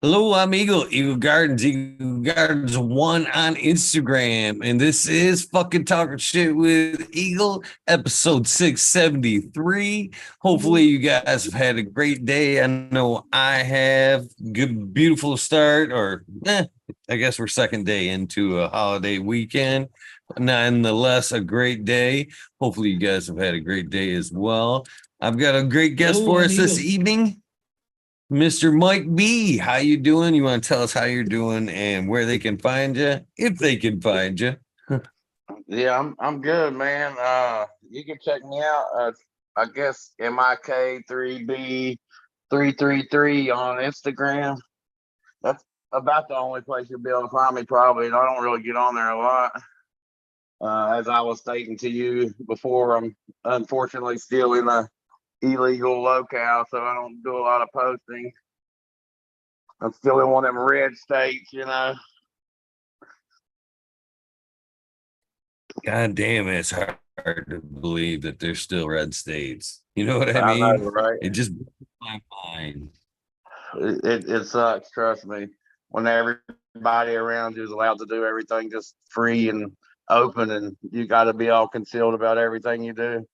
Hello, I'm Eagle Gardens one on Instagram, and this is fucking talking shit with Eagle, episode 673. Hopefully, you guys have had a great day. I know I have. Good, beautiful start, or I guess we're second day into a holiday weekend. Nonetheless, a great day. Hopefully, you guys have had a great day as well. I've got a great guest Hello, for us amigo. this evening. Mr. Mike B, how you doing? You want to tell us how you're doing and where they can find you, if they can find you? Yeah, I'm good, man. You can check me out. I guess MIk3B33 on Instagram. That's about the only place you'll be able to find me, probably. And I don't really get on there a lot. As I was stating to you before, I'm unfortunately still in a illegal locale, so I don't do a lot of posting. I'm still in one of them red states. God damn, it's hard to believe that there's still red states. You know what I I know, mean? right? It just blows my mind. It sucks, trust me. When everybody around you is allowed to do everything just free and open, and you got to be all concealed about everything you do.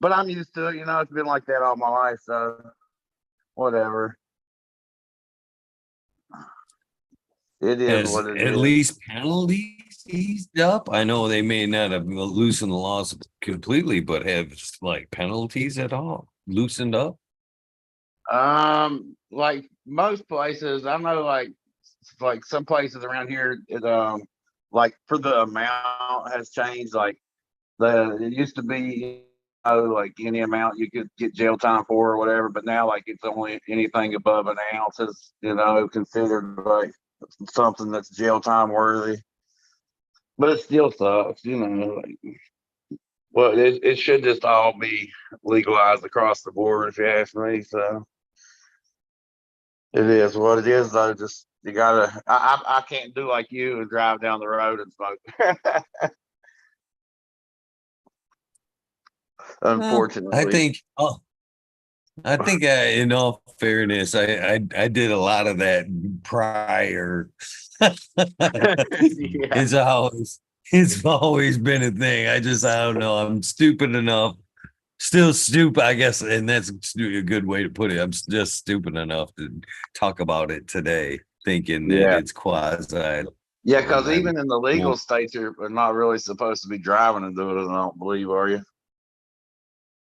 But I'm used to it. It's been like that all my life, so whatever. It is Has what it at is. least penalties eased up? I know they may not have loosened the laws completely, but have like penalties at all loosened up? Like most places, I know, like some places around here, like for the amount has changed. Like it used to be, like any amount you could get jail time for or whatever, but now like it's only anything above an ounce is considered like something that's jail time worthy. But it still sucks. Well, it should just all be legalized across the board, if you ask me. So it is what it is, though. Just you gotta. I can't do like you and drive down the road and smoke. Well, Unfortunately. I think in all fairness, I did a lot of that prior. Yeah. It's always it's always been a thing. I don't know. I'm stupid enough, still stupid, I guess, and that's a good way to put it. I'm just stupid enough to talk about it today, thinking that Yeah. it's quasi Yeah, when because I even in the legal won't. states, you're not really supposed to be driving and do it. I don't believe, are you?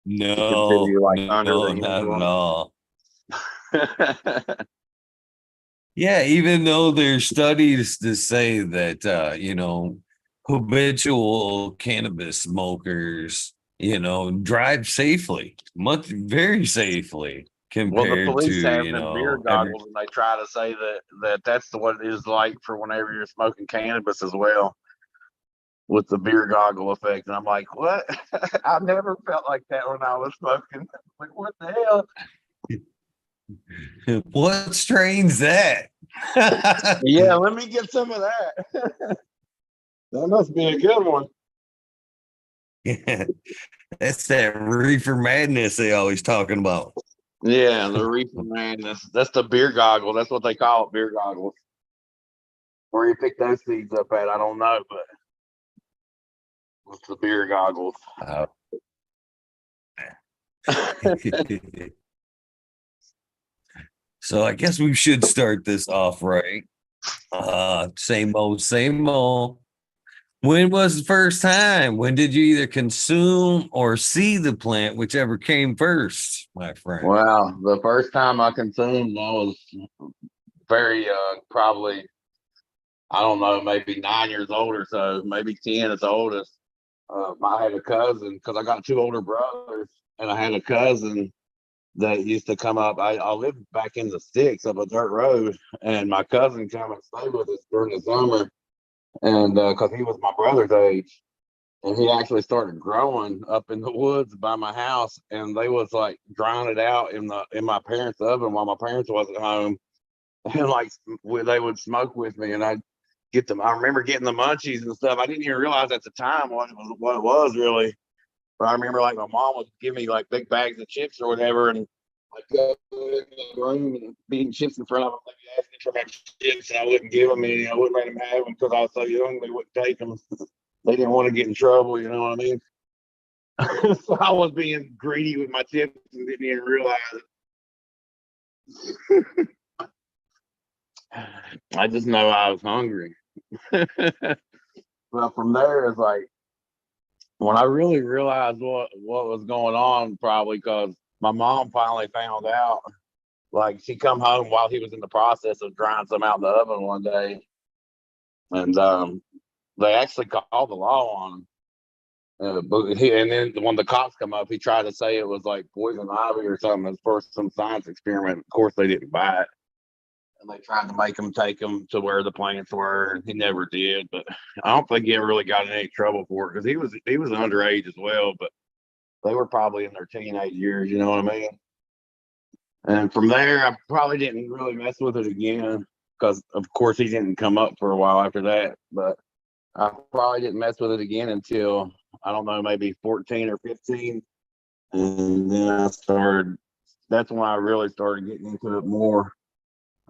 To consider No, you like under no, the not at influence. all. Yeah, even though there's studies to say that habitual cannabis smokers, drive safely, much very safely Well, the compared to, police have them beer every goggles, and they try to say that's what it is like for whenever you're smoking cannabis as well, with the beer goggle effect. And I'm like, what? I never felt like that when I was smoking. Like, what the hell? what strain's that? Yeah, let me get some of that. That must be a good one. Yeah, that's that reefer madness they always talking about. Yeah, the reefer madness. That's the beer goggle. That's what they call it, beer goggles. Where you pick those seeds up at, I don't know, but it's the beer goggles. Uh, so I guess we should start this off right. Same old, same old. When was the first time? When did you either consume or see the plant, whichever came first, my friend? Wow, the first time I consumed, I was very young, probably, I don't know, maybe 9 years old or so, maybe 10 at the oldest. I had a cousin because I got two older brothers, and I had a cousin that used to come up. I lived back in the sticks of a dirt road, and my cousin came and stayed with us during the summer, and because he was my brother's age, and he actually started growing up in the woods by my house, and they was like drying it out in my parents' oven while my parents wasn't home, and like they would smoke with me, and I get them. I remember getting the munchies and stuff. I didn't even realize at the time what it was really. But I remember like my mom would give me like big bags of chips or whatever, and I'd go in the room and be eating chips in front of them. They'd ask me for my chips, and I wouldn't give them any. I wouldn't let them have them because I was so young. They wouldn't take them. They didn't want to get in trouble. You know what I mean? So I was being greedy with my chips and didn't even realize it. I just know I was hungry. Well, from there, it's like when I really realized what was going on, probably because my mom finally found out. Like she come home while he was in the process of drying some out in the oven one day, and they actually called the law on him. And then when the cops come up, he tried to say it was like poison ivy or something as for some science experiment. Of course, they didn't buy it, and they tried to make him take him to where the plants were, and he never did. But I don't think he ever really got in any trouble for it because he was underage as well. But they were probably in their teenage years, you know what I mean? And from there, I probably didn't really mess with it again because, of course, he didn't come up for a while after that. But I probably didn't mess with it again until, I don't know, maybe 14 or 15. And then that's when I really started getting into it more.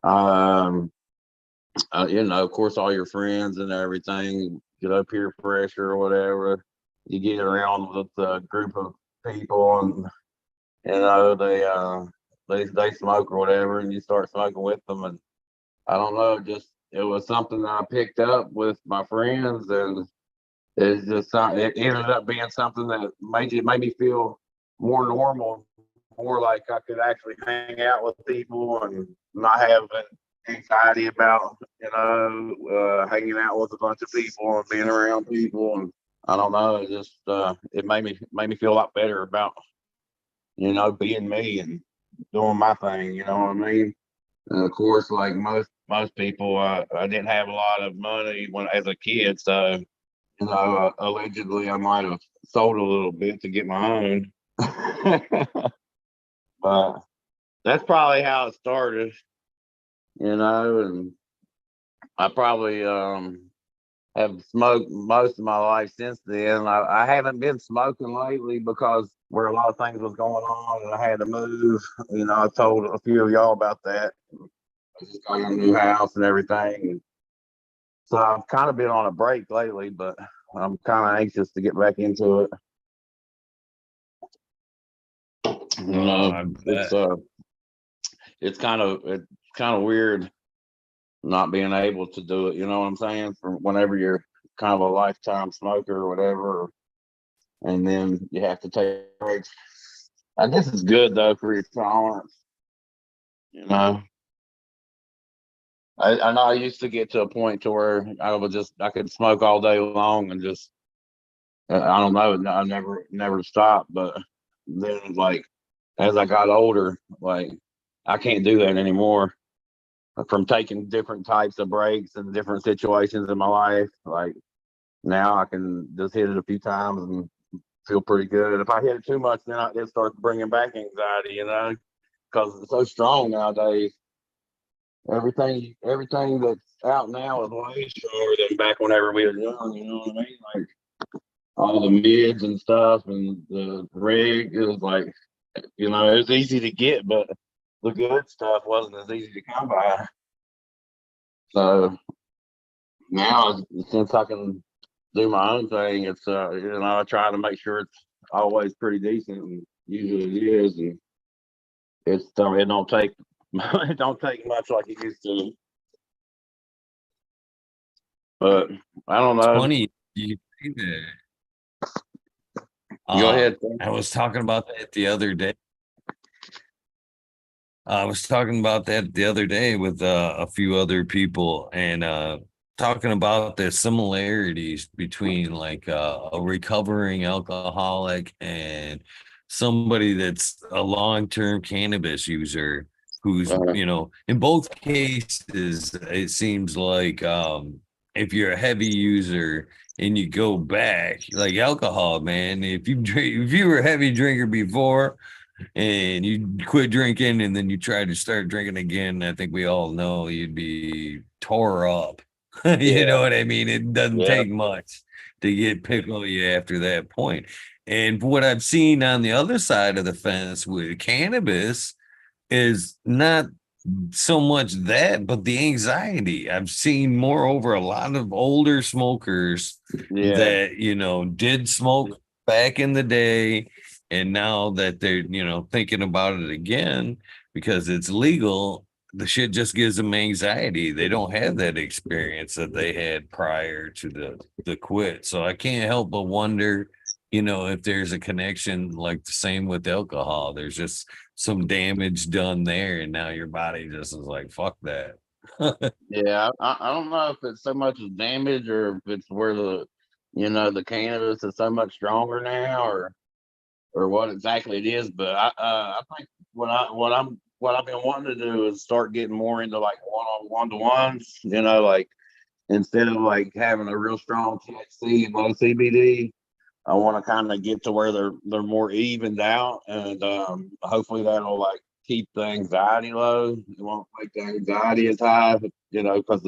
Of course, all your friends and everything get up peer pressure or whatever. You get around with a group of people and, they smoke or whatever, and you start smoking with them. And I don't know, just it was something that I picked up with my friends, and it ended up being something that made me feel more normal, more like I could actually hang out with people and not have anxiety about hanging out with a bunch of people and being around people. And I don't know, it made me feel a lot better about being me and doing my thing. You know what I mean? And of course, like most people, I didn't have a lot of money when as a kid, so allegedly I might have sold a little bit to get my own. But that's probably how it started, and I probably have smoked most of my life since then. I haven't been smoking lately because where a lot of things was going on and I had to move. I told a few of y'all about that. I just got a new house and everything. So I've kind of been on a break lately, but I'm kind of anxious to get back into it. It's kind of weird not being able to do it. You know what I'm saying? For whenever you're kind of a lifetime smoker or whatever, and then you have to take breaks. I guess it's good though for your tolerance. I know I used to get to a point to where I could smoke all day long and just I don't know, I never stopped. But then like as I got older, like I can't do that anymore. From taking different types of breaks and different situations in my life, like now I can just hit it a few times and feel pretty good. If I hit it too much, then it starts bringing back anxiety, because it's so strong nowadays. Everything that's out now is way stronger than back whenever we were young. You know what I mean? Like all the mids and stuff, and the rig is like, it was easy to get, but the good stuff wasn't as easy to come by. So now, since I can do my own thing, it's I try to make sure it's always pretty decent, and usually it is, and it don't take it don't take much like it used to. But I don't know. Funny you say that. Go ahead. I was talking about that the other day. I was talking about that the other day with a few other people, and talking about the similarities between like a recovering alcoholic and somebody that's a long-term cannabis user who's, in both cases, it seems like if you're a heavy user and you go back, like alcohol, man, if you were a heavy drinker before and you quit drinking and then you try to start drinking again, I think we all know you'd be tore up. You know what I mean? It doesn't take much to get pickle you after that point. And what I've seen on the other side of the fence with cannabis is not so much that, but the anxiety. I've seen moreover a lot of older smokers Yeah. that, did smoke back in the day, and now that they're, thinking about it again because it's legal, the shit just gives them anxiety. They don't have that experience that they had prior to the quit. So I can't help but wonder, if there's a connection like the same with alcohol. There's just some damage done there, and now your body just is like, fuck that. Yeah, I don't know if it's so much as damage or if it's where the cannabis is so much stronger now, or what exactly it is. But I think what I've been wanting to do is start getting more into like one to ones. Like instead of like having a real strong THC and low CBD, I want to kind of get to where they're more evened out, and hopefully that'll like keep the anxiety low. It won't make the anxiety as high, because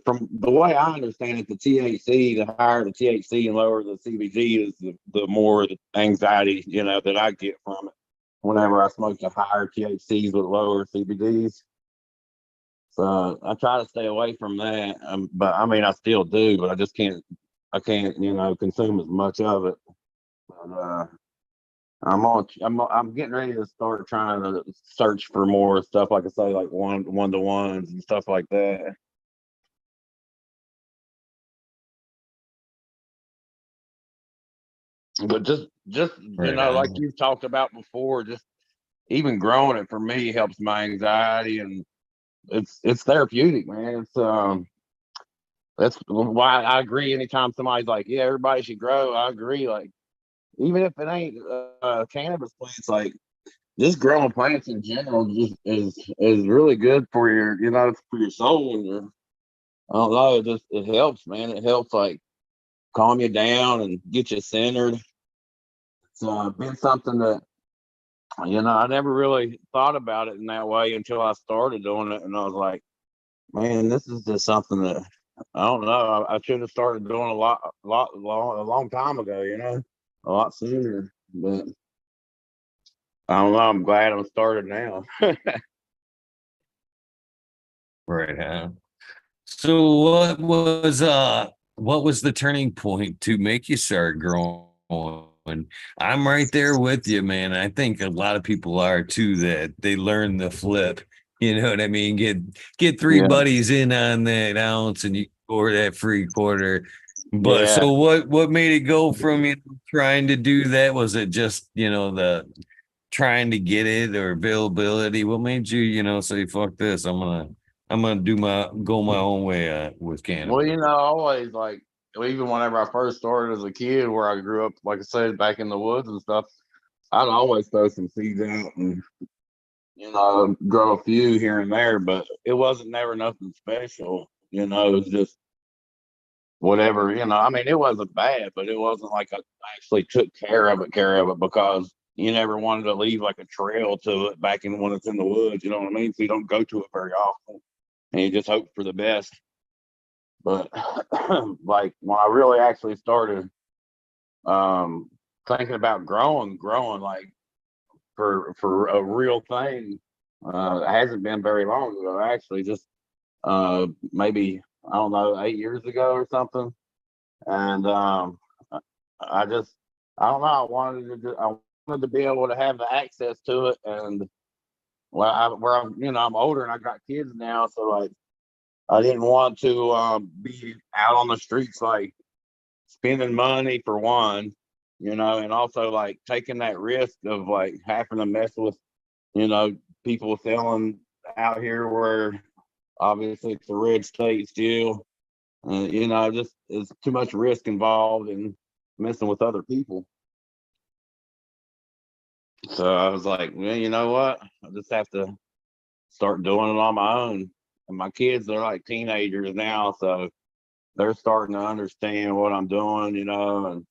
from the way I understand it, the THC, the higher the THC and lower the CBD is, the more the anxiety, that I get from it. Whenever I smoke the higher THCs with lower CBDs, so I try to stay away from that. But I mean, I still do, but I just can't. I can't, consume as much of it. But, I'm getting ready to start trying to search for more stuff, like I say, like one to ones and stuff like that. But just Right like on. you've talked about before, just even growing it for me helps my anxiety, and it's therapeutic, man. That's why I agree. Anytime somebody's like, "Yeah, everybody should grow," I agree. Like even if it ain't cannabis plants, like just growing plants in general just is really good for for your soul and your. I don't know. It helps, man. It helps like calm you down and get you centered. It's been something that I never really thought about it in that way until I started doing it, and I was like, man, this is just something that I don't know. I should have started doing a long time ago. A lot sooner. But I don't know. I'm glad I'm started now. Right on. So what was the turning point to make you start growing? I'm right there with you, man. I think a lot of people are too, that they learn the flip. You know what I mean? Get three Yeah, buddies in on that ounce and you score that free quarter. But yeah. so what made it go from trying to do that? Was it just, the trying to get it or availability? What made you, say, fuck this? I'm gonna go my own way with Well, cannabis. always like even whenever I first started as a kid, where I grew up, like I said, back in the woods and stuff, I'd always throw some seeds out and grow a few here and there, but it wasn't never nothing special. It was just whatever. I mean, it wasn't bad, but it wasn't like I actually took care of it because you never wanted to leave like a trail to it back in when it's in the woods. You know what I mean? So you don't go to it very often, and you just hope for the best. But like when I really actually started um thinking about growing like for a real thing, it hasn't been very long ago, actually, just maybe I don't know, 8 years ago or something. And I just I don't know, I wanted to be able to have the access to it. And where I'm I'm older and I got kids now, so like I didn't want to be out on the streets like spending money for one, and also like taking that risk of like having to mess with, you know, people selling out here where obviously it's a red state still. Just it's too much risk involved in messing with other people. So I was like, well, you know what? I just have to start doing it on my own. And my kids, they're like teenagers now, so they're starting to understand what I'm doing, and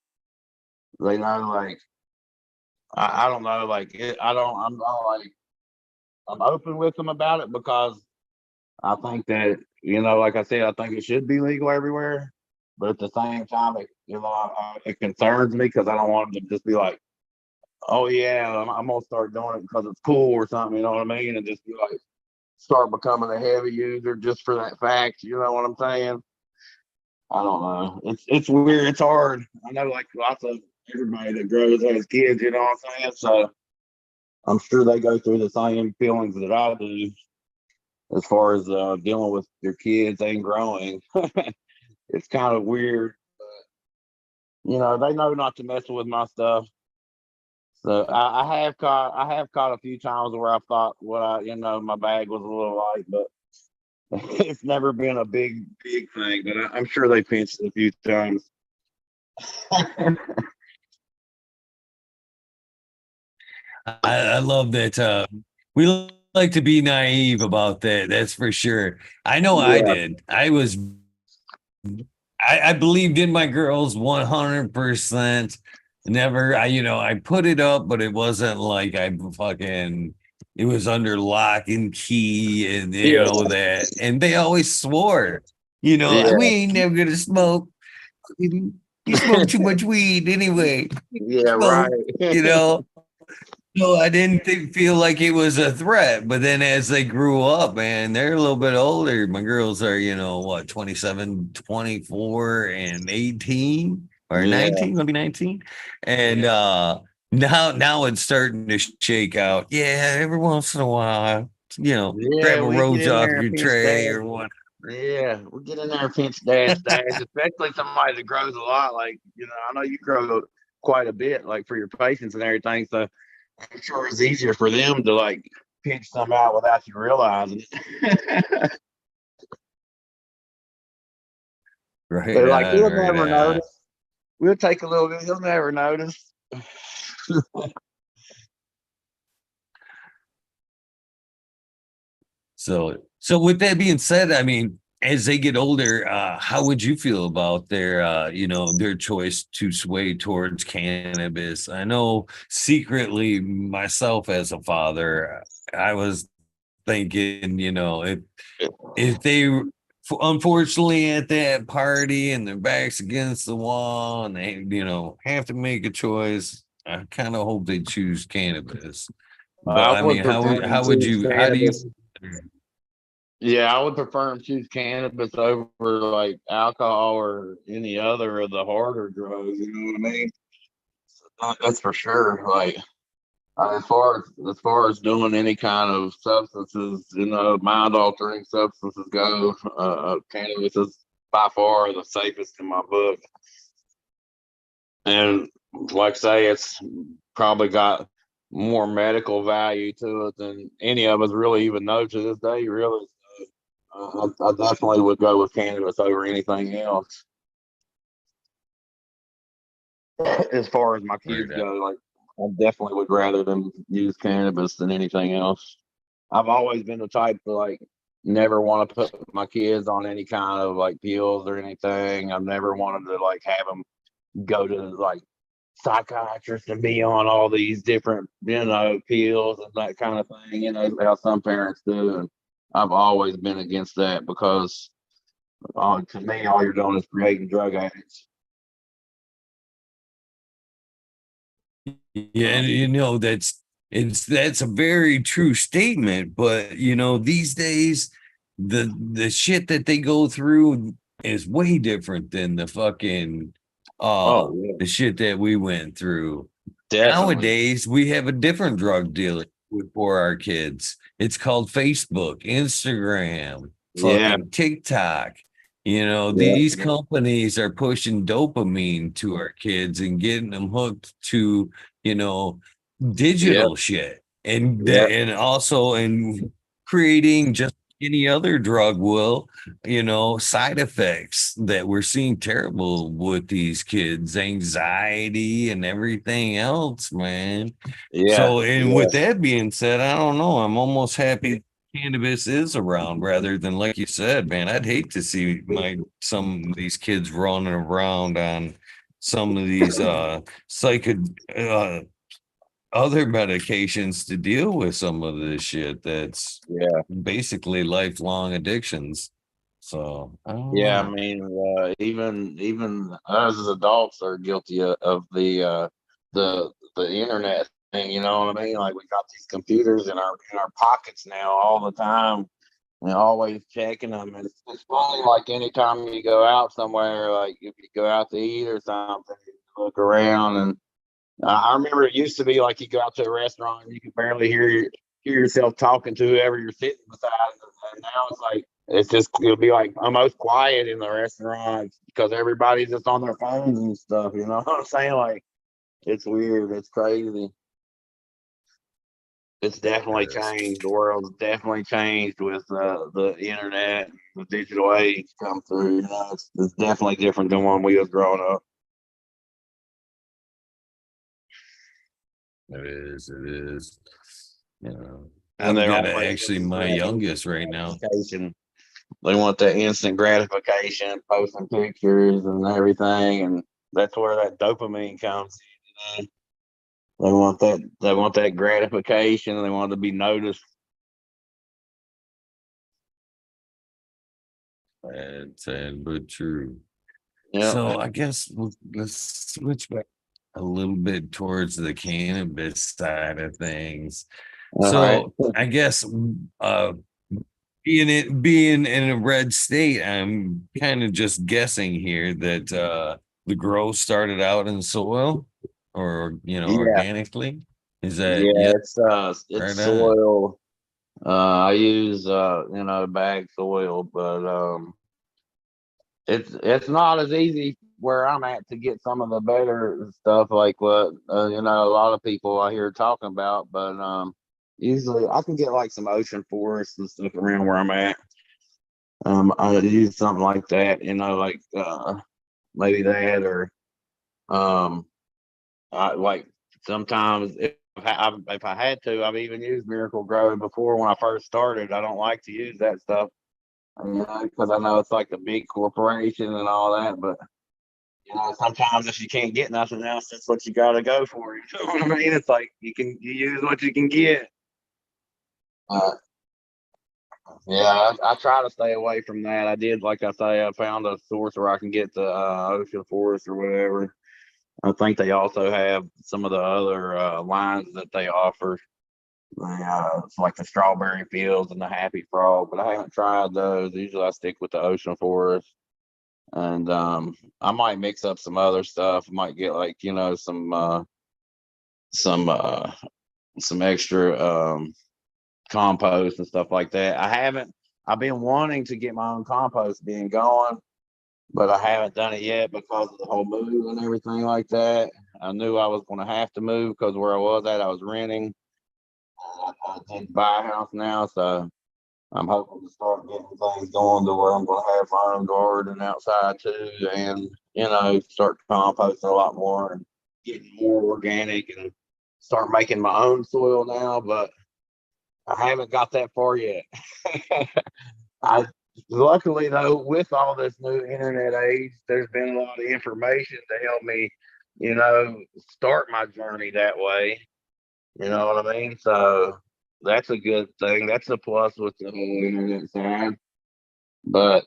they know like I don't know, like I'm not like I'm open with them about it because I think that like I said, I think it should be legal everywhere. But at the same time, it concerns me because I don't want them to just be like oh yeah, I'm gonna start doing it because it's cool or something. You know what I mean? And just be like, start becoming a heavy user just for that fact. You know what I'm saying? I don't know. It's weird. It's hard. I know like lots of everybody that grows has kids. You know what I'm saying? So I'm sure they go through the same feelings that I do as far as dealing with your kids and growing. It's kind of weird. You know, they know not to mess with my stuff. So I have caught a few times where I thought what I you know my bag was a little light, but it's never been a big thing. But I'm sure they pinched it a few times. I love that. We like to be naive about that. That's for sure. I know I Yeah, did. I believed in my girls 100%. Never, I put it up, but it wasn't like it was under lock and key and, yeah, that. And they always swore, we yeah, ain't never gonna smoke. You smoke too much weed anyway. yeah. Right. Smoke, you know. No, I didn't feel like it was a threat, but then as they grew up, man, they're a little bit older. My girls are, what, 27, 24, and 18 or Yeah, 19, maybe 19. And now it's starting to shake out. Yeah, every once in a while, grab yeah. a We get rose in off there and your pinch tray dad. or what. Yeah, we get in there and pinch dad stash, especially somebody that grows a lot. Like I know you grow quite a bit, like for your patients and everything. So I'm sure it's easier for them to like pinch some out without you realizing it. Right But like on, he'll right never on. notice. We'll take a little bit. He'll never notice. So with that being said, I mean, as they get older, how would you feel about their choice to sway towards cannabis? I know secretly myself as a father, I was thinking, if they unfortunately at that party and their backs against the wall and they, have to make a choice, I kind of hope they choose cannabis. But I I would mean, prefer him choose how do you cannabis. Yeah, I would prefer him choose cannabis over like alcohol or any other of the harder drugs. You know what I mean? That's for sure. Like as far as doing any kind of substances, mind altering substances go, cannabis is by far the safest in my book. And like I say, it's probably got more medical value to it than any of us really even know to this day. Really, I definitely would go with cannabis over anything else. As far as my kids right? go, like I definitely would rather them use cannabis than anything else. I've always been the type to like never want to put my kids on any kind of like pills or anything. I've never wanted to like have them go to like psychiatrists and be on all these different pills and that kind of thing. How some parents do, and I've always been against that because to me, all you're doing is creating drug addicts. Yeah, and that's a very true statement, but these days the shit that they go through is way different than Oh yeah, the shit that we went through. definitely. Nowadays we have a different drug dealer for our kids. It's called Facebook, Instagram, Yeah, fucking TikTok. These yeah, companies are pushing dopamine to our kids and getting them hooked to you know, yeah, digital shit yeah, and also in creating just any other drug will, side effects that we're seeing terrible with these kids, anxiety and everything else, man. yeah, So, and yeah, with that being said, I don't know. I'm almost happy cannabis is around rather than like you said, man. I'd hate to see my some of these kids running around on some of these psycho uh other medications to deal with some of this shit that's yeah, basically lifelong addictions. So I don't yeah. I know. mean, even us as adults are guilty of the the internet thing. You know what I mean? Like we got these computers in our pockets now all the time. And always checking them. And it's funny, like anytime you go out somewhere, like if you go out to eat or something, you look around. And I remember it used to be like you go out to a restaurant and you can barely hear yourself talking to whoever you're sitting beside. And now it's like it'll be like almost quiet in the restaurant because everybody's just on their phones and stuff. You know what I'm saying? Like it's weird. It's crazy. It's definitely Yes. changed. The world's definitely changed with the internet, the digital age come through. You know, it's definitely different than when we was growing up. It is. It is. You know, And I've they're got always actually looking for my that youngest instant right now. gratification. They want that instant gratification, posting pictures and everything, and that's where that dopamine comes in. They want that. They want that gratification. They want to be noticed. Sad but true. Yeah. So I guess let's switch back a little bit towards the cannabis side of things. All right. So I guess uh being in a red state, I'm kind of just guessing here that the growth started out in soil or Yeah. organically. Is that Yeah. yep, It's right on. soil. I use bag soil, but it's not as easy where I'm at to get some of the better stuff like what a lot of people I hear talking about. But usually I can get like some ocean forests and stuff around where I'm at. I use something like that, like maybe that or um, like sometimes if I had to, I've even used Miracle Grow before when I first started. I don't like to use that stuff, because I know it's like a big corporation and all that. But sometimes if you can't get nothing else, that's what you got to go for. You know what I mean? It's like you use what you can get. Uh, yeah, I try to stay away from that. I did, like I say, I found a source where I can get the ocean forest or whatever. I think they also have some of the other lines that they offer. It's like the strawberry fields and the happy frog, but I haven't tried those. Usually I stick with the ocean forest. And I might mix up some other stuff. I might get like, some some extra compost and stuff like that. I've been wanting to get my own compost being going, but I haven't done it yet because of the whole move and everything like that. I knew I was going to have to move because where I was at, I was renting. I did buy a house now, so I'm hoping to start getting things going to where I'm going to have my own garden outside too, and start composting a lot more and getting more organic and start making my own soil now. But I haven't got that far yet. I luckily though, with all this new internet age, there's been a lot of information to help me, start my journey that way. You know what I mean? So that's a good thing. That's a plus with the whole internet side. But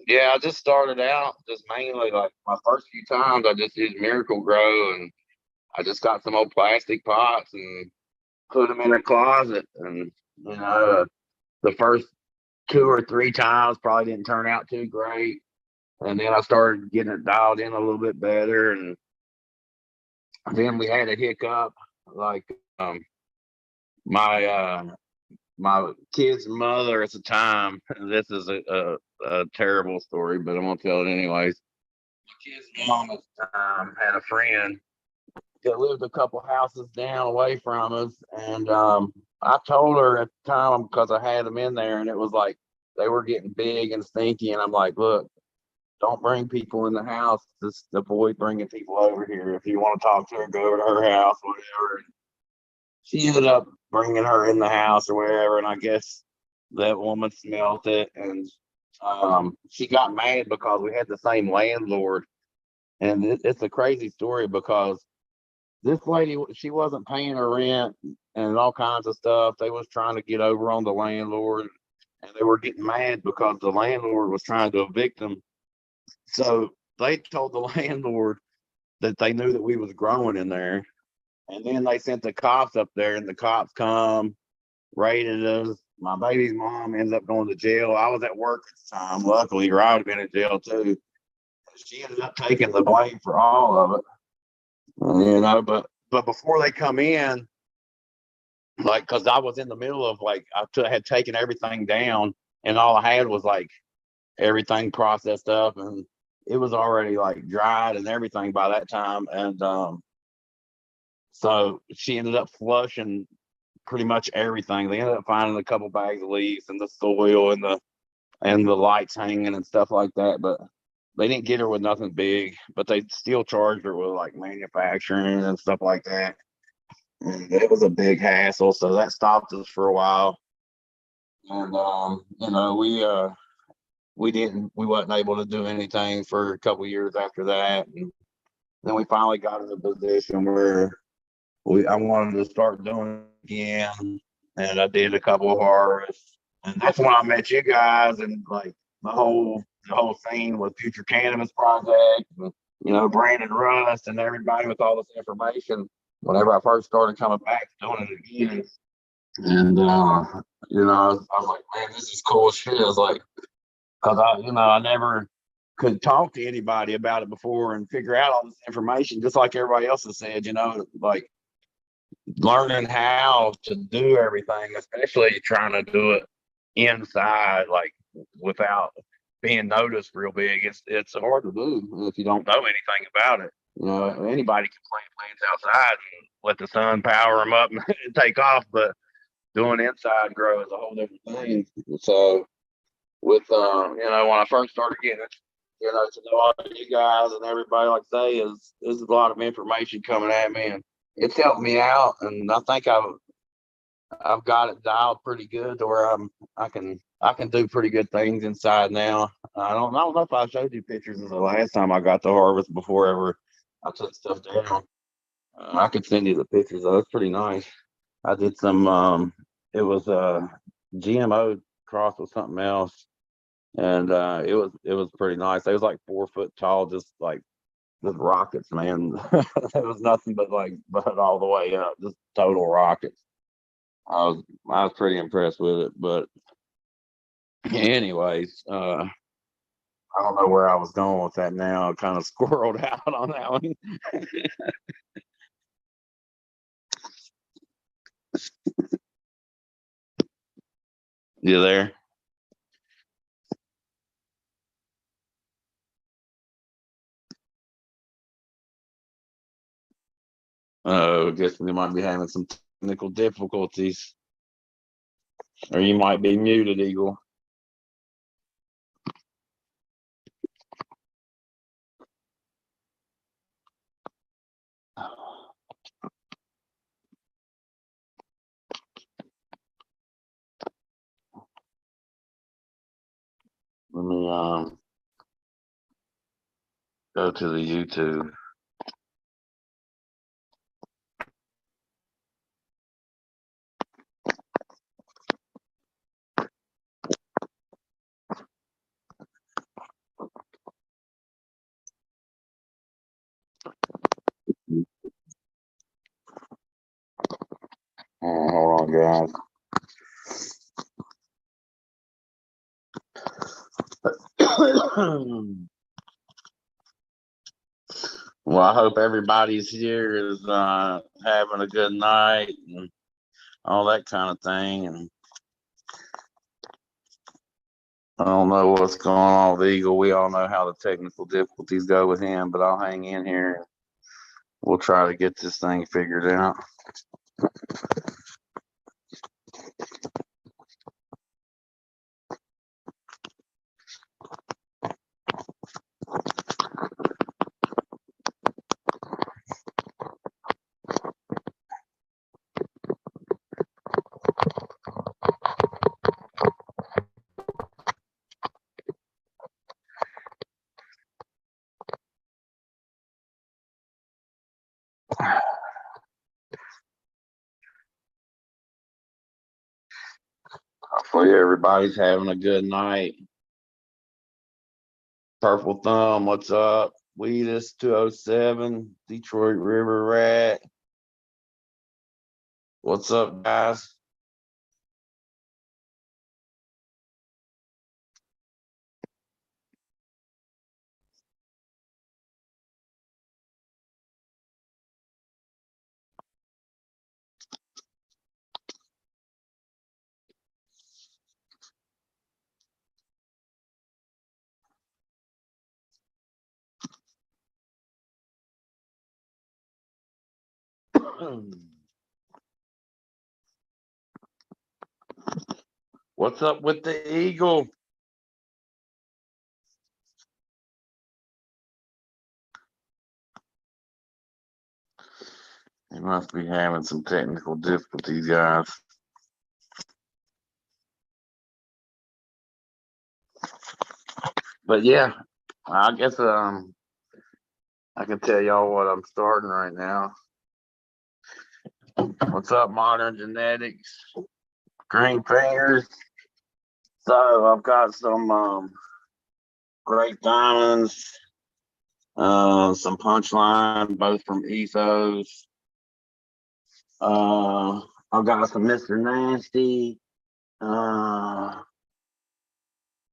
yeah, I just started out just mainly like my first few times I just used Miracle Grow, and I just got some old plastic pots and put them in a closet. And the first 2 or 3 times probably didn't turn out too great. And then I started getting it dialed in a little bit better. And then we had a hiccup. Like my my kid's mother at the time. This is a terrible story, but I'm gonna tell it anyways. My kid's mom at the time had a friend that lived a couple houses down away from us, and I told her at the time because I had them in there, and it was like they were getting big and stinky, and I'm like, look, don't bring people in the house. Just avoid bringing people over here. If you want to talk to her, go over to her house, whatever. And she ended up bringing her in the house or wherever, and I guess that woman smelt it, and she got mad because we had the same landlord. And it's a crazy story because this lady, she wasn't paying her rent and all kinds of stuff. They was trying to get over on the landlord, and they were getting mad because the landlord was trying to evict them. So they told the landlord that they knew that we was growing in there, And then they sent the cops up there, and the cops come, raided us. My baby's mom ended up going to jail. I was at work at the time, luckily, or I would have been in jail too. She ended up taking the blame for all of it. But before they come in, like, because I was in the middle of like had taken everything down, and all I had was like everything processed up, and it was already like dried and everything by that time. And so she ended up flushing pretty much everything. They ended up finding a couple bags of leaves and the soil and the lights hanging and stuff like that. But they didn't get her with nothing big, but they still charged her with like manufacturing and stuff like that. And it was a big hassle, so that stopped us for a while. And we wasn't able to do anything for a couple years after that. And then we finally got in a position where I wanted to start doing it again, and I did a couple of harvests, and that's when I met you guys, and like the whole scene with Future Cannabis Project, and, Brandon Rust and everybody with all this information. Whenever I first started coming back doing it again, and I was like, man, this is cool shit. I was like, because I never could talk to anybody about it before and figure out all this information, just like everybody else has said, like learning how to do everything, especially trying to do it inside, like without being noticed real big. It's hard to do if you don't know anything about it. Anybody can plant plants outside and let the sun power them up and take off, but doing inside grow is a whole different thing. So with when I first started getting to know all you guys and everybody, like I say, is a lot of information coming at me, and it's helped me out. And I think I've got it dialed pretty good to where I can do pretty good things inside now. I don't know if I showed you pictures of the last time I got the harvest before ever I took stuff down. I could send you the pictures though. It's pretty nice. I did some it was GMO crossed with something else, and it was pretty nice. It was like 4 foot tall, just like just rockets, man. It was nothing but all the way up, just total rockets. I was pretty impressed with it. But anyways, I don't know where I was going with that now. I kind of squirreled out on that one. You there? I guess we might be having some technical difficulties. Or you might be muted, Eagle. Let me go to the YouTube. Hold on, guys. Well, I hope everybody's here is having a good night and all that kind of thing. And I don't know what's going on with Eagle. We all know how the technical difficulties go with him, but I'll hang in here. We'll try to get this thing figured out. Hopefully everybody's having a good night. Purple Thumb, what's up? Weedus 207, Detroit River Rat. What's up, guys? What's up with the eagle? He must be having some technical difficulties, guys. But yeah, I guess I can tell y'all what I'm starting right now. What's up, Modern Genetics? Green Fingers. So I've got some great diamonds, some punchline, both from Ethos. I've got some Mr. Nasty. And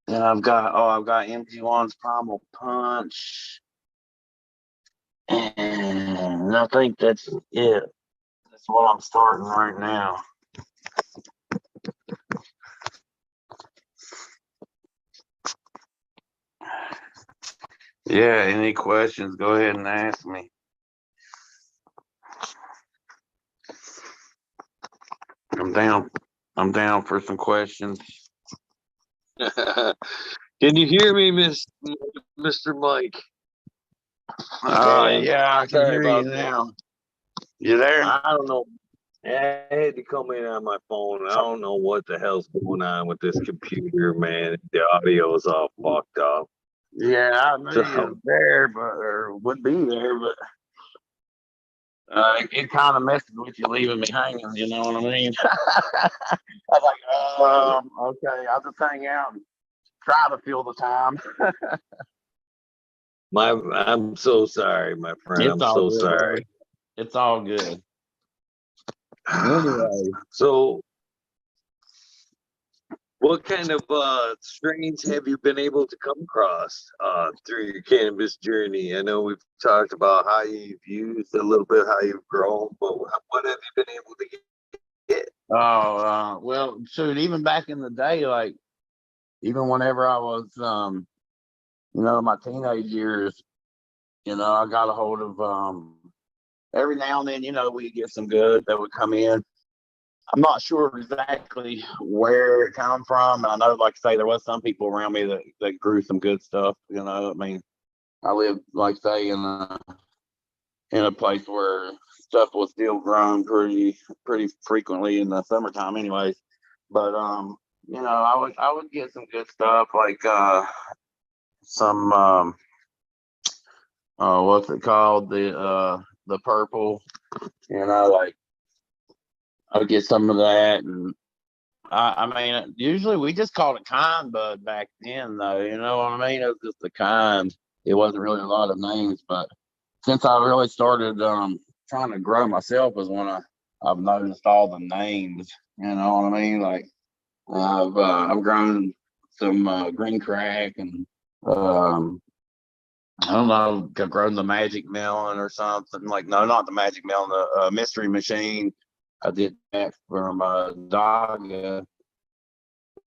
I've got MG1's Primal Punch. And I think that's it. That's what I'm starting right now. Yeah, any questions, go ahead and ask me. I'm down for some questions. Can you hear me, Mr. Mike? Yeah, I can Sorry hear you about that. now. You there? I don't know. I had to come in on my phone. I don't know what the hell's going on with this computer, man. The audio is all fucked up. Yeah, I knew you was there, but or would be there, but it kind of messes with you leaving me hanging. You know what I mean? I was like, okay, I'll just hang out and try to fill the time. I'm so sorry, my friend. I'm so sorry. It's all good. Anyway, so what kind of strains have you been able to come across through your cannabis journey? I know we've talked about how you've used a little bit, how you've grown, but what have you been able to get? Oh, well, shoot, even back in the day, like even whenever I was, my teenage years, I got a hold of, every now and then, we get some good that would come in. I'm not sure exactly where it come from. I know, like I say, there was some people around me that grew some good stuff. I mean, I lived, like say, in a place where stuff was still grown pretty frequently in the summertime, anyways. But I would get some good stuff like some what's it called, the purple. Like I would get some of that, and I mean, usually we just called it kind bud back then, though. You know what I mean? It was just the kind. It wasn't really a lot of names, but since I really started trying to grow myself is when I've noticed all the names. You know what I mean? Like I've grown some green crack and I don't know, I've grown the magic melon or something. Like no, not the magic melon, the mystery machine. I did that from Daga.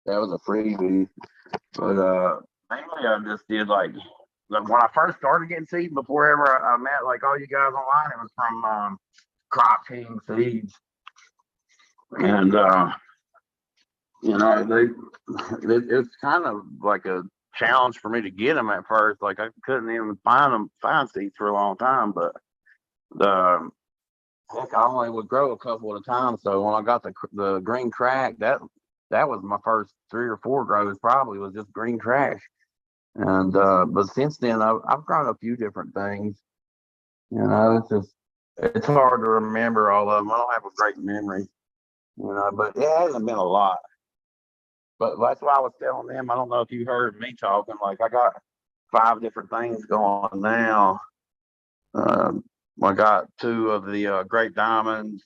That was a freebie. But mainly I just did like when I first started getting seeds before ever I met like all you guys online, it was from Crop King Seeds. And it's kind of like a challenge for me to get them at first. Like I couldn't even find seeds for a long time, but the heck, I only would grow a couple at a time. So when I got the green crack, that was my first 3 or 4 grows. Probably was just green crack. And but since then I've grown a few different things. It's hard to remember all of them. I don't have a great memory, but it hasn't been a lot. But that's why I was telling them. I don't know if you heard me talking. Like I got 5 different things going on now. I got 2 of the great diamonds.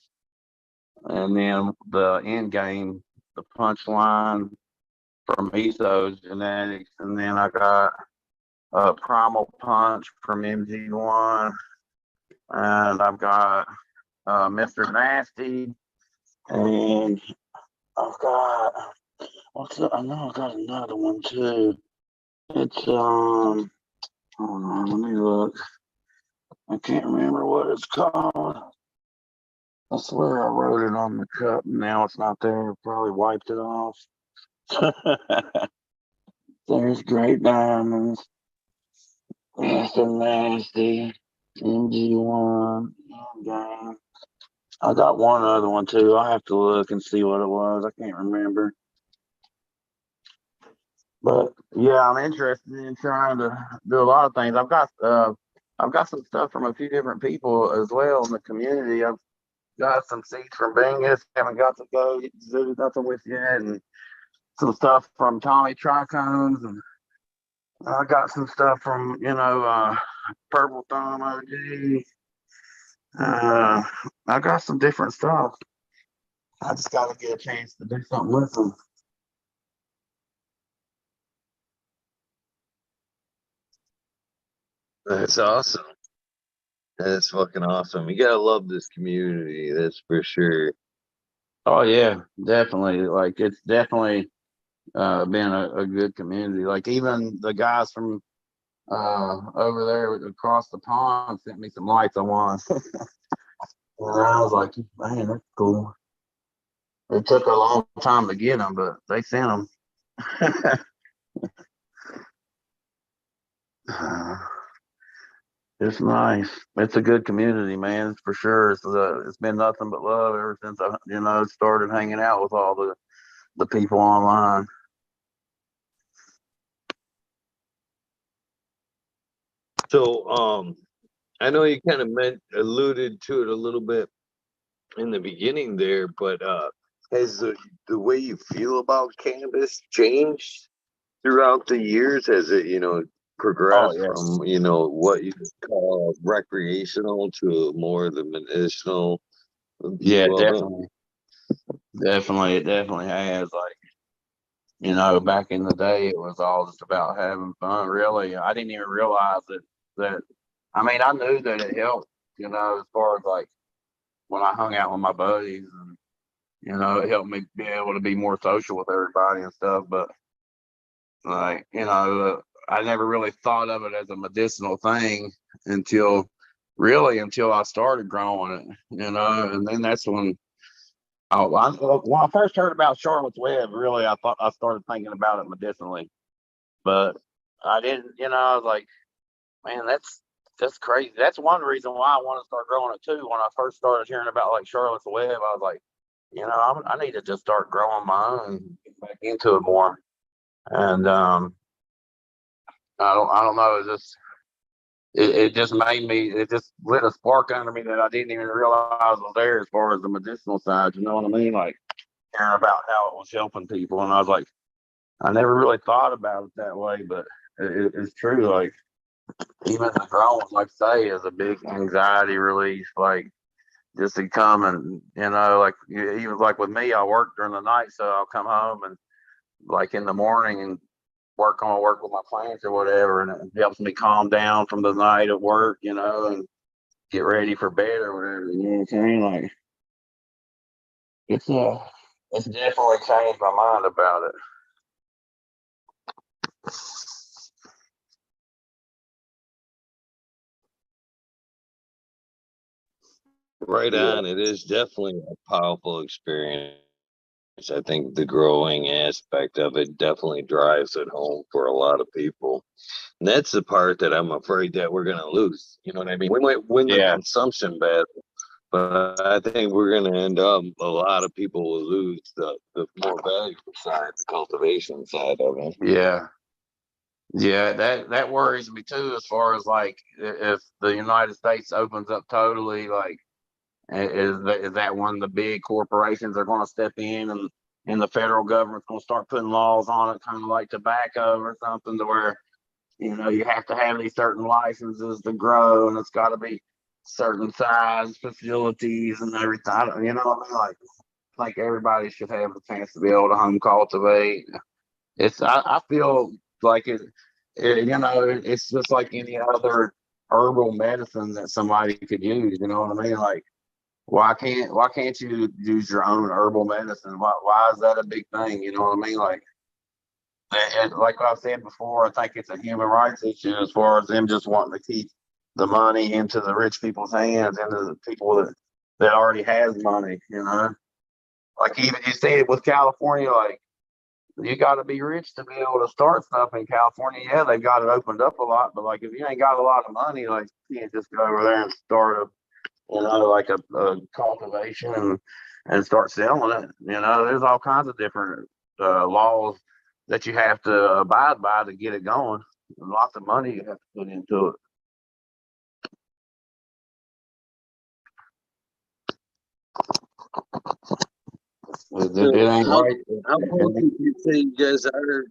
and then the end game, the punchline from Ethos Genetics, and then I got Primal Punch from MG1, and I've got Mr. Nasty, and I've got I know I got another one too. It's hold on, let me look. I can't remember what it's called. I swear I wrote it on the cup. Now it's not there. Probably wiped it off. There's Great Diamonds. That's a Nasty. MG1. Game. I got one other one too. I have to look and see what it was. I can't remember. But yeah, I'm interested in trying to do a lot of things. I've got some stuff from a few different people as well in the community. I've got some seeds from Bingus. Haven't got to go do nothing with yet, and some stuff from Tommy Trichomes, and I got some stuff from Purple Thumb OG. I got some different stuff. I just got to get a chance to do something with them. That's awesome. That's fucking awesome. You gotta love this community, that's for sure. Oh yeah, definitely. Like it's definitely been a good community. Like even the guys from over there across the pond sent me some lights I want. And I was like, man, that's cool. It took a long time to get them, but they sent them. It's nice. It's a good community, man. It's for sure. It's been nothing but love ever since I started hanging out with all the people online. So I know you kind of alluded to it a little bit in the beginning there, but has the way you feel about cannabis changed throughout the years? Has it, Oh progressed yes. from, what you call recreational to more the medicinal Yeah, view of it? definitely. Definitely. It definitely has. Like, back in the day it was all just about having fun, really. I didn't even realize that I mean, I knew that it helped, as far as like when I hung out with my buddies, and it helped me be able to be more social with everybody and stuff. But like, I never really thought of it as a medicinal thing until until I started growing it, and then that's when when I first heard about Charlotte's Web, really, I thought I started thinking about it medicinally, but I didn't, I was like, man, that's crazy. That's one reason why I want to start growing it too. When I first started hearing about like Charlotte's Web, I was like, I need to just start growing my own and get back into it more. And I don't know. It just made me. It just lit a spark under me that I didn't even realize was there as far as the medicinal side. You know what I mean? Like hearing about how it was helping people, and I was like, I never really thought about it that way, but it's true. Like even the growing, like say, is a big anxiety release. Like just to come and like even like with me, I work during the night, so I'll come home and like in the morning and work with my clients or whatever, and it helps me calm down from the night at work, and get ready for bed or whatever. You know what I'm saying? Like it's it's definitely changed my mind about it. Right Yeah. on. It is definitely a powerful experience. I think the growing aspect of it definitely drives it home for a lot of people. And that's the part that I'm afraid that we're going to lose. You know what I mean? We might win the Yeah. consumption battle, but I think we're going to end up, a lot of people will lose the more valuable side, the cultivation side of it. Yeah. Yeah, that worries me too, as far as like if the United States opens up totally, like is that when the big corporations are going to step in, and the federal government's going to start putting laws on it, kind of like tobacco or something, to where you have to have these certain licenses to grow, and it's got to be certain size facilities and everything. You know what I mean? Like everybody should have a chance to be able to home cultivate. I feel like it's just like any other herbal medicine that somebody could use. You know what I mean? Like why can't you use your own herbal medicine? Why is that a big thing? You know what I mean? Like I said before, I think it's a human rights issue as far as them just wanting to keep the money into the rich people's hands, into the people that already has money. Like even you see it with California, like you got to be rich to be able to start stuff in California. Yeah, they've got it opened up a lot, but like if you ain't got a lot of money, like you can't just go over there and start like a cultivation and start selling it. There's all kinds of different laws that you have to abide by to get it going. Lots of money you have to put into it. It So ain't right. how long did you say you guys are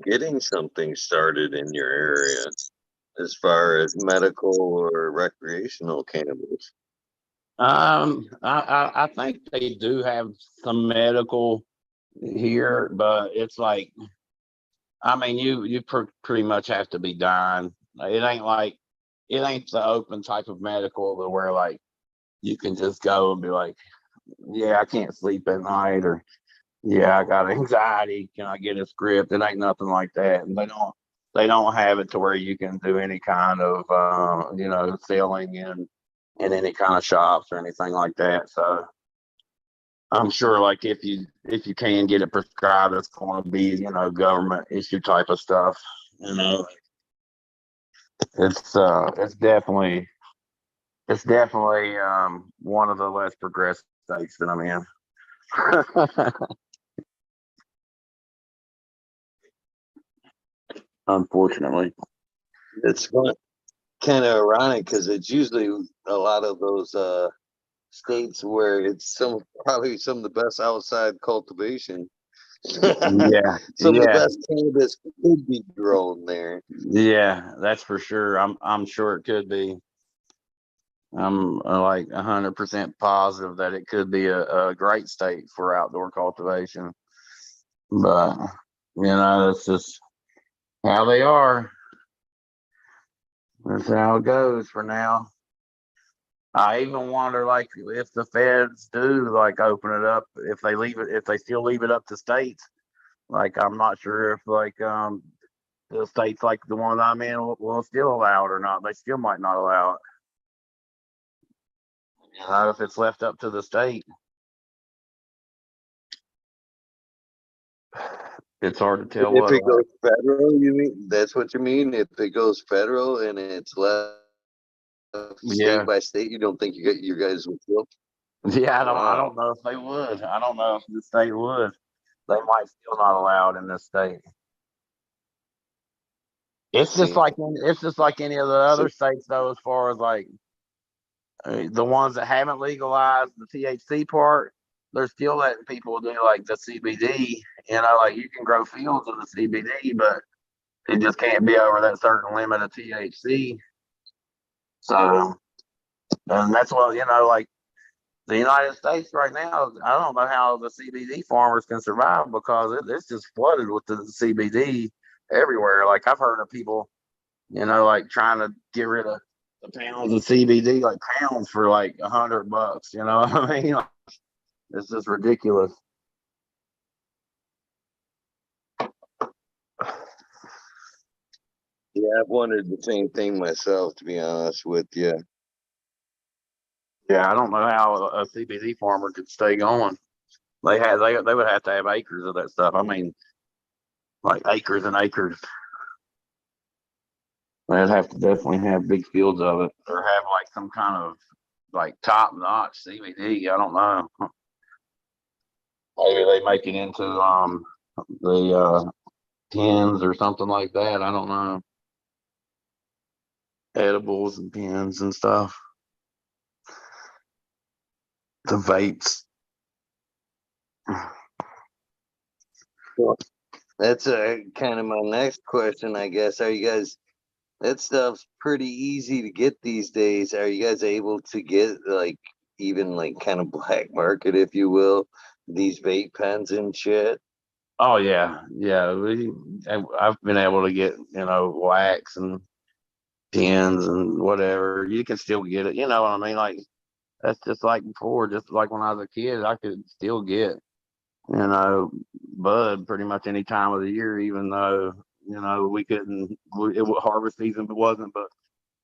getting something started in your area as far as medical or recreational cannabis? I think they do have some medical here, but it's like, I mean, you pretty much have to be dying. It ain't the open type of medical to where like you can just go and be like, yeah, I can't sleep at night, or yeah, I got anxiety. Can I get a script? It ain't nothing like that. And they don't have it to where you can do any kind of selling in any kind of shops or anything like that. So I'm sure like if you can get it prescribed, it's going to be, government issue type of stuff. You know, it's definitely one of the less progressive states that I'm in. Unfortunately. It's kind of ironic because it's usually a lot of those states where it's probably some of the best outside cultivation. Yeah, Some of the yeah, best cannabis could be grown there. yeah, that's for sure. I'm sure it could be. I'm like 100% positive that it could be a great state for outdoor cultivation. But that's just how they are. That's how it goes for now. I even wonder, like, if the feds do like open it up, if they still leave it up to states. Like, I'm not sure if like the states like the one I'm in will still allow it or not. They still might not allow it. If it's left up to the state, it's hard to tell If what. it goes federal, you mean that's what you mean? If it goes federal and it's left state Yeah, by state, you don't think you guys would still? yeah. I Wow. don't know if they would. I don't know if the state would. They might still not allow it in this state. See, It's just like any of the so other states, though, as far as like the ones that haven't legalized the THC part. They're still letting people do like the CBD. Like you can grow fields of the CBD, but it just can't be over that certain limit of THC. So, and that's what like the United States right now. I don't know how the CBD farmers can survive because it's just flooded with the CBD everywhere. Like I've heard of people, like trying to get rid of the pounds of CBD, like pounds for like $100. You know what I mean? It's just ridiculous. yeah, I've wondered the same thing myself, to be honest with you. Yeah, I don't know how a CBD farmer could stay going. They would have to have acres of that stuff. I mean, like acres and acres. They'd have to definitely have big fields of it, or have like some kind of like top notch CBD. I don't know. Maybe they make it into the pins or something like that. I don't know. Edibles and pins and stuff. The vapes. Well, that's kind of my next question, I guess. Are you guys that stuff's pretty easy to get these days. Are you guys able to get like even like kind of black market, if you will, these vape pens and shit? Oh yeah, yeah. I've been able to get wax and pins and whatever. You can still get it. You know what I mean? Like that's just like before. Just like when I was a kid, I could still get bud pretty much any time of the year, even though we couldn't. Harvest season wasn't, but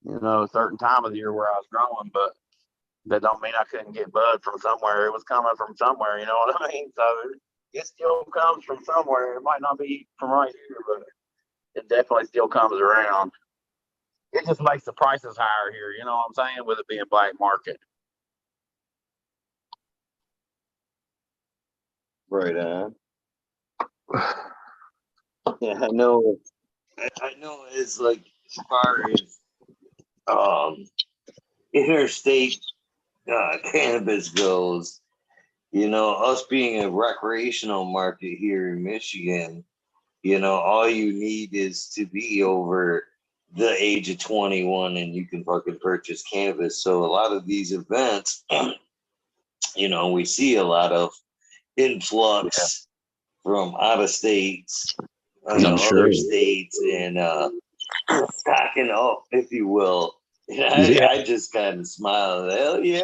a certain time of the year where I was growing, but that don't mean I couldn't get bud from somewhere. It was coming from somewhere, you know what I mean? So it still comes from somewhere. It might not be from right here, but it definitely still comes around. It just makes the prices higher here, you know what I'm saying, with it being black market. Right on. Yeah, I know. I know it's like as far as interstate cannabis goes, us being a recreational market here in Michigan, all you need is to be over the age of 21 and you can fucking purchase cannabis. So a lot of these events, we see a lot of influx from out of states, other states, and stocking up, if you will. And I just kind of smiled. Hell yeah.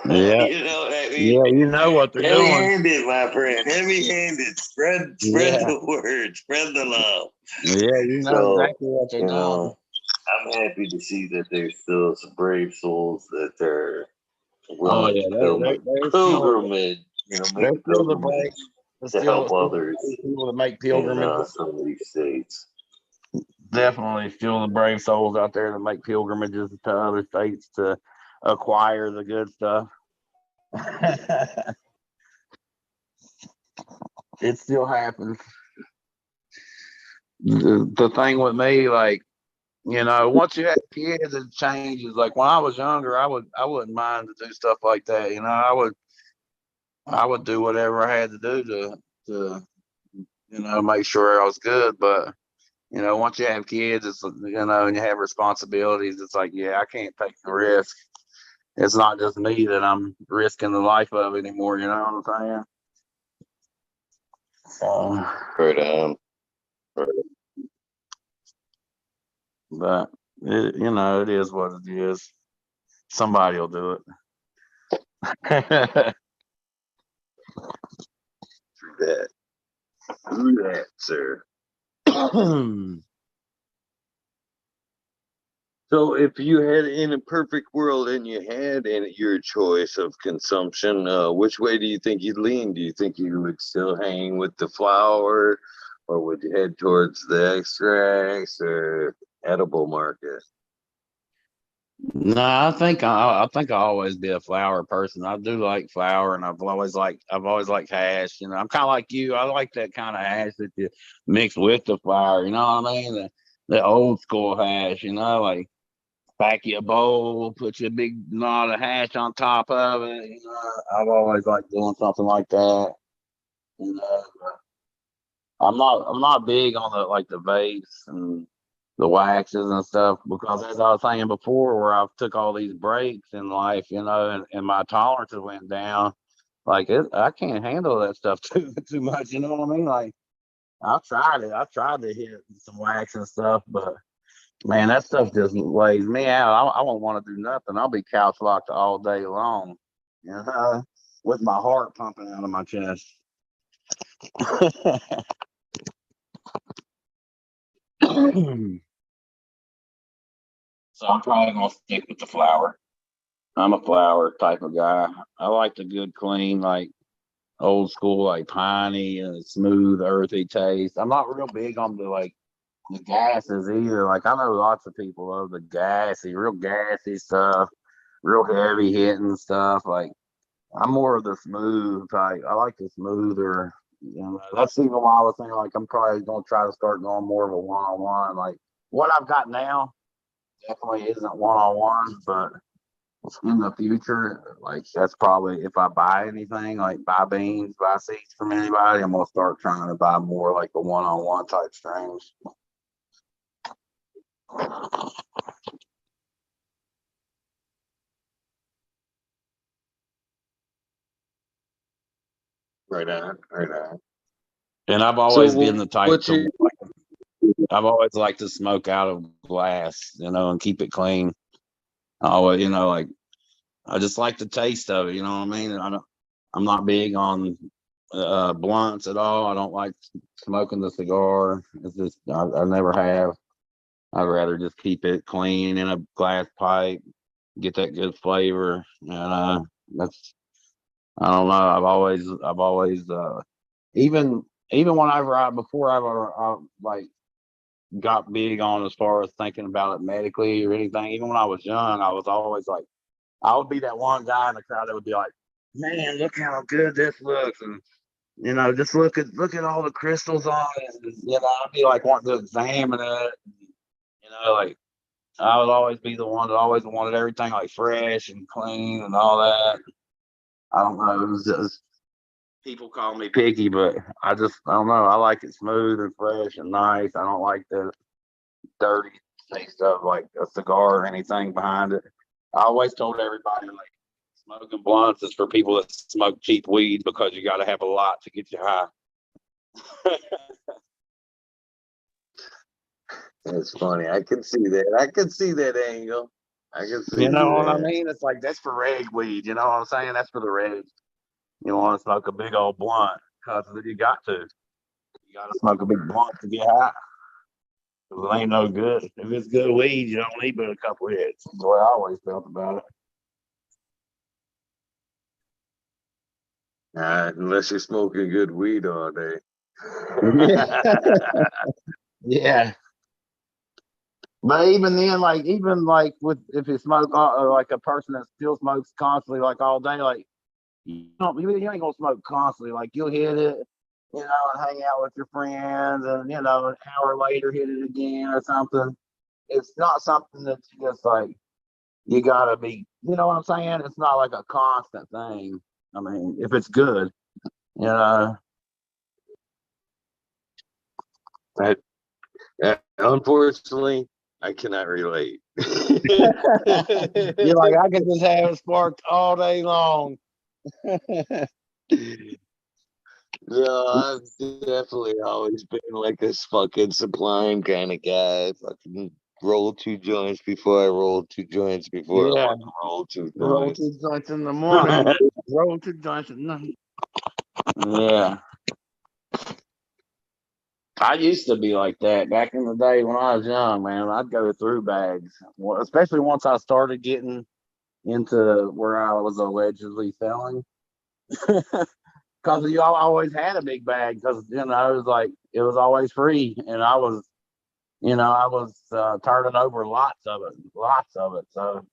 Yeah. You know what I mean? Yeah, you know what they're doing. Heavy-handed, my friend. Heavy-handed. Spread the word. Spread the love. Yeah, you know exactly what they're doing. I'm happy to see that there's still some brave souls that are willing to pilgrimage. Make a pilgrimage to help others people that make pilgrimages. in some of these states. Definitely still the brave souls out there that make pilgrimages to other states to acquire the good stuff. It still happens. The thing with me, like, once you have kids, it changes. Like when I was younger, I wouldn't mind to do stuff like that. I would do whatever I had to do to make sure I was good. But once you have kids, it's and you have responsibilities. It's like, yeah, I can't take the risk. It's not just me that I'm risking the life of anymore. You know what I'm saying? Right. But it is what it is. Somebody will do it. True that, sir. So if you had in a perfect world and you had your choice of consumption, which way do you think you'd lean? Do you think you would still hang with the flower, or would you head towards the extracts or edible market? No, I always be a flower person. I do like flower, and I've always liked hash. I'm kind of like you. I like that kind of hash that you mix with the flower. You know what I mean? The old school hash. Like pack you a bowl, put you a big knot of hash on top of it. I've always liked doing something like that. I'm not big on the vapes and the waxes and stuff because as I was saying before, where I've took all these breaks in life, and my tolerances went down. I can't handle that stuff too much. You know what I mean? Like I've tried it. I've tried to hit some wax and stuff, but man, that stuff just lays me out. I won't want to do nothing. I'll be couch locked all day long, with my heart pumping out of my chest. So I'm probably gonna stick with the flower. I'm a flower type of guy. I like the good, clean, like old school, like piney and smooth, earthy taste. I'm not real big on the gases either. Like I know lots of people love the real gassy stuff, real heavy hitting stuff. Like I'm more of the smooth type. I like the smoother. That's even why I was saying like I'm probably gonna try to start going more of a one-on-one. Like what I've got now definitely isn't one-on-one, but in the future, like that's probably if I buy anything, like buy beans, buy seeds from anybody, I'm gonna start trying to buy more like the one-on-one type strains. Right on, right on. And I've So always been the type what's your to, I've always liked to smoke out of glass, you know, and keep it clean. I always, you know, like I just like the taste of it. You know what I mean? I'm not big on blunts at all. I don't like smoking the cigar. It's just I never have. I'd rather just keep it clean in a glass pipe, get that good flavor, and that's I don't know. I've always even even whenever before I ever like got big on as far as thinking about it medically or anything. Even when I was young, I was always like, I would be that one guy in the crowd that would be like, "Man, look how good this looks," and you know, just look at all the crystals on it. And, you know, I'd be like wanting to examine it. You know, like I would always be the one that always wanted everything like fresh and clean and all that. I don't know. It was just people call me picky, but I don't know. I like it smooth and fresh and nice. I don't like the dirty taste of like a cigar or anything behind it. I always told everybody like smoking blunts is for people that smoke cheap weed because you got to have a lot to get you high. That's funny. I can see that. I can see that angle. I can see You know what I that. mean? It's like that's for reg weed. You know what I'm saying? That's for the reg. You want to smoke a big old blunt because you got to. You got to smoke a big blunt to get high. 'Cause it ain't no good. If it's good weed, you don't need but a couple of hits. That's the way I always felt about it. Unless you're smoking good weed all day. Yeah. But even then, like even like with if you smoke like a person that still smokes constantly, like all day, like you ain't gonna smoke constantly. Like you'll hit it, you know, and hang out with your friends, and you know, an hour later hit it again or something. It's not something that you just like you gotta be. You know what I'm saying? It's not like a constant thing. I mean, if it's good, you know. Unfortunately, I cannot relate. You're like I can just have it sparked all day long. No, I've definitely always been like this fucking sublime kind of guy. Fucking roll two joints before I roll two joints before I Yeah. fucking roll two Roll joints. 2 joints in the morning. Roll 2 joints at night. Yeah. I used to be like that back in the day when I was young, man. I'd go through bags, well, especially once I started getting into where I was allegedly selling. Because you always had a big bag because, you know, it was like, it was always free. And I was, you know, I was turning over lots of it, lots of it. So,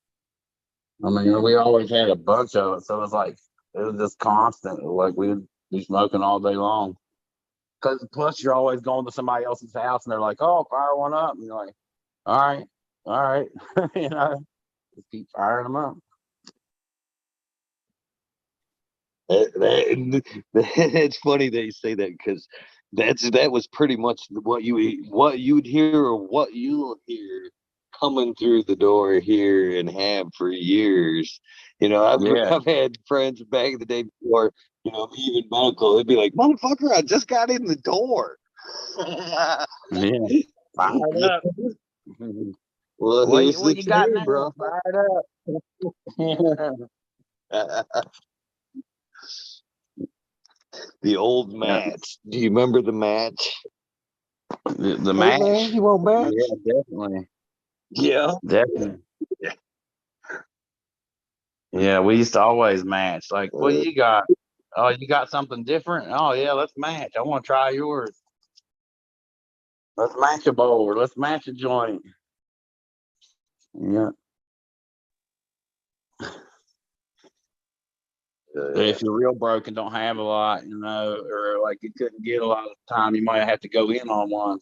I mean, we always had a bunch of it. So it was just constant. Like we'd be smoking all day long. Because plus you're always going to somebody else's house and they're like, "Oh, fire one up," and you're like, all right, you know, just keep firing them up. It's funny that you say that because that was pretty much what you'd hear or what you'll hear coming through the door here and have for years. You know, Yeah, I've had friends back in the day before, you know, even medical, they'd be like, "Motherfucker, I just got in the door." yeah, fired up. Well, What here's you, the what you got chain, now? bro. Fired up. The old Yeah. match. Do you remember the match? The Hey match. man, you want match? Yeah, definitely, Yeah. definitely. Yeah, we used to always match. Like, what do you got? Oh, you got something different? Oh yeah, let's match. I want to try yours. Let's match a bowl or let's match a joint. Yeah. If you're real broke and don't have a lot, you know, or like you couldn't get a lot of time, you might have to go in on one.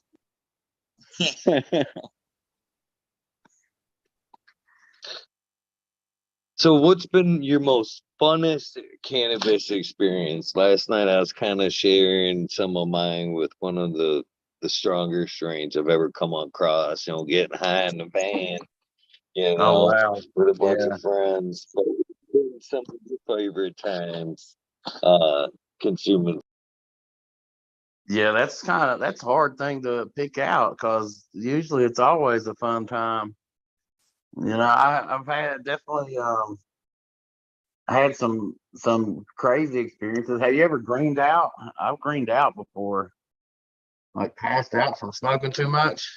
So, what's been your most funnest cannabis experience? Last night, I was kind of sharing some of mine with one of the the stronger strains I've ever come across. You know, getting high in the van, you Oh know, wow. with a bunch Yeah. of friends. But some of your favorite times consuming. Yeah, that's a hard thing to pick out because usually it's always a fun time. You know, I've had definitely had some crazy experiences. Have you ever greened out? I've greened out before, like passed out from smoking too much.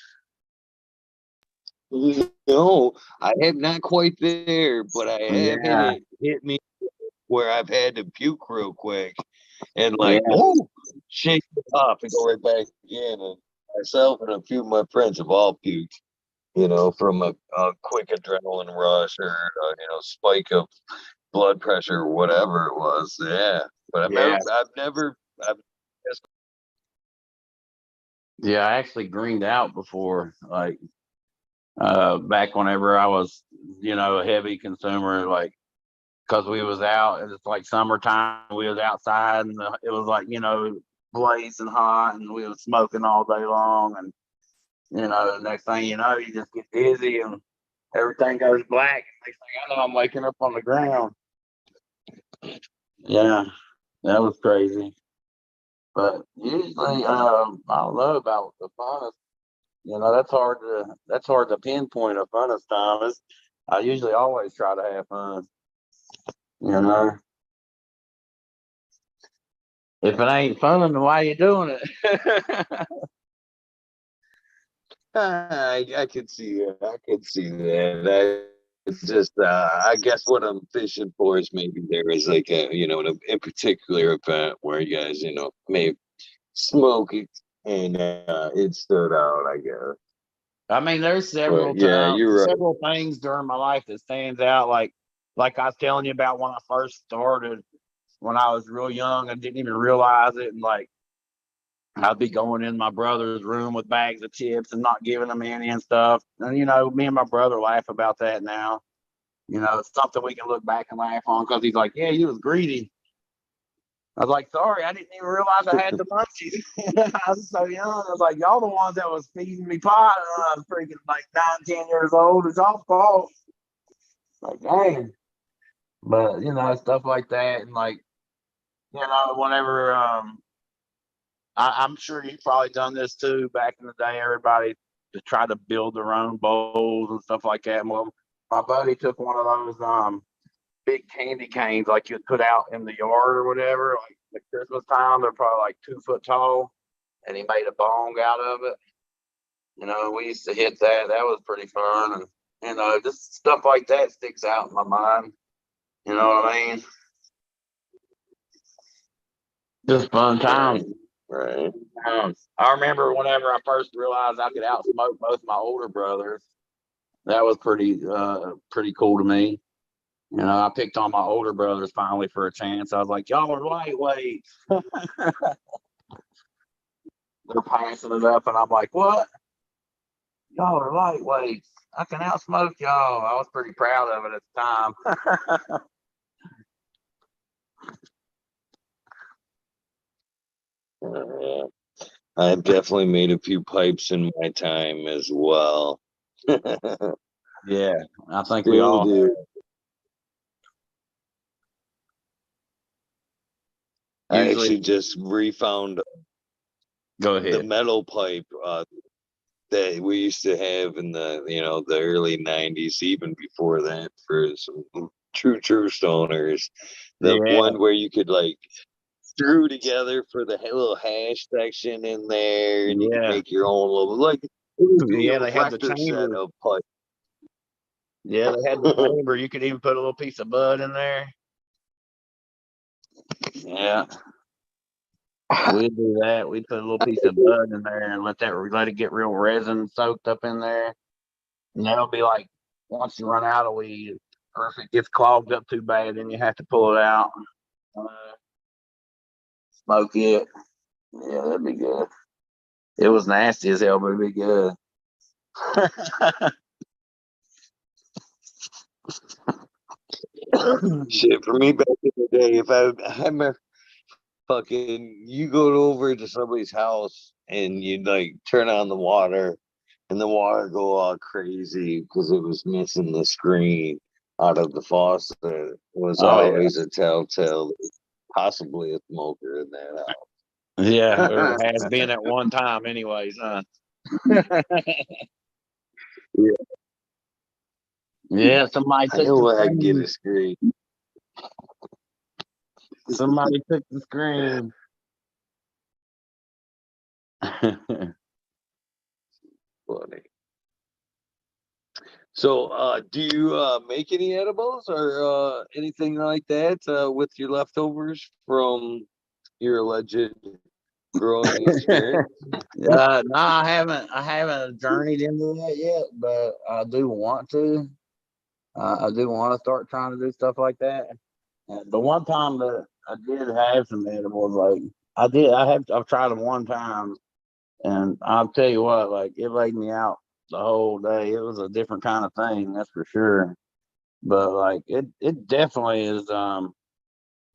No, I have not quite there, but I have Yeah, hit me where I've had to puke real quick and yeah, like, whoa, shake it off and go right back again. And myself and a few of my friends have all puked, you know, from a quick adrenaline rush or spike of blood pressure or whatever it was. Yeah, but yeah, I've yeah. I actually greened out before, like back whenever I was, a heavy consumer, like because we was out and it's like summertime, we was outside and it was like, blazing hot and we was smoking all day long and the next thing you know, you just get dizzy and everything goes black. Next thing I know, I'm waking up on the ground. Yeah, that was crazy. But usually, I don't know about the funnest. That's hard to pinpoint a funnest time. I usually always try to have fun. You know, if it ain't fun, then why you doing it? I could see that. I could see that. It's just, I guess what I'm fishing for is maybe there is like a particular event where you guys, may smoke it and it stood out, I guess. I mean, there's But yeah, you're right. several things during my life that stands out. Like I was telling you about when I first started, when I was real young, I didn't even realize it, and like I'd be going in my brother's room with bags of chips and not giving them any and stuff. And me and my brother laugh about that now. It's something we can look back and laugh on because he's like, "Yeah, you was greedy." I was like, "Sorry, I didn't even realize I had the munchies." I was so young. I was like, "Y'all the ones that was feeding me pot when I was freaking like 9, 10 years old. It's y'all's fault." Like, dang. But stuff like that, and like whenever I'm sure you've probably done this too back in the day. Everybody to try to build their own bowls and stuff like that. Well, my buddy took one of those big candy canes like you'd put out in the yard or whatever, like at Christmas time. They're probably like 2 foot tall, and he made a bong out of it. We used to hit that. That was pretty fun, and just stuff like that sticks out in my mind. You know what I mean? Just fun times. Right. I remember whenever I first realized I could outsmoke both my older brothers. That was pretty cool to me. I picked on my older brothers finally for a chance. I was like, "Y'all are lightweights." They're passing it up, and I'm like, "What? Y'all are lightweights. I can outsmoke y'all." I was pretty proud of it at the time. I've definitely made a few pipes in my time as well. Yeah, I think we Still all. do. I Usually, actually just refound go the ahead. metal pipe that we used to have in the early 90s, even before that, for some true stoners. The Yeah, one where you could like screw together for the little hash section in there, and you could yeah, make your own little, like, it would be yeah. a They had the vector set chamber. of pipe. Yeah, they had the chamber. You could even put a little piece of bud in there. Yeah. We'd do that. We'd put a little piece of bud in there and let it get real resin soaked up in there. And that'll be like once you run out of weed, or if it gets clogged up too bad, then you have to pull it out, uh, smoke it. Yeah, that'd be good. It was nasty as hell, but it'd be good. Shit, for me back in the day, if I fucking, you go over to somebody's house and you like turn on the water and the water go all crazy because it was missing the screen out of the faucet. It was Oh, yeah. always a telltale, possibly a smoker in that house. Yeah, or has been at one time, anyways, huh? Yeah, somebody I took know the I get screen. a screen. Somebody took the screen. Funny. So, do you make any edibles or anything like that with your leftovers from your alleged growing experience? No, I haven't journeyed into that yet, but I do want to. I do want to start trying to do stuff like that. And the one time that I did have some edibles, like I've tried them one time, and I'll tell you what, like it laid me out the whole day. It was a different kind of thing, that's for sure. But like it definitely is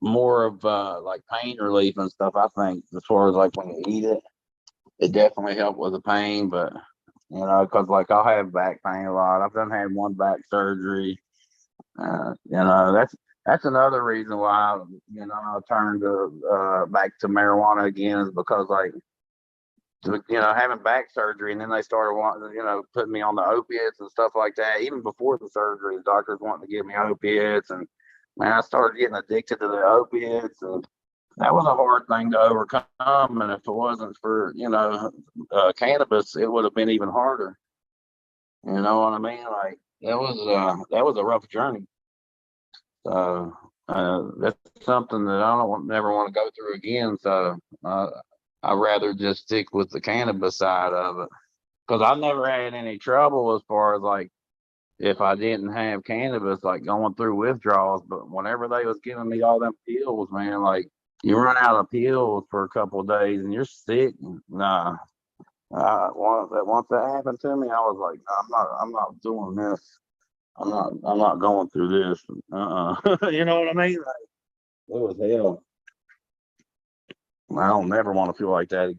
more of like pain relief and stuff. I think as far as like when you eat it, it definitely helped with the pain. But you know, because like I'll have back pain a lot. I've done had one back surgery. You know, that's another reason why you know I turned back to marijuana again is because like you know having back surgery and then they started wanting you know putting me on the opiates and stuff like that. Even before the surgery, the doctors wanting to give me opiates and man, I started getting addicted to the opiates and that was a hard thing to overcome. And if it wasn't for you know cannabis, it would have been even harder. You know what I mean? Like that was a rough journey. So that's something that I don't never want to go through again. So I'd rather just stick with the cannabis side of it because I never had any trouble as far as like if I didn't have cannabis, like going through withdrawals. But whenever they was giving me all them pills, man, like you run out of pills for a couple of days and you're sick. Nah, once that happened to me, I was like, I'm not doing this. I'm not going through this. You know what I mean? Like, it was hell. I don't never want to feel like that again.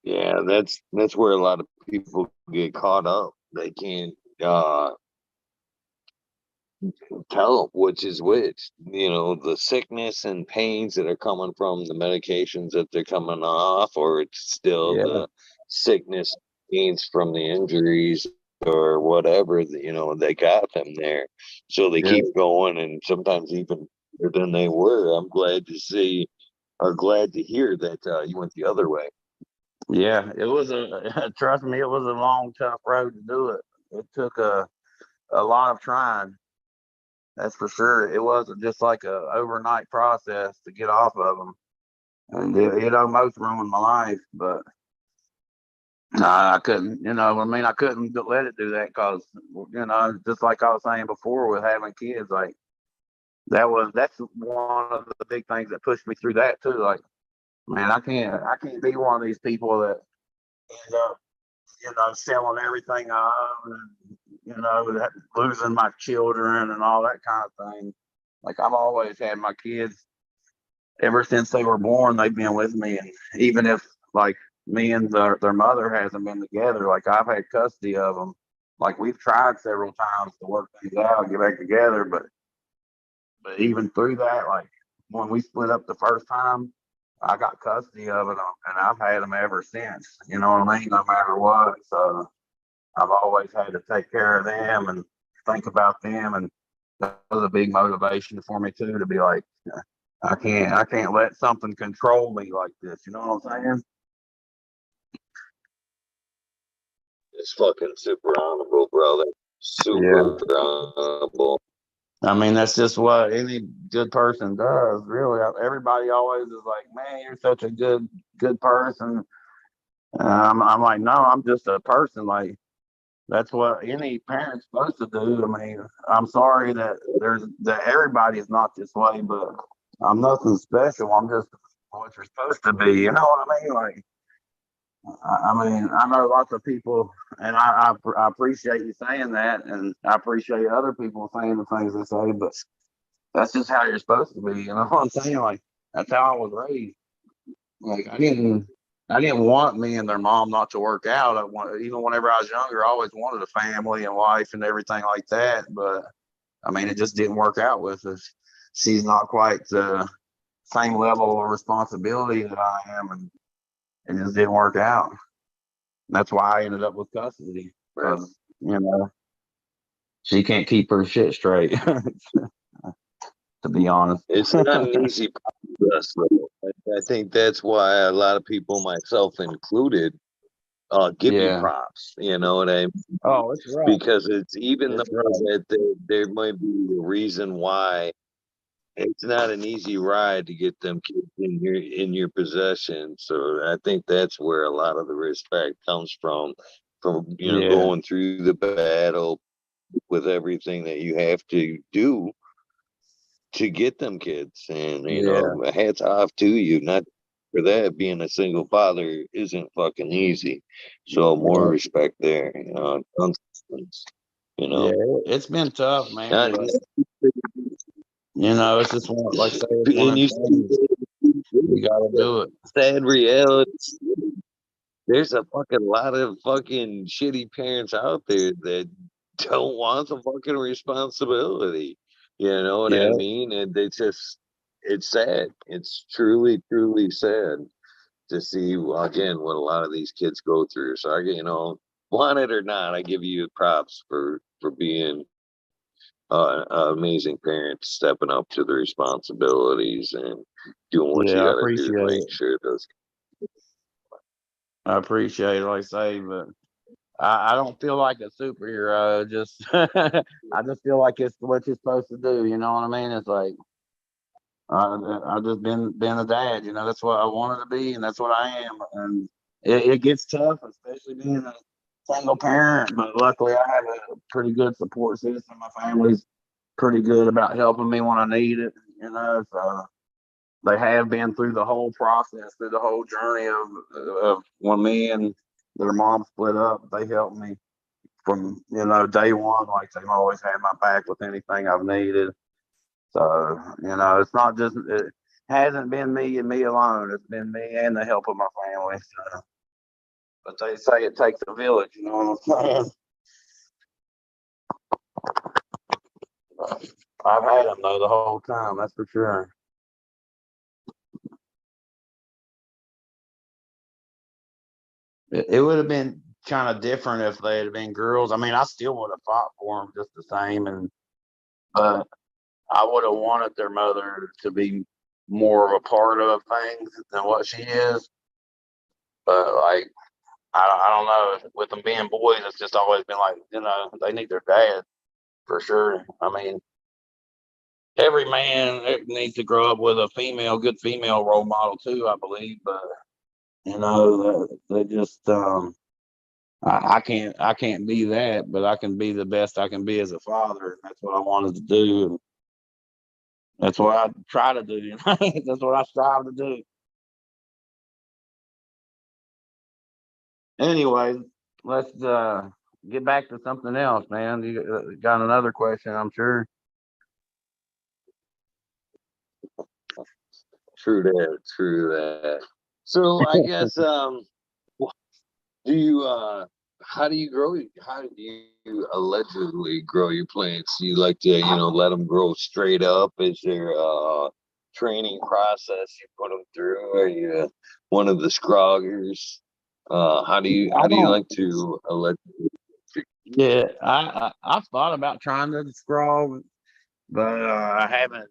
Yeah, that's where a lot of people get caught up. They can't uh tell which is which. You know, the sickness and pains that are coming from the medications that they're coming off, or it's still Yeah, the sickness pains from the injuries or whatever that you know they got them there. So they yeah, keep going and sometimes even better than they were. I'm glad to see or glad to hear that you went the other way. yeah. It was a trust me, it was a long, tough road to do it. It took a lot of trying. That's for sure. It wasn't just like a overnight process to get off of them, and it almost ruined my life. But I couldn't, you know, I mean, I couldn't let it do that because, you know, just like I was saying before with having kids, like that's one of the big things that pushed me through that too. Like, man, I can't be one of these people that end up, you know, selling everything I own and, you know, losing my children and all that kind of thing. Like, I've always had my kids ever since they were born, they've been with me. And even if, like, me and their mother hasn't been together, like, I've had custody of them. Like, we've tried several times to work things out, get back together, but even through that, like when we split up the first time, I got custody of it, and I've had them ever since. You know what I mean? No matter what. So I've always had to take care of them and think about them, and that was a big motivation for me too to be like, I can't let something control me like this. You know what I'm saying? It's fucking super honorable, brother. Yeah. Super honorable. I mean, that's just what any good person does, really. Everybody always is like, "Man, you're such a good person." I'm like, no, I'm just a person. Like that's what any parent's supposed to do. I mean, I'm sorry that everybody's not this way, but I'm nothing special. I'm just what you're supposed to be. You know what I mean? Like, I mean, I know lots of people, and I appreciate you saying that, and I appreciate other people saying the things they say, but that's just how you're supposed to be. You know what I'm saying? Like that's how I was raised. Like I didn't want me and their mom not to work out. Even whenever I was younger, I always wanted a family and wife and everything like that. But I mean, it just didn't work out with us. She's not quite the same level of responsibility that I am, and it just didn't work out. That's why I ended up with custody because she can't keep her shit straight. To be honest, It's not an easy process. Though. I think that's why a lot of people, myself included, give you yeah. props. You know what I mean? Oh, it's rough. Because it's even It's though rough. that there might be a reason why it's not an easy ride to get them kids in your possession. So I think that's where a lot of the respect comes from Yeah, going through the battle with everything that you have to do to get them kids. And yeah, hats off to you. Not for that, being a single father isn't fucking easy. So more right. respect there. You Yeah. know. It's been tough, man. Not, But it's just one, like I say, it's one and of you the things we got to do it. sad reality. There's a fucking lot of fucking shitty parents out there that don't want the fucking responsibility. You know what I Yeah, mean? And it's sad. It's truly, truly sad to see again what a lot of these kids go through. So want it or not, I give you props for being an amazing parent, stepping up to the responsibilities and doing what you yeah, I got to do appreciate to make it. sure those. I appreciate it, like I say, but I don't feel like a superhero. Just I just feel like it's what you're supposed to do. You know what I mean? It's like I just been a dad. That's what I wanted to be, and that's what I am. And it gets tough, especially being a single parent. But luckily, I have a pretty good support system. My family's pretty good about helping me when I need it. So they have been through the whole process, through the whole journey of when me and their mom split up. They helped me from day one. Like they've always had my back with anything I've needed. So it's not just it hasn't been me and me alone. It's been me and the help of my family. So, but they say it takes a village. You know what I'm saying? I've had them though the whole time. That's for sure. It would have been kind of different if they had been girls. I mean, I still would have fought for them just the same, but I would have wanted their mother to be more of a part of things than what she is. But like, I don't know. With them being boys, it's just always been like, they need their dad for sure. I mean, every man needs to grow up with a good female role model too, I believe. But they just, I can't be that, but I can be the best I can be as a father. That's what I wanted to do. And that's what I try to do. That's what I strive to do. Anyway, let's get back to something else, man. You got another question, I'm sure. True that. True that. So I guess do you how do you grow? How do you allegedly grow your plants? Do you like to let them grow straight up? Is there a training process you put them through? Are you one of the scroggers? I How do you don't. like to allegedly? Yeah, I've thought about trying to scroll, but I haven't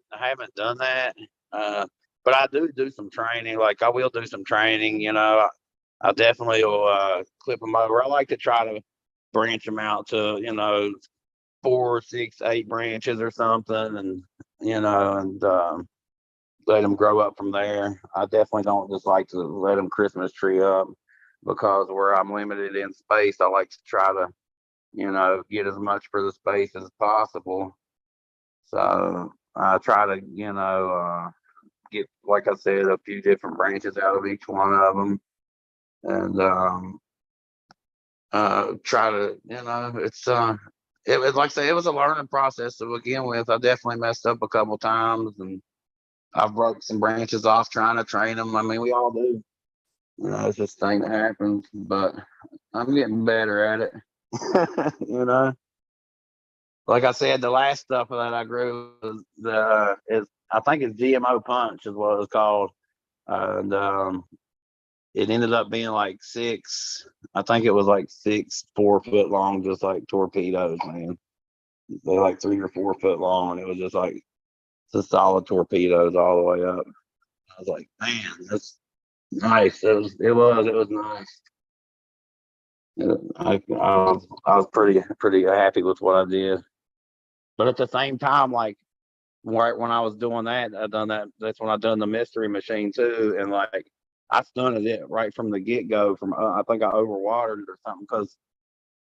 done that. Uh, but I do some training. Like I will do some training. I definitely will clip them over. I like to try to branch them out to 4, 6, 8 branches or something, and let them grow up from there. I definitely don't just like to let them Christmas tree up because where I'm limited in space, I like to try to get as much for the space as possible. So I try to get, like I said, a few different branches out of each one of them, and try to it's it was like I say, it was a learning process to begin with. I definitely messed up a couple times, and I broke some branches off trying to train them. I mean, we all do. You know, it's just a thing that happens, but I'm getting better at it. You know, like I said, the last stuff that I grew was is I think it's GMO Punch is what it was called, and it ended up being like I think it was like 4 foot long, just like torpedoes, man. They're like 3 or 4 foot long, and it was just like the solid torpedoes all the way up. I was like, man, that's nice. It was nice. I was pretty happy with what I did. But at the same time, like right when I was doing that, I done that. That's when I done the mystery machine too, and like I stunted it right from the get go. From I think I overwatered it or something because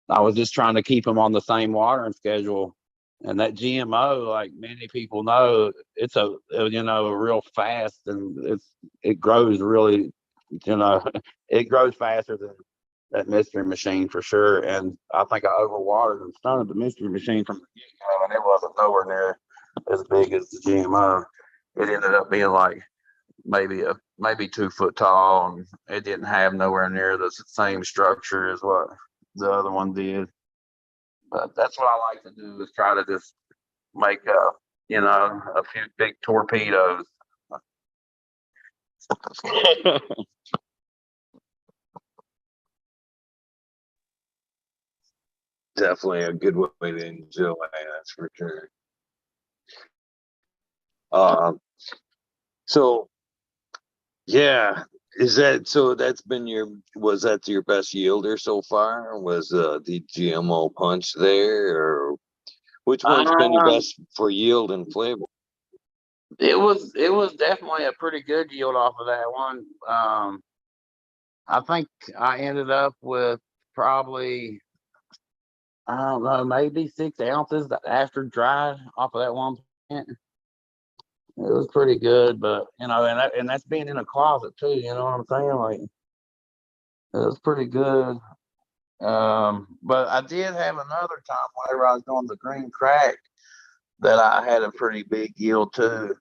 I was just trying to keep them on the same watering schedule. And that GMO, like many people know, it's a real fast, and it grows really, it grows faster than that mystery machine for sure. And I think I overwatered and stunted the mystery machine from the get-go, and it wasn't nowhere near as big as the GMO. It ended up being like maybe 2 foot tall, and it didn't have nowhere near the same structure as what the other one did. But that's what I like to do is try to just make a few big torpedoes. Definitely a good way to enjoy, that's for sure. Um, so yeah, that's been was that your best yielder so far? Was the GMO Punch there, or which one's been your Um, best for yield and flavor? it was definitely a pretty good yield off of that one. I think I ended up with probably, I don't know, maybe 6 ounces after dry off of that one plant. It was pretty good, but and that's being in a closet too. You know what I'm saying? Like it was pretty good. But I did have another time whenever I was doing the green crack that I had a pretty big yield too,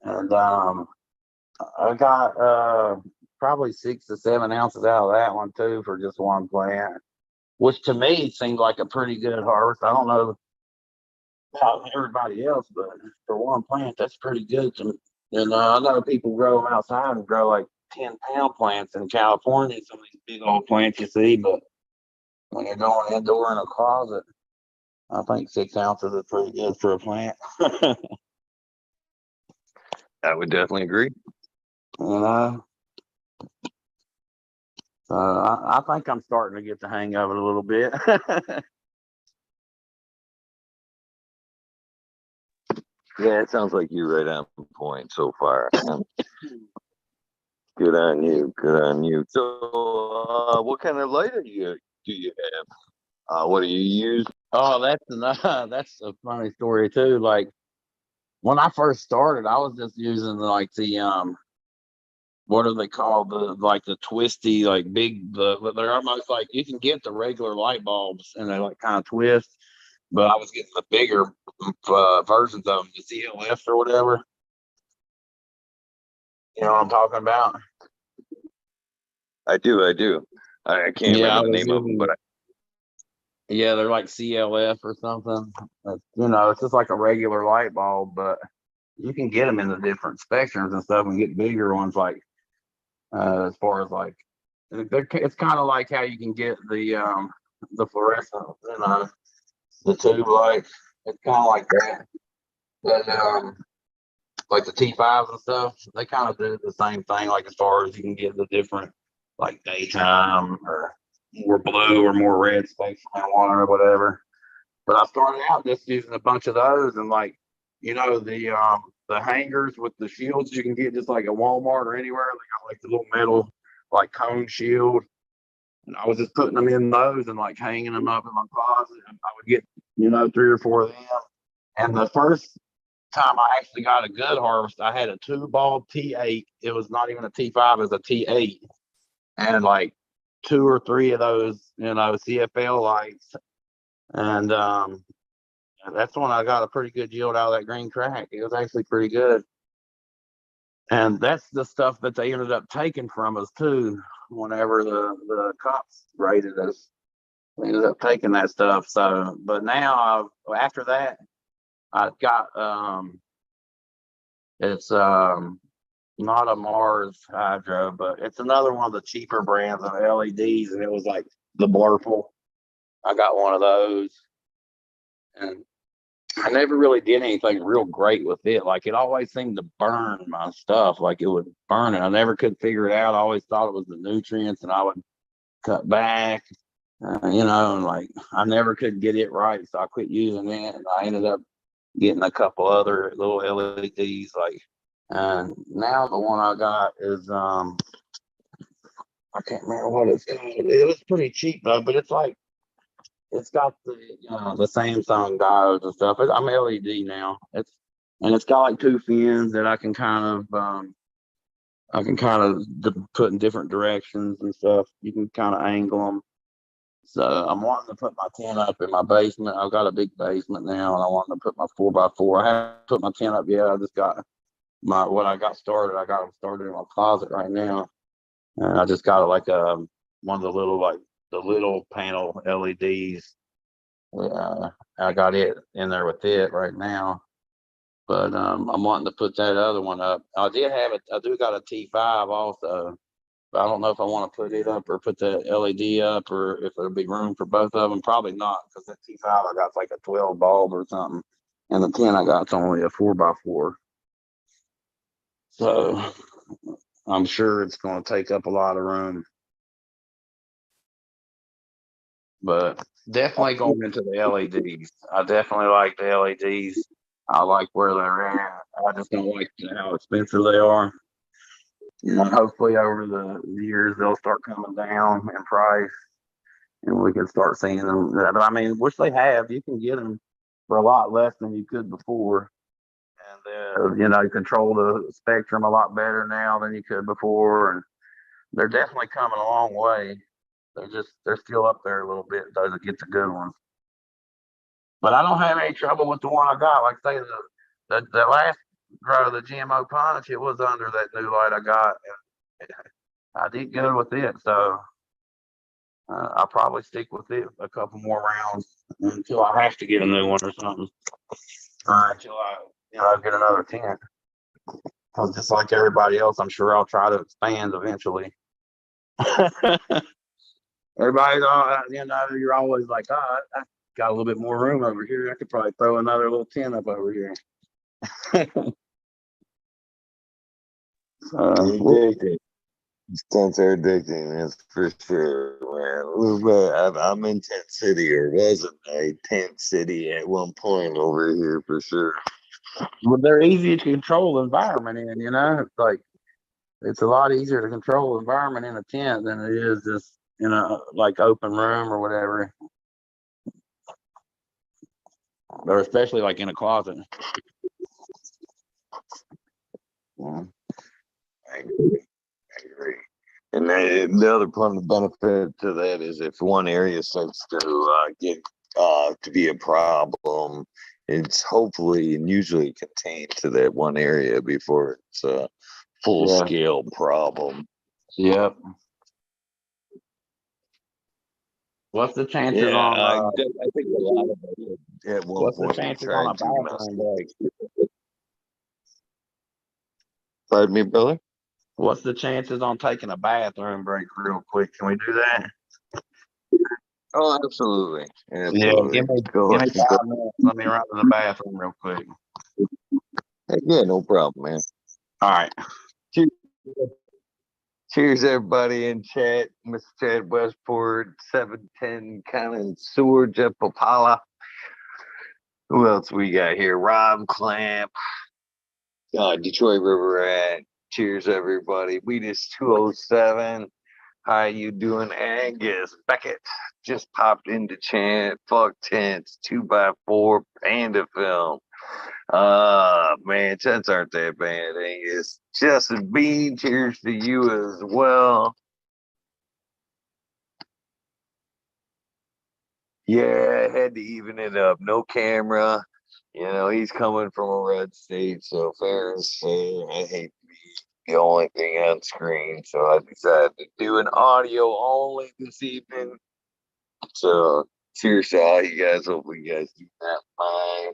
and I got probably 6 to 7 ounces out of that one too for just one plant, which to me seemed like a pretty good harvest. I don't know about everybody else, but for one plant, that's pretty good to me. And I know people grow them outside and grow like 10-pound plants in California, some of these big old plants you see, but when you're going indoor in a closet, I think 6 ounces is pretty good for a plant. I would definitely agree. You know, so I think I'm starting to get the hang of it a little bit. Yeah, it sounds like you're right on point so far. Good on you. Good on you. So, what kind of lighter do you have? What do you use? Oh, that's a funny story too. Like when I first started, I was just using like the what are they called? The twisty, like big, they're almost like you can get the regular light bulbs and they like kind of twist, but I was getting the bigger versions of them, the CLFs or whatever. You know what I'm talking about? I do. I can't Yeah, I remember the was name of them, using. but Yeah, they're like CLF or something. It's just like a regular light bulb, but you can get them in the different spectrums and stuff and get bigger ones like as far as like it's kind of like how you can get the fluorescent, the tube light. It's kind of like that. But like the T5s and stuff, they kind of do the same thing. Like as far as you can get the different like daytime or more blue or more red space water or whatever. But I started out just using a bunch of those and like the hangers with the shields you can get just like at Walmart or anywhere. They got like the little metal like cone shield. And I was just putting them in those and like hanging them up in my closet. And I would get, 3 or 4 of them. And the first time I actually got a good harvest, I had a 2-bulb T8. It was not even a T5, it was a T8. And like 2 or 3 of those, CFL lights. And that's when I got a pretty good yield out of that green crack. It was actually pretty good. And that's the stuff that they ended up taking from us too. Whenever the cops raided us, they ended up taking that stuff. So, but now after that, I've got it's not a Mars Hydro, but it's another one of the cheaper brands of LEDs, and it was like the Blurple. I got one of those, and I never really did anything real great with it. Like it always seemed to burn my stuff, like it would burn it. I never could figure it out. I always thought it was the nutrients, and I would cut back, and like I never could get it right, so I quit using it, and I ended up getting a couple other little LEDs. Like, and now the one I got is I can't remember what it's called. It was pretty cheap though, but it's like it's got the Samsung diodes and stuff. I'm LED now. It's got like two fins that I can kind of put in different directions and stuff. You can kind of angle them. So I'm wanting to put my tent up in my basement. I've got a big basement now, and I want to put my 4x4. I haven't put my tent up yet. I just got what I got started. I got them started in my closet right now, and I just got like one of the little panel LEDs. I got it in there with it right now, but I'm wanting to put that other one up. I do got a T5 also, but I don't know if I want to put it up or put the LED up, or if there'll be room for both of them. Probably not, because that T5 I got like a 12 bulb or something, and the 10 I got's only a 4x4. So I'm sure it's going to take up a lot of room, but definitely going into the LEDs. I definitely like the LEDs. I like where they're at. I just don't like how expensive they are. Hopefully over the years they'll start coming down in price, and we can start seeing them. But I mean, which they have. You can get them for a lot less than you could before, and you control the spectrum a lot better now than you could before. And they're definitely coming a long way. They're still up there a little bit, though, to get the good ones. But I don't have any trouble with the one I got. Like I say, the last grow, the GMO punch, it was under that new light I got, and I did good with it. So I'll probably stick with it a couple more rounds until I have to get a new one or something, or until I get another tent. Because just like everybody else, I'm sure I'll try to expand eventually. Everybody's you're always like, oh, I got a little bit more room over here. I could probably throw another little tent up over here. Tents are addicting, that's for sure, man. I'm in Tent City, or was a Tent City at one point over here for sure. Well, they're easy to control the environment in, It's like it's a lot easier to control the environment in a tent than it is just in a like open room or whatever. Or especially like in a closet. Yeah, I agree. And the other part of the benefit to that is if one area starts to get to be a problem, it's hopefully and usually contained to that one area before it's a full scale problem. Yep. What's the chances on? I think a lot of it at one what's point the chances on a bathroom break? Pardon me, brother? What's the chances on taking a bathroom break real quick? Can we do that? Oh, absolutely. Yeah, give me 5 minutes. Let me run to the bathroom real quick. Yeah, no problem, man. All right. Cheers, everybody in chat. Mr. Chad Westport, 710 Cannon Sword, Jeff Popala. Who else we got here? Rob Clamp. Detroit River Rat. Cheers, everybody. Wheatus 207. How you doing? Angus Beckett just popped into chat. Fuck tents, 2x4 Panda Film. Man, tents aren't that bad, Angus. Justin Bean, cheers to you as well. Yeah, I had to even it up. No camera. You know, he's coming from a red state, so fair and fair. I hate to be the only thing on screen, so I decided to do an audio only this evening. So cheers to all you guys. Hopefully you guys do that fine.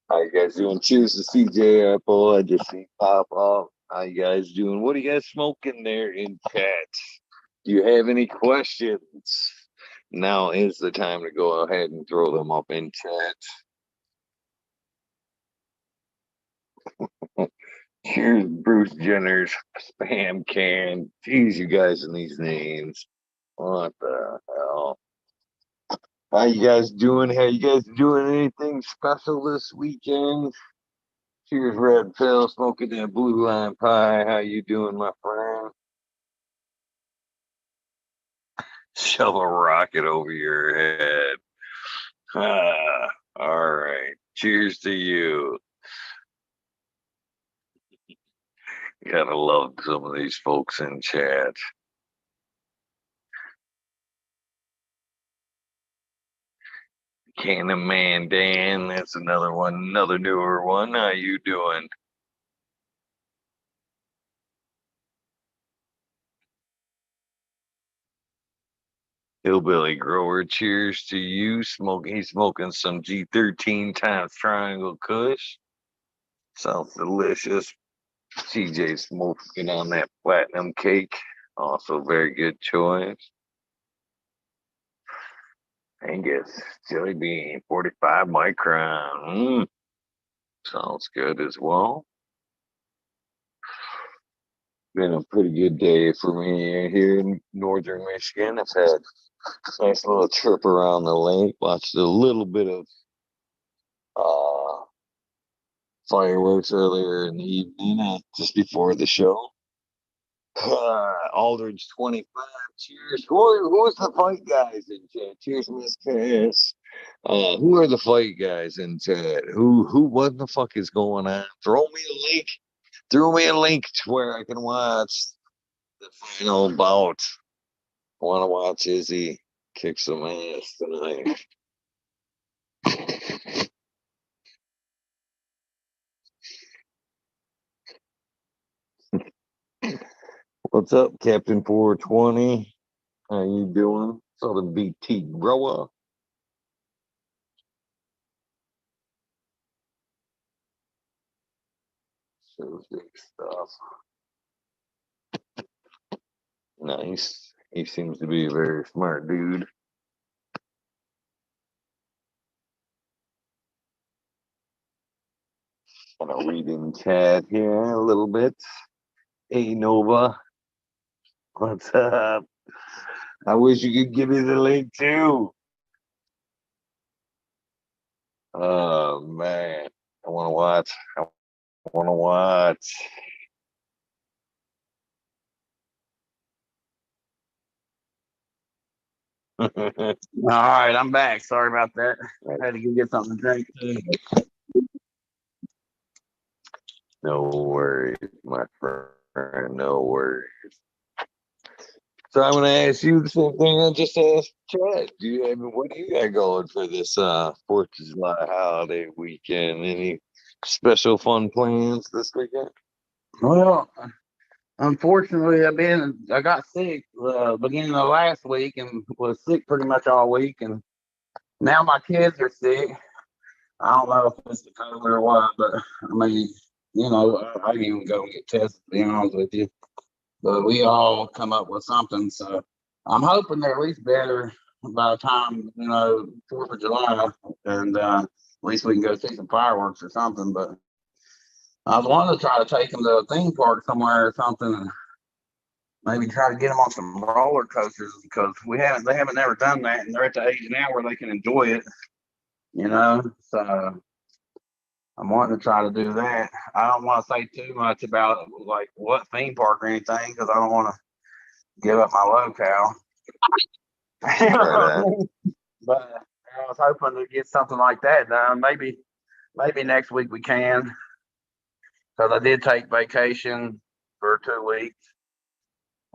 How you guys doing? Cheers to CJ Apple. I just see pop up. How you guys doing? What are you guys smoking there in chat? Do you have any questions? Now is the time to go ahead and throw them up in chat. Here's Bruce Jenner's spam can. Jeez, you guys and these names. What the hell? How you guys doing? How you guys doing? Anything special this weekend? Cheers, Red Pill, smoking that blue line pie. How you doing, my friend? Shove a rocket over your head. Ah, all right. Cheers to you. Gotta love some of these folks in chat. Cannon Man Dan, that's another one, another newer one. How you doing? Hillbilly Grower, cheers to you. He's smoking some G13 times Triangle Kush. Sounds delicious. CJ smoking on that platinum cake. Also very good choice. Angus, Jelly Bean, 45 micron. Sounds good as well. Been a pretty good day for me here in northern Michigan. I've had a nice little trip around the lake, watched a little bit of fireworks earlier in the evening, just before the show. Aldridge 25. Cheers. Who's the fight guys in chat? Cheers, Miss Cass. Who are the fight guys in chat? What the fuck is going on? Throw me a link. Throw me a link to where I can watch the final bout. I want to watch Izzy kick some ass tonight. What's up, Captain 420? How you doing? Southern BT grower. So big stuff. Nice. He seems to be a very smart dude. Kind of reading chat here a little bit. Hey Nova, what's up? I wish you could give me the link too. Oh man, I want to watch. I want to watch. All right, I'm back. Sorry about that. I had to go get something to drink too. No worries, my friend. No worries. So I'm going to ask you the same thing I just asked Chad. What do you got going for this 4th of July holiday weekend? Any special fun plans this weekend? Well, unfortunately, I got sick beginning of last week and was sick pretty much all week, and now my kids are sick. I don't know if it's the COVID or what, but I mean, I didn't even go and get tested, to be honest with you. But we all come up with something, so I'm hoping they're at least better by the time 4th of July, and at least we can go see some fireworks or something. But I was wanting to try to take them to a theme park somewhere or something, and maybe try to get them on some roller coasters because they haven't never done that, and they're at the age now where they can enjoy it, So I'm wanting to try to do that. I don't want to say too much about like what theme park or anything because I don't want to give up my locale. But I was hoping to get something like that done. Maybe next week we can, because I did take vacation for 2 weeks.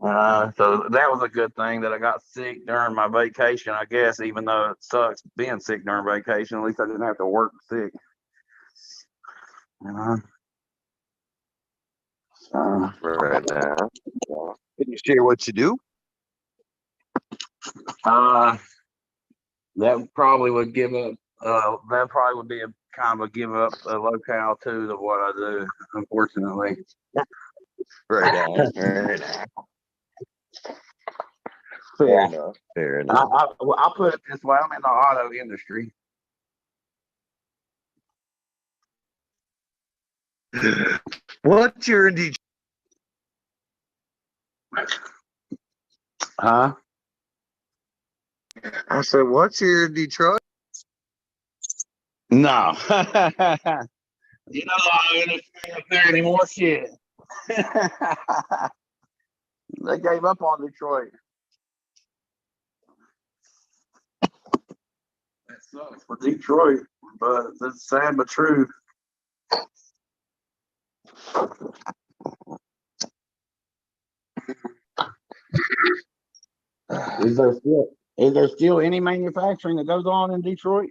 So that was a good thing that I got sick during my vacation, I guess, even though it sucks being sick during vacation. At least I didn't have to work sick. You know? Right now. Can you share what you do? That probably would give up. That probably would be a kind of a give up a locale too to what I do. Unfortunately. Right on. Right on. Fair enough. Fair enough. I'll put it this way: I'm in the auto industry. What's your Detroit? Huh? I said, what's your Detroit? No. You know, the auto industry up there anymore. Shit. They gave up on Detroit. That sucks for Detroit, but it's sad but true. Is there still any manufacturing that goes on in Detroit?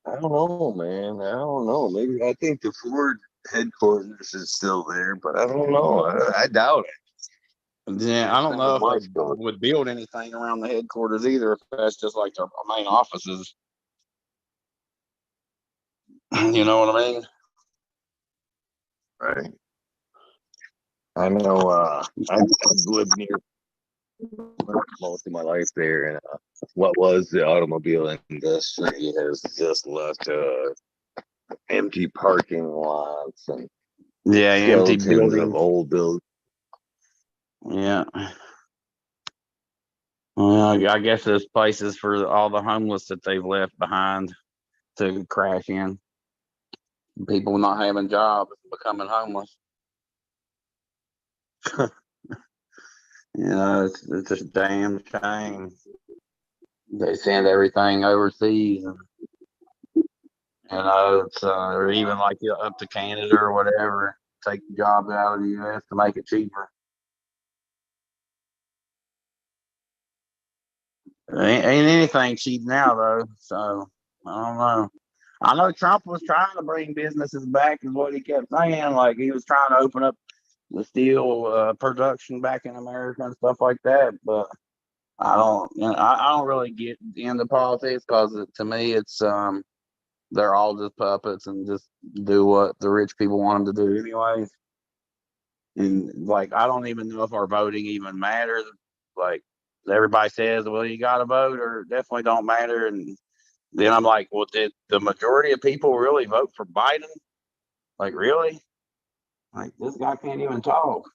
I don't know, man. I don't know. Maybe I think the Ford headquarters is still there, but I don't know. I doubt it. Yeah, I don't know if they would build anything around the headquarters either, if that's just like their main offices. You know what I mean? Right. I know. I've lived near most of my life there, and what was the automobile industry has just left empty parking lots and Yeah, empty skeletons of buildings. old buildings. Yeah. Well, I guess there's places for all the homeless that they've left behind to crash in. People not having jobs, becoming homeless. It's a damn shame. They send everything overseas, and it's or even like up to Canada or whatever. Take the job out of the U.S. to make it cheaper. Ain't anything cheap now though, so I don't know. I know Trump was trying to bring businesses back, is what he kept saying. Like he was trying to open up the steel production back in America and stuff like that. But I don't really get into politics because to me, it's they're all just puppets and just do what the rich people want them to do anyways. And like, I don't even know if our voting even matters. Like everybody says, well, you got to vote or it definitely don't matter. And then I'm like, well, did the majority of people really vote for Biden? Like, really? Like, this guy can't even talk.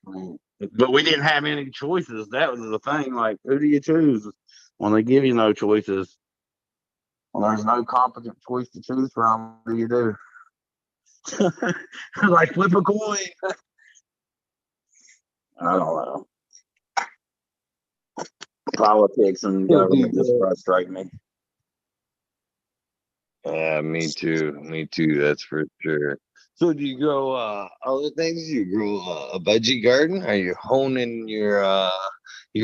But we didn't have any choices. That was the thing. Like, who do you choose when they give you no choices? When there's no competent choice to choose from, what do you do? Like, flip a coin. I don't know. Politics and government just frustrate me. Me too. Me too. That's for sure. So, do you grow other things? Do you grow a veggie garden? Are you honing your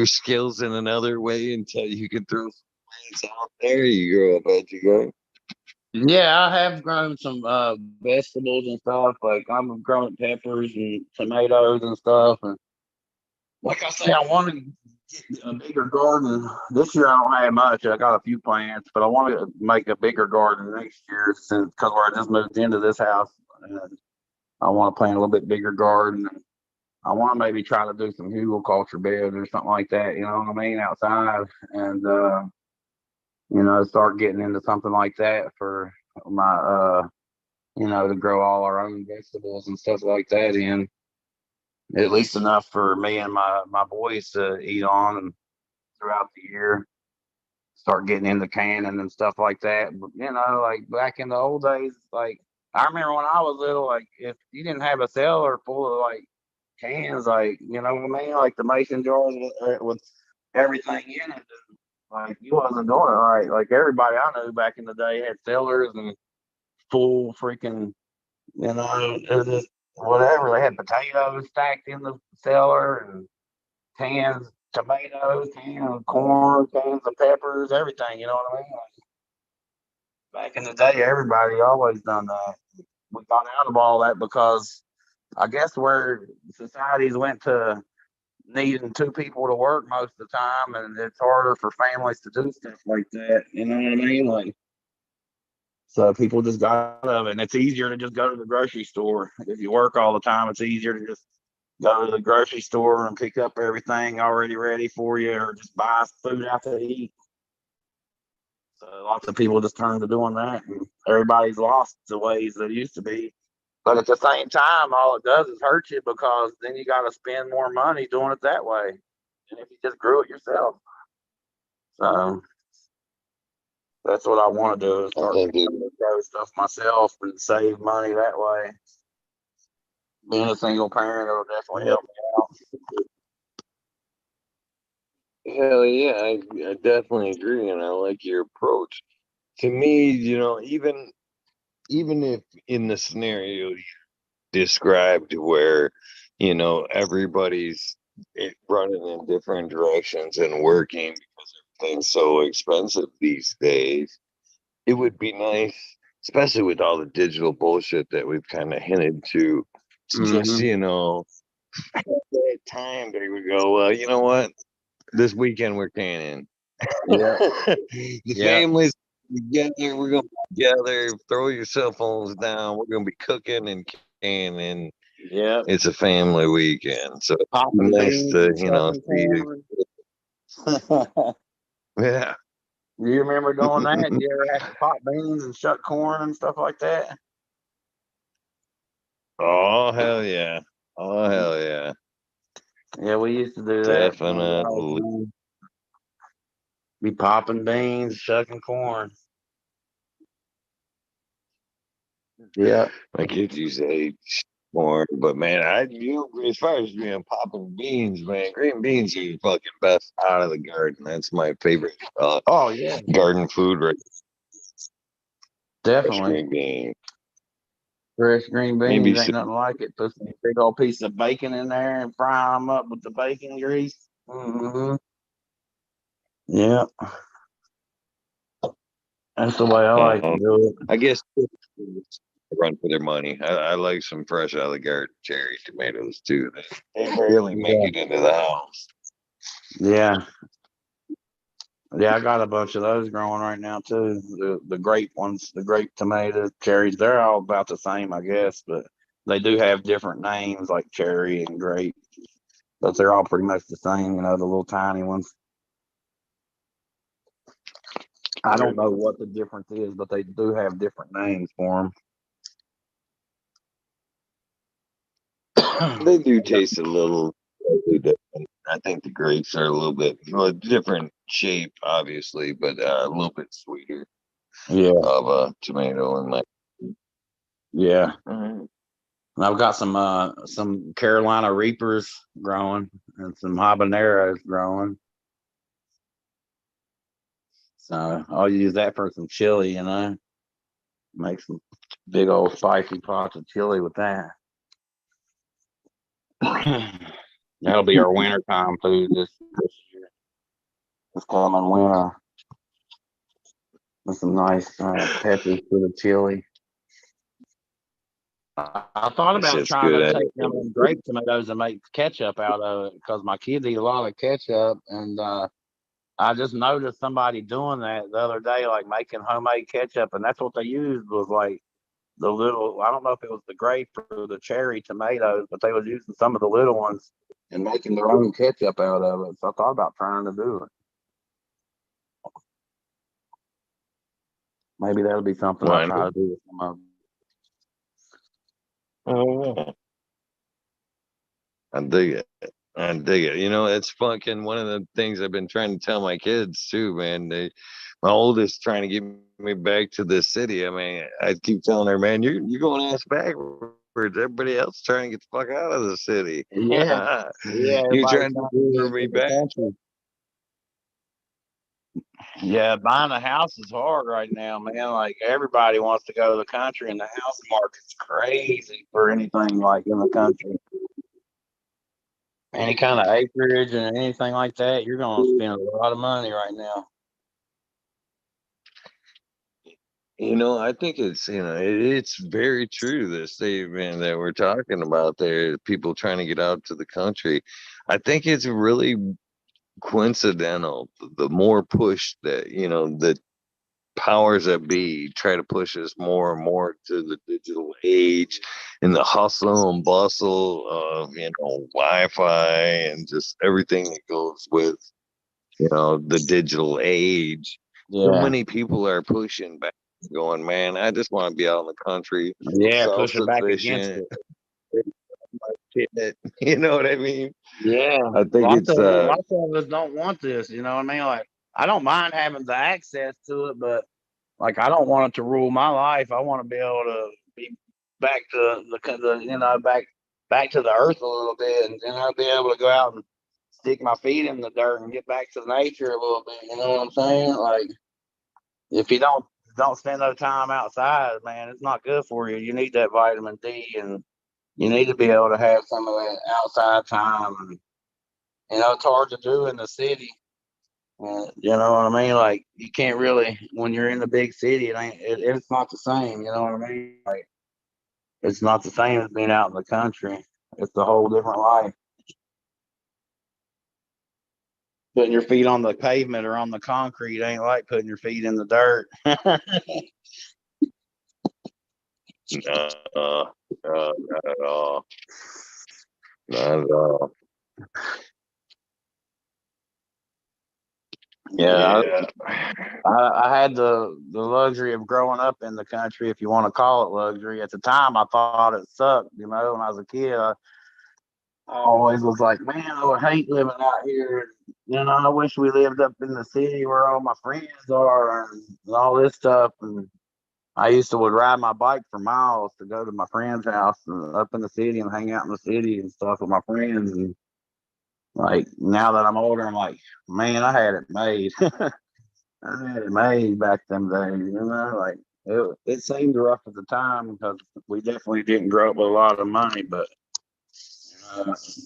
skills in another way until you can throw some plants out there? You grow a veggie garden? Yeah, I have grown some vegetables and stuff. Like I'm growing peppers and tomatoes and stuff. And like I say, I want to get a bigger garden. This year I don't have much. I got a few plants, but I want to make a bigger garden next year since because where I just moved into this house, and I want to plant a little bit bigger garden. I want to maybe try to do some hugelkultur beds or something like that. You know what I mean, outside, and start getting into something like that for my to grow all our own vegetables and stuff like that in at least enough for me and my boys to eat on and throughout the year. Start getting into canning and stuff like that. But, like back in the old days, like I remember when I was little, like if you didn't have a cellar full of like cans, like you know what I mean, like the mason jars with everything in it, like you wasn't doing it right. Like everybody I knew back in the day had cellars and full freaking, it whatever. They had potatoes stacked in the cellar and cans, tomatoes, cans of corn, cans of peppers, everything. You know what I mean? Back in the day, everybody always done that. We got out of all that because I guess where societies went to needing two people to work most of the time, and it's harder for families to do stuff like that. You know what I mean? Like, so people just got out of it, and it's easier to just go to the grocery store. If you work all the time, it's easier to just go to the grocery store and pick up everything already ready for you, or just buy food out to eat. So lots of people just turned to doing that, and everybody's lost the ways that it used to be. But at the same time, all it does is hurt you because then you got to spend more money doing it that way than if you just grew it yourself. So that's what I want to do is start to grow stuff myself and save money that way. Being a single parent will definitely help me out. Hell yeah, I definitely agree, and I like your approach. To me, even if in the scenario you described where, everybody's running in different directions and working because everything's so expensive these days, it would be nice, especially with all the digital bullshit that we've kind of hinted to just, at that time they would go, well, you know what? This weekend we're canning. Yeah. The families together, we're gonna be together, throw your cell phones down, we're gonna be cooking and canning. Yeah. It's a family weekend. So it's Popping nice to, beans, see you. Yeah. You remember doing that? You ever have to pop beans and shuck corn and stuff like that? Oh hell yeah. Oh hell yeah. Yeah, we used to do that. Definitely. Be popping beans, shucking corn. Yeah. My kids used to hate corn, but man, as far as popping beans, man, green beans are the fucking best out of the garden. That's my favorite Oh yeah, garden food, right? Fresh definitely. green beans. Fresh green Maybe beans ain't nothing like it. Put some big old piece of bacon in there and fry them up with the bacon grease. Mm-hmm. Yeah, that's the way I like to do it. I guess run for their money. I like some fresh out of the garden cherry tomatoes too. They barely make it into the house. Yeah. Yeah, I got a bunch of those growing right now too. The grape ones, the grape tomato cherries, they're all about the same, I guess, but they do have different names like cherry and grape. But they're all pretty much the same, the little tiny ones. I don't know what the difference is, but they do have different names for them. They do taste a little different. I think the grapes are a little bit different shape, obviously, but a little bit sweeter. Yeah. Of a tomato and like. Yeah. And I've got some Carolina Reapers growing and some habaneros growing. So I'll use that for some chili, make some big old spicy pots of chili with that. That'll be our wintertime food this year. This coming winter. With some nice peppers for the chili. I thought about trying to take them grape tomatoes and make ketchup out of it because my kids eat a lot of ketchup, and I just noticed somebody doing that the other day, like making homemade ketchup, and that's what they used was like the little, I don't know if it was the grape or the cherry tomatoes, but they was using some of the little ones and making their own ketchup out of it. So I thought about trying to do it. Maybe that'll be something I'll try to do with some of them. Oh yeah. I dig it. I dig it. It's fucking one of the things I've been trying to tell my kids too, man. My oldest trying to get me back to the city. I mean, I keep telling her, man, you're going ass backwards. Everybody else trying to get the fuck out of the city. Yeah. You're trying to lure me back. Yeah, buying a house is hard right now, man. Like everybody wants to go to the country, and the house market's crazy for anything like in the country. Any kind of acreage and anything like that, you're gonna spend a lot of money right now. I think it's very true, this statement that we're talking about there, people trying to get out to the country. I think it's really coincidental. The more push that, the powers that be try to push us more and more to the digital age and the hustle and bustle of, Wi-Fi and just everything that goes with, the digital age. So Yeah, many people are pushing back, going, man, I just want to be out in the country, yeah, pushing back against self-sufficient. it. You know what I mean? Yeah, I think it's lots of us don't want this. You know what I mean? Like, I don't mind having the access to it, but like, I don't want it to rule my life. I want to be able to be back to back to the earth a little bit, and be able to go out and stick my feet in the dirt and get back to nature a little bit. You know what I'm saying? Like, if you don't spend no time outside, man, it's not good for you. You need that vitamin D, and you need to be able to have some of that outside time. And, it's hard to do in the city. You know what I mean? Like, you can't really, when you're in the big city, it's not the same. You know what I mean? Like, it's not the same as being out in the country. It's a whole different life. Putting your feet on the pavement or on the concrete ain't like putting your feet in the dirt. not at all. Not at all. Yeah, Yeah. I had the luxury of growing up in the country, if you want to call it luxury. At the time, I thought it sucked. When I was a kid, I always was like, man, I would hate living out here. I wish we lived up in the city where all my friends are and all this stuff. And I used to would ride my bike for miles to go to my friend's house and up in the city and hang out in the city and stuff with my friends. And like, now that I'm older, I'm like, man, I had it made. I had it made back them days. Like, it seemed rough at the time because we definitely didn't grow up with a lot of money, but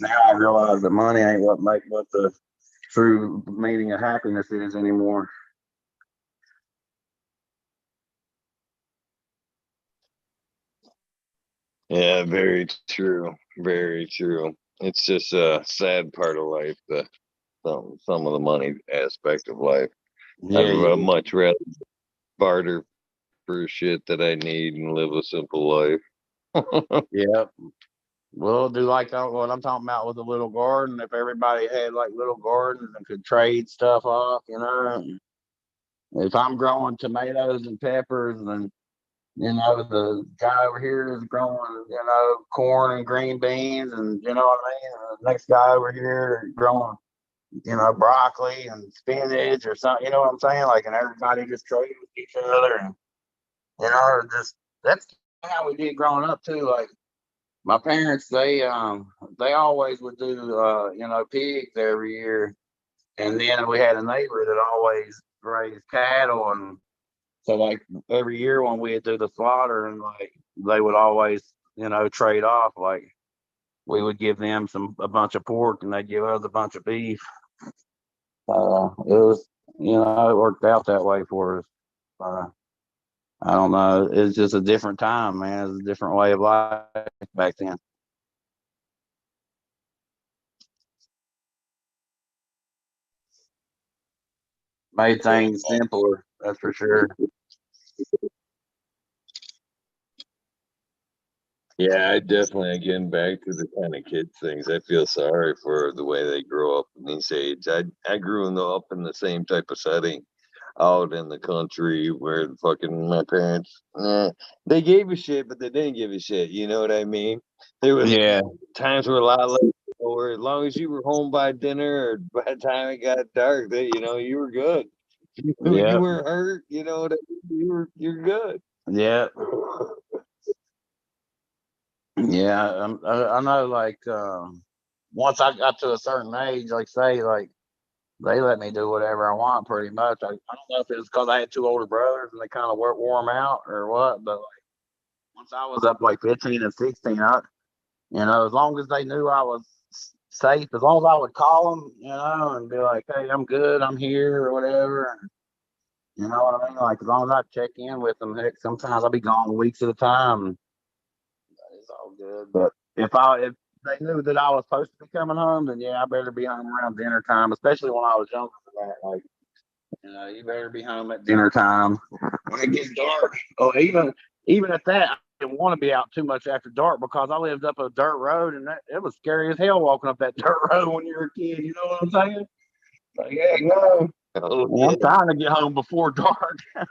now I realize that money ain't what the true meaning of happiness is anymore. Yeah, very true. Very true. It's just a sad part of life, some of the money aspect of life. I'd Yeah, yeah, much rather barter for shit that I need and live a simple life. yeah. We'll do like what I'm talking about with a little garden. If everybody had like little gardens and could trade stuff off, if I'm growing tomatoes and peppers, and the guy over here is growing, corn and green beans, and you know what I mean. And the next guy over here is growing, broccoli and spinach or something. You know what I'm saying? Like, and everybody just trade with each other, and just that's how we did growing up too. Like, my parents, they always would do pigs every year, and then we had a neighbor that always raised cattle, and so like every year when we'd do the slaughter, and like they would always trade off. Like, we would give them a bunch of pork, and they'd give us a bunch of beef. It was it worked out that way for us. Uh, I don't know. It's just a different time, man. It's a different way of life back then. Made things simpler, that's for sure. Yeah, I definitely, again, back to the kind of kid things. I feel sorry for the way they grow up in these age. I grew up in the same type of setting out in the country where fucking my parents, they gave a shit, but they didn't give a shit. You know what I mean? There was Yeah, times where a lot less, or as long as you were home by dinner or by the time it got dark, you were good. You yeah, weren't hurt. You know what I mean? You're good. yeah, yeah. I know. Like, once I got to a certain age, like say, like they let me do whatever I want pretty much. I don't know if it's because I had two older brothers and they kind of wore them out or what, but like once I was up like 15 and 16, as long as they knew I was safe, as long as I would call them, and be like, hey, I'm good, I'm here or whatever. And, you know what I mean? Like as long as I check in with them, heck, sometimes I'll be gone weeks at a time. It's all good. But if they knew that I was supposed to be coming home, then yeah, I better be home around dinner time, especially when I was younger than that. Like, you better be home at dinner time. When it gets dark. Oh, even at that, I didn't want to be out too much after dark because I lived up a dirt road and it was scary as hell walking up that dirt road when you were a kid. You know what I'm saying? Like, yeah, no. Oh, Well, I'm trying to get home before dark. I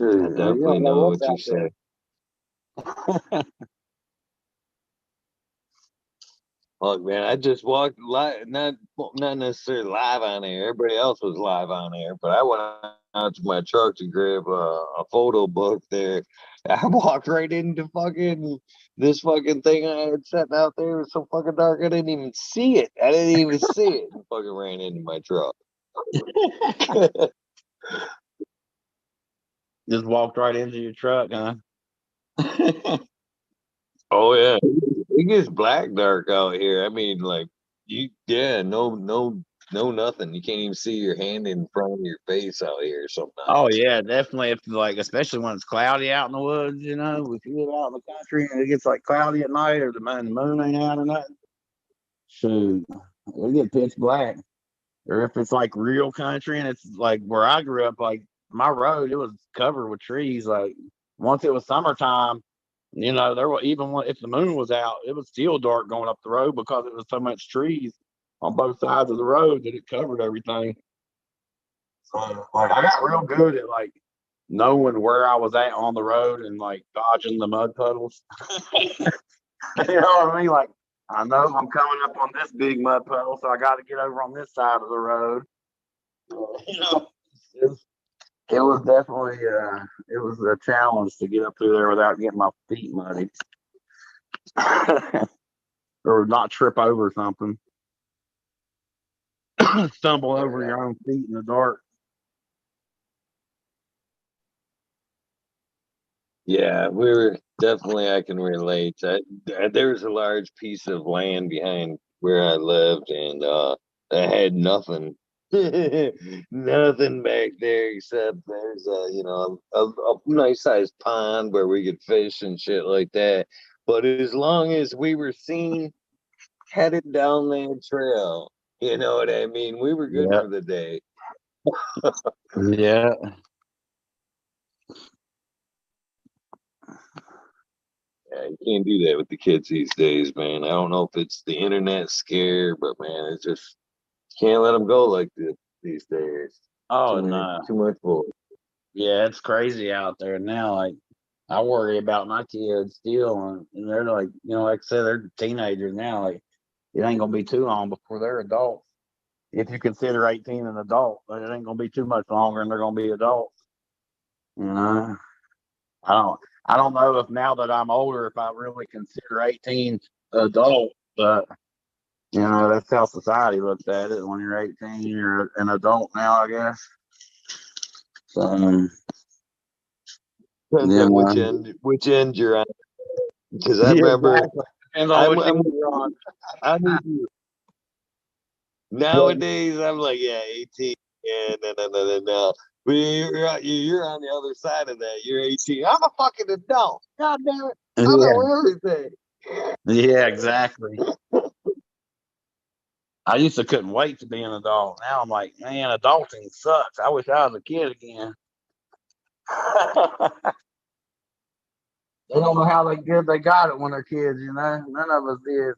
definitely know what you're saying. Look, man, I just walked live, not necessarily live on air. Everybody else was live on air, but I went out to my truck to grab a photo book there. I walked right into this fucking thing I had set out there. It was so fucking dark, I didn't even see it. I didn't even see it. And fucking ran into my truck. Just walked right into your truck, huh? Oh yeah, it gets black dark out here. I mean, like no, nothing. You can't even see your hand in front of your face out here sometimes. Oh yeah, definitely. If like, especially when it's cloudy out in the woods, if you live out in the country and it gets like cloudy at night, or the moon ain't out or nothing, shoot, it'll get pitch black. Or if it's like real country and it's like where I grew up, like my road, it was covered with trees. Like once it was summertime, there were if the moon was out, it was still dark going up the road because it was so much trees on both sides of the road that it covered everything. So like I got real good at like knowing where I was at on the road and like dodging the mud puddles. You know what I mean? Like I know I'm coming up on this big mud puddle, so I got to get over on this side of the road. It, it was definitely it was a challenge to get up through there without getting my feet muddy or not trip over something. Stumble over your own feet in the dark. Yeah, I can relate. There's a large piece of land behind where I lived, and I had nothing, nothing back there except there's a nice sized pond where we could fish and shit like that. But as long as we were seen headed down that trail, you know what I mean? We were good for the day. Yeah. Yeah, you can't do that with the kids these days, man. I don't know if it's the internet scare, but man, it's just can't let them go like this these days. Oh no. Too much bull. Yeah, it's crazy out there now. Like I worry about my kids still, and they're like, like I said, they're teenagers now. Like it ain't gonna be too long before they're adults. If you consider 18 an adult, but it ain't gonna be too much longer, and they're gonna be adults. I don't know if now that I'm older, if I really consider 18 adult, but that's how society looks at it. When you're 18, you're an adult now, I guess. So, Depends on which end you're on. Because I remember, exactly. Depends on which end you're on. Nowadays, I'm like, yeah, 18. Yeah, no. But you're on the other side of that. You're 18. I'm a fucking adult. God damn it. I know everything. Yeah, exactly. I used to couldn't wait to be an adult. Now I'm like, man, adulting sucks. I wish I was a kid again. They don't know how good they got it when they're kids, None of us did.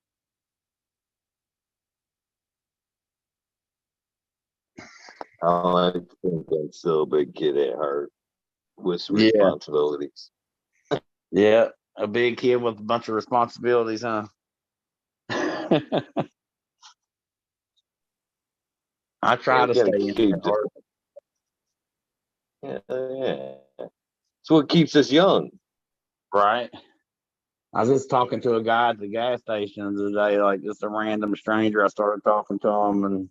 I like to think I'm still a big kid at heart with responsibilities. Yeah, a big kid with a bunch of responsibilities, huh? I try to stay in at heart. Yeah. It's what keeps us young. Right. I was just talking to a guy at the gas station today, like just a random stranger. I started talking to him, and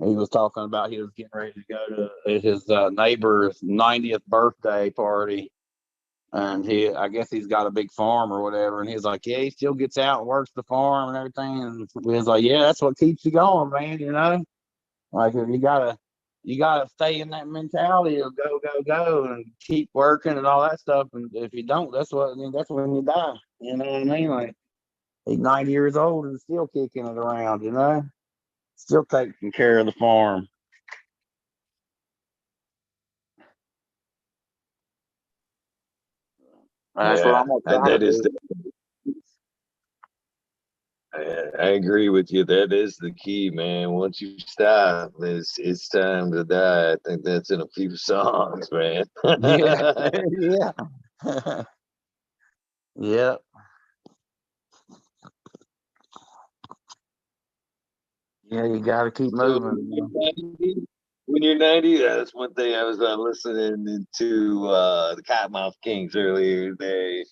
he was talking about he was getting ready to go to his neighbor's 90th birthday party. And I guess he's got a big farm or whatever. And he's like, yeah, he still gets out and works the farm and everything. And he was like, yeah, that's what keeps you going, man. Like if you gotta stay in that mentality of go, go, go, and keep working and all that stuff. And if you don't, that's when you die. You know what I mean? Like he's 90 years old and still kicking it around. Still taking care of the farm. That's what Yeah, I'm gonna and try to that is do. I agree with you. That is the key, man. Once you stop, it's time to die. I think that's in a few songs, man. Yeah, yeah, yeah, yeah. You got to keep So moving. when you're 90, that's one thing I was listening to the Cottonmouth Kings earlier today.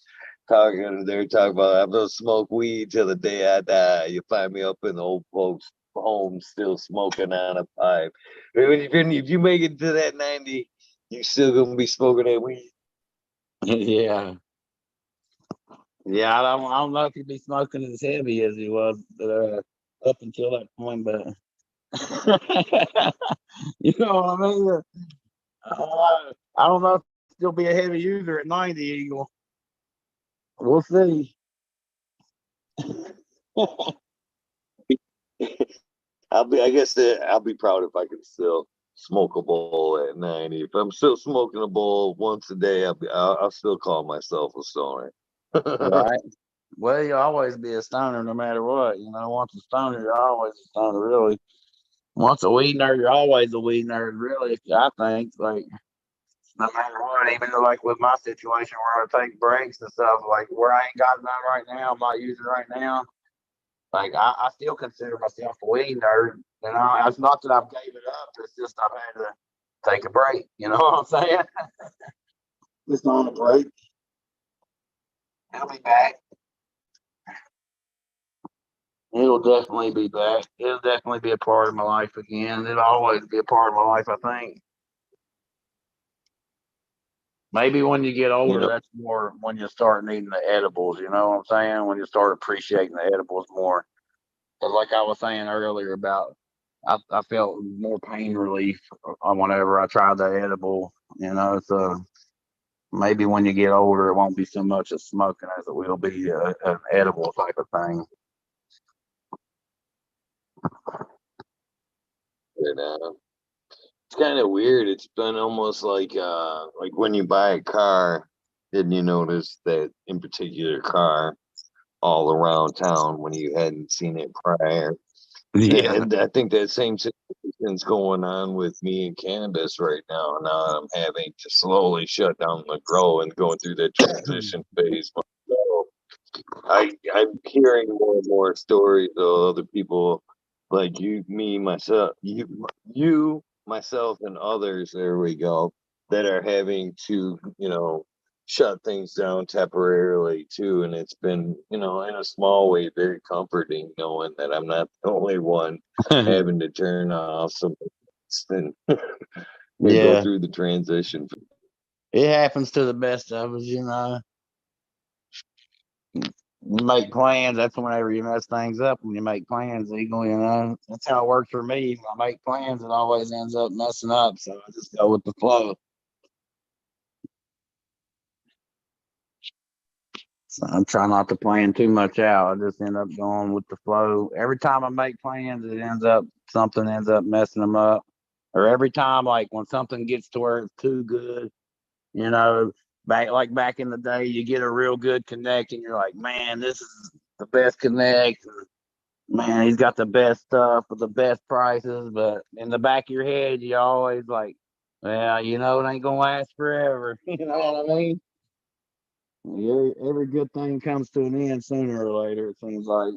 They're talking about I'm gonna smoke weed till the day I die. You find me up in the old folks' home still smoking on a pipe. If you make it to that 90, you still gonna be smoking that weed. Yeah, yeah. I don't know if he'd be smoking as heavy as he was up until that point, but you know what I mean. I don't know if he'll be a heavy user at 90. Eagle. We'll see. I guess that I'll be proud if I can still smoke a bowl at 90. If I'm still smoking a bowl once a day, I'll still call myself a stoner. Right. Well, you'll always be a stoner no matter what. Once a stoner, you're always a stoner, really. Once a weed nerd, you're always a weed nerd, really. I think, like, no matter what, even like with my situation where I take breaks and stuff, like where I ain't got none right now, I'm not using right now. Like, I still consider myself a weed nerd. It's not that I've gave it up. It's just I've had to take a break. You know what I'm saying? Just on a break. I'll be back. It'll definitely be back. It'll definitely be a part of my life again. It'll always be a part of my life, I think. Maybe when you get You older, know, that's more when you start needing the edibles. You know what I'm saying? When you start appreciating the edibles more. But like I was saying earlier about, I felt more pain relief whenever I tried the edible. So maybe when you get older, it won't be so much of smoking as it will be an edible type of thing. and, it's kind of weird. It's been almost like when you buy a car, didn't you notice that in particular car all around town when you hadn't seen it prior? Yeah. And I think that same situation's going on with me and cannabis right now. Now I'm having to slowly shut down the grow and going through that transition phase. So I'm hearing more and more stories of other people like you, me, myself, myself, and others. There we go. That are having to, shut things down temporarily too. And it's been, in a small way, very comforting knowing that I'm not the only one having to turn off some and, and go Yeah. through the transition. It happens to the best of us. You make plans. That's whenever you mess things up. When you make plans, Eagle. That's how it works for me. When I make plans, it always ends up messing up. So I just go with the flow. So I'm trying not to plan too much out. I just end up going with the flow. Every time I make plans, something ends up messing them up. Or every time, like when something gets to where it's too good, you know, back in the day, you get a real good connect, and you're like, man, this is the best connect. Man, he's got the best stuff with the best prices. But in the back of your head, you always like, well, it ain't gonna last forever. You know what I mean? Every good thing comes to an end sooner or later. It seems like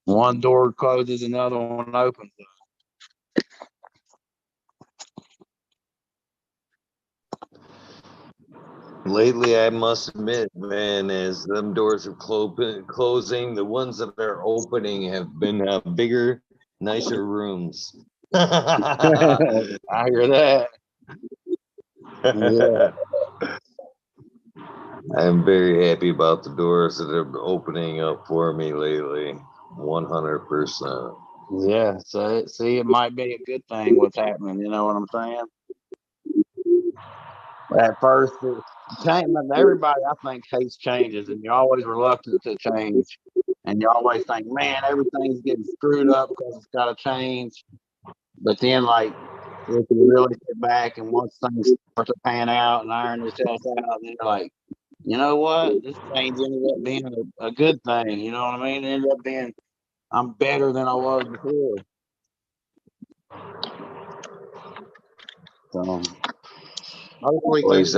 one door closes, another one opens. Lately, I must admit, man, as them doors are closing, the ones that are opening have been bigger, nicer rooms. I hear that. Yeah. I'm very happy about the doors that are opening up for me lately. 100%. Yeah. So see, it might be a good thing what's happening. You know what I'm saying? At first, everybody I think hates changes, and you're always reluctant to change, and you always think, man, everything's getting screwed up because it's got to change. But then, like, if you really get back and once things start to pan out and iron themselves out, then you're like, you know what? This change ended up being a good thing. You know what I mean? It ended up being I'm better than I was before. So hopefully Always,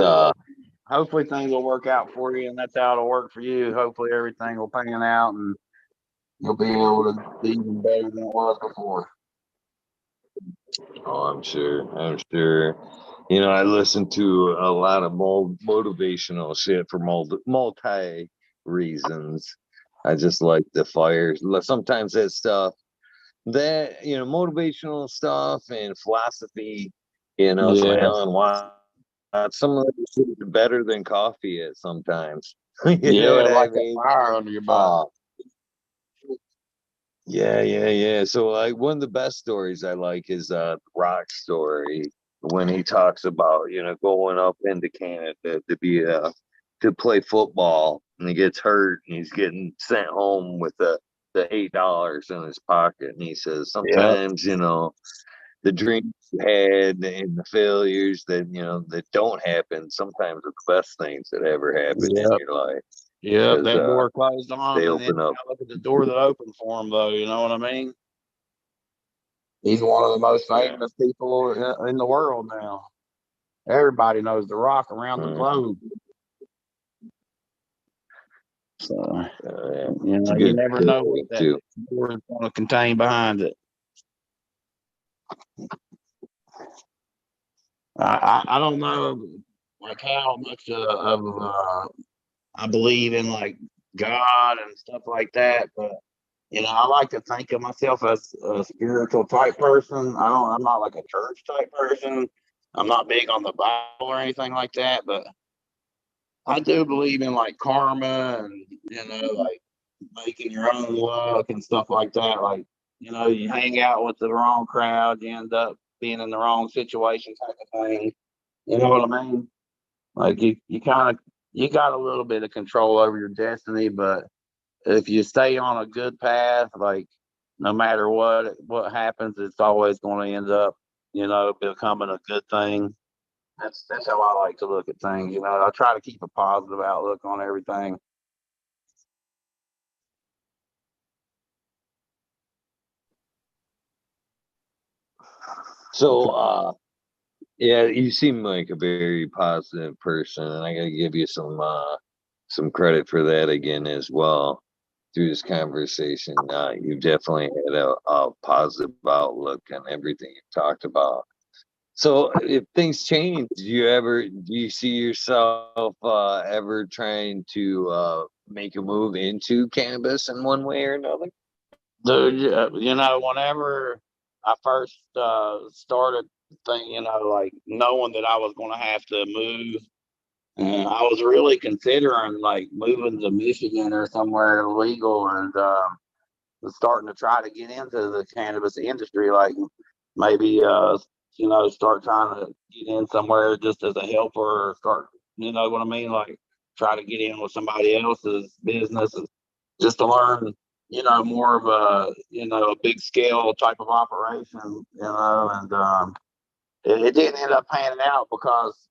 hopefully things will work out for you, and that's how it'll work for you. Hopefully everything will pan out, and you'll be able to be even better than it was before. oh, I'm sure. I'm sure. You know, I listen to a lot of motivational shit for multi reasons. I just like the fires. Sometimes that stuff, that, you know, motivational stuff and philosophy, you know, some Yeah, Alan Watts, some of it is better than coffee at sometimes. You know yeah, what I like a mean? fire under your butt. Uh, yeah. So like one of the best stories I like is Rock story when he talks about, you know, going up into Canada to be to play football, and he gets hurt and he's getting sent home with the $8 in his pocket, and he says Yep, sometimes, you know, the dreams you had and the failures that, you know, that don't happen sometimes are the best things that ever happen in yep, your life, yep. because That door closed on they him, and then open up. look at the door that opened for him, though. You know what I mean? He's one of the most Yeah. famous people in the world now. Everybody knows The Rock around the Mhm. globe. So, Yeah. you It's know, a you good never know what feeling that too. door is going to contain behind it. I don't know like how much of I believe in like God and stuff like that, but you know, I like to think of myself as a spiritual type person. I'm not like a church type person. I'm not big on the Bible or anything like that, but I do believe in like karma and you know, like making your own luck and stuff like that. Like, you know, you hang out with the wrong crowd, you end up being in the wrong situation type of thing. You know what I mean? Like you kind of you got a little bit of control over your destiny, but if you stay on a good path, like no matter what happens, it's always going to end up, you know, becoming a good thing. That's how I like to look at things. You know, I try to keep a positive outlook on everything. So, yeah, you seem like a very positive person, and I gotta give you some credit for that again as well. Through this conversation, you definitely had a positive outlook on everything you talked about. So, if things change, do you see yourself ever trying to make a move into cannabis in one way or another? Dude, you know, whenever I first started thinking, you know, like knowing that I was going to have to move, I was really considering like moving to Michigan or somewhere legal and starting to try to get into the cannabis industry, like maybe, you know, start trying to get in somewhere just as a helper or start, you know what I mean? Like try to get in with somebody else's business just to learn, you know, more of a, you know, a big scale type of operation, you know, and it didn't end up panning out because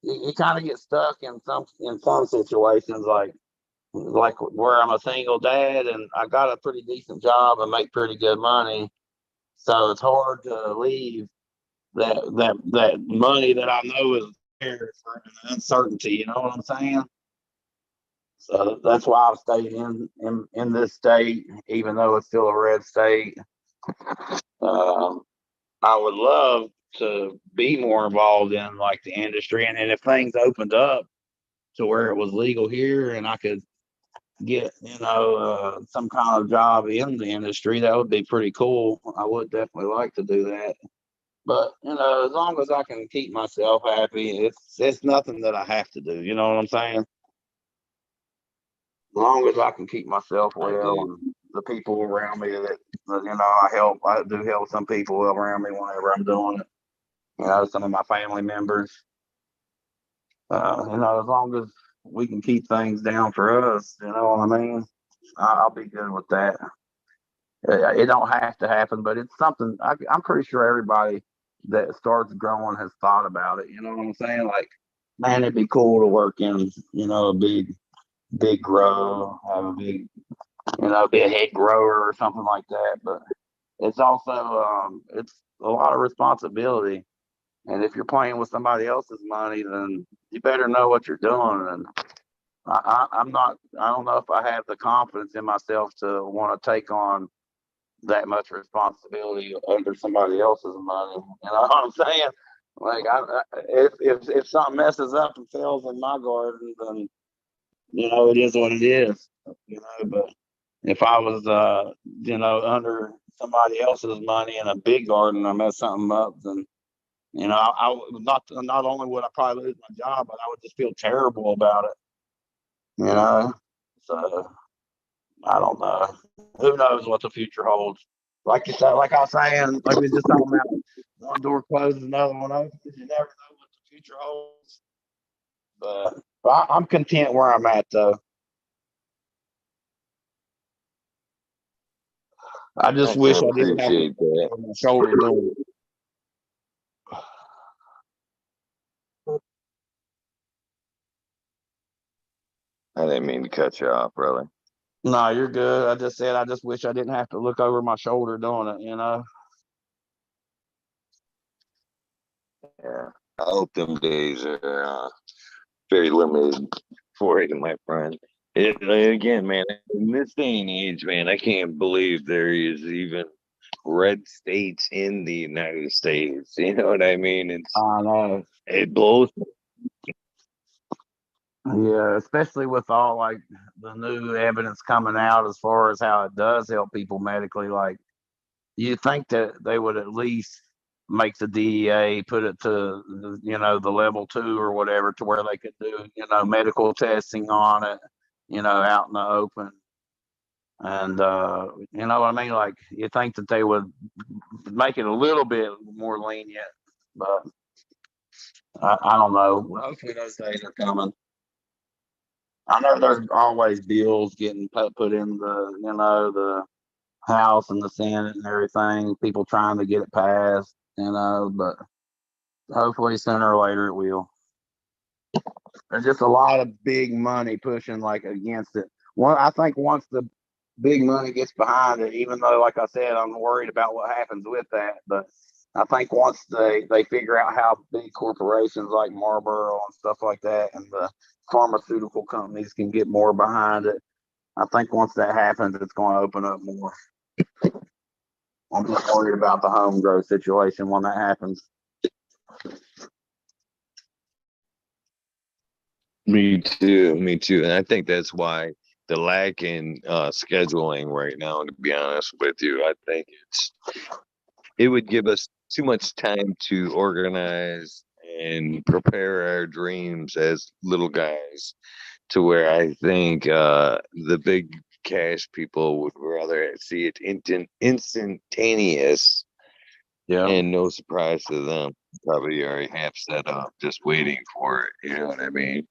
you kind of get stuck in some situations like where I'm a single dad and I got a pretty decent job and make pretty good money. So it's hard to leave that money that I know is there for an uncertainty, you know what I'm saying? So that's why I've stayed in this state, even though it's still a red state. Um, I would love to be more involved in like the industry, and then if things opened up, to where it was legal here and I could get, some kind of job in the industry, that would be pretty cool. I would definitely like to do that. But as long as I can keep myself happy, it's nothing that I have to do. You know what I'm saying? As long as I can keep myself well, and the people around me that I do help some people around me whenever I'm doing it. Some of my family members. As long as we can keep things down for us, you know what I mean? I'll be good with that. It don't have to happen, but it's something I'm pretty sure everybody that starts growing has thought about it. You know what I'm saying? Like, man, it'd be cool to work in, a big grow, have a big, be a head grower or something like that. But it's also, it's a lot of responsibility. And if you're playing with somebody else's money, then you better know what you're doing. And I'm not, I don't know if I have the confidence in myself to want to take on that much responsibility under somebody else's money. You know what I'm saying? Like, if something messes up and fails in my garden, then it is what it is. But if I was under somebody else's money in a big garden, I mess something up, then I not only would I probably lose my job, but I would just feel terrible about it. So I don't know. Who knows what the future holds? Like you said, like I was saying, like we just talking about, one door closes, another one opens. You never know what the future holds. But I'm content where I'm at, though. I just wish I didn't have to that. on my shoulder doing it. I didn't mean to cut you off, brother. No, you're good. I just said I just wish I didn't have to look over my shoulder doing it, Yeah. I hope them days are very limited for you, my friend. Again, man, in this day and age, man, I can't believe there is even red states in the United States. You know what I mean? I know. It blows. Yeah, especially with all like the new evidence coming out as far as how it does help people medically. Like, you think that they would at least make the DEA put it to the level 2 or whatever, to where they could do medical testing on it, out in the open. And you know what I mean? Like, you think that they would make it a little bit more lenient, but I don't know. Hopefully those days are coming. I know there's always bills getting put in the House and the Senate and everything. People trying to get it passed, but hopefully sooner or later it will. There's just a lot of big money pushing like against it. I think once the big money gets behind it, even though, like I said, I'm worried about what happens with that, but I think once they figure out how big corporations like Marlboro and stuff like that and the pharmaceutical companies can get more behind it, I think once that happens, it's going to open up more. I'm just worried about the home growth situation when that happens. Me too. Me too. And I think that's why the lack in scheduling right now, to be honest with you, I think it would give us too much time to organize and prepare our dreams as little guys, to where I think the big cash people would rather see it instantaneous. Yeah. And no surprise to them. Probably already half set up, just waiting for it. You know what I mean?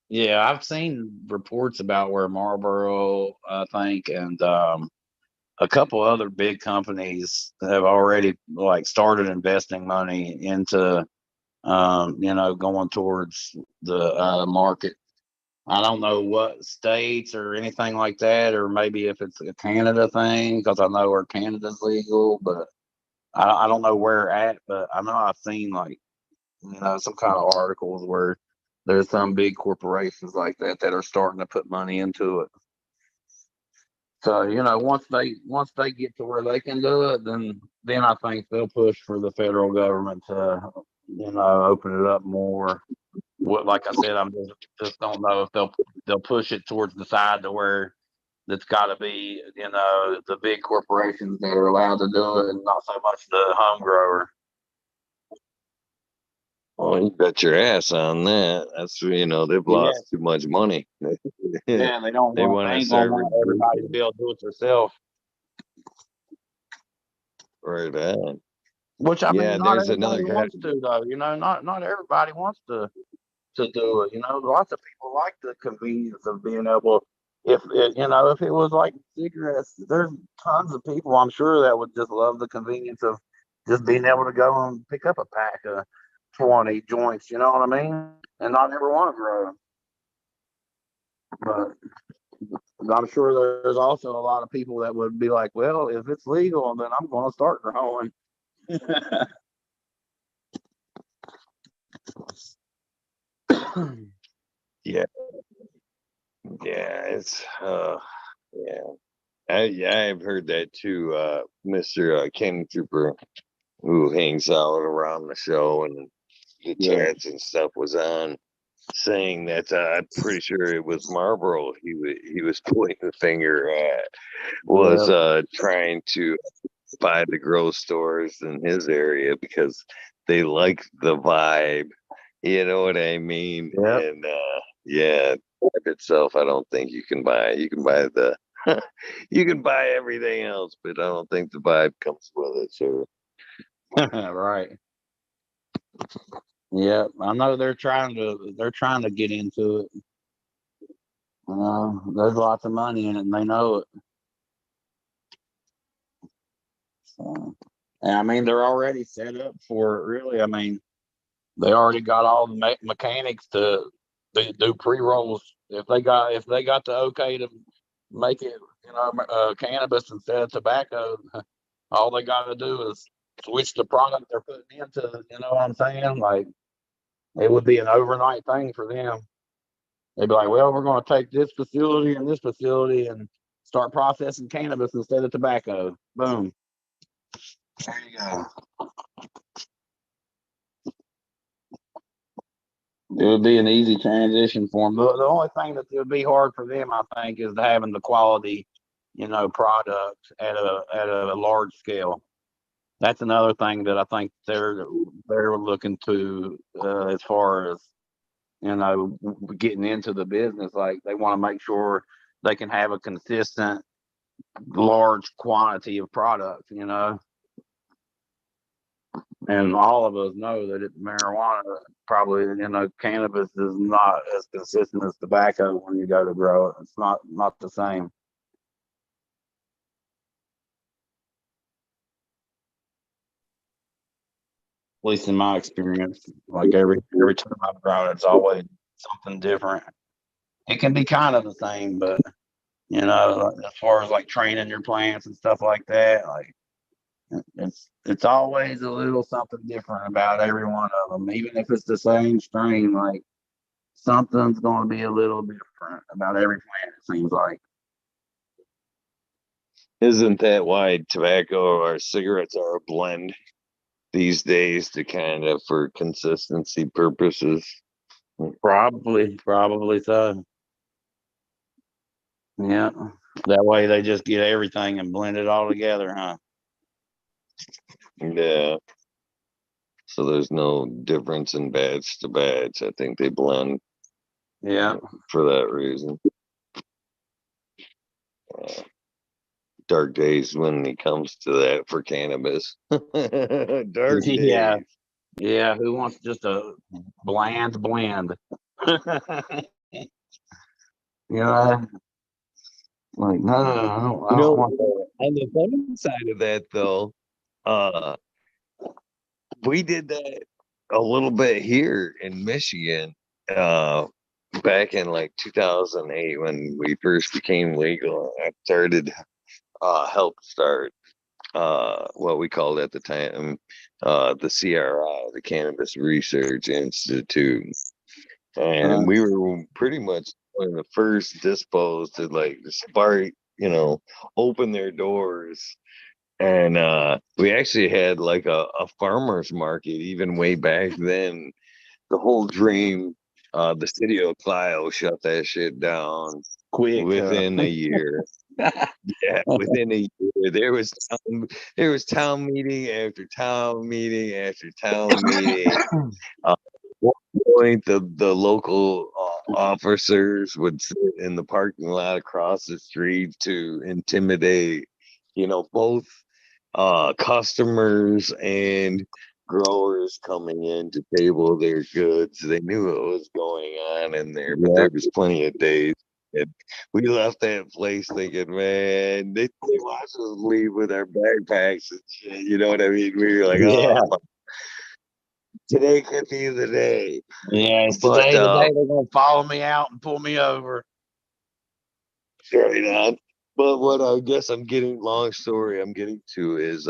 Yeah, I've seen reports about where Marlboro, I think, and a couple other big companies have already like started investing money into, going towards the market. I don't know what states or anything like that, or maybe if it's a Canada thing, because I know where Canada's legal, but I don't know where at. But I know I've seen like some kind of articles where there's some big corporations like that are starting to put money into it. So once they get to where they can do it, then I think they'll push for the federal government to open it up more. what, like I said, I'm just don't know if they'll push it towards the side to where that's got to be, the big corporations that are allowed to do it, and not so much the home grower. Oh, you bet your ass on that. That's they've Yeah, lost too much money. yeah, they don't They want, want they to ain't gonna start want everybody to be able to do it themselves. right on. Which I mean, Yeah, not there's another everybody guy. wants to, though. Not everybody wants to do it. Lots of people like the convenience of being able. If it was like cigarettes, there's tons of people I'm sure that would just love the convenience of just being able to go and pick up a pack of 20 joints. You know what I mean? And not ever want to grow. But I'm sure there's also a lot of people that would be like, well, if it's legal, then I'm going to start growing. Yeah, yeah, it's yeah. I've heard that too. Mr. Ken Trooper, who hangs out around the show and the Yeah. chats and stuff, was on saying that I'm pretty sure it was Marlboro he was pointing the finger at, was Yeah. trying to buy the grow stores in his area because they like the vibe. You know what I mean? Yep. And yeah, vibe itself, I don't think you can buy. You can buy the you can buy everything else, but I don't think the vibe comes with it. So Right. Yeah, I know they're trying to get into it. There's lots of money in it, and they know it. So, and I mean, they're already set up for it. Really, I mean, they already got all the mechanics to do pre rolls. If they got the okay to make it, cannabis instead of tobacco, all they got to do is switch the product they're putting into. You know what I'm saying? Like it would be an overnight thing for them. They'd be like, well, we're going to take this facility and this facility and start processing cannabis instead of tobacco. Boom. There you go. It would be an easy transition for them. The only thing that would be hard for them, I think, is having the quality, product at a large scale. That's another thing that I think they're looking to, as far as getting into the business. Like they want to make sure they can have a consistent large quantity of product, and all of us know that marijuana probably, cannabis is not as consistent as tobacco when you go to grow it. It's not the same. At least in my experience, like every time I've grown, it's always something different. It can be kind of the same, but as far as like training your plants and stuff like that, like it's always a little something different about every one of them, even if it's the same strain. Like something's going to be a little different about every plant. It seems like. isn't that why tobacco or cigarettes are a blend these days to kind of for consistency purposes? Probably so. Yeah. That way they just get everything and blend it all together, huh? Yeah. So there's no difference in batch to batch. I think they blend Yeah. for that reason. Uh, dark days when it comes to that for cannabis. Dark Yeah. days. Yeah. Who wants just a bland blend? You know, like no, I don't want that. On the funny side of that, though, uh, we did that a little bit here in Michigan, uh, back in like 2008 when we first became legal. I started, helped start, what we called at the time, the CRI, the Cannabis Research Institute. And we were pretty much one of the first dispos to like spark, open their doors. And we actually had like a farmer's market even way back then. The whole dream the city of Clio shut that shit down Quick. within a year. Yeah, within a year, there was town meeting after town meeting after town meeting. At one point, the local officers would sit in the parking lot across the street to intimidate, both customers and growers coming in to table their goods. They knew what was going on in there, but there was plenty of days. And we left that place thinking, man, they watched us leave with our backpacks and shit. You know what I mean? We were like, oh, today could be the day. Yeah, it's But, today the day they're gonna follow me out and pull me over. Right on. But what I guess I'm getting to is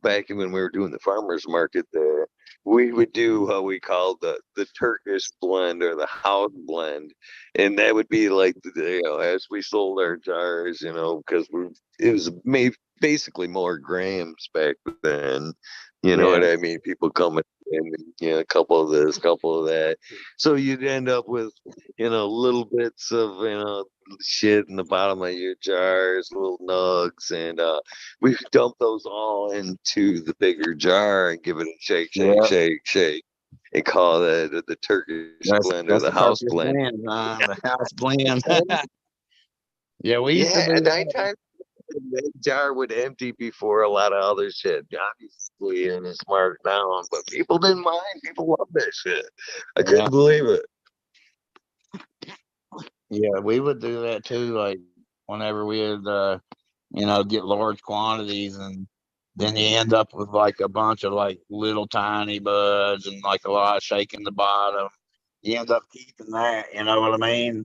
back when we were doing the farmers market there, we would do what we called the Turkish blend or the house blend, and that would be like as we sold our jars, because it was made basically more grams back then. You know what I mean? People coming in, a couple of this, couple of that. So you'd end up with, little bits of, shit in the bottom of your jars, little nugs, and we dump those all into the bigger jar and give it a shake, shake, and call that the Turkish blend or the house blend. The house blend. Yeah, we used to do at that. 9 times that jar would empty before a lot of other shit. Obviously, and it's marked down, but people didn't mind. People loved that shit. I couldn't believe it. Yeah, we would do that too. Like whenever we would, get large quantities, and then you end up with like a bunch of like little tiny buds and like a lot of shaking the bottom. You end up keeping that. You know what I mean?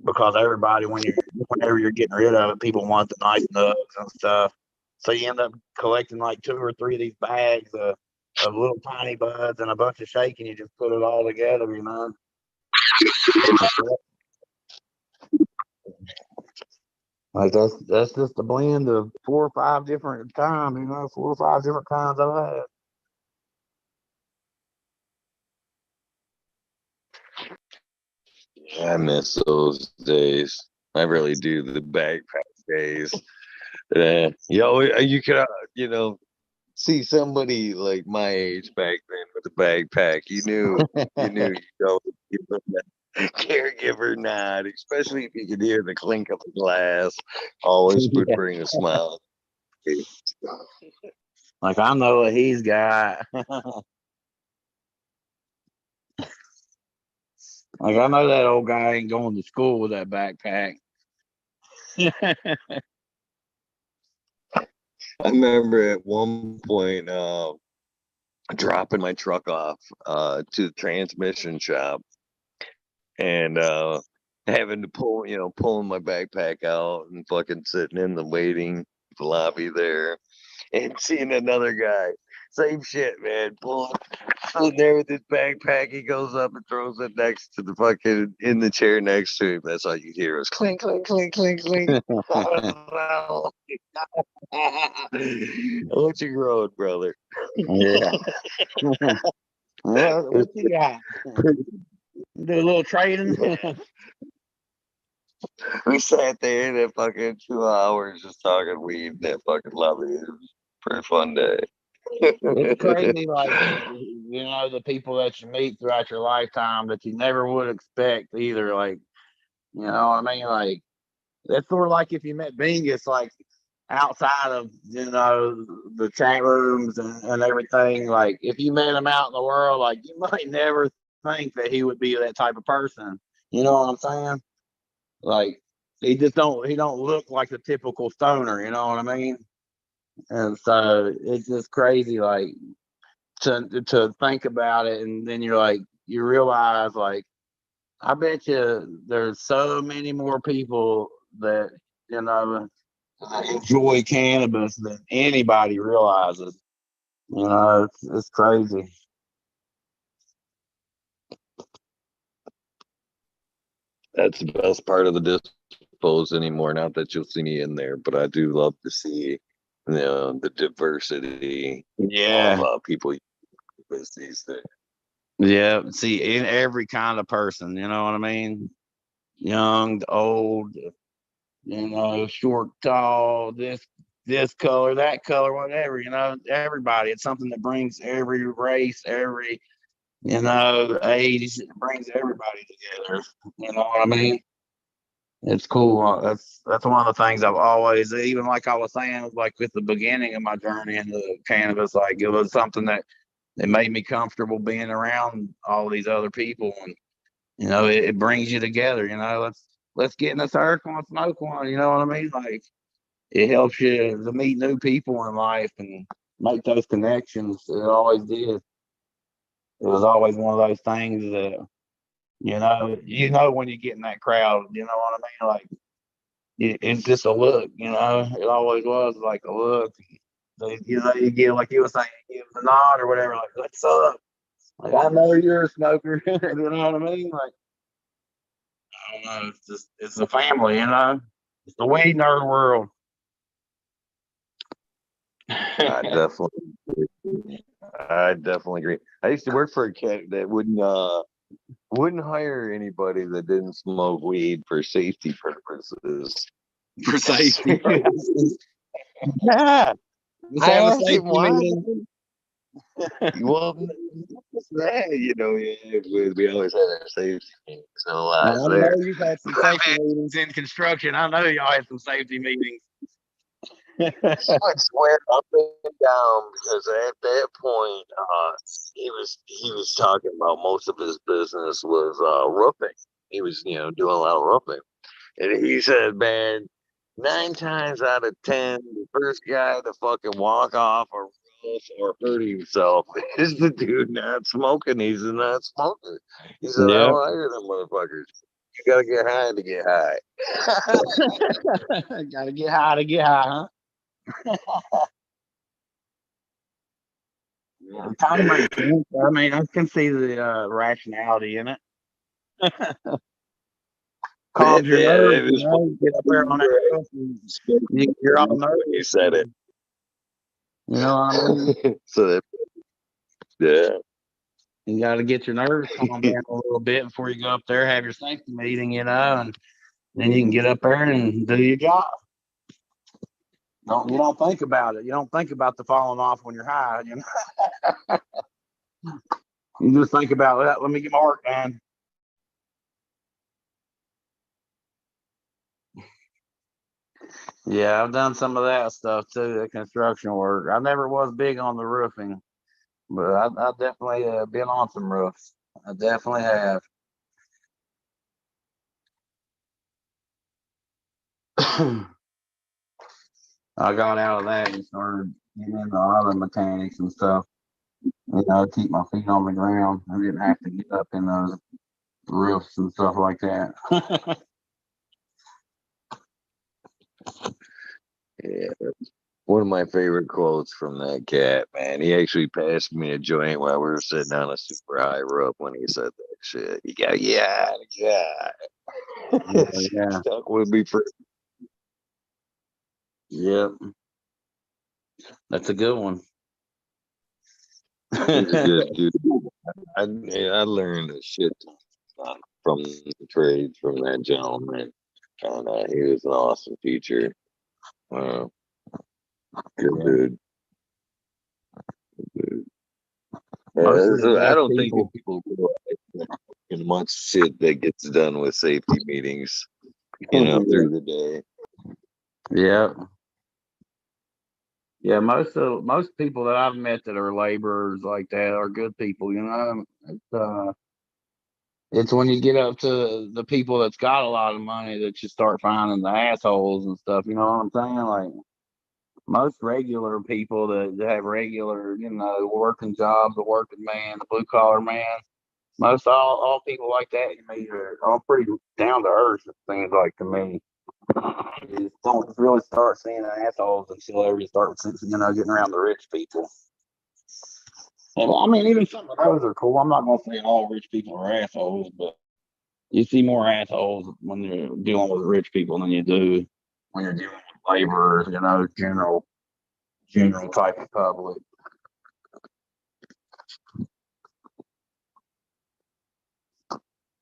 Because everybody, whenever you're getting rid of it, people want the nice nugs and stuff. So you end up collecting like 2 or 3 of these bags of little tiny buds and a bunch of shaking. You just put it all together, Like that's just a blend of 4 or 5 different kinds, 4 or 5 different kinds I've had. I miss those days. I really do. The backpack days. You could, see somebody like my age back then with a backpack. You knew, give them that caregiver nod, especially if you could hear the clink of the glass. Always would bring a smile. Like I know what he's got. Like I know that old guy ain't going to school with that backpack. I remember at one point dropping my truck off to the transmission shop and having to pulling my backpack out and fucking sitting in the waiting lobby there and seeing another guy. Same shit, man. Sitting there with his backpack. He goes up and throws it next to the fucking in the chair next to him. That's all you hear is clink, clink, clink, clink, clink. What you growing, brother? Yeah. What you got? Do a little trading. We sat there in that fucking 2 hours just talking weed in that fucking lobby. It was a pretty fun day. It's crazy, like the people that you meet throughout your lifetime that you never would expect either. Like, you know what I mean? Like, that's sort of like if you met Bingus, like outside of the chat rooms and everything. Like, if you met him out in the world, like you might never think that he would be that type of person. You know what I'm saying? Like, he don't look like the typical stoner. You know what I mean? And so it's just crazy, like to think about it, and then you realize, like, I bet you there's so many more people that enjoy cannabis than anybody realizes. It's crazy. That's the best part of the dispos anymore. Not that you'll see me in there, but I do love to see the diversity Yeah. of people these days. Yeah, see, in every kind of person, you know what I mean? Young, old, short, tall, this color, that color, whatever, everybody. It's something that brings every race, every, age, it brings everybody together. You know what I mean? It's cool. That's one of the things I've always, even like I was saying, like with the beginning of my journey into cannabis, like it was something that it made me comfortable being around all these other people, and it brings you together. Let's get in a circle and smoke one. You know what I mean? Like it helps you to meet new people in life and make those connections. It always did. It was always one of those things that when you get in that crowd. You know what I mean? Like it's just a look. It always was like a look. You give, like you were saying, you give the nod or whatever. Like, what's up? Like, I know you're a smoker. You know what I mean? Like, I don't know. It's a family. It's the weed nerd world. I definitely, I definitely agree. I used to work for a cat that wouldn't hire anybody that didn't smoke weed for safety purposes. For safety. Yeah, Just I have a asked safety him why. meeting. Well, yeah, we always had our safety meetings. So I there. know you've had some safety meetings in construction. I know y'all had some safety meetings. He would swear up and down because at that point, he was talking about most of his business was roofing. He was doing a lot of roofing, and he said, "Man, 9 times out of 10, the first guy to fucking walk off a roof or hurt himself is the dude not smoking. He's a not smoker." He said, "I Yeah. don't hire them motherfuckers. You gotta get high to get high." Gotta get high to get high, huh? Yeah, it kind of makes sense. I mean, I can see the rationality in it. Calms your Yeah, nerves, it was get up there on that roof and you're all nervous. you said it. You know what I mean? So that, yeah. You got to get your nerves calmed down a little bit before you go up there, have your safety meeting, and then you can get up there and do your job. You don't think about it. You don't think about the falling off when you're high. You just think about that. Let me get my work done. Yeah, I've done some of that stuff too, the construction work. I never was big on the roofing, but I definitely been on some roofs. I definitely have. I got out of that and started getting into auto mechanics and stuff. Keep my feet on the ground. I didn't have to get up in those roofs and stuff like that. Yeah. One of my favorite quotes from that cat, man. He actually passed me a joint while we were sitting on a super high roof when he said that shit. He got, yeah. Yeah. Stuck with me for. Yep. That's a good one. He's a good dude. I learned a shit ton from the trades from that gentleman, and he was an awesome teacher. Good dude. So I don't think people realize much shit that gets done with safety meetings, through the day. Yeah. Yeah, most people that I've met that are laborers like that are good people, It's when you get up to the people that's got a lot of money that you start finding the assholes and stuff, you know what I'm saying? Like most regular people that have regular, working jobs, the working man, the blue collar man, most all people like that, are all pretty down to earth, it seems like to me. You don't really start seeing assholes until you start, getting around the rich people. And I mean, even some of those are cool. I'm not gonna say all rich people are assholes, but you see more assholes when you're dealing with rich people than you do when you're dealing with laborers, general type of public.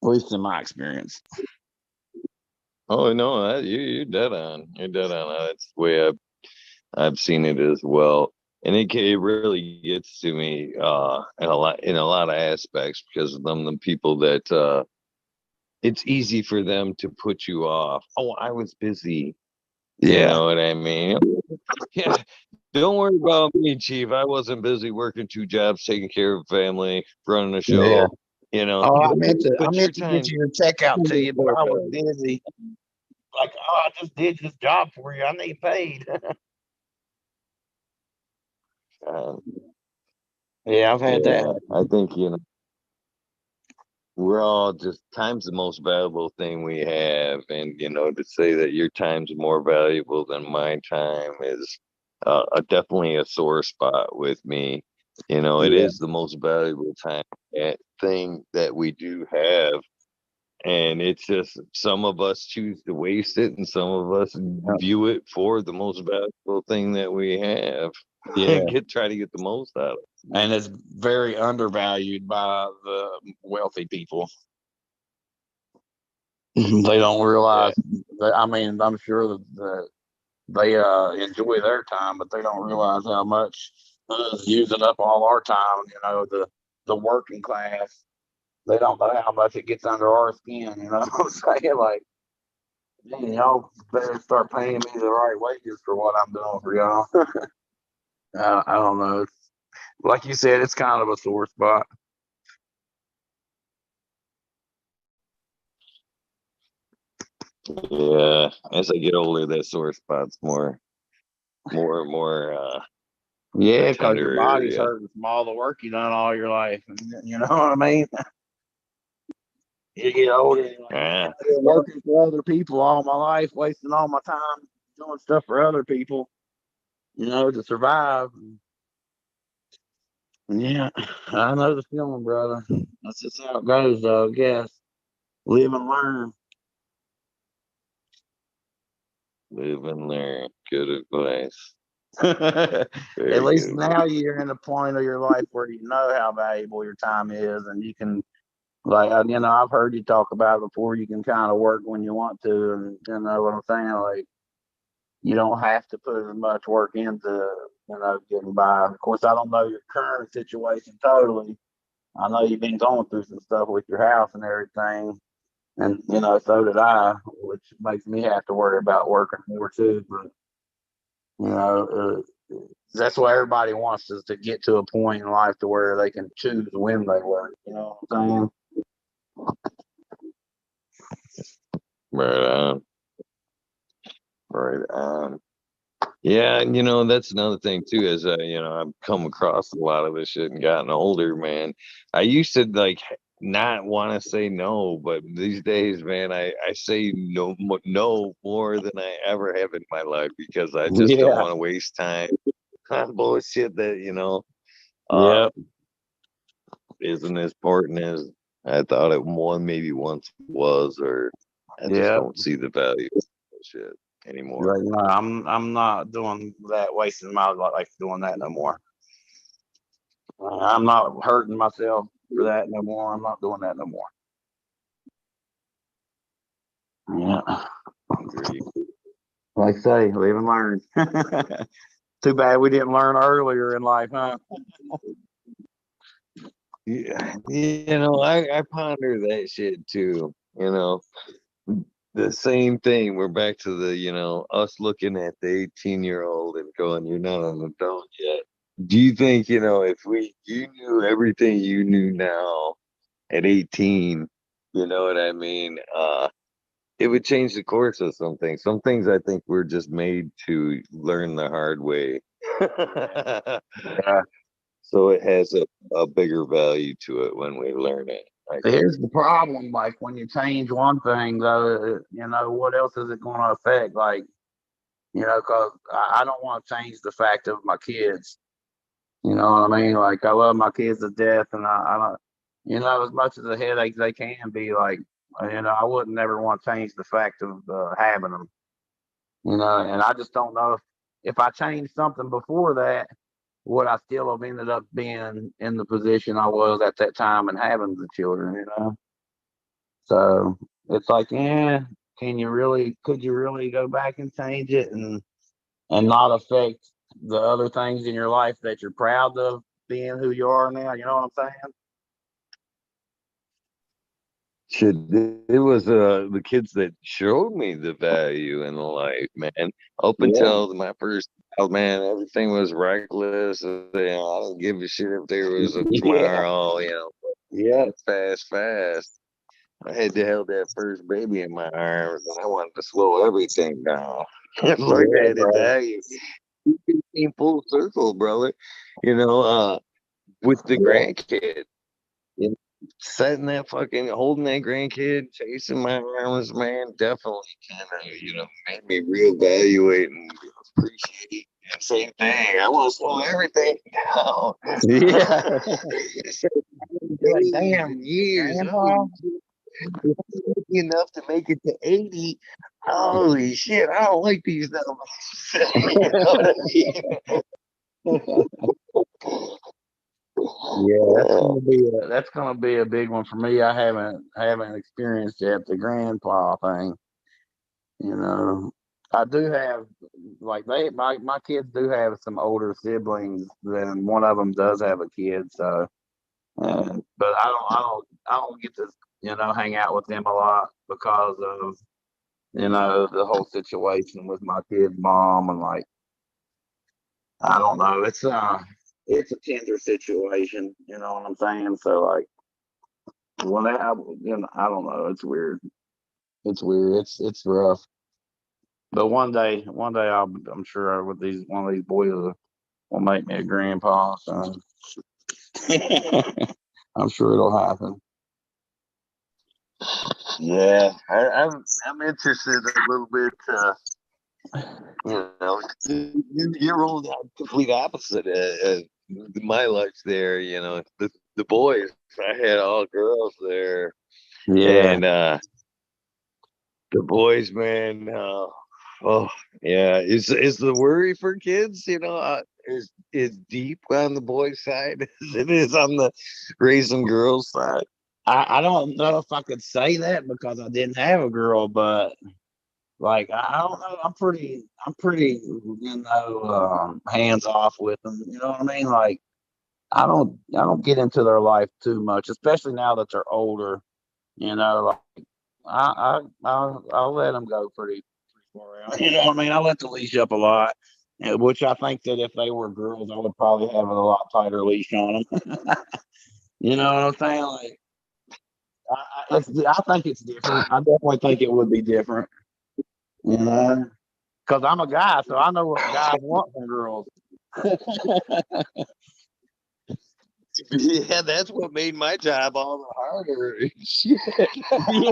least in my experience. Oh no, you're dead on. You're dead on. That's the way I've seen it as well, and it really gets to me in a lot of aspects because of the people that it's easy for them to put you off. Oh, I was busy. You know what I mean? Yeah. Don't worry about me, Chief. I wasn't busy working 2 jobs, taking care of family, running a show. Yeah. You know, Oh, I meant to your get your check out to you, but I was busy. Like, oh, I just did this job for you. I need paid. Yeah, I've had that. I think, we're all just time's the most valuable thing we have. And, to say that your time's more valuable than my time is definitely a sore spot with me. It is the most valuable thing that we do have. And it's just some of us choose to waste it and some of us view it for the most valuable thing that we have. Yeah. And try to get the most out of it. And it's very undervalued by the wealthy people. They don't realize. I mean, I'm sure that they enjoy their time, but they don't realize how much is using up all our time. The working class. They don't know how much it gets under our skin. You know what I'm saying? Like, man, y'all better start paying me the right wages for what I'm doing for y'all. I don't know. Like you said, it's kind of a sore spot. Yeah, as I get older, that sore spot's more and more. Yeah, because your body's area. hurting from all the work you done all your life. You know what I mean? You get older, you're like, Yeah. I've been working for other people all my life, wasting all my time doing stuff for other people, to survive. Yeah, I know the feeling, brother. That's just how it goes, though, I guess. Live and learn. Live and learn. Good advice. At least now you're in a point of your life where you know how valuable your time is, and you can, like, I've heard you talk about it before. You can kind of work when you want to, and you know what I'm saying. Like, you don't have to put as much work into, getting by. Of course, I don't know your current situation totally. I know you've been going through some stuff with your house and everything, and so did I, which makes me have to worry about working more too. But that's what everybody wants, is to get to a point in life to where they can choose when they work. You know what I'm saying? Right on. Right on. Yeah, and that's another thing too, is I've come across a lot of this shit and gotten older, man. I used to like not want to say no, but these days, man, I say no more than I ever have in my life because I just don't want to waste time on bullshit that Yeah. isn't as important as I thought it maybe once was, or I just Yeah. don't see the value of shit anymore. Like, no, I'm not doing that, wasting my life doing that no more. I'm not hurting myself for that no more. I'm not doing that no more. Yeah. Agreed. Like I say, live and learn. Too bad we didn't learn earlier in life, huh? Yeah, I ponder that shit too. The same thing. We're back to the, us looking at the 18-year-old and going, "You're not an adult yet." Do you think, if you knew everything you knew now at 18, you know what I mean? It would change the course of some things. Some things I think we're just made to learn the hard way. Yeah. So it has a bigger value to it when we learn it. Here's the problem. Like, when you change one thing, though, what else is it going to affect? Like, because I don't want to change the fact of my kids. You know what I mean? Like, I love my kids to death, and I don't, as much as a headache they can be, like, I wouldn't never want to change the fact of having them. And I just don't know if I changed something before that, would I still have ended up being in the position I was at that time and having the children, So it's like, yeah, could you really go back and change it and not affect the other things in your life that you're proud of being who you are now? You know what I'm saying? Shit, it was the kids that showed me the value in life, man. Up Yeah. until my first child, man, everything was reckless. I don't give a shit if there was a Yeah. tomorrow, Yeah. fast. I had to hold that first baby in my arms, and I wanted to slow everything down. Learn Yeah, that bro. value. You came full circle, brother. You know, with the Yeah. grandkid. Setting that fucking holding that grandkid, chasing my arms, man, definitely kind of made me reevaluate and appreciate. And same thing, I want to slow everything down. Yeah. You're like, Days damn, and years, grandpa. enough to make it to 80. Holy shit, I don't like these numbers. You know what I mean? Yeah, that's gonna be a big one for me. I haven't experienced yet the grandpa thing. You know, I do have like my kids do have some older siblings, and one of them does have a kid. So, but I don't get to hang out with them a lot because of the whole situation with my kid's mom and like I don't know. It's a tender situation. You know what I'm saying? So like. Well, I don't know. It's weird. It's weird. It's rough. But one day, I'm sure with these one of these boys will make me a grandpa. So I'm sure it'll happen. Yeah, I'm interested a little bit. You're rolling the complete opposite of my life there. The boys. I had all girls there, Yeah. and the boys, man. Oh, yeah. Is the worry for kids? Is deep on the boys' side as it is on the raising girls' side. I don't know if I could say that because I didn't have a girl, but like I don't know. I'm pretty hands off with them. You know what I mean? Like I don't get into their life too much, especially now that they're older. Like I'll let them go pretty far out. You know what I mean? I let the leash up a lot, which I think that if they were girls, I would probably have a lot tighter leash on them. You know what I'm saying? Like I think it's different. I definitely think it would be different. You know, because I'm a guy, so I know what guys want from girls. Yeah, that's what made my job all the harder. Shit. Yeah,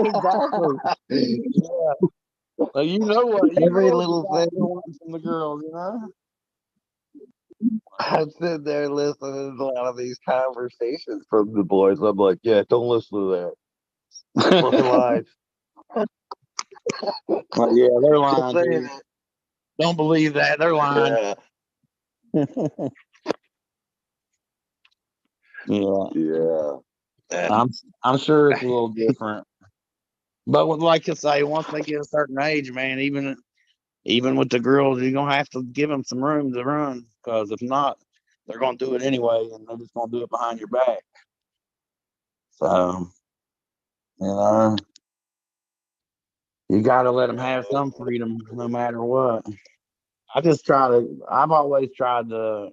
exactly. Yeah. Well, you know Every what the little guys thing. want from the girls. I'm sitting there listening to a lot of these conversations from the boys. I'm like, yeah, don't listen to that. Fucking lies. Well, yeah, they're Quit lying, saying dude. Don't believe that. They're lying. it. Yeah, Yeah. Yeah. I'm sure it's a little different. But like I say, once they get a certain age, man, even with the girls, you're gonna have to give them some room to run. Because if not, they're gonna do it anyway, and they're just gonna do it behind your back. So you know, you got to let them have some freedom, no matter what. I've always tried to,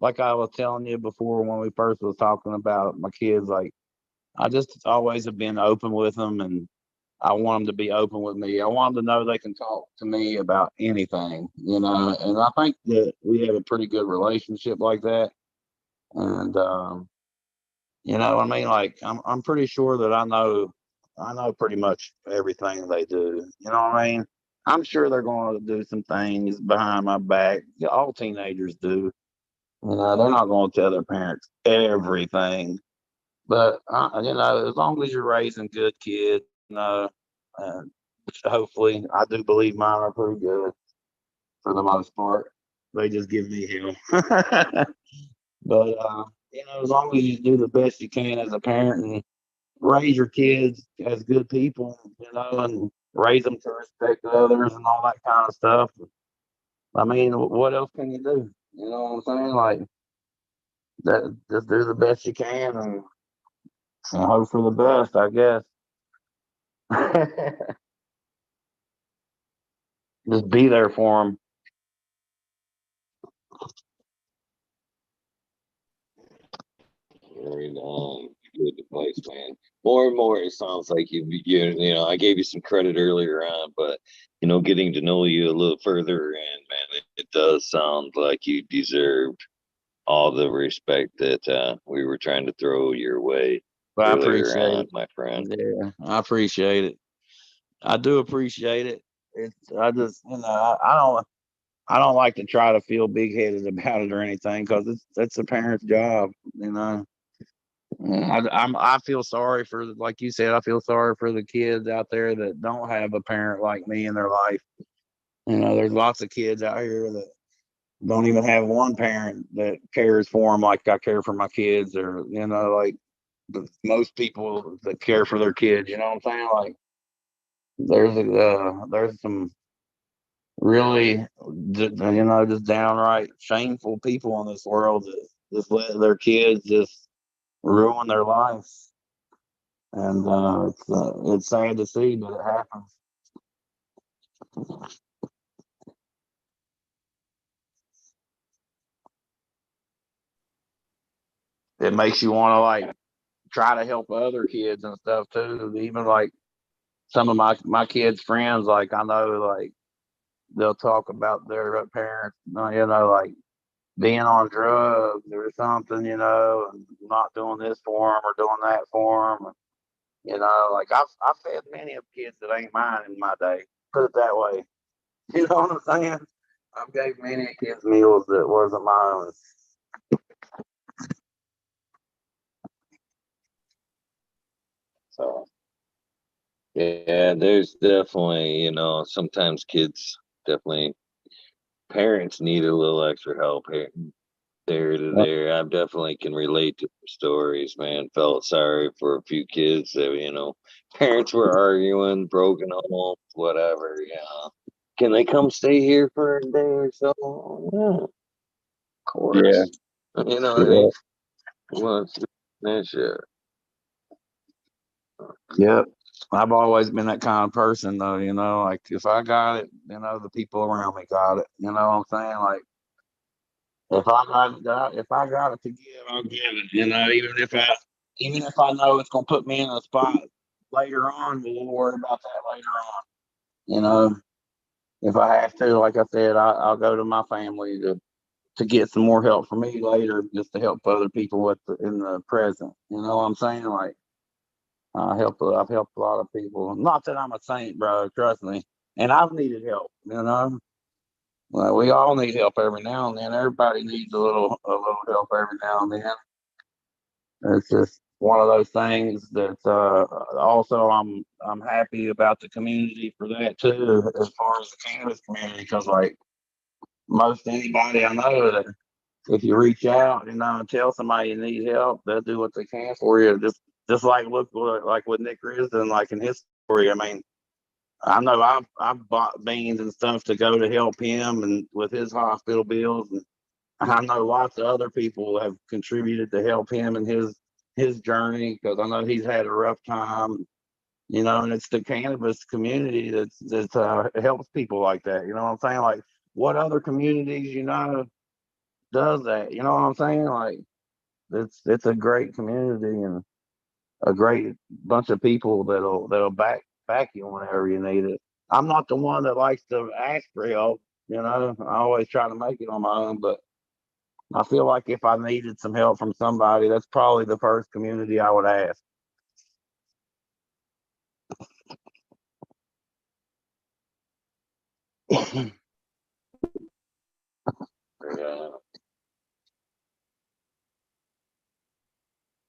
like I was telling you before when we first was talking about my kids, like I just always have been open with them, and I want them to be open with me. I want them to know they can talk to me about anything, and I think that we have a pretty good relationship like that. And you know what I mean? Like I'm pretty sure that I know pretty much everything they do. You know what I mean? I'm sure they're going to do some things behind my back. Yeah, all teenagers do. They're not going to tell their parents everything. But as long as you're raising good kids, uh, which hopefully I do believe mine are pretty good for the most part. They just give me hell. But as long as you do the best you can as a parent, raise your kids as good people, and raise them to respect others and all that kind of stuff. I mean, what else can you do? You know what I'm saying? Like that, just do the best you can and hope for the best, I guess. Just be there for them. Very good advice, man. More and more, it sounds like I gave you some credit earlier on, but getting to know you a little further, and man, it does sound like you deserved all the respect that we were trying to throw your way But I earlier appreciate on, it. my friend. Yeah, I appreciate it. I do appreciate it. I just, I don't like to try to feel big headed about it or anything because that's a parent's job, you know. I feel sorry for, like you said, I feel sorry for the kids out there that don't have a parent like me in their life. There's lots of kids out here that don't even have one parent that cares for them like I care for my kids, or like most people that care for their kids. You know what I'm saying? Like there's some really, just downright shameful people in this world that just let their kids just ruin their lives, and it's sad to see, but it happens. It makes you want to like try to help other kids and stuff too. Even like some of my kids' friends, like I know, like they'll talk about their parents, like being on drugs or something, and not doing this for them or doing that for them. Like I've fed many of kids that ain't mine in my day. Put it that way. You know what I'm saying? I've gave many kids meals that wasn't mine. So yeah, there's definitely, sometimes kids definitely parents need a little extra help here there to there. I definitely can relate to the stories, man. Felt sorry for a few kids that, parents were arguing, broken homes, whatever, Can they come stay here for a day or so? Yeah, of Yeah, course. You know what I mean? yeah, Well, that shit. yep. I've always been that kind of person, though. Like if I got it, the people around me got it. You know what I'm saying? Like if I got it to give, I'll give it. Even if I know it's gonna put me in a spot later on, we'll worry about that later on. You know, if I have to, like I said, I'll go to my family to get some more help for me later, just to help other people in the present. You know what I'm saying? Like I've helped a lot of people. Not that I'm a saint, bro. Trust me. And I've needed help. Well, we all need help every now and then. Everybody needs a little help every now and then. It's just one of those things that also I'm happy about the community for that too, as far as the cannabis community, because like most anybody I know, that if you reach out and tell somebody you need help, they'll do what they can for you. Just like like with Nick Risden, like in his story. I mean, I know I've bought beans and stuff to go to help him and with his hospital bills, and I know lots of other people have contributed to help him in his journey, because I know he's had a rough time. And it's the cannabis community that helps people like that. You know what I'm saying? Like, what other communities does that? You know what I'm saying? Like, it's a great community and a great bunch of people that'll back you whenever you need it. I'm not the one that likes to ask for help. I always try to make it on my own, but I feel like if I needed some help from somebody, that's probably the first community I would ask.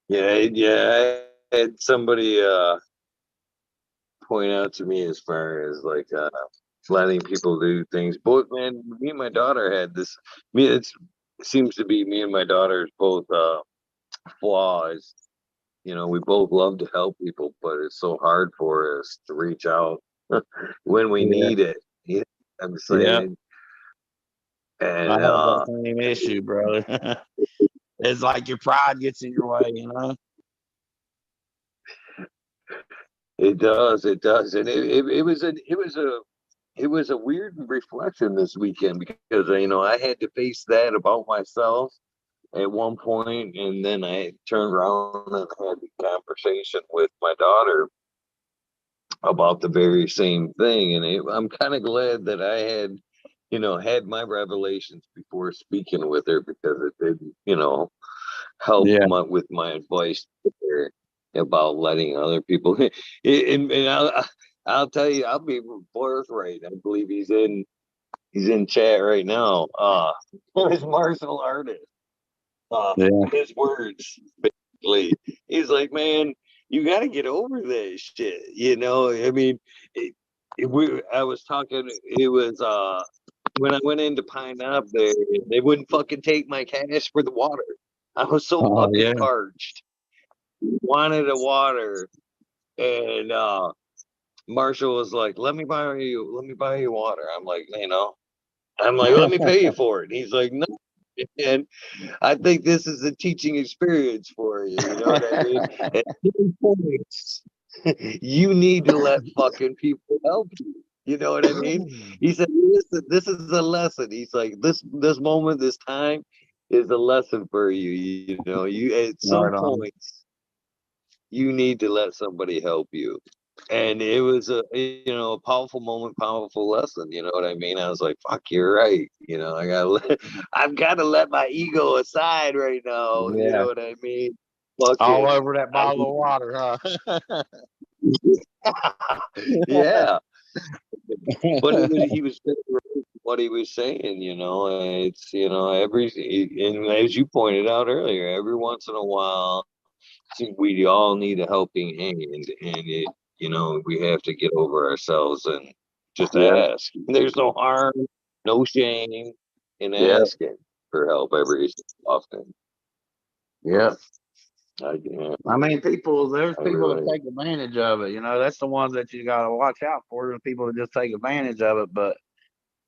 Yeah. Yeah. I had somebody point out to me as far as like letting people do things. Both, man, me and my daughter had this. It seems to be me and my daughter's both flaws we both love to help people, but it's so hard for us to reach out when we need it. You know what I'm saying? I And have that same issue, brother. It's like your pride gets in your way, it does, and it was a weird reflection this weekend because I had to face that about myself at one point, and then I turned around and had a conversation with my daughter about the very same thing, and I'm kind of glad that I had my revelations before speaking with her because it did help Yeah. with my advice to her about letting other people and I'll tell you, I'll be forthright. I believe he's in chat right now. His martial artist. His words basically. He's like, man, you got to get over this shit. I mean, I was talking. It was when I went into Pine Knob there, they wouldn't fucking take my cash for the water. I was so fucking parched. Wanted a water, and Marshall was like, let me buy you water. I'm like, let me pay you for it. And he's like, no. And I think this is a teaching experience for you. You know what I mean? At certain points, you need to let fucking people help you. You know what I mean? He said, listen, this is a lesson. He's like, this moment, this time is a lesson for you. You at some points, you need to let somebody help you. And it was a powerful moment, powerful lesson. You know what I mean? I was like, fuck, you're right. I've got to let my ego aside right now. Yeah. You know what I mean? All over that bottle of water, huh? Yeah. But he was what he was saying, it's, and as you pointed out earlier, every once in a while, we all need a helping hand, and we have to get over ourselves and just ask. There's no harm, no shame in asking for help every so often. Yeah. I mean, there's people that take advantage of it. That's the ones that you got to watch out for. The people that just take advantage of it. But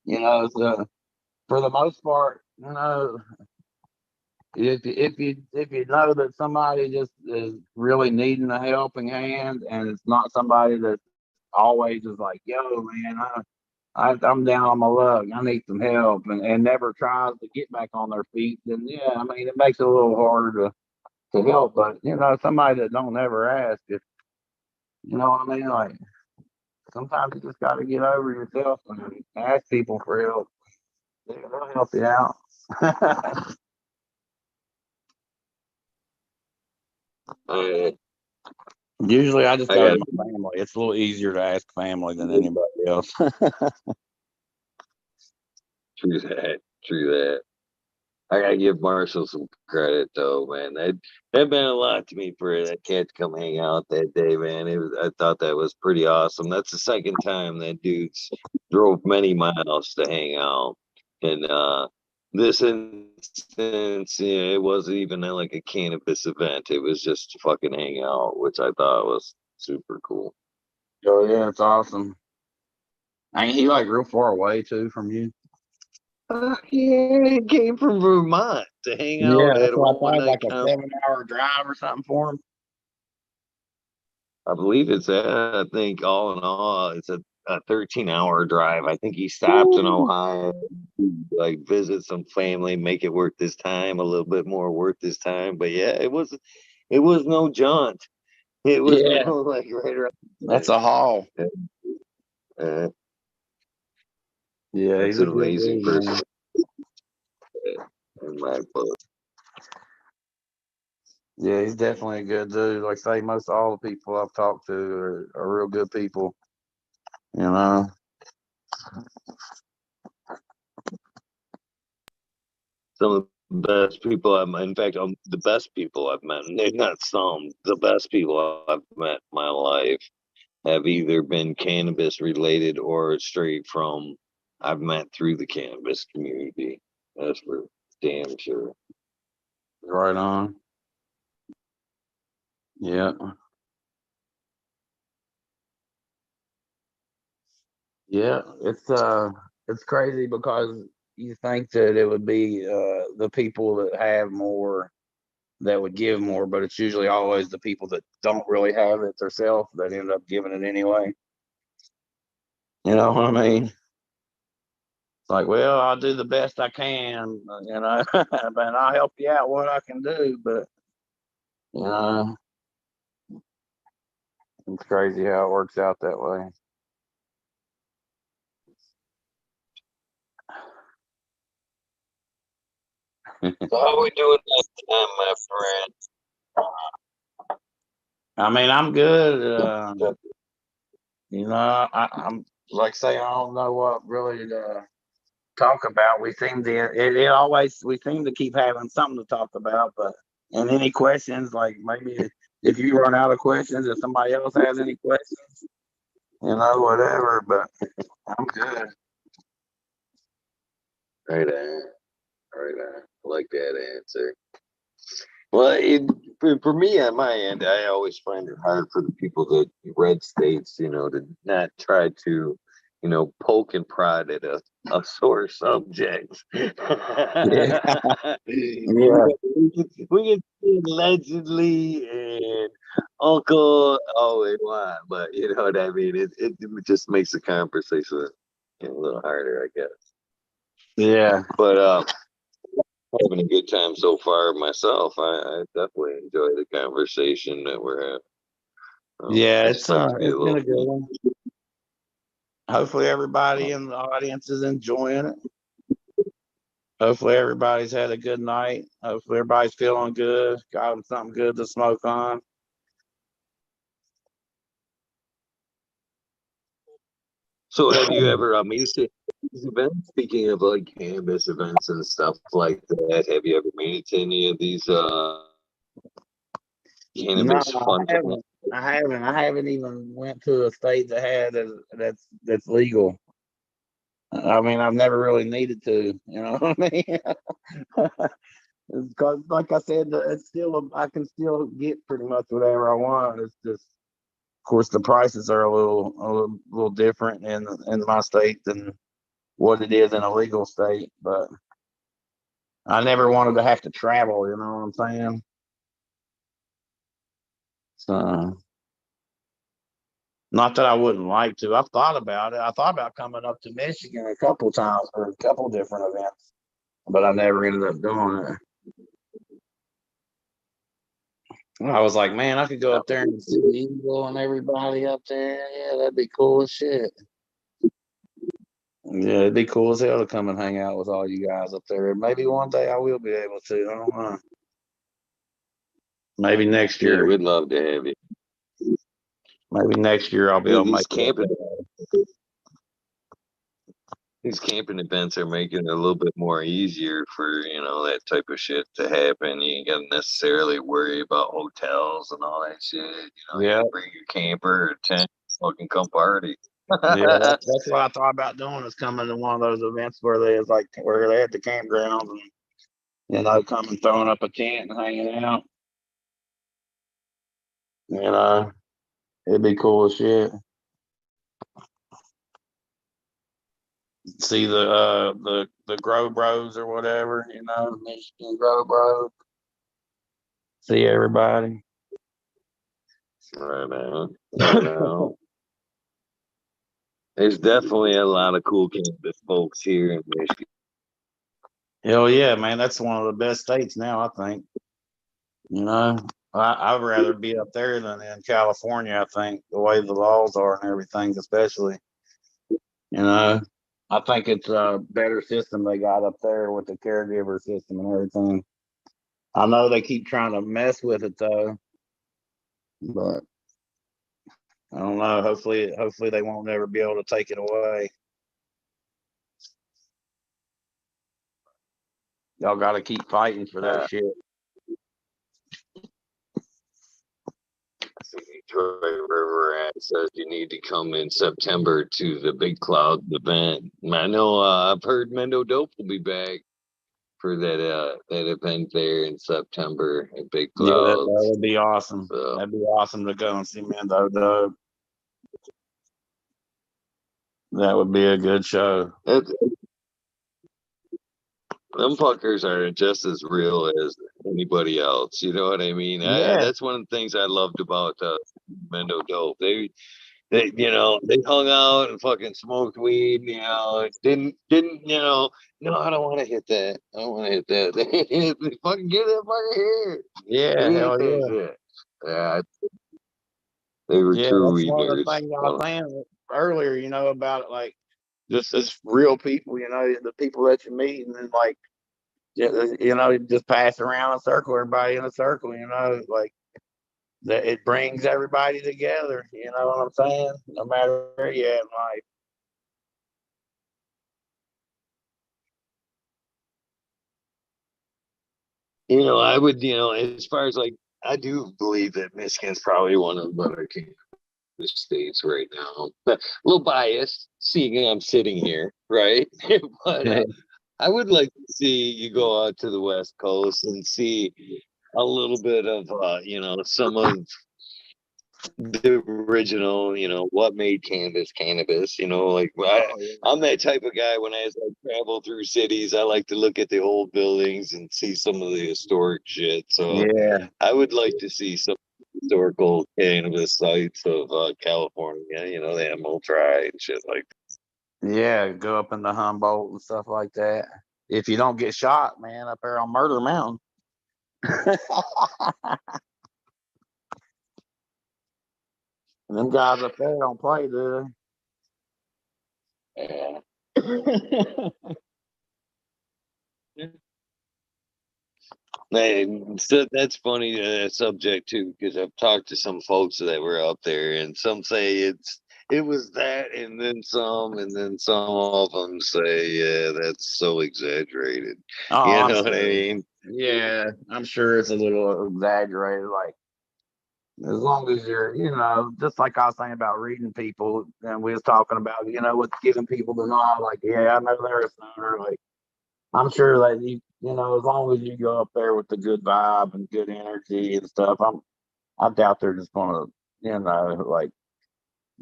for the most part, if you know that somebody just is really needing a helping hand, and it's not somebody that's always is like, yo, man, I'm down on my luck, I need some help, and never tries to get back on their feet, then yeah, I mean, it makes it a little harder to help. But somebody that don't ever ask, if you know what I mean, like sometimes you just got to get over yourself and ask people for help. They'll help you out. Usually I just go to my family. It's a little easier to ask family than anybody else. True that. I gotta give Marshall some credit though, man. That meant a lot to me for that cat to come hang out that day, man. I thought that was pretty awesome. That's the second time that dude's drove many miles to hang out. And this instance, it wasn't even like a cannabis event. It was just to fucking hang out, which I thought was super cool. Oh yeah, it's awesome. Ain't he like real far away too from you? Yeah, he came from Vermont to hang out at one like a 7-hour drive or something for him. I believe it's I think all in all, it's a 13-hour drive. I think he stopped in Ohio, like visit some family, make it worth his time, a little bit more worth his time. But yeah, it was no jaunt. It was no, like right around. That's a haul. Yeah, he's an amazing person. In my book. Yeah, he's definitely a good dude. Like I say, most all the people I've talked to are real good people. Some of the best people I've met. In fact, the best people I've met. Not some. The best people I've met in my life have either been cannabis related or straight from I've met through the cannabis community. That's for damn sure. Right on. Yeah. Yeah, it's crazy because you think that it would be the people that have more that would give more, but it's usually always the people that don't really have it themselves that end up giving it anyway. You know what I mean? It's like, well, I'll do the best I can, you know, and I'll help you out what I can do, but you know, it's crazy how it works out that way. So how we doing that time, my friend? I mean, I'm good. You know, I'm like say I don't know what really to talk about. We seem to it always we seem to keep having something to talk about, but and any questions like maybe if you run out of questions, if somebody else has any questions, you know, whatever. But I'm good. Right on. Right on. I like that answer. Well, for me on my end, I always find it hard for the people that red states, to not try to, poke and prod at a sore subject. Yeah, we yeah, can say allegedly and uncle all we want, but you know what I mean. It just makes the conversation a little harder, I guess. yeah, But having a good time so far myself. I definitely enjoy the conversation that we're having. yeah. I just like to be a It's been little a good one. Hopefully, everybody in the audience is enjoying it. Hopefully, everybody's had a good night. Hopefully, everybody's feeling good. Got them something good to smoke on. So have you ever made it to these events? Speaking of like cannabis events and stuff like that, have you ever made it to any of these No, cannabis fun I times? haven't. I haven't even went to a state that had that's legal. I mean, I've never really needed to. You know what I mean? Because, like I said, it's still I can still get pretty much whatever I want. It's just, of course, the prices are a little different in my state than what it is in a legal state. But I never wanted to have to travel. You know what I'm saying? So. Not that I wouldn't like to. I've thought about it. I thought about coming up to Michigan a couple times for a couple different events, but I never ended up doing it. I was like, man, I could go up there and see Eagle and everybody up there. Yeah, that'd be cool as shit. Yeah, it'd be cool as hell to come and hang out with all you guys up there. Maybe one day I will be able to. I don't know. Maybe next Yeah, year. we'd love to have you. Maybe next year I'll be able to These make it up camping there. these camping events are making it a little bit more easier for that type of shit to happen. You ain't got to necessarily worry about hotels and all that shit. You Yeah, can bring your camper or tent, fucking come party. yeah. That's what I thought about doing is coming to one of those events where they is like where they had the campgrounds and coming throwing up a tent and hanging out. You know, it'd be cool as shit. See the Grow Bros or whatever, Michigan Grow Bros. See everybody. Right now, right now. There's definitely a lot of cool cannabis folks here in Michigan. Hell yeah, man. That's one of the best states now, I think. You know, I'd rather be up there than in California, I think, the way the laws are and everything, especially. You know, I think it's a better system they got up there with the caregiver system and everything. I know they keep trying to mess with it though, but I don't know. Hopefully they won't ever be able to take it away. Y'all got to keep fighting for that shit. Detroit River says you need to come in September to the Big Cloud event. I know I've heard Mendo Dope will be back for that event there in September at Big Yeah, that Clouds. would be awesome. So, That'd be awesome to go and see Mendo Dub. That would be a good show. them fuckers are just as real as anybody else. You know what I mean? Yeah. That's one of the things I loved about Mendo Dope. They they hung out and fucking smoked weed. Didn't no, I don't want to hit that. I don't want to hit that. They fucking get that fucker here. Yeah, hell yeah. Shit. Yeah, they were Yeah, true that's weed one of the nerds. things I was saying earlier, about like just as real people, the people that you meet, and then like, just pass around a circle, everybody in a circle, like that it brings everybody together. You know what I'm saying? No matter where you're at in life. I would, as far as like, I do believe that Michigan's probably one of the better states right now. But a little biased, seeing I'm sitting here, right? But I would like to see you go out to the West Coast and see a little bit of, some of the original, what made cannabis, like I'm that type of guy. When I travel through cities, I like to look at the old buildings and see some of the historic shit. So Yeah. I would like to see some historical cannabis sites of California, the Emerald Tribe and shit like that. Yeah, go up in the Humboldt and stuff like that. If you don't get shot, man, up there on Murder Mountain. And them guys up there don't play, do Yeah. So that's funny subject too, because I've talked to some folks that were up there, and some say it was that, and then some of them say, yeah, that's so exaggerated. Oh, You know what I mean? Yeah, I'm sure it's a little exaggerated. Like, as long as you're, just like I was saying about reading people, and we was talking about, what's giving people the nod. Like, yeah, I know they're a stoner. Like, I'm sure that as long as you go up there with the good vibe and good energy and stuff, I doubt they're just gonna, like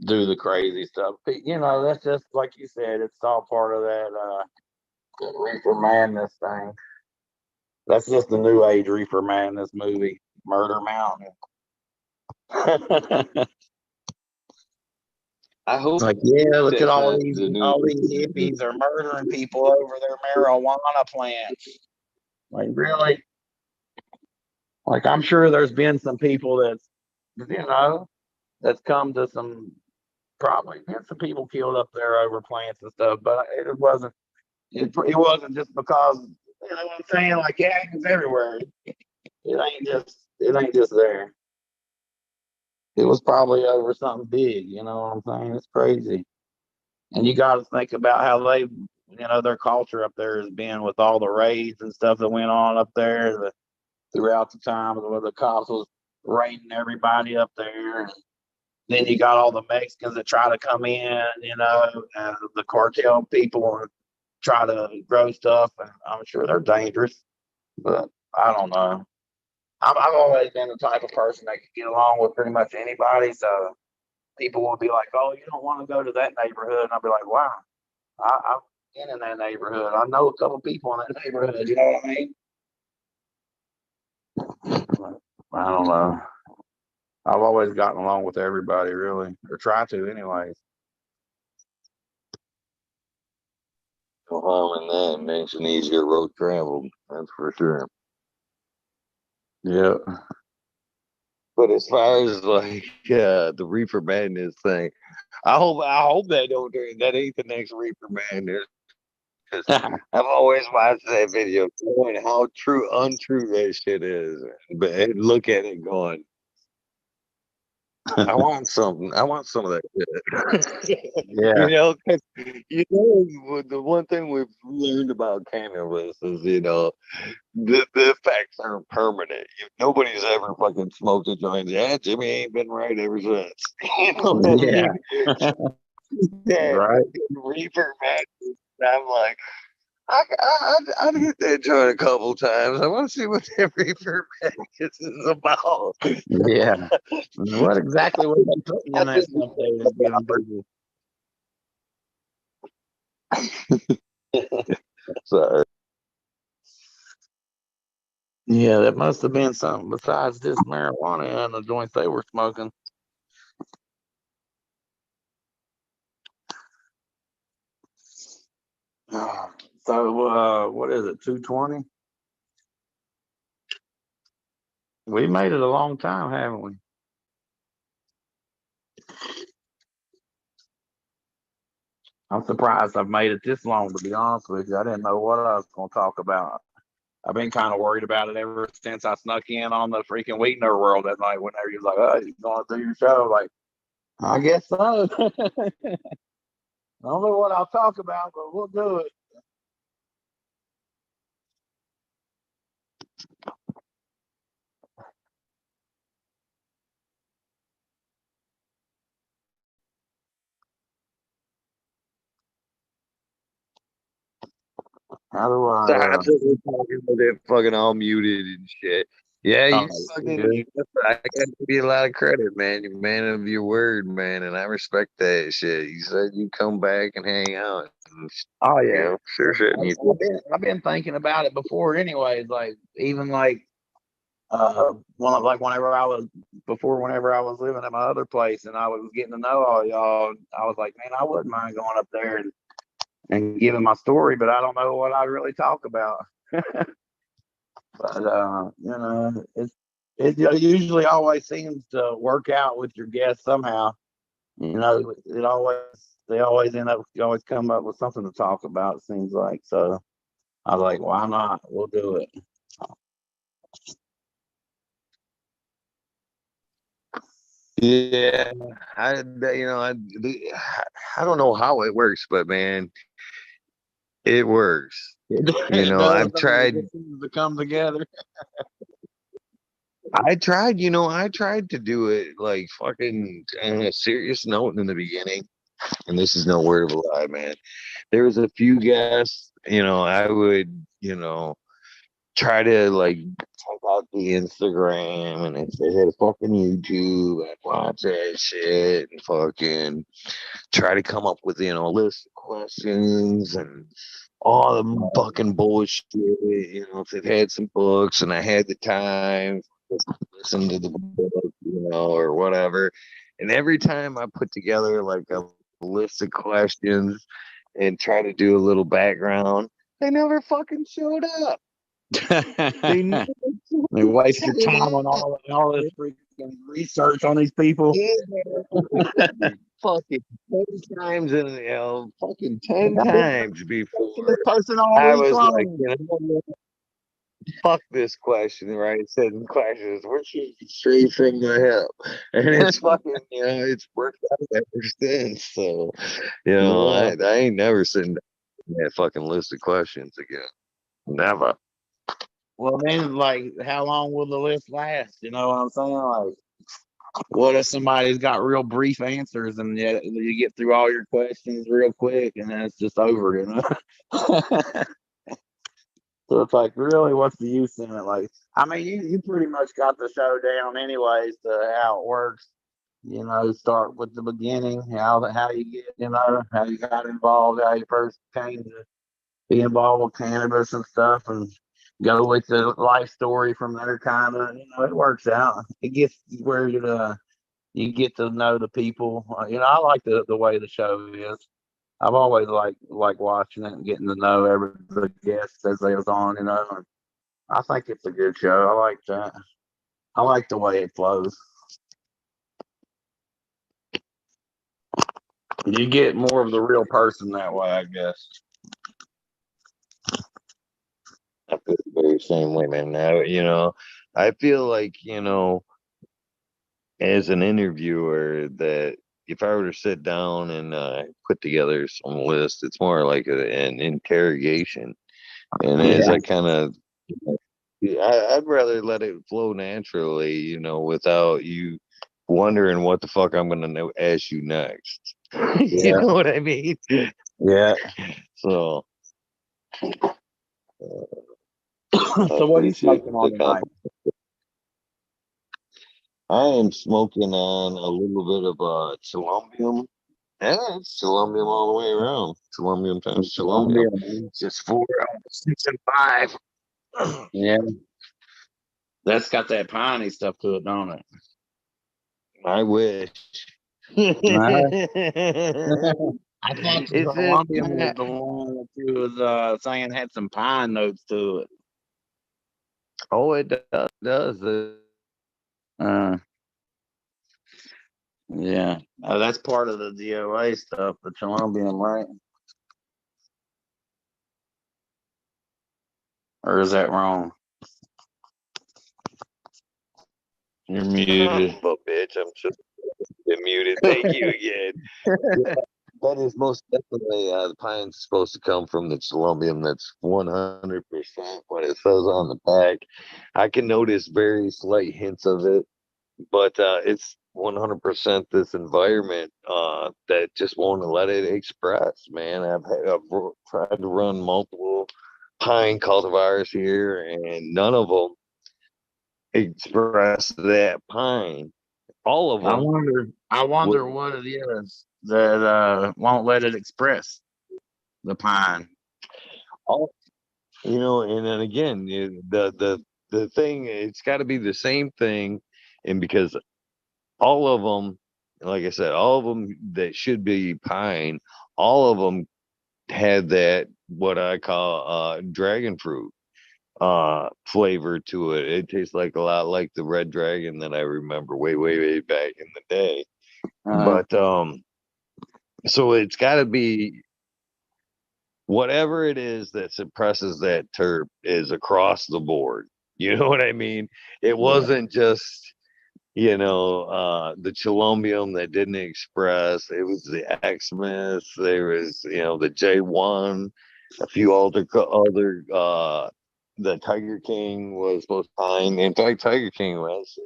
do the crazy stuff. That's just like you said, it's all part of that reefer madness thing. That's just the new age reefer madness movie, Murder Mountain. I hope Like, yeah, look at that's all not these the new. all these hippies are murdering people over their marijuana plants. Like, really? Like, I'm sure there's been some people that's come to probably been some people killed up there over plants and stuff, but it wasn't just because, what I'm saying? Like, yeah, it's everywhere. It ain't just there. It was probably over something big, you know what I'm saying? It's crazy. And you got to think about how their culture up there has been with all the raids and stuff that went on up there throughout the time where the cops was raiding everybody up there. And then you got all the Mexicans that try to come in, and the cartel people and try to grow stuff. And I'm sure they're dangerous, but I don't know. I've always been the type of person that can get along with pretty much anybody. So people will be like, "Oh, you don't want to go to that neighborhood," and I'll be like, "Wow, I've been in that neighborhood. I know a couple people in that neighborhood." You know what I mean? I don't know. I've always gotten along with everybody, really, or try to, anyways. No harm in that. It makes an easier road traveled. That's for sure. Yeah. But as far as like the reefer madness thing, I hope that ain't the next reefer madness. Because I've always watched that video, knowing how untrue that shit is. But look at it going, I want something. I want some of that shit. Yeah. 'Cause, the one thing we've learned about cannabis is, the effects are permanent. Nobody's ever fucking smoked a joint. Yeah, Jimmy ain't been right ever since. You know what I mean? Yeah. Yeah, Right. reefer madness. I'm like, I'd hit that joint a couple times. I want to see what that reverb package is about. Yeah. What exactly was they putting in that stuff they was giving people? So Yeah, that must have been something besides this marijuana and the joints they were smoking. So, what is it, 220? We made it a long time, haven't we? I'm surprised I've made it this long, to be honest with you. I didn't know what I was going to talk about. I've been kind of worried about it ever since I snuck in on the freaking Wheatner World that night whenever you was like, oh, you going to do your show? Like, I guess so. I don't know what I'll talk about, but we'll do it. How do I I? just was talking with it fucking all muted and shit. Yeah, you fucking. Good. I got to give you a lot of credit, man. You're a man of your word, man, and I respect that shit. You said you come back and hang out. And, Oh you yeah. know, sure shit. And you I've been thinking about it before, anyways. Like even like whenever I was living at my other place and I was getting to know all y'all, I was like, man, I wouldn't mind going up there and giving my story, but I don't know what I really talk about. But it usually always seems to work out with your guests somehow. They always end up, you always come up with something to talk about, it seems like. So I was like, why not? We'll do it. Yeah, I don't know how it works, but man, it works. It does. I've tried. It seems to come together. I tried to do it like fucking on a serious note in the beginning, and this is no word of a lie, man. There was a few guests, I would, try to like check out the Instagram, and if they had a fucking YouTube, I'd watch that shit and fucking try to come up with, a list of questions and all the fucking bullshit. If they've had some books and I had the time, just listen to the book, or whatever. And every time I put together like a list of questions and try to do a little background, they never fucking showed up. They never They waste your showed time on up. all this freaking research on these people. Fucking 10 times fucking 10 times before Posting all I week was like, long. fuck this question, right? Setting questions. We're shooting straight from the hip. And it's fucking, it's worked out ever since. So, Yeah. I ain't never sitting down with that fucking list of questions again. Never. Well, then, like, how long will the list last? You know what I'm saying? Like, what if somebody's got real brief answers and yet you get through all your questions real quick and then it's just over, So it's like, really, what's the use in it? Like, I mean, you pretty much got the show down anyways to how it works. Start with the beginning, how you get, how you got involved, how you first came to be involved with cannabis and stuff, and go with the life story from there. Kind of, it works out. It gets where you get to know the people. I like the way the show is. I've always like watching it and getting to know the guests as they was on. And I think it's a good show. I like that. I like the way it flows. You get more of the real person that way, I guess. I feel the very same way, man. Now, I feel like, as an interviewer, that if I were to sit down and put together some list, it's more like an interrogation. And as Yeah. I kind of, I'd rather let it flow naturally, without you wondering what the fuck I'm going to ask you next. You Yeah. know what I mean? Yeah. So, So what are you smoking on tonight? I am smoking on a little bit of Colombium. Yeah, it's Colombium all the way around. Colombium times Colombium. It's just 4, 6, and 5. Yeah. That's got that piney stuff to it, don't it? I wish. I thought the It's Colombian was the one that you was saying had some pine notes to it. Oh, it does. Yeah. That's part of the DOA stuff, the Colombian, right? Or is that wrong? You're muted. But bitch, I'm just muted. Thank you again. That is most definitely the pine's supposed to come from the Colombium. That's 100% what it says on the back. I can notice very slight hints of it, but it's 100% this environment that just won't let it express, man. I've tried to run multiple pine cultivars here, and none of them express that pine. All of them. I wonder what it is that won't let it express the pine. All, and then again, the thing, it's got to be the same thing, and because all of them, like I said, all of them that should be pine, all of them had that what I call dragon fruit flavor to it. It tastes like a lot like the red dragon that I remember way back in the day. But so it's got to be whatever it is that suppresses that terp is across the board. You know what I mean? It wasn't just the Colombium that didn't express. It was the Xmas. There was the J1, a few other the Tiger King was supposed to pine. In fact, Tiger King was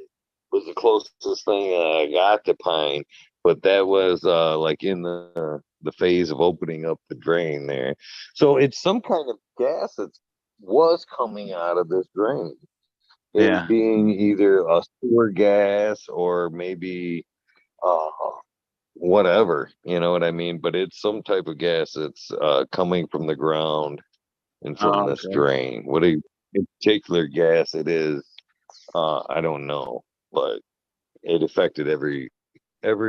the closest thing I got to pine, but that was like in the phase of opening up the drain there. So it's some kind of gas that was coming out of this drain. It was being either a sewer gas or maybe uh, whatever, you know what I mean? But it's some type of gas that's coming from the ground and from this drain. What a particular gas it is, I don't know, but it affected every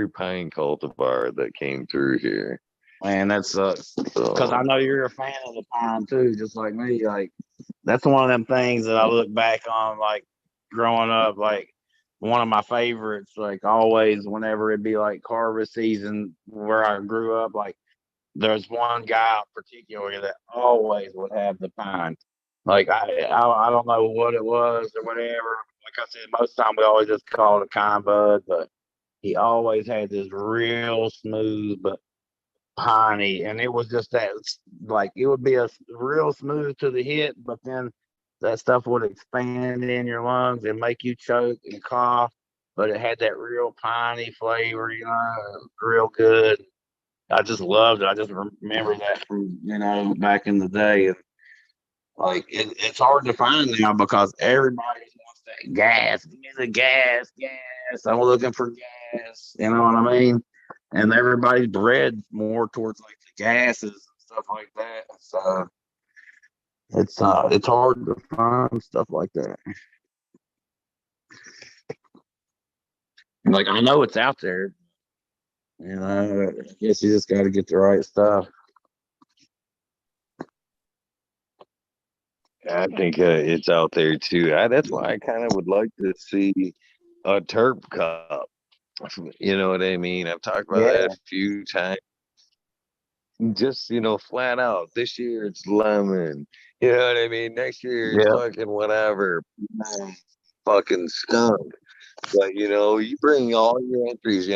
pine cultivar that came through here. Man, that sucks. Because I know you're a fan of the pine too, just like me. Like that's one of them things that I look back on, like growing up, like one of my favorites. Like always, whenever it'd be like harvest season where I grew up, like there's one guy in particular that always would have the pine. Like I don't know what it was or whatever. Like I said, most of the time we always just call it a kind bud, but he always had this real smooth but piney, and it was just that, like it would be a real smooth to the hit, but then that stuff would expand in your lungs and make you choke and cough. But it had that real piney flavor, real good. I just loved it. I just remember that from back in the day. And like it's hard to find now because everybody wants that gas. Give me the gas. I'm looking for gas. You know what I mean? And everybody's bred more towards like the gases and stuff like that. So it's hard to find stuff like that. Like I know it's out there. I guess you just got to get the right stuff. I think it's out there too. That's why I kind of would like to see a terp cup. You know what I mean? I've talked about that a few times. Just flat out. This year it's lemon. You know what I mean? Next year it's fucking whatever, fucking skunk. But you bring all your entries.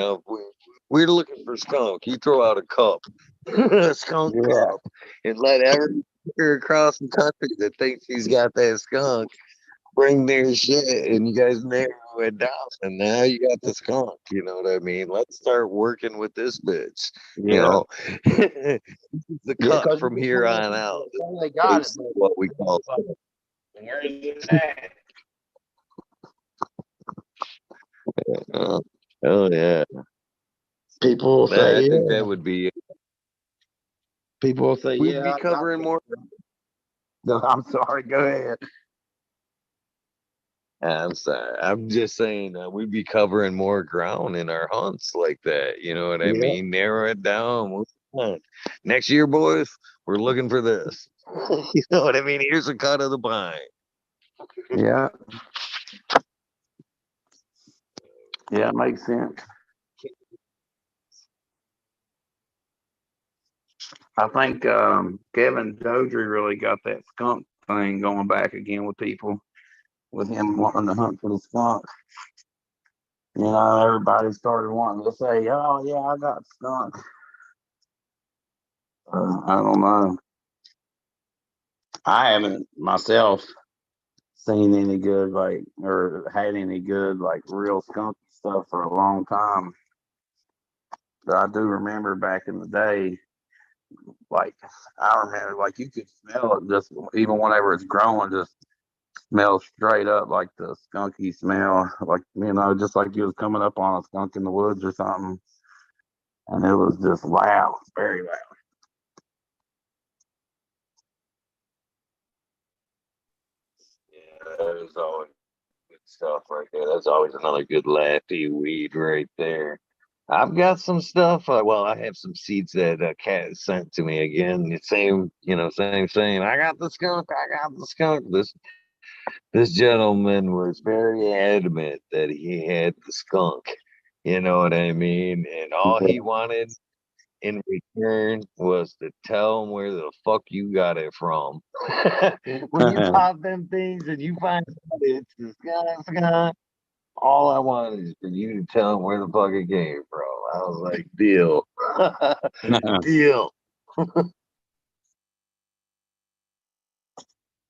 We're looking for skunk. You throw out a cup, a skunk cup, and let every across the country that thinks he's got that skunk bring their shit, and you guys narrow it down, and now you got the skunk. You know what I mean? Let's start working with this bitch. You Yeah. know, the Yeah, cut 'cause from here on out. they got it. Is what we call. Where is it at? Oh, oh yeah. People will I say, think yeah. that would be. People will say, We'd yeah. be I got covering it. more. No, I'm sorry. Go ahead. I'm sorry. I'm just saying we'd be covering more ground in our hunts like that. You know what I Yeah. mean? Narrow it down. Next year, boys, we're looking for this. You know what I mean? Here's a cut of the pie. Yeah. Yeah, it makes sense. I think Kevin Dodry really got that skunk thing going back again with people, with him wanting to hunt for the skunk. You know, everybody started wanting to say, "Oh yeah, I got skunk." I don't know. I haven't myself seen any good or had any good real skunky stuff for a long time. But I do remember back in the day, like I remember you could smell it just even whenever it's growing, just smell straight up like the skunky smell, just like you was coming up on a skunk in the woods or something, and it was just loud, very loud. Yeah, that is always good stuff right there. That's always another good laughy weed right there. I've got some stuff. Well, I have some seeds that Cat sent to me again. The same, same saying. I got the skunk. I got the skunk. This gentleman was very adamant that he had the skunk. You know what I mean? And all he wanted in return was to tell him where the fuck you got it from. When you pop them things and you find out it's the skunk, all I want is for you to tell him where the fuck it came from. I was like, deal. Deal.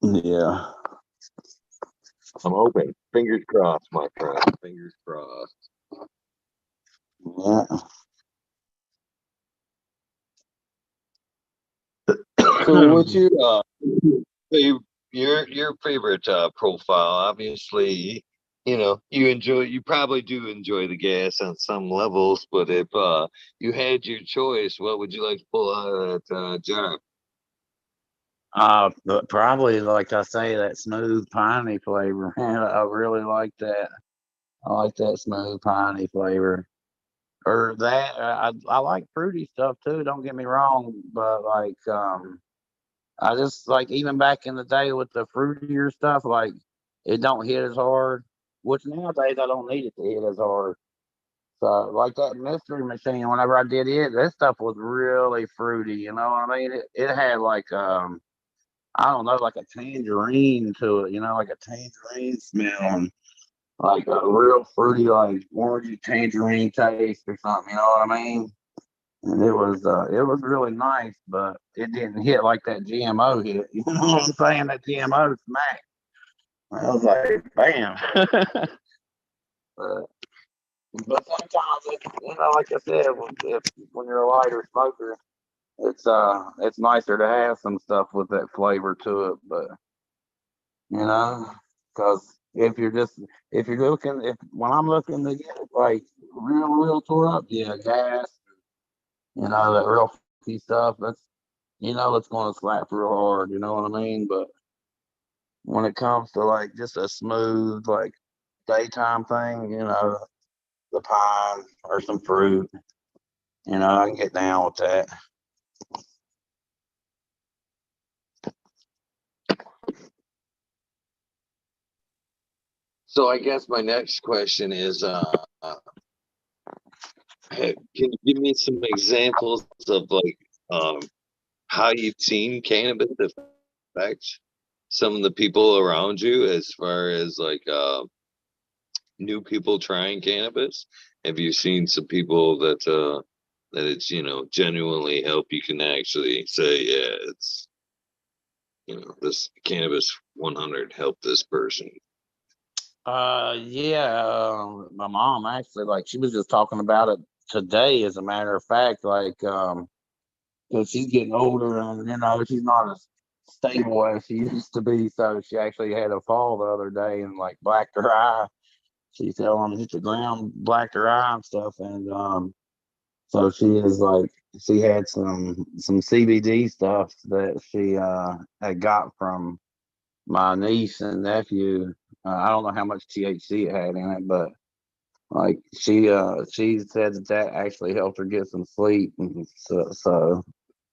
Yeah. I'm hoping. Fingers crossed, my friend. Fingers crossed. Yeah. So what's your favorite profile? Obviously, you probably do enjoy the gas on some levels, but if you had your choice, what would you like to pull out of that jar? But probably like I say, that smooth piney flavor. Man, I really like that. I like that smooth piney flavor. Or that I like fruity stuff too. Don't get me wrong, but I just like even back in the day with the fruitier stuff, it don't hit as hard. Which nowadays I don't need it to hit as hard. So like that mystery machine, whenever I did it, that stuff was really fruity. You know what I mean? It had I don't know, like a tangerine to it. You know, like a tangerine smell, and like a real fruity, like orangey tangerine taste or something. You know what I mean? And it was really nice, but it didn't hit like that GMO hit. You know what I'm saying? That GMO smack. I was like, bam. but, but sometimes, like I said, when you're a lighter smoker, it's nicer to have some stuff with that flavor to it. But you know, because if you're looking, if when I'm looking to get real tore up, yeah, gas, that real funky stuff. It's going to slap real hard. You know what I mean? But when it comes to just a smooth daytime thing, the pine or some fruit, I can get down with that. So I guess my next question is, can you give me some examples of um, how you've seen cannabis affect some of the people around you as far as new people trying cannabis? Have you seen some people that it's genuinely help? You can actually say, yeah, it's this cannabis 100 helped this person. Yeah, my mom actually, like, she was just talking about it today, as a matter of fact, like, because she's getting older and, she's not as stable as she used to be. So she actually had a fall the other day and, like, blacked her eye. She fell on hit the ground, blacked her eye and stuff. And, so she is like, she had some CBD stuff that she had got from my niece and nephew. I don't know how much THC it had in it, but like she said that actually helped her get some sleep. And so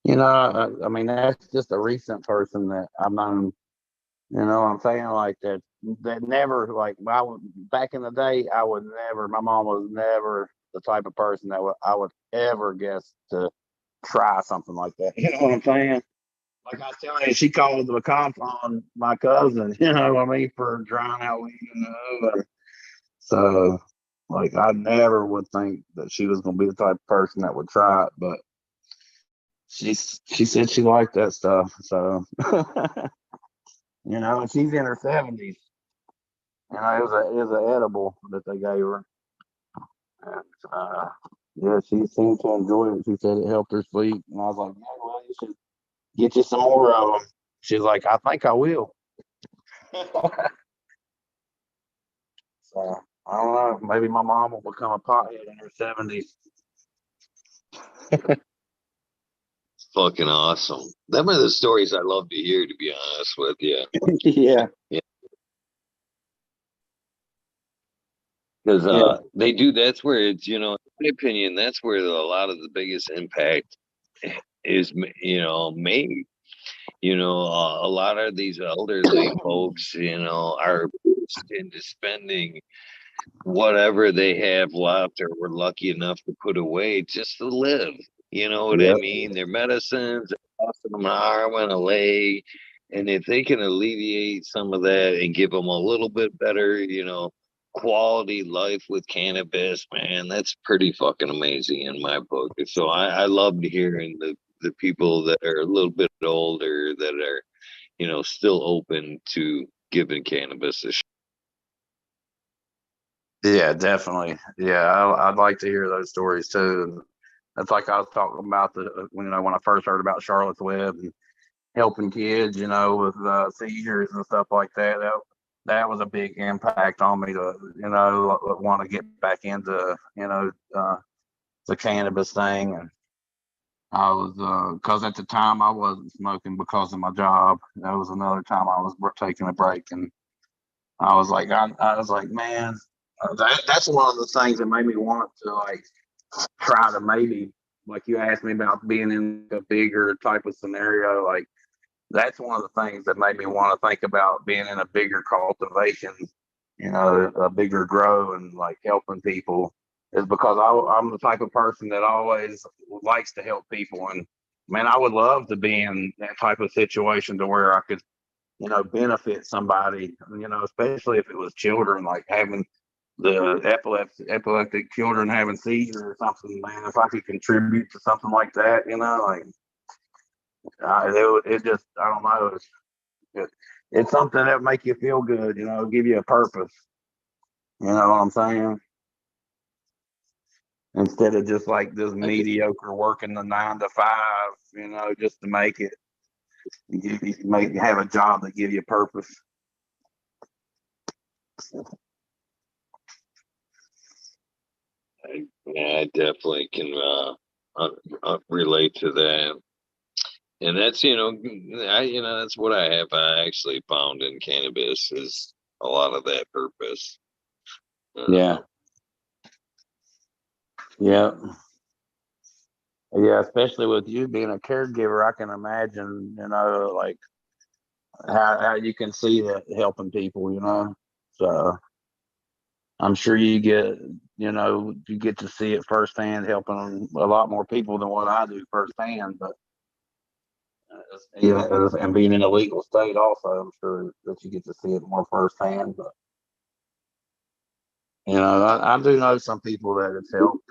I mean, that's just a recent person that I've known. You know what I'm saying? Like that never, like, back in the day, I would never. My mom was never the type of person that I would ever guess to try something like that. You know what I'm saying? Like I was telling you, she called the cops on my cousin, what I mean, for drying out weed in the oven. So, like, I never would think that she was going to be the type of person that would try it, but she said she liked that stuff. So, and she's in her 70s. It was an edible that they gave her. And, yeah, she seemed to enjoy it. She said it helped her sleep. And I was like, yeah, well, you should get you some more of them. She's like, I think I will. So I don't know. Maybe my mom will become a pothead in her 70s. Fucking awesome. Them are the stories I love to hear, to be honest with you. Yeah. Yeah. Because they do, that's where it's, in my opinion, that's where a lot of the biggest impact is, made. A lot of these elderly folks, are into spending whatever they have left or were lucky enough to put away just to live. You know what I Yep. mean? Their medicines, costing them an arm and a leg. And if they can alleviate some of that and give them a little bit better, quality life with cannabis, man, that's pretty fucking amazing in my book. So I loved hearing the people that are a little bit older that are, still open to giving cannabis a shot. Yeah, definitely. Yeah, I'd like to hear those stories too. That's like I was talking about when I first heard about Charlotte's Web and helping kids, with seizures and stuff like that. That was a big impact on me to, want to get back into, the cannabis thing. And I was, because at the time I wasn't smoking because of my job. That was another time I was taking a break, and I was like, man, that's one of the things that made me want to, like, try to maybe, like you asked me about being in a bigger type of scenario, like that's one of the things that made me want to think about being in a bigger cultivation, a bigger grow, and like helping people, is because I'm the type of person that always likes to help people. And man, I would love to be in that type of situation to where I could, benefit somebody, especially if it was children, like having the epileptic children having seizures or something, man. If I could contribute to something like that, like it just, I don't know. It's something that make you feel good, give you a purpose. You know what I'm saying? Instead of just like this mediocre working the 9 to 5, just to make it, have a job that give you purpose. I definitely can relate to that. And that's, that's what I have actually found in cannabis is a lot of that purpose. Yeah. Yeah. Yeah, especially with you being a caregiver, I can imagine, like how you can see that helping people, So I'm sure you get to see it firsthand, helping a lot more people than what I do firsthand. But and being in a legal state also, I'm sure that you get to see it more firsthand. But I do know some people that it's helped.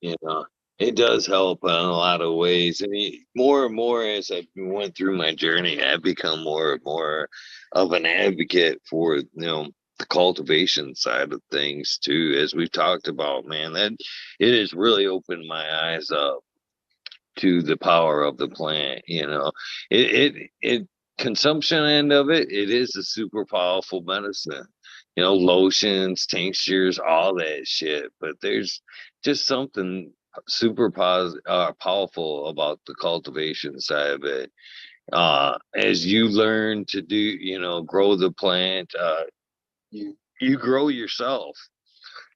You know, It does help in a lot of ways. I mean, more and more as I went through my journey, I've become more and more of an advocate for, the cultivation side of things too. As we've talked about, man, that it has really opened my eyes up to the power of the plant. It consumption end of it, it is a super powerful medicine. Lotions, tinctures, all that shit. But there's just something super powerful about the cultivation side of it. As you learn to do, grow the plant, you grow yourself.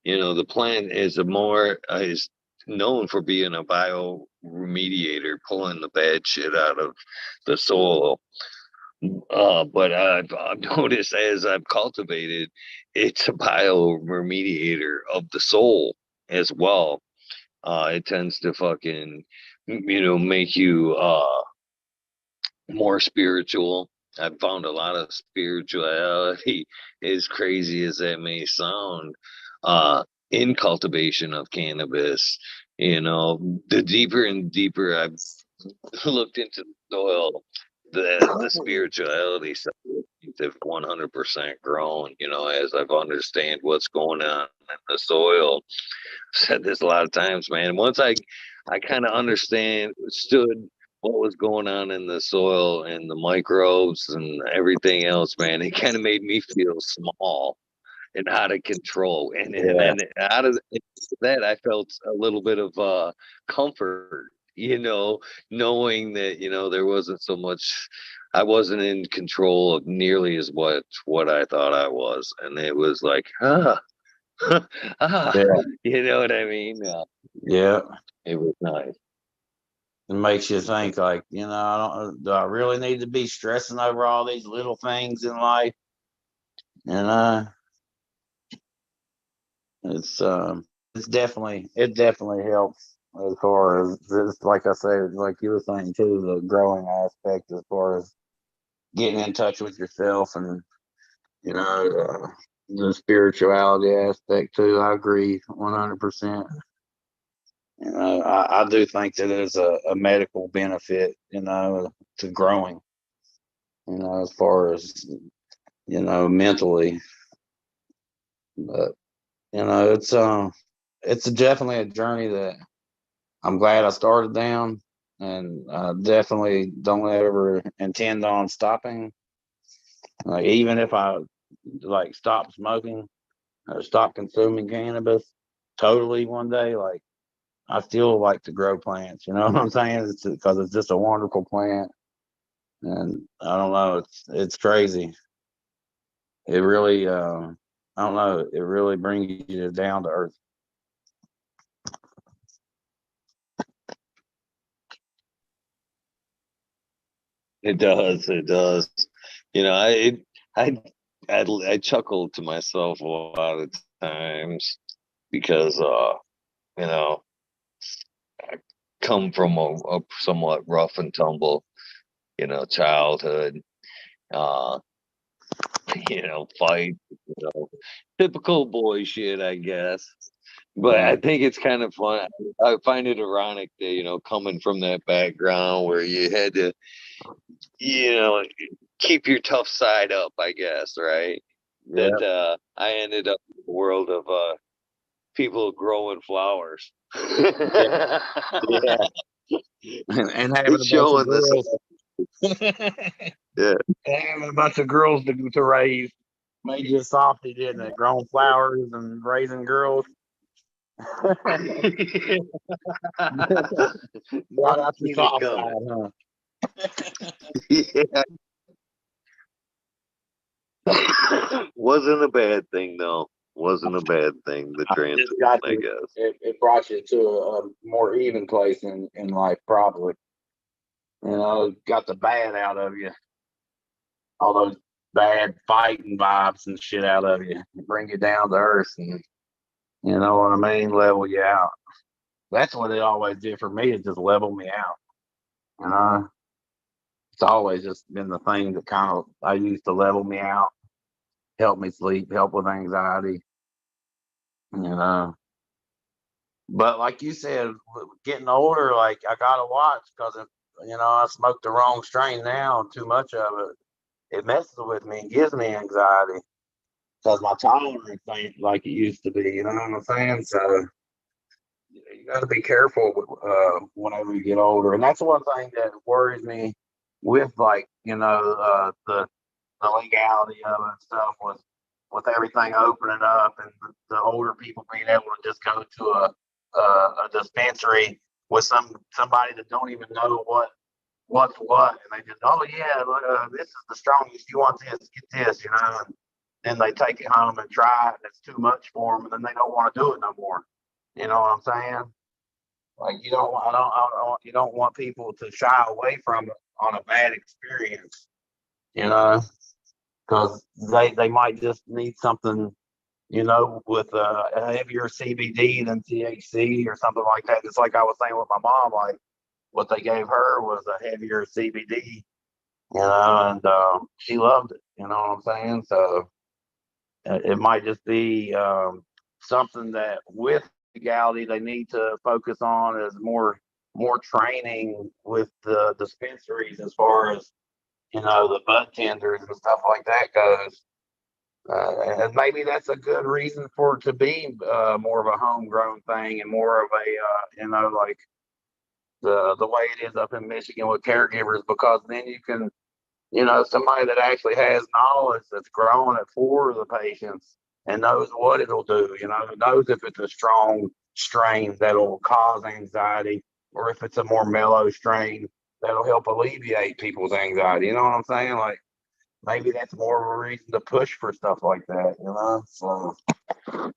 The plant is known for being a bioremediator, pulling the bad shit out of the soil. But I've noticed as I've cultivated, it's a bioremediator of the soul as well. It tends to fucking, make you more spiritual. I've found a lot of spirituality, as crazy as that may sound, in cultivation of cannabis. The deeper and deeper I've looked into the soil, the spirituality side have 100% grown. As I've understand what's going on in the soil. I've said this a lot of times, man. Once I kind of understood what was going on in the soil and the microbes and everything else, man, it kind of made me feel small and out of control. And then out of that, I felt a little bit of comfort, knowing that, there wasn't so much, I wasn't in control of nearly as much what I thought I was. And it was like, Yeah. you know what I mean? Yeah. It was nice. It makes you think, like, do I really need to be stressing over all these little things in life? And it definitely helps as far as just like I said, like you were saying too, the growing aspect as far as getting in touch with yourself and the spirituality aspect too. I agree 100%. I do think that there's a medical benefit, to growing, as far as, mentally. But, it's definitely a journey that I'm glad I started down, and I definitely don't ever intend on stopping. Like, even if I like stop smoking or stop consuming cannabis totally one day, like, I still like to grow plants. You know what I'm saying? It's because it's just a wonderful plant, and I don't know. It's crazy. It really, I don't know. It really brings you down to earth. It does. It does. I I I chuckle to myself a lot of times because you know, I come from a somewhat rough and tumble, childhood. Uh, fight, typical boy shit, I guess. But I think it's kind of fun. I find it ironic that, coming from that background where you had to, you know, keep your tough side up, I guess, right? Yeah. That I ended up in the world of people growing flowers. Yeah. And having It's showing this. Yeah. having a bunch of girls to raise made you a softy, didn't it? Growing flowers and raising girls. Brought out your soft side, huh? Yeah. Wasn't a bad thing though. Wasn't a bad thing. The transition, I guess. It brought you to a more even place in life, probably. Got the bad out of you. All those bad fighting vibes and shit out of you. Bring you down to earth, and you know what I mean? Level you out. That's what it always did for me, is just level me out. It's always just been the thing that kind of I used to level me out, help me sleep, help with anxiety. You know, But like you said, getting older, like I gotta watch because if I smoke the wrong strain now, too much of it messes with me and gives me anxiety because my tolerance ain't like it used to be. You know what I'm saying? So you got to be careful whenever you get older, and that's one thing that worries me with like the legality of it and stuff with everything opening up and the older people being able to just go to a dispensary with somebody that don't even know what's what, and they just, oh yeah, this is the strongest, you want this, get this, and then they take it home and try it and it's too much for them and then they don't want to do it no more. You know what I'm saying? Like you don't want people to shy away from it on a bad experience, you know, because they might just need something, with a heavier CBD than THC or something like that. Just like I was saying with my mom, like what they gave her was a heavier CBD, and she loved it. You know what I'm saying? So it might just be something that with legality they need to focus on is more training with the dispensaries as far as the bud tenders and stuff like that goes. And maybe that's a good reason for it to be more of a homegrown thing and more of a like the way it is up in Michigan with caregivers, because then you can somebody that actually has knowledge that's growing it for the patients and knows what it'll do, knows if it's a strong strain that'll cause anxiety or if it's a more mellow strain that'll help alleviate people's anxiety. You know what I'm saying? Like maybe that's more of a reason to push for stuff like that, So I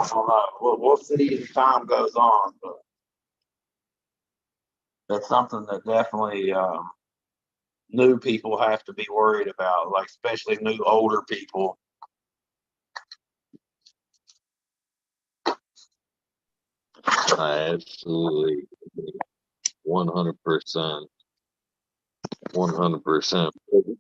don't know. We'll see as time goes on, but that's something that definitely new people have to be worried about, like especially new older people. I absolutely 100%. 100%.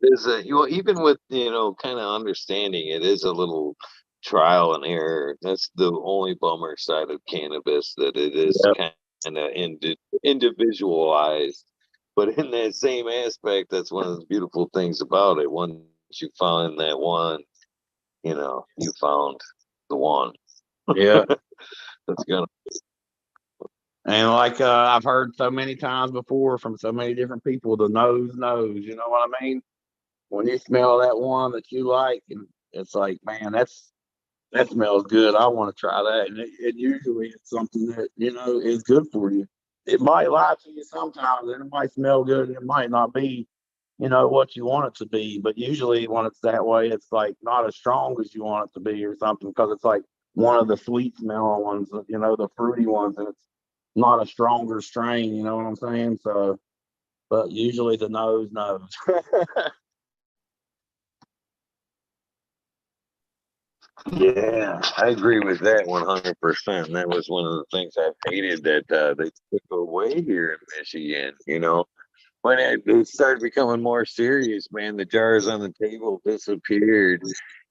Is even with kind of understanding it is a little trial and error. That's the only bummer side of cannabis, that it is Yep. kind of individualized. But in that same aspect, that's one of the beautiful things about it. Once you find that one, you found the one. Yeah. That's gonna. And like I've heard so many times before from so many different people, the nose knows, you know what I mean? When you smell that one that you like, and it's like, man, that smells good. I want to try that. And it usually is something that, is good for you. It might lie to you sometimes, and it might smell good, and it might not be, what you want it to be. But usually when it's that way, it's like not as strong as you want it to be or something, because it's like one of the sweet smelling ones, the fruity ones, and it's not a stronger strain, you know what I'm saying? So, but usually the nose knows. Yeah, I agree with that 100%. And that was one of the things I hated that they took away here in Michigan. When it started becoming more serious, man, the jars on the table disappeared.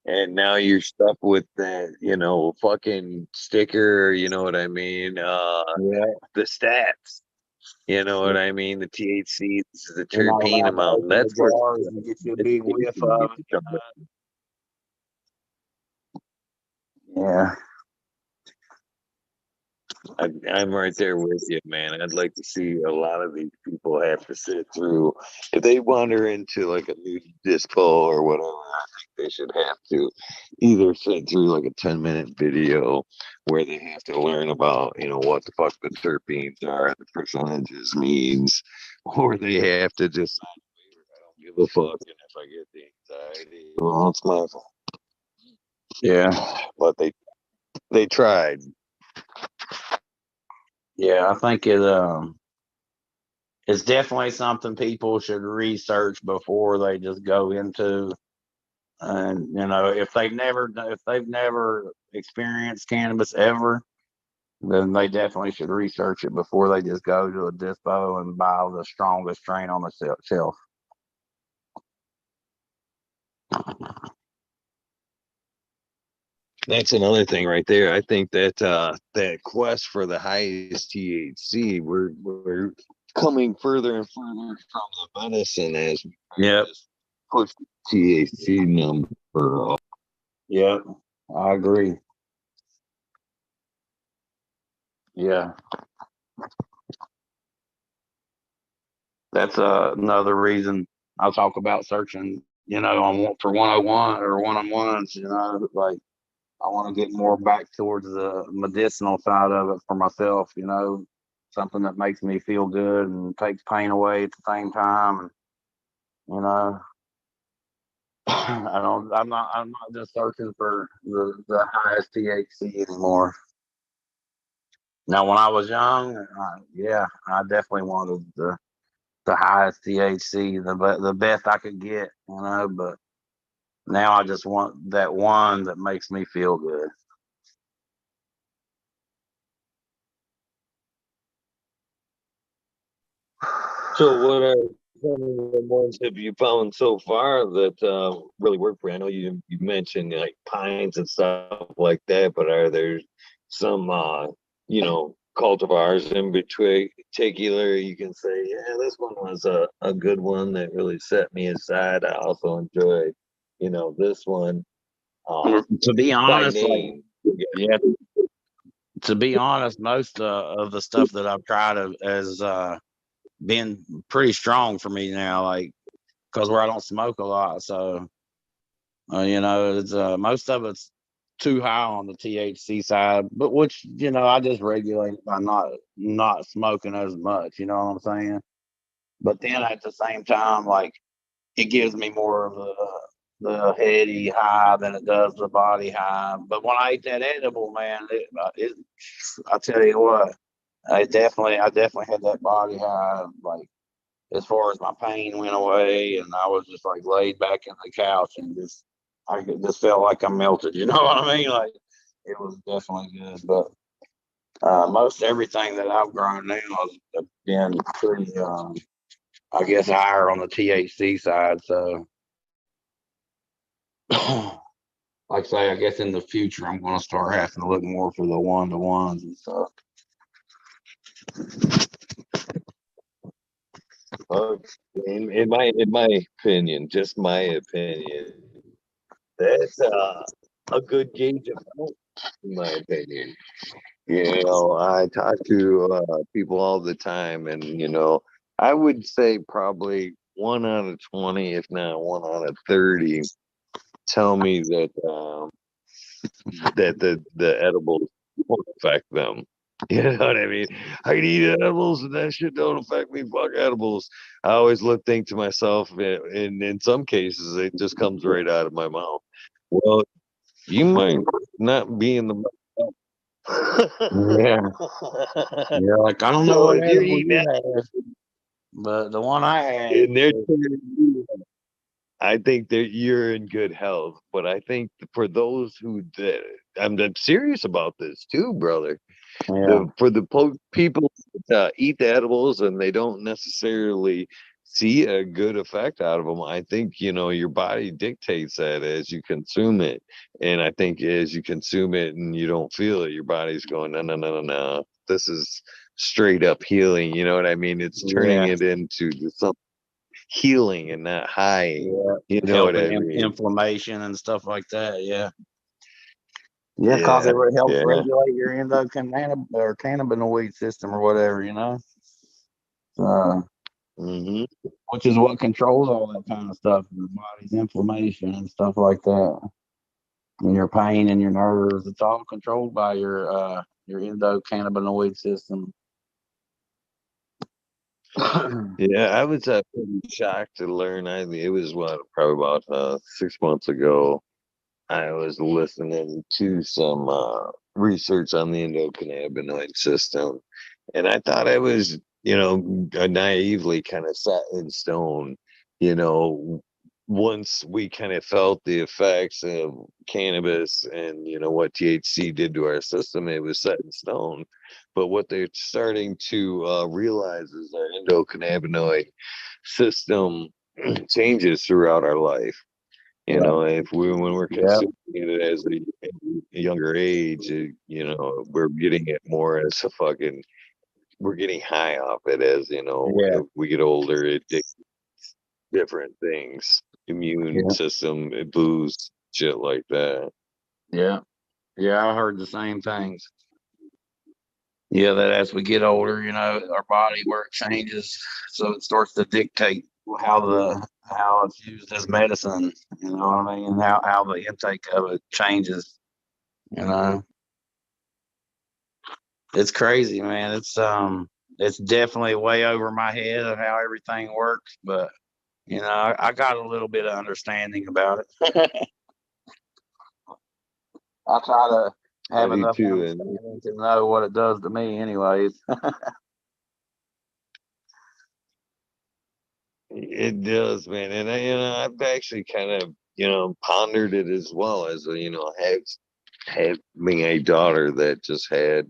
And now you're stuck with that, fucking sticker, you know what I mean? Yeah. The stats, you know what I mean? The THC, the You're not terpene allowed to amount. open the That's where jars and get you a big whiff education of needs to it. come. Yeah. I'm right there with you, man. I'd like to see a lot of these people have to sit through. If they wander into like a new dispo or whatever, I think they should have to either sit through like a 10-minute video where they have to learn about, what the fuck the terpenes are, the percentages means, or they have to just, I don't give a fuck. And if I get the anxiety, well, it's my fault. Yeah. But they tried. Yeah, I think it's definitely something people should research before they just go into. And if they've never experienced cannabis ever, then they definitely should research it before they just go to a dispo and buy the strongest strain on the shelf. That's another thing right there. I think that that quest for the highest THC, we're coming further and further from the medicine as we Yep. push the THC number up. Yep. I agree. Yeah. That's another reason I'll talk about searching, on for 101 or one-on-ones, like I want to get more back towards the medicinal side of it for myself, something that makes me feel good and takes pain away at the same time. You know, I'm not just searching for the highest THC anymore. Now, when I was young, yeah, I definitely wanted the highest THC, the best I could get, but now I just want that one that makes me feel good. So, what are some of the ones have you found so far that really work for you? I know you mentioned like pines and stuff like that, but are there some cultivars in between particular you can say, yeah, this one was a good one that really set me aside. I also enjoyed, this one To be by honest, like, name. yeah, to be honest, most of the stuff that I've tried has been pretty strong for me now, like, because where I don't smoke a lot, so it's most of it's too high on the THC side, but which I just regulate it by not smoking as much. You know what I'm saying? But then at the same time, like, it gives me more of the heady high than it does the body high. But when I eat that edible, man, I tell you what, I definitely had that body high. Like, as far as my pain went away, and I was just like laid back in the couch and just felt like I melted. You know what I mean? Like, it was definitely good. But most everything that I've grown now has been pretty, I guess, higher on the THC side. So, like I say, I guess in the future, I'm going to start having to look more for the one-to-ones and stuff. In my opinion, just my opinion, that's a good gauge of health, in my opinion. I talk to people all the time, and I would say probably 1 out of 20, if not 1 out of 30, tell me that the edibles won't affect them. You know what I mean? I can eat edibles, and that shit don't affect me. Fuck edibles. I always think to myself, and in some cases, it just comes right out of my mouth. Well, you might not be in the Yeah, yeah. Like, I don't know so what if you're edible eating you that, have, but the one I had, and I think that you're in good health. But I think for those I'm serious about this too, brother. yeah, For the people that eat the edibles and they don't necessarily see a good effect out of them, I think your body dictates that as you consume it, and I think as you consume it and you don't feel it, your body's going, no, no, no, no, no, this is straight up healing. You know what I mean? It's turning yeah, it into something healing and not high. yeah. You know what Helping I mean? inflammation and stuff like that. Yeah. Yeah, because Yeah, it helps yeah. regulate your or cannabinoid system or whatever, uh, Hmm. which is what controls all that kind of stuff, your body's inflammation and stuff like that, and your pain and your nerves. It's all controlled by your endocannabinoid system. Yeah, I was pretty shocked to learn. It was probably about 6 months ago. I was listening to some research on the endocannabinoid system, and I thought I was, naively kind of set in stone. You know, once we kind of felt the effects of cannabis and what THC did to our system, it was set in stone. But what they're starting to realize is our endocannabinoid system changes throughout our life. You know, if we when we're Yeah. consuming it as a younger age, you know, we're getting it more as a fucking we're getting high off it as you know Yeah. we get older. It different things, immune Yeah. system, booze, shit like that. Yeah. Yeah. I heard the same things. Yeah, that as we get older, our body work changes, so it starts to dictate how it's used as medicine. You know what I mean? How the intake of it changes. You know, it's crazy, man. It's definitely way over my head of how everything works, but I got a little bit of understanding about it. I try to I have do enough too, and understanding to know what it does to me, anyways. it does, man. And I've actually kind of pondered it as well as having a daughter that just had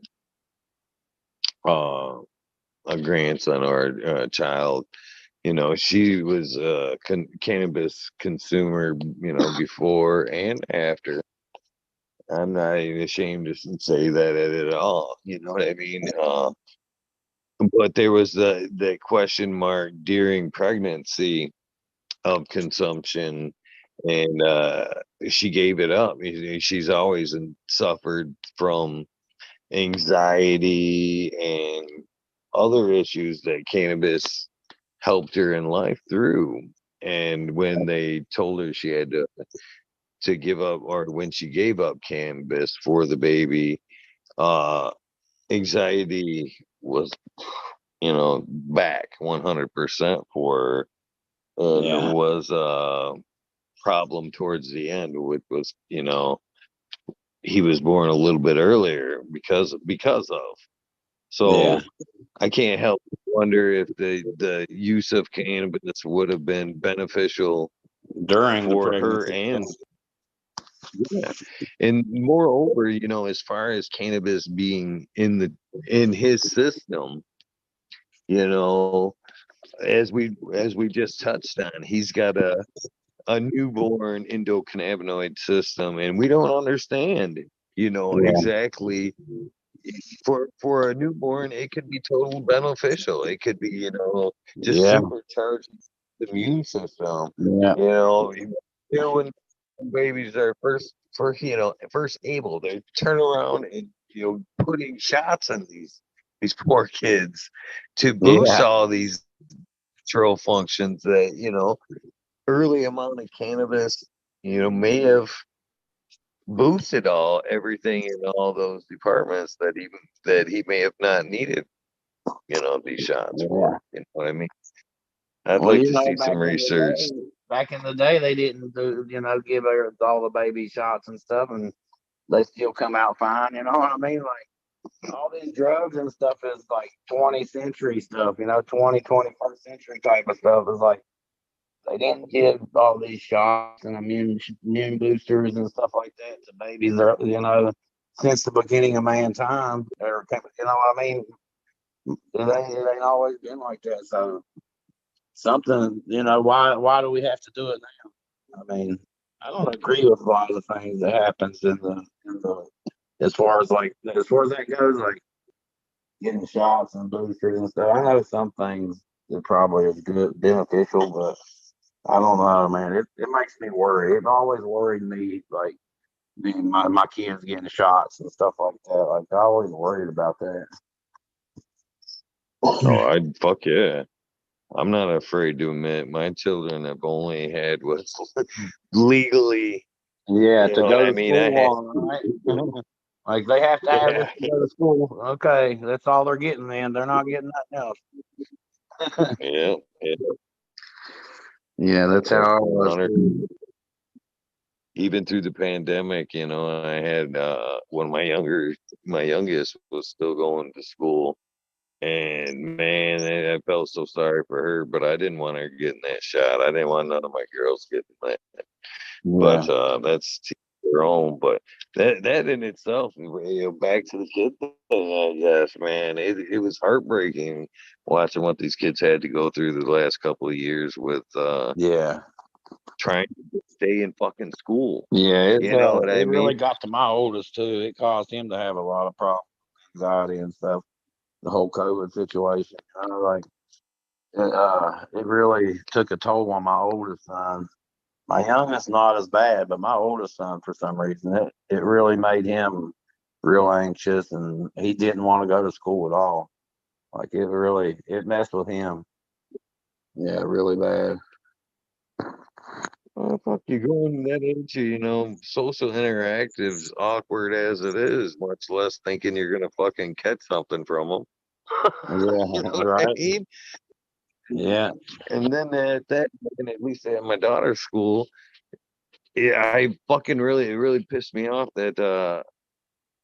uh, a grandson or a child. You know, she was a cannabis consumer, before and after. I'm not even ashamed to say that at all. You know what I mean? But there was the question mark during pregnancy of consumption, and she gave it up. She's always suffered from anxiety and other issues that cannabis helped her in life through. And when they told her she had to give up, or when she gave up cannabis for the baby, uh anxiety was back 100% for her, and it Yeah, was a problem towards the end, which was he was born a little bit earlier because of. yeah. So I can't help but wonder if the use of cannabis would have been beneficial During the for her. pregnancy. And yeah. And moreover, as far as cannabis being in his system, you know, as we just touched on, he's got a newborn endocannabinoid system, and we don't understand, Yeah, exactly. For a newborn, it could be totally beneficial. It could be, just yeah, supercharge the immune system. yeah, You know, when babies are first able, they turn around and putting shots on these poor kids to boost yeah. all these natural functions that early amount of cannabis may have boosted everything in all those departments that he may have not needed these shots Yeah. for. You know what I mean? I'd Well, like to see some research. back in the day, they didn't give all the baby shots and stuff, and they still come out fine. You know what I mean? Like all these drugs and stuff is like 20th century stuff. 21st century type of stuff. Is like they didn't give all these shots and immune boosters and stuff like that to babies. Since the beginning of mankind, or what I mean? It ain't always been like that. So something, why do we have to do it now? I mean, I don't agree with a lot of the things that happens in the as far as that goes, like getting shots and boosters and stuff. I know some things that probably is good beneficial, but I don't know, man. It makes me worry. It always worried me, like my kids getting shots and stuff like that. Like I always worried about that. Oh, I'd fuck yeah. I'm not afraid to admit my children have only had what's legally, Yeah, you to know what go I to mean? I had, school on, right? Like they have to have this yeah, to go to school. Okay, that's all they're getting. Then they're not getting nothing else. yeah, yeah, Yeah, that's how I was 100. too. Even through the pandemic, I had when my youngest was still going to school, and man, I felt so sorry for her, but I didn't want her getting that shot. I didn't want none of my girls getting that. Yeah, But that's to their own. But that in itself, back to the kid thing, I guess, man, it was heartbreaking watching what these kids had to go through the last couple of years with yeah, trying to stay in fucking school. Yeah, You know what I it really mean? got to my oldest too. It caused him to have a lot of problems, anxiety and stuff. The whole COVID situation, like it really took a toll on my oldest son. My youngest not as bad, but my oldest son, for some reason, it really made him real anxious, and he didn't want to go to school at all. Like it messed with him. Yeah, really bad. Oh, fuck, you going that age, you know, social interactives, awkward as it is, much less thinking you're gonna fucking catch something from them. Yeah, You know what I right. mean? Yeah, And then at least at my daughter's school, yeah, I fucking it really pissed me off that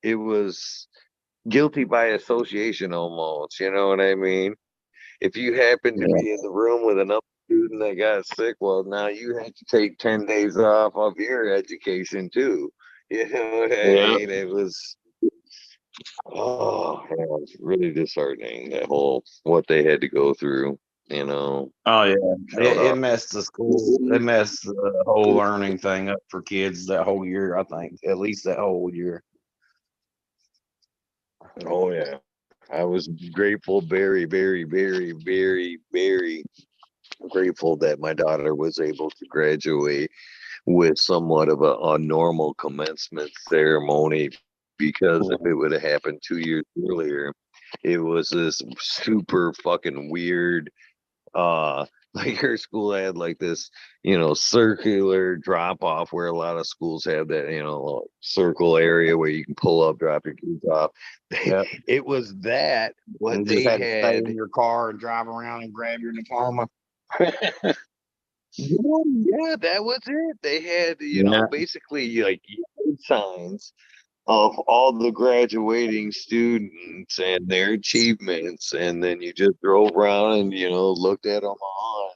it was guilty by association almost. You know what I mean? If you happen to yeah, be in the room with another student that got sick, well, now you have to take 10 days off of your education too. You know what I yeah. mean? It was, oh, yeah, it was really disheartening, that whole, what they had to go through, you know. Oh yeah, Shout it out. messed the school. It messed the whole learning thing up for kids that whole year. I think at least that whole year. Oh, yeah. I was grateful, very, very, very, very, very grateful that my daughter was able to graduate with somewhat of a normal commencement ceremony, because if it would have happened 2 years earlier, it was this super fucking weird like her school had like this, you know, circular drop off where a lot of schools have that, you know, circle area where you can pull up, drop your kids off. Yep. It was that what You just they had to stay had. in your car and drive around and grab your diploma. Yeah, that was it. They had, you know, Yeah. basically like yard signs of all the graduating students and their achievements, and then you just drove around and, you know, looked at them all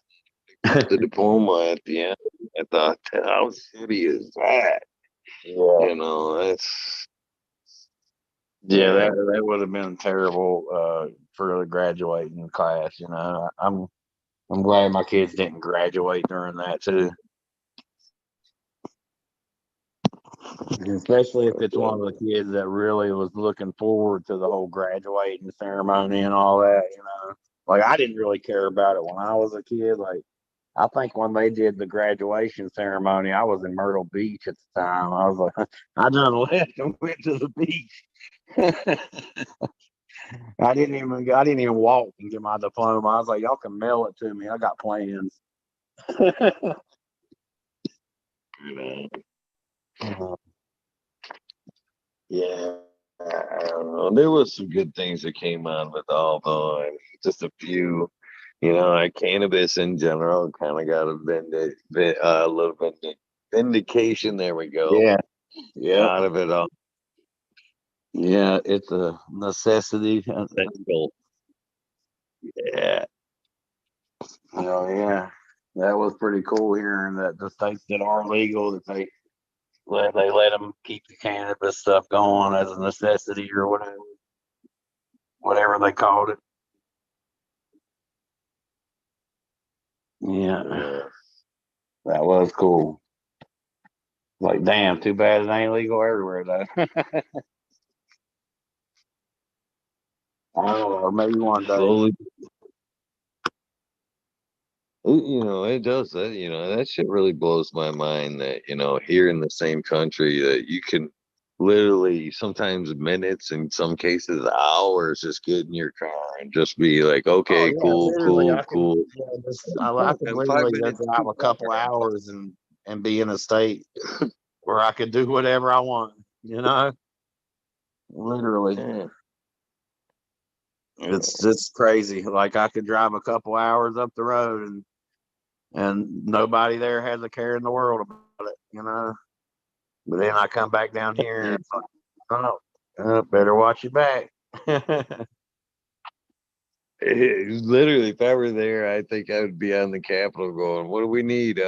and got the diploma at the end. I thought, how shitty is that? Yeah. You know, that's Yeah, yeah. that would have been terrible for the graduating class. I'm glad my kids didn't graduate during that too. Especially if it's one of the kids that really was looking forward to the whole graduating ceremony and all that. Like I didn't really care about it when I was a kid. Like I think when they did the graduation ceremony, I was in Myrtle Beach at the time. I was like, I done left and went to the beach. I didn't even walk and get my diploma. I was like, y'all can mail it to me. I got plans. You Uh, Yeah, I don't know. There was some good things that came out with all though. I mean, just a few, you know, like cannabis in general kind of got a little vindication. There we go. yeah, yeah, Out of it all. yeah. It's a necessity. That's cool. Yeah. Yeah, that was pretty cool hearing that the states that are legal that they let them keep the cannabis stuff going as a necessity or whatever they called it. Yeah, Yeah. that was cool. Like, damn, too bad it ain't legal everywhere though. I don't know, maybe one day. Slowly. You know, it does that. You know, that shit really blows my mind that, you know, here in the same country that you can literally sometimes minutes, in some cases hours, just get in your car and just be like, Oh okay, yeah, cool, literally, cool, I could. cool. Yeah, I could And five literally go minutes drive too a far. couple hours and be in a state where I could do whatever I want. Literally. Yeah. It's just crazy. Like I could drive a couple hours up the road and nobody there has a care in the world about it. But then I come back down here and it's like, oh, better watch your back. Literally, if I were there, I think I would be on the Capitol going, what do we need?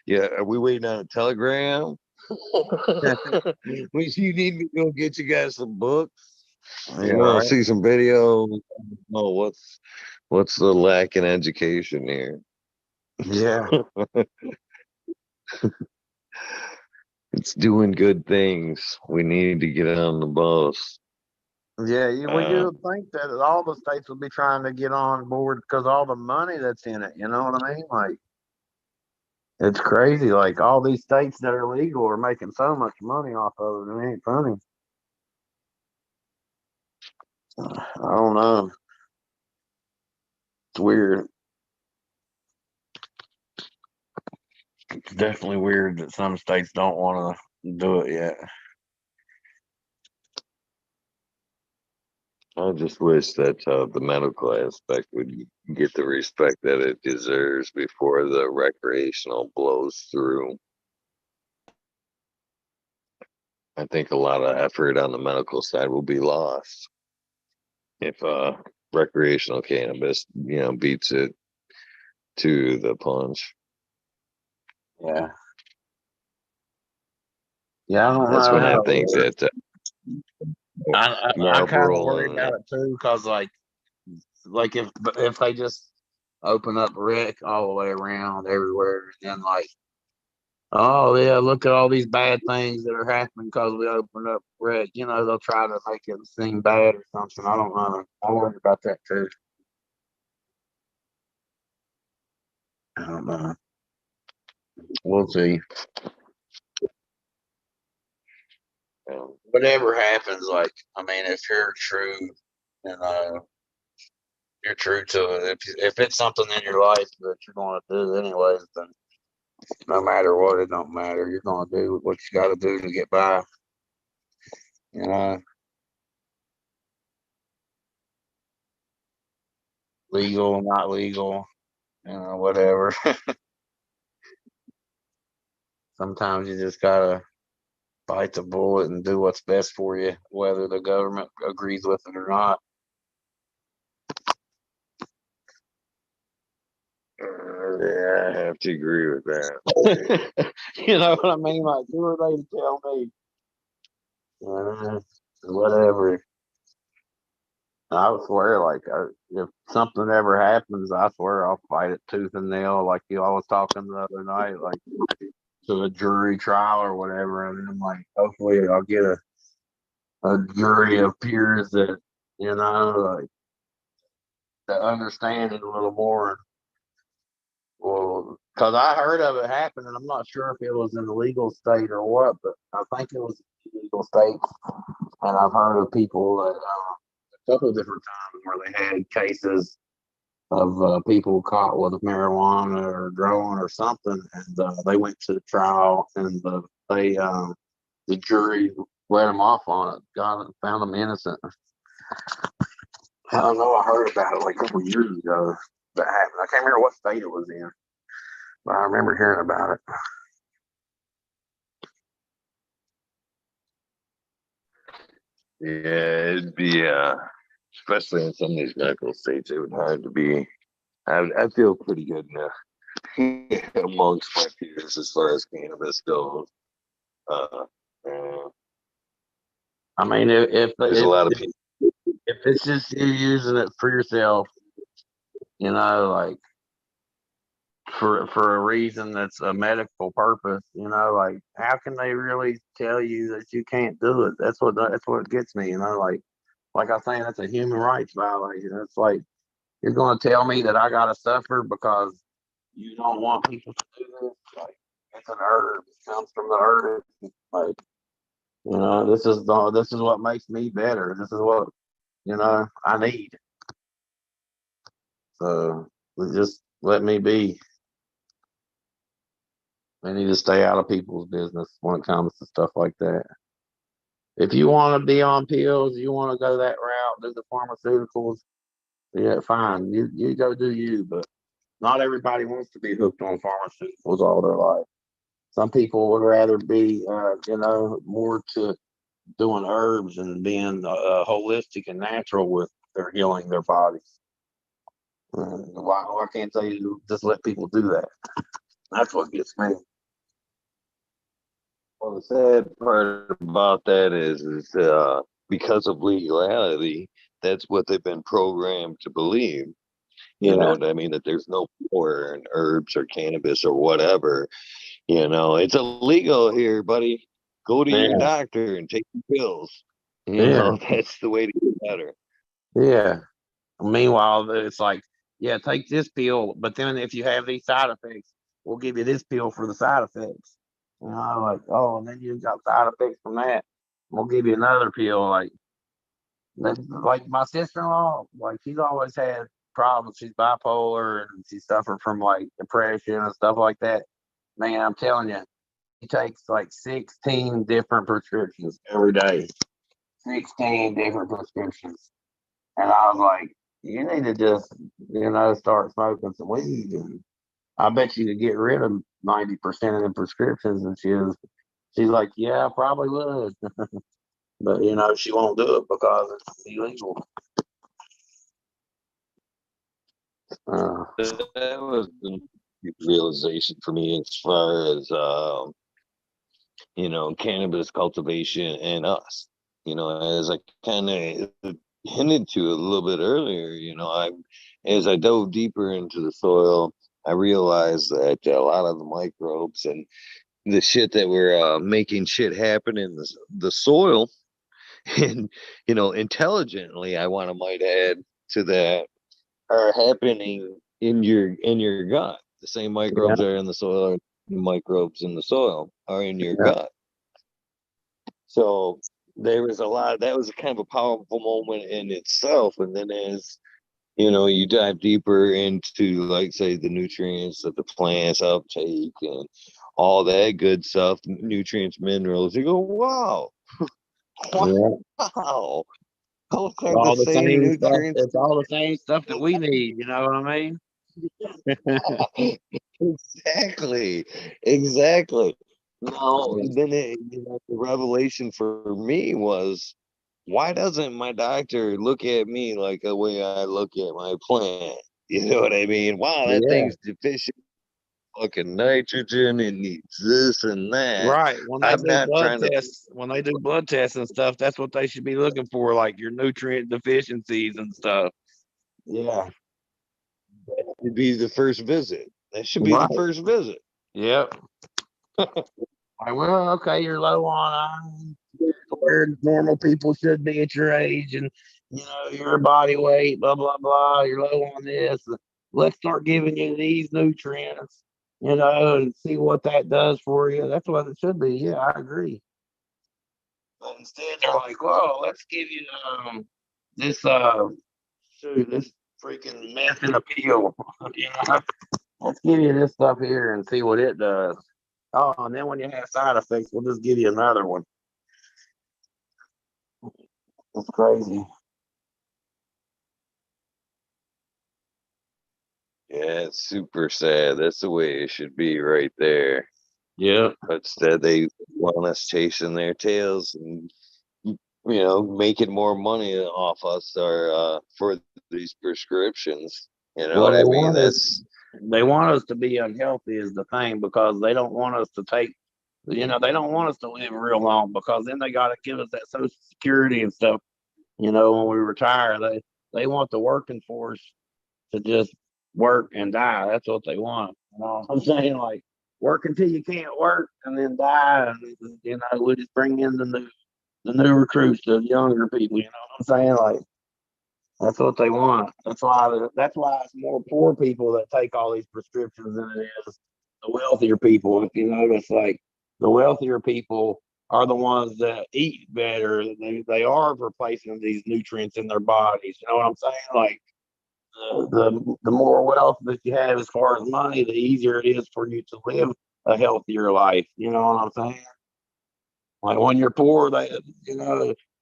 Yeah, are we waiting on a telegram? You need me to go get you guys some books? Yeah, You want to right. see some video? Oh, what's the lack in education here? Yeah. It's doing good things. We need to get on the bus. Yeah, you would think that all the states would be trying to get on board because all the money that's in it. You know what I mean? Like, it's crazy. Like, all these states that are legal are making so much money off of it. It ain't funny. I don't know. It's weird. It's definitely weird that some states don't want to do it yet. I just wish that the medical aspect would get the respect that it deserves before the recreational blows through. I think a lot of effort on the medical side will be lost if recreational cannabis, beats it to the punch. Yeah. Yeah, I don't That's know when I how. think that I kind of Marlboro worry and about it too, because like if they just open up rec all the way around everywhere, and then like, oh yeah, look at all these bad things that are happening because we opened up rec. You know, they'll try to make it seem bad or something. I don't know. I worry about that too. I don't know. We'll see. Whatever happens, like, I mean, if you're true, you know, you're true to it. If it's something in your life that you're going to do anyways, then no matter what, it don't matter. You're going to do what you got to do to get by. You know, legal, not legal, whatever. Sometimes you just gotta bite the bullet and do what's best for you, whether the government agrees with it or not. yeah, I have to agree with that. You know what I mean? Like, who are they to tell me? Whatever. I swear, like, if something ever happens, I swear I'll fight it tooth and nail. Like you all was talking the other night, like to a jury trial or whatever. And I'm like, hopefully I'll get a jury of peers that, like, that understand it a little more. Well, because I heard of it happen, and I'm not sure if it was in a legal state or what, but I think it was in a legal state. And I've heard of people that a couple of different times where they had cases of people caught with marijuana or growing or something, and they went to the trial, and the jury let them off on it, found them innocent. I don't know. I heard about it like a couple years ago. That happened. I can't remember what state it was in, but I remember hearing about it. Yeah, it'd be especially in some of these medical states, it would hard to be. I feel pretty good now amongst my peers as far as cannabis goes. Uh, uh, I mean, there's a lot of people. if it's just you using it for yourself, like for a reason that's a medical purpose, like how can they really tell you that you can't do it? That's what gets me, like I was saying, that's a human rights violation. It's like you're going to tell me that I got to suffer because you don't want people to do this. Like, it's an herb. It comes from the herb. Like, this is what makes me better. This is what I need. So just let me be. They need to stay out of people's business when it comes to stuff like that. If you want to be on pills, you want to go that route, do the pharmaceuticals, yeah, fine. You go do you, but not everybody wants to be hooked on pharmaceuticals all their life. Some people would rather be, more to doing herbs and being holistic and natural with their healing their bodies. Why can't they just let people do that? That's what gets me. Well, the sad part about that is because of legality, that's what they've been programmed to believe. You know what I mean? That there's no power in herbs or cannabis or whatever. You know, it's illegal here, buddy. Go to your Yeah, doctor and take your pills. You yeah, know, that's the way to get better. yeah. Meanwhile, it's like, yeah, take this pill, but then if you have these side effects, we'll give you this pill for the side effects. You know, like, oh, and then you've got side effects from that. We'll give you another pill. Like my sister-in-law, like she's always had problems. She's bipolar and she suffered from like depression and stuff like that. Man, I'm telling you, she takes like 16 different prescriptions every day. 16 different prescriptions. And I was like, you need to just, start smoking some weed. And I bet you could get rid of 90% of the prescriptions. And she's like, yeah, I probably would. But, she won't do it because it's illegal. Uh, That was the realization for me as far as cannabis cultivation and us. As I kind of hinted to a little bit earlier, as I dove deeper into the soil, I realized that a lot of the microbes and the shit that were making shit happen in the soil, and intelligently, I want to might add to that, are happening in your gut. The same yeah, microbes are in the soil, or the microbes in the soil are in your yeah, gut. So there was a lot. That was kind of a powerful moment in itself. And then as you dive deeper into, like, say, the nutrients that the plants uptake and all that good stuff, nutrients, minerals, you go, wow, yeah. wow, those It's are the all the same same stuff. nutrients. It's all the same stuff that we need. You know what I mean? Exactly, exactly. Now, Yeah. then the revelation for me was, why doesn't my doctor look at me like the way I look at my plant? You know what I mean? Wow, that Yeah. thing's deficient fucking nitrogen and needs this and that. Right. When they I'm do not blood trying to tests, and stuff, that's what they should be looking for, like your nutrient deficiencies and stuff. Yeah. be the first visit. That should be the Right. first visit. Yep. Like, well, okay, you're low on iron, where normal people should be at your age, and your body weight, blah blah blah. You're low on this. Let's start giving you these nutrients, and see what that does for you. That's what it should be. Yeah, I agree. But instead, they're like, "Whoa, let's give you this this freaking meth in a pill. you know, let's give you this stuff here and see what it does." Oh, and then when you have side effects, we'll just give you another one. It's crazy. Yeah, it's super sad. That's the way it should be right there. Yeah. But instead, they want us chasing their tails and making more money off us, or for these prescriptions. You know Well, what I mean? That's they want us to be unhealthy is the thing because they don't want us to take, they don't want us to live real long because then they got to give us that social security and stuff. When we retire, they want the working force to just work and die. That's what they want. You know what I'm saying? Like work until you can't work and then die, and we just bring in the new recruits, the younger people. You know what I'm saying? Like that's what they want. That's why it's more poor people that take all these prescriptions than it is the wealthier people. If you notice, like the wealthier people are the ones that eat better. They are replacing these nutrients in their bodies. You know what I'm saying? Like the more wealth that you have as far as money, the easier it is for you to live a healthier life. You know what I'm saying? Like when you're poor,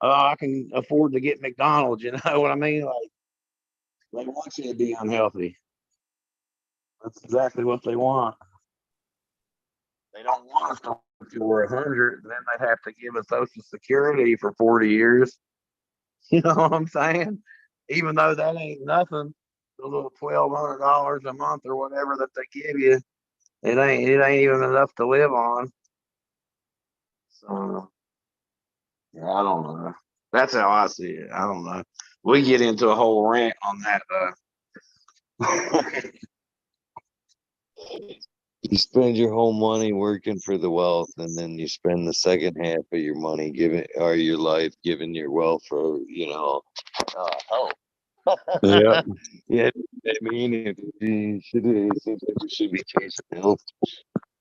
I can afford to get McDonald's. You know what I mean? Like they want you to be unhealthy. That's exactly what they want. They don't want us to work until we're 100, and then they have to give us Social Security for 40 years. You know what I'm saying? Even though that ain't nothing, the little $1,200 a month or whatever that they give you, it ain't even enough to live on. So yeah, I don't know. That's how I see it. I don't know. We get into a whole rant on that. spend your whole money working for the wealth, and then you spend the second half of your money giving or your life giving your wealth for health. Yeah. Yeah, I mean, it seems like we should be chasing health,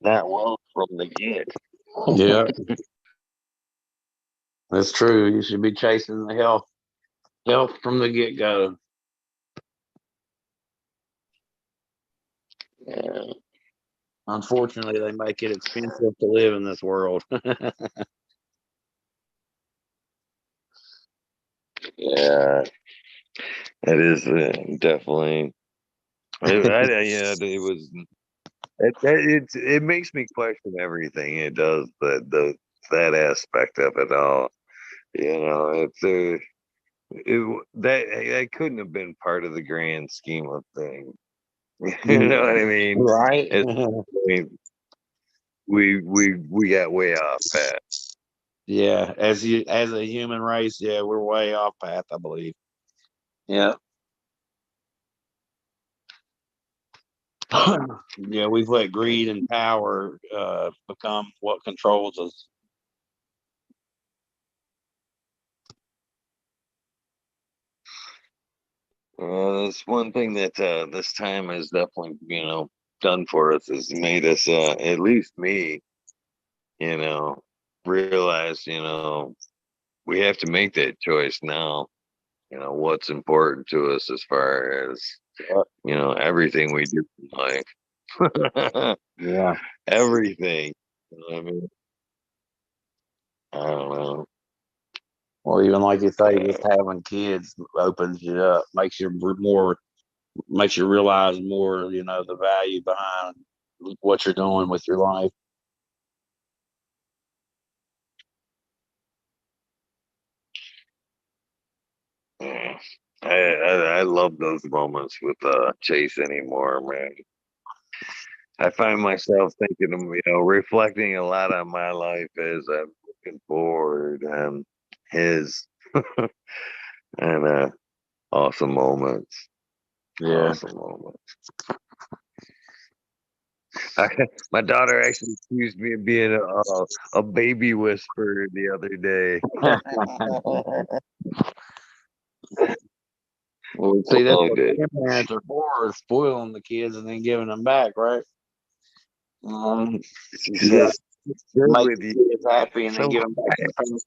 not wealth from the get. Yeah. That's true. You should be chasing the health from the get go. Yeah, Unfortunately, they make it expensive to live in this world. yeah, it is definitely. Yeah, it was. It makes me question everything. It does, that aspect of it all. It's that couldn't have been part of the grand scheme of things. You know what I mean? Right? It's, I mean, we got way off path. Yeah. As a human race, yeah, we're way off path, I believe. Yeah. Yeah, we've let greed and power become what controls us. That's one thing that this time has definitely done for us is made us at least me you know realize we have to make that choice now. What's important to us as far as everything we do in life. Yeah. Everything. I mean, I don't know. Well, even like you say, Uh, just having kids opens you up, makes you realize more, the value behind what you're doing with your life. yeah. I love those moments with Chase anymore, man. I find myself thinking of, reflecting a lot on my life as I'm looking forward and his and awesome moments. Yeah. Awesome moments. My daughter actually accused me of being a baby whisperer the other day. Well, see, that's Loved what it. grandparents are for, is spoiling the kids and then giving them back, right? She You got says, "Good make with the you." kids happy and then So, give them back to the parents.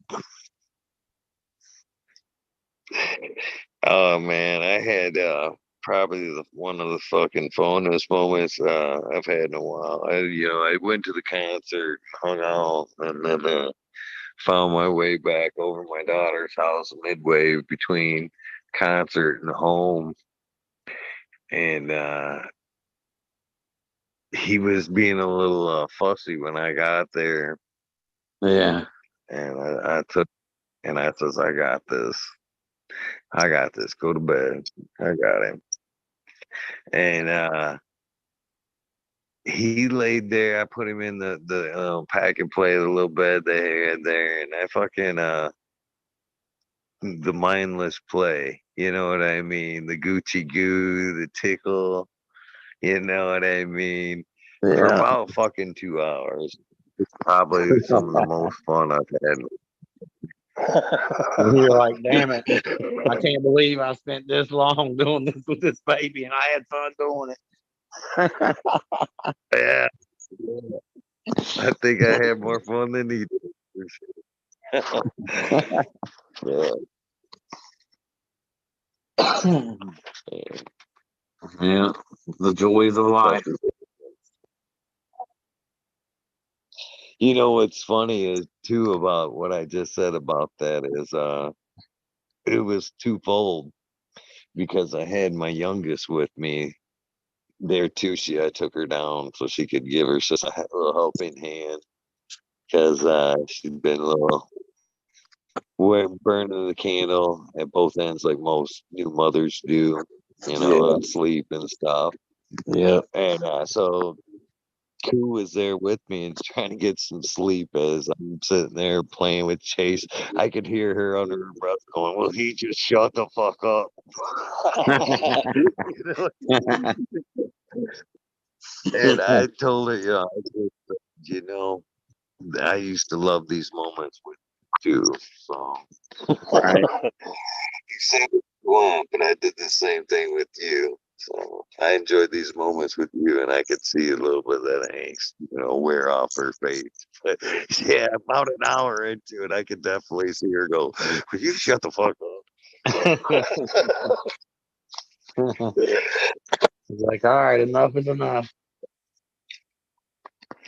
oh man, I had probably one of the fucking fondest moments I've had in a while. I went to the concert, hung out, and then found my way back over my daughter's house midway between concert and home, and he was being a little fussy when I got there, Yeah. and I took and I says, "I got this. I got this. Go to bed. I got him." And he laid there. I put him in the pack and play, the little bed they had there, and I fucking the mindless play. You know what I mean? The Gucci goo, the tickle. You know what I mean? For Yeah. about fucking 2 hours. It's probably some of the most fun I've had. And you're like, damn it, I can't believe I spent this long doing this with this baby and I had fun doing it. Yeah, I think I had more fun than he did. Yeah. Yeah. The joys of life. What's funny is too about what I just said about that is it was twofold because I had my youngest with me there too. I took her down so she could give her just a little helping hand because she'd been a little burning the candle at both ends like most new mothers do, Yeah. and sleep and stuff. Yeah. And so Koo was there with me and trying to get some sleep as I'm sitting there playing with Chase. I could hear her under her breath going, "Well, he just shut the fuck up." You know? And I told her, you know, I used to love these moments with you. So Right. you said what you want, but I did the same thing with you. So I enjoyed these moments with you, and I could see a little bit of that angst, wear off her face. But yeah, about an hour into it, I could definitely see her go, "Will you shut the fuck up?" It's like, all right, enough is enough.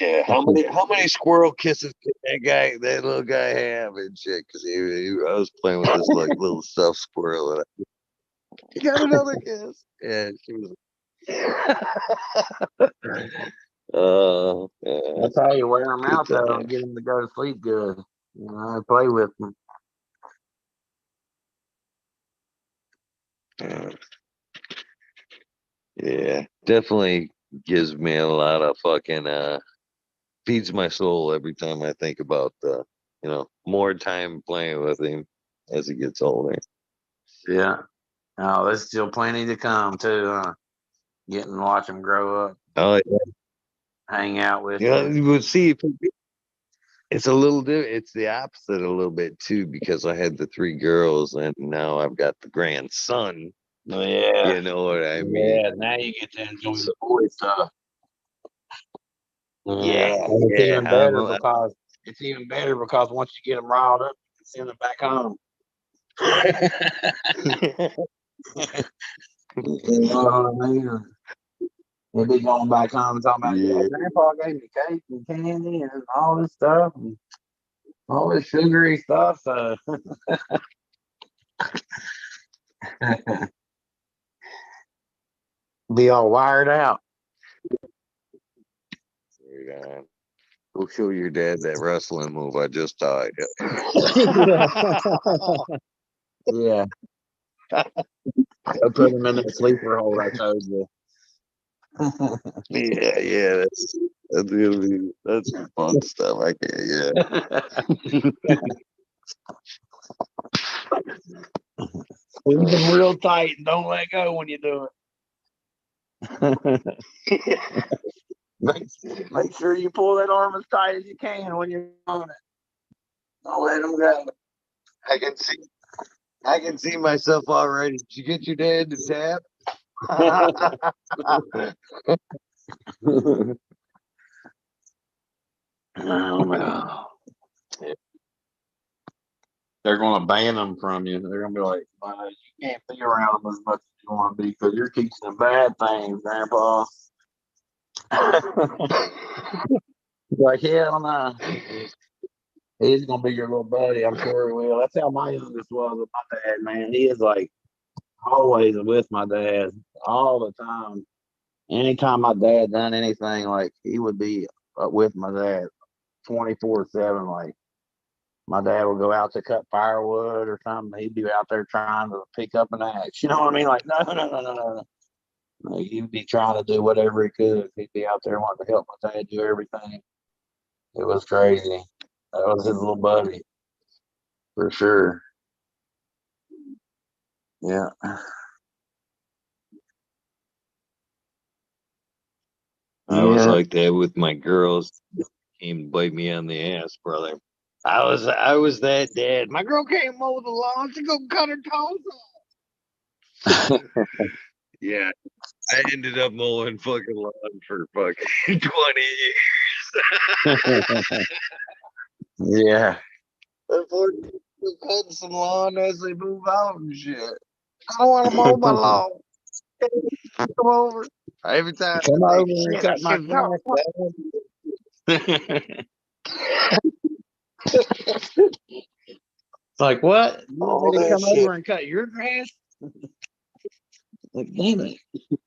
Yeah, how many squirrel kisses can that little guy have and shit? Because I was playing with this like little stuffed squirrel, and he got another kiss. Yeah, she was. Yeah, That's how you wear them good out, though, and time. get them to go to sleep good. Play with them. Uh, yeah, definitely gives me a lot of fucking feeds my soul every time I think about more time playing with him as he gets older. Yeah. Oh, there's still plenty to come, too. Getting to watch them grow up, Oh hang out with yeah, you. you would see. It's a little it's the opposite a little bit too, because I had the three girls and now I've got the grandson. Yeah. You know what I mean? Yeah. Now you get to enjoy So, the boy stuff. yeah, And it's yeah. even better because once you get them riled up, you can send them back home. You know what I mean? They'll be going back home and talking about, yeah, Yeah. Grandpa gave me cake and candy and all this stuff, and all this sugary stuff. So be all wired out. Go show your dad that wrestling move I just taught you. Yeah. Go put him in that sleeper hold I told you. Yeah, that's gonna be that's some fun stuff. I can't. Yeah. Squeeze them real tight and don't let go when you do it. Make sure you pull that arm as tight as you can when you're on it. Don't let them go. I can see. I can see myself already. Did you get your dad to tap? Oh, no. They're going to ban them from you. They're going to be like, you can't be around them as much as you want to be because you're teaching them bad things, Grandpa. Like, hell no. He's going to be your little buddy. I'm sure he will. That's how my youngest was with my dad, man. He is like always with my dad all the time. Anytime my dad done anything, like he would be with my dad 24/7. Like my dad would go out to cut firewood or something. He'd be out there trying to pick up an axe. You know what I mean? Like, no, no, no, no, no. Like, he'd be trying to do whatever he could. He'd be out there wanting to help my dad do everything. It was crazy. That was his little buddy for sure. Yeah. I was Yeah. like that with my girls. Came to bite me on the ass, brother. I was that dad. My girl came mow the lawn to go cut her toes off. Yeah, I ended up mowing fucking lawn for fucking 20 years. Yeah. Unfortunately, cutting some lawn as they move out and shit. I don't want to mow my lawn. Come over. Every time Come I think, over and shit, I cut my should know. grass. It's like, what? You want All me to that come shit. over and cut your grass? Like, damn it.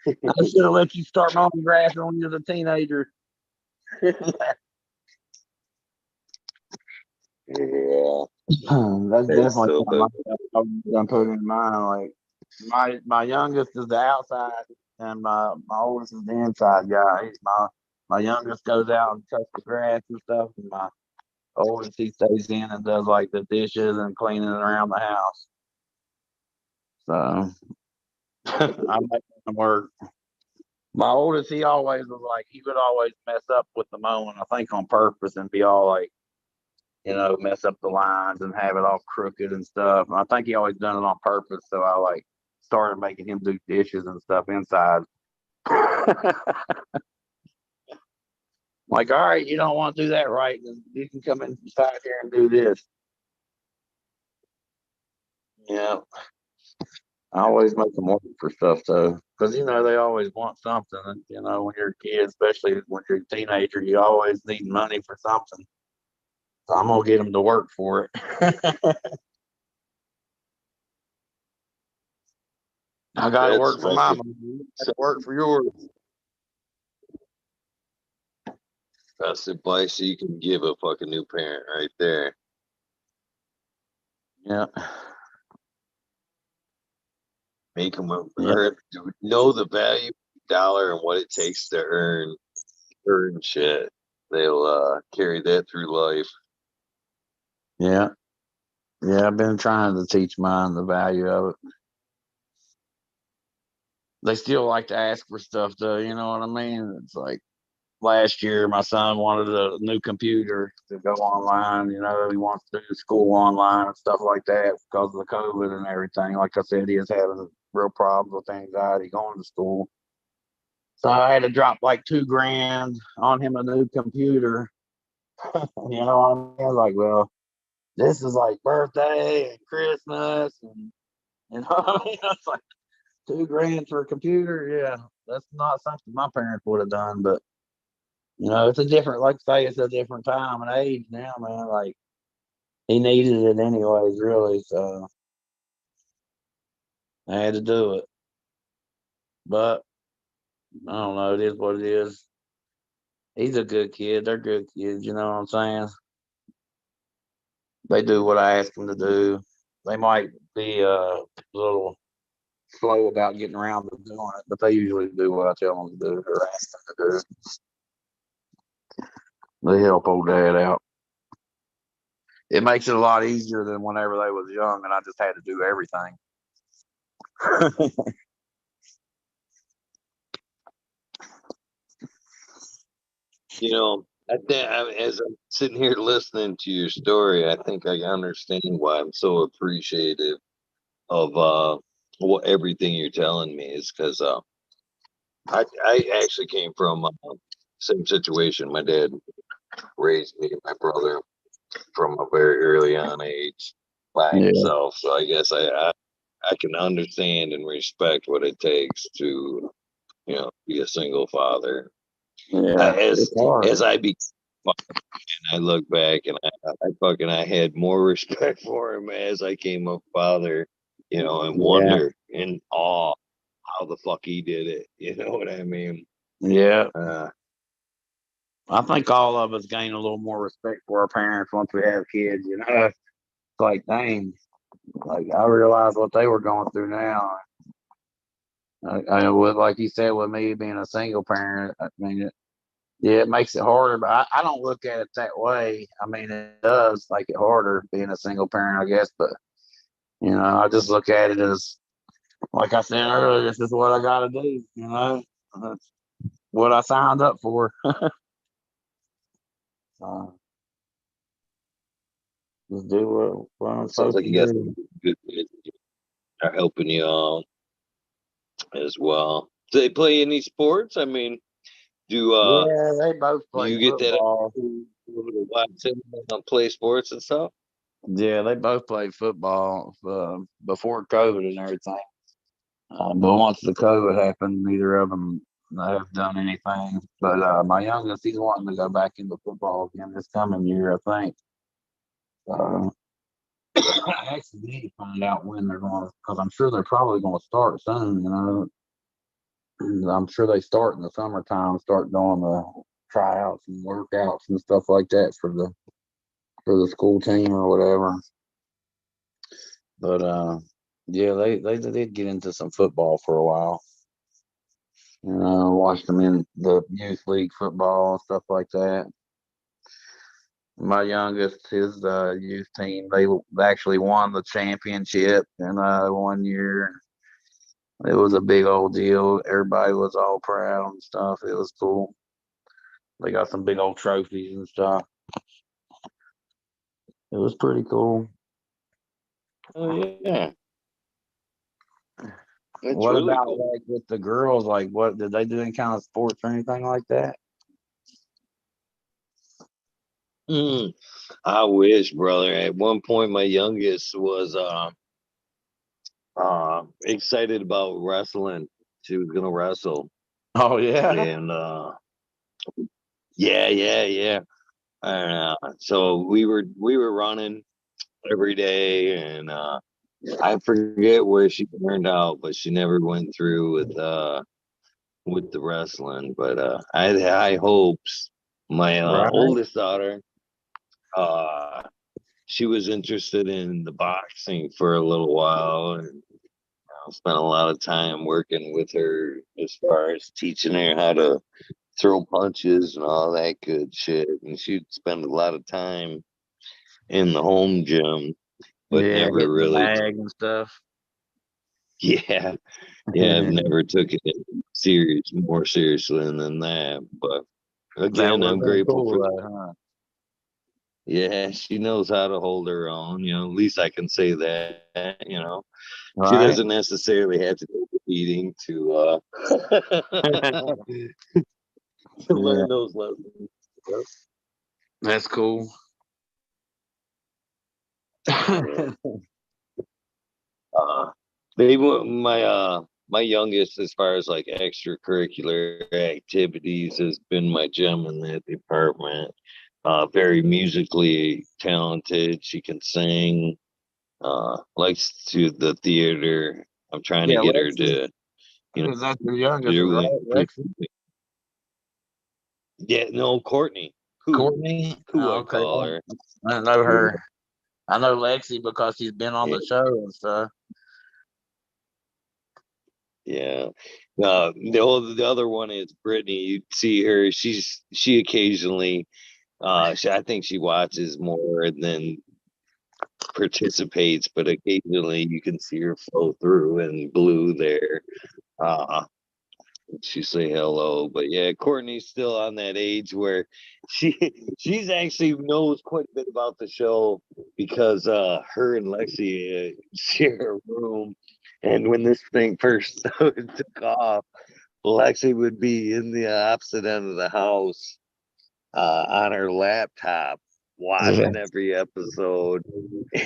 I should have let you start mowing grass when you was a teenager. Yeah, That's it's definitely still something been. I'm gonna put in mind. Like my youngest is the outside and my oldest is the inside guy. He's my youngest goes out and cuts the grass and stuff, and my oldest he stays in and does like the dishes and cleaning around the house. So I make him work. My oldest, he always was like, he would always mess up with the mowing, I think on purpose, and be all like, mess up the lines and have it all crooked and stuff. And I think he always done it on purpose. So I like started making him do dishes and stuff inside. Like, all right, you don't want to do that right, then you can come inside here and do this. Yeah, I always make them work for stuff though, because they always want something. And, when you're a kid, especially when you're a teenager, you always need money for something. So I'm gonna get them to work for it. I got to That's work for my money. You got to work for yours. best advice you can give a fucking new parent right there. Yeah. Make them Yeah. know the value of the dollar and what it takes to earn shit. They'll carry that through life. Yeah. Yeah. I've been trying to teach mine the value of it. They still like to ask for stuff though. You know what I mean? It's like last year, my son wanted a new computer to go online. He wants to do school online and stuff like that because of the COVID and everything. Like I said, he is having real problems with anxiety going to school. So I had to drop like $2,000 on him a new computer. You know what I mean? I was like, well, this is like birthday and Christmas, and what I mean? It's like $2,000 for a computer. Yeah, that's not something my parents would have done, but it's a different, like I say, it's a different time and age now, man. Like he needed it anyways, really. So I had to do it. But I don't know. It is what it is. He's a good kid. They're good kids. You know what I'm saying? They do what I ask them to do. They might be a little slow about getting around to doing it, but they usually do what I tell them to do or ask them to do. They help old dad out. It makes it a lot easier than whenever they was young and I just had to do everything. I think as I'm sitting here listening to your story, I think I understand why I'm so appreciative of what everything you're telling me is because I actually came from same situation. My dad raised me and my brother from a very early on age by Yeah, himself, so I guess I can understand and respect what it takes to be a single father. yeah, As it's hard. I became, I look back and I had more respect for him as I came a father, and Yeah, wonder and awe how the fuck he did it. You know what I mean? yeah. Uh, I think all of us gain a little more respect for our parents once we have kids. It's like, dang, like I realize what they were going through now. Like you said, with me being a single parent, I mean, yeah, it makes it harder, but I don't look at it that way. I mean, it does make it harder being a single parent, I guess, but I just look at it as, like I said earlier, this is what I got to do. That's what I signed up for. uh, just do what I'm sounds supposed like to you got do. some good kids that are helping you out as well. Do they play any sports? I mean, do Yeah, they both play you get that football. to watch them play sports and stuff? Yeah, they both played football before COVID and everything. But once the COVID happened, neither of them have done anything. But my youngest, he's wanting to go back into football again this coming year, I think. I actually need to find out when they're going, because I'm sure they're probably going to start soon. I'm sure they start in the summertime, start doing the tryouts and workouts and stuff like that for the school team or whatever. But yeah, they did get into some football for a while. Watched them in the youth league football and stuff like that. My youngest, his youth team, they actually won the championship in 1 year. It was a big old deal. Everybody was all proud and stuff. It was cool. They got some big old trophies and stuff. It was pretty cool. Oh yeah, that's What really about cool. like with the girls? Like, what did they do any kind of sports or anything like that? Mm, I wish, brother. At one point, my youngest was excited about wrestling. She was gonna wrestle, Oh yeah, and yeah. And so we were running every day, and I forget where she turned out, but she never went through with the wrestling. But I had high hopes. My right. oldest daughter, uh, she was interested in the boxing for a little while, and spent a lot of time working with her as far as teaching her how to throw punches and all that good shit. And she'd spend a lot of time in the home gym, but Yeah, never hitting the really. bag and stuff. Yeah, yeah, I've never took it more seriously than that. But That again, would have I'm been grateful cool, for. though, huh? Yeah, she knows how to hold her own. At least I can say that. She Right. doesn't necessarily have to take a beating to to Yeah, learn those lessons. that's cool. Yeah. Uh, my youngest, as far as like extracurricular activities, has been my gem in that department. Very musically talented. She can sing. Likes to the theater. I'm trying to Yeah, get her Lexi. to, you know, That's your youngest, do right? Lexi. yeah, no, Courtney, Courtney. who Oh, I okay. call her. I don't know her. I know Lexi because she's been on Yeah, the show and stuff. yeah. The other one is Brittany. You see her. She occasionally. I think she watches more than participates, but occasionally you can see her flow through and glue there. Uh, she say hello, but yeah, Courtney's still on that age where she she's actually knows quite a bit about the show because her and Lexi share a room, and when this thing first took off, Lexi would be in the opposite end of the house on her laptop Yeah. watching every episode,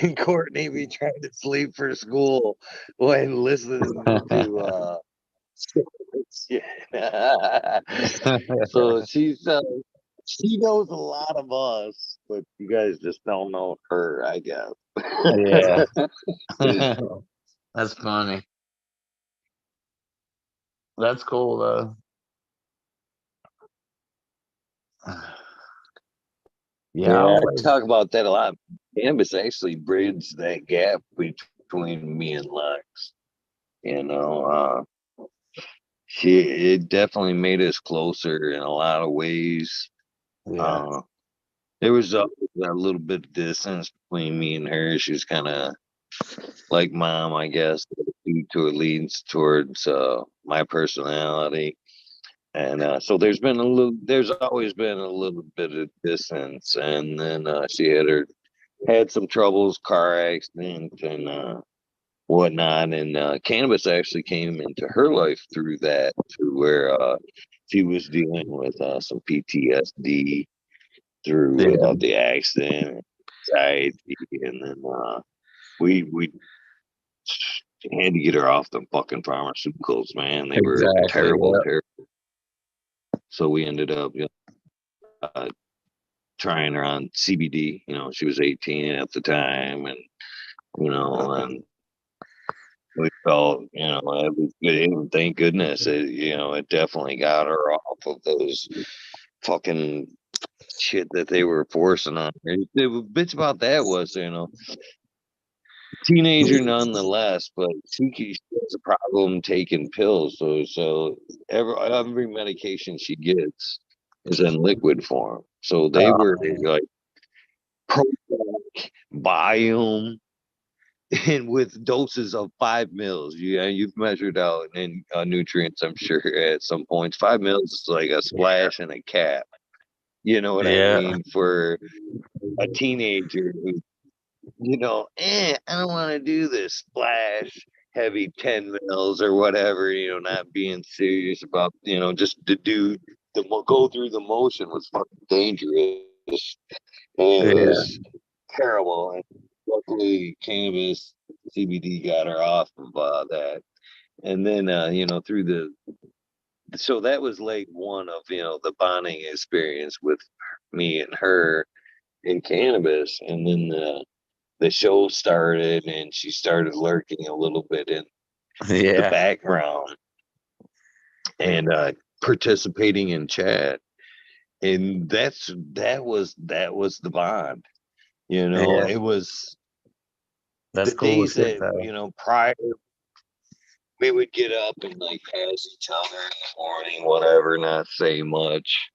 and Courtney be trying to sleep for school when listening to yeah. So she knows a lot of us, but you guys just don't know her, I guess. Yeah. That's funny. That's cool though. Yeah, I Yeah, I always. talk about that a lot. Cannabis actually bridged that gap between me and Lex. You know, it definitely made us closer in a lot of ways. Yeah. Uh, there was a little bit of distance between me and her. She was kind of like mom, I guess, due to it leans towards my personality. And so there's always been a little bit of distance. And then she had some troubles, car accident and whatnot. And cannabis actually came into her life through that, to where she was dealing with some PTSD through Yeah. the accident, anxiety, and then we had to get her off the fucking pharmaceuticals, man. They were Exactly. terrible, Yeah. terrible. So we ended up uh, trying her on CBD. She was 18 at the time, and we felt, it was good. And thank goodness, it definitely got her off of those fucking shit that they were forcing on her. The bitch about that was, teenager nonetheless, but she has a problem taking pills. So every medication she gets is in liquid form. So they were Oh, like Prozac, Biome, and with doses of 5 mils. You've measured out in nutrients, I'm sure, at some points. 5 mils is like a splash and a cap. You know what I Yeah. mean? For a teenager who, I don't want to do this splash heavy 10 mils or whatever, not being serious about, just to go through the motion was fucking dangerous. And it Yeah. was terrible. And luckily, cannabis CBD got her off of that. And then, so that was leg one of, the bonding experience with me and her in cannabis. And then the show started and she started lurking a little bit in the Yeah. background and participating in chat. And that was the bond. Yeah. It was That's the cool days shit that, though. prior, we would get up and like pass each other in the morning, whatever, not say much.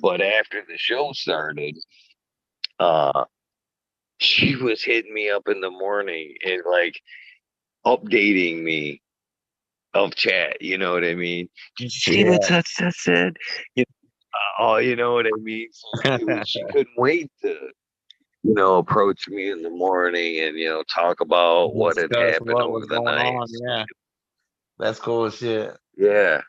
But after the show started, uh, she was hitting me up in the morning and like updating me of chat. You know what I mean? Did you see what Yeah. that said? Oh, you know what I mean? So she couldn't wait to, approach me in the morning and, talk about what had Discuss happened what over was the going night. on. Yeah. That's cool shit. Yeah.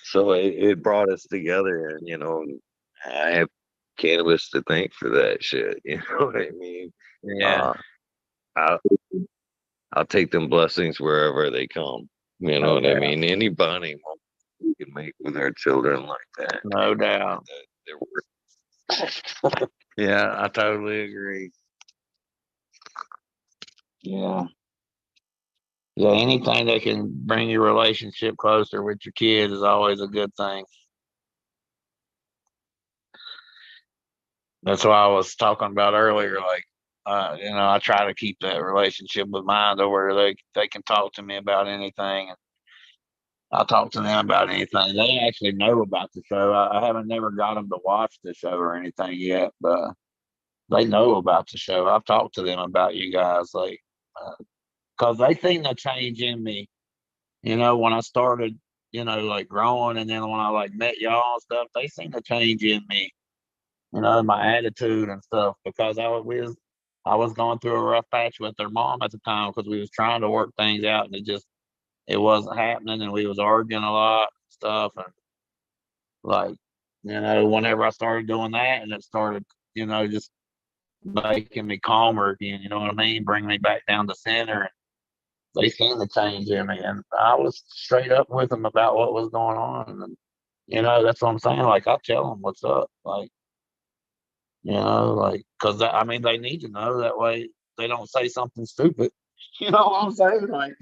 So it brought us together, and I have cannabis to thank for that shit. You know what I mean? Yeah. Uh, I'll, I'll take them blessings wherever they come. You know No what I doubt. mean? Any bonding moment we can make with our children like that, No doubt. they're worth. Yeah, I totally agree. Yeah. Yeah, anything that can bring your relationship closer with your kids is always a good thing. That's what I was talking about earlier. Like, I try to keep that relationship with mine to where they can talk to me about anything, and I'll talk to them about anything. They actually know about the show. I haven't never got them to watch the show or anything yet, but they know about the show. I've talked to them about you guys, like, because they seen the change in me. When I started, like growing, and then when I like met y'all and stuff, they seen the change in me. My attitude and stuff, because I was going through a rough patch with their mom at the time because we was trying to work things out, and it wasn't happening, and we was arguing a lot and stuff, and like, whenever I started doing that, and it started, just making me calmer again, you know what I mean, bring me back down to center. They seen the change in me, and I was straight up with them about what was going on, and that's what I'm saying. Like, I tell them what's up, like, like, because I mean, they need to know, that way they don't say something stupid. You know what I'm saying? Like,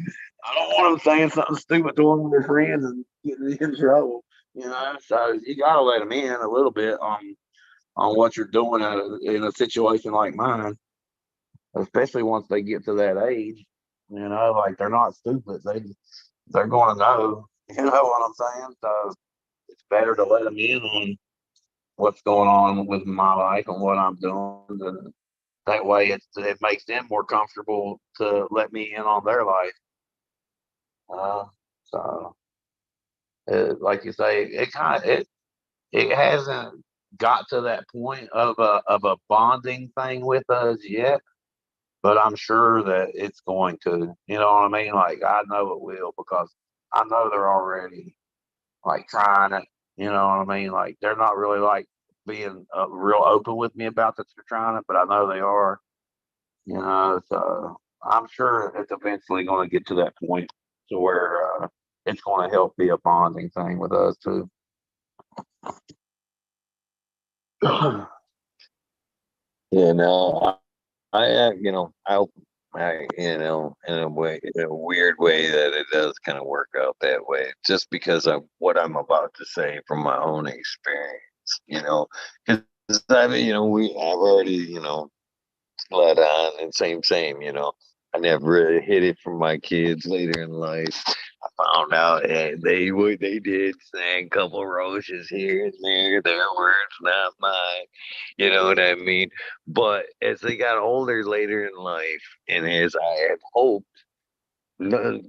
I don't want them saying something stupid to one of their friends and getting in trouble. So you gotta let them in a little bit on what you're doing in a situation like mine, especially once they get to that age. Like, they're not stupid. They're going to know. You know what I'm saying? So it's better to let them in on what's going on with my life and what I'm doing. And that way, it makes them more comfortable to let me in on their life. Uh, so, like you say, it hasn't got to that point of a bonding thing with us yet, but I'm sure that it's going to. You know what I mean? Like, I know it will, because I know they're already like trying it. You know what I mean? Like, they're not really like being real open with me about that they're trying it, but I know they are. So I'm sure it's eventually going to get to that point to where it's going to help be a bonding thing with us too. I hope, in a way, in a weird way, that it does kind of work out that way, just because of what I'm about to say from my own experience, because I've already, let on, and same, I never really hit it from my kids later in life. I found out they did sing a couple roaches here and there. Their words, not mine. You know what I mean? But as they got older later in life, and as I had hoped,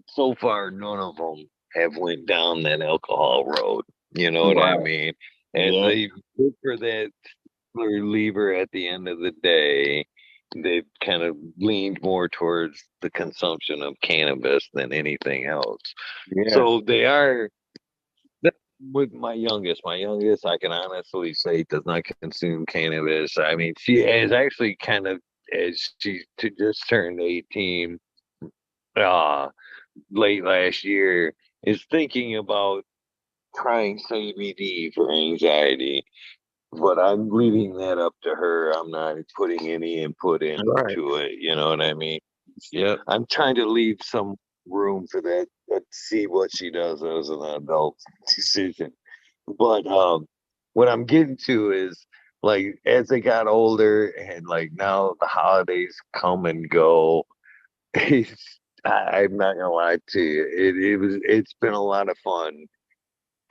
so far none of them have went down that alcohol road. You know what I Right. mean? As Yeah. they look for that reliever at the end of the day, they've kind of leaned more towards the consumption of cannabis than anything else. Yeah. So they are with my youngest. My youngest, I can honestly say, does not consume cannabis. I mean, she is actually kind of as just turned 18 uh late last year, is thinking about trying CBD for anxiety. But I'm leaving that up to her. I'm not putting any input Right. into it. You know what I mean? Yep. I'm trying to leave some room for that, but see what she does as an adult decision. But what I'm getting to is like as they got older and like now the holidays come and go. I'm not gonna lie to you. It's been a lot of fun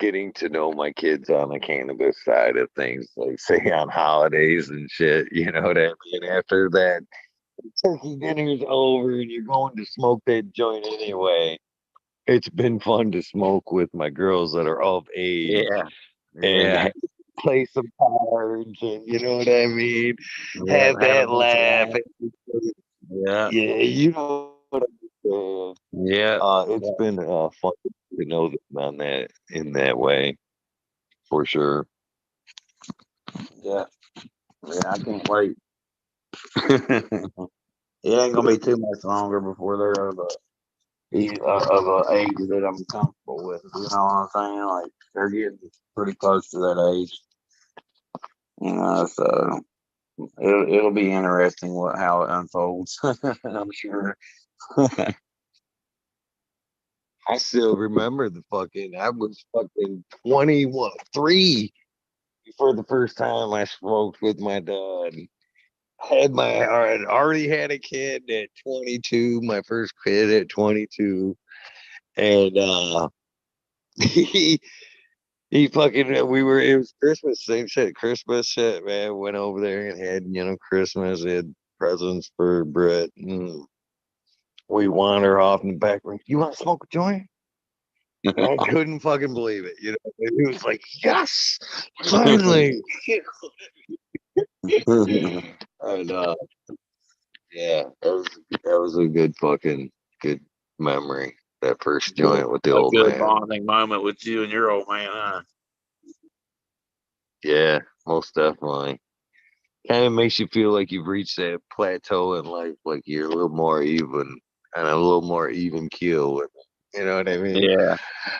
getting to know my kids on the cannabis side of things, like say on holidays and shit. You know what I mean? After that turkey dinner's over and you're going to smoke that joint anyway. It's been fun to smoke with my girls that are of age Yeah. and Yeah. play some cards and you know what I mean? Yeah. Have Have a that bunch of laugh. that. Yeah. Yeah, you know what I'm saying. Yeah. It's been fun to know them on that in that way for sure. Yeah. Yeah. I can't wait. It ain't gonna be too much longer before they're of a age that I'm comfortable with. You know what I'm saying? Like they're getting pretty close to that age. You know, so it'll be interesting how it unfolds. I'm sure. I still remember I was fucking 3 for the first time I smoked with my dad. I had already had a kid at 22, my first kid at 22. And he it was Christmas, same shit, Christmas shit, man. Went over there and had, Christmas, had presents for Brett. And we wander off in the back room. You want to smoke a joint? I couldn't fucking believe it. He was like, yes, finally. And yeah, that was a good memory. That first joint with the A old good man. bonding moment with you and your old man, huh? Yeah, most definitely. Kind of makes you feel like you've reached that plateau in life, like you're a little more even and a little more even keel with it. You know what I mean? Yeah.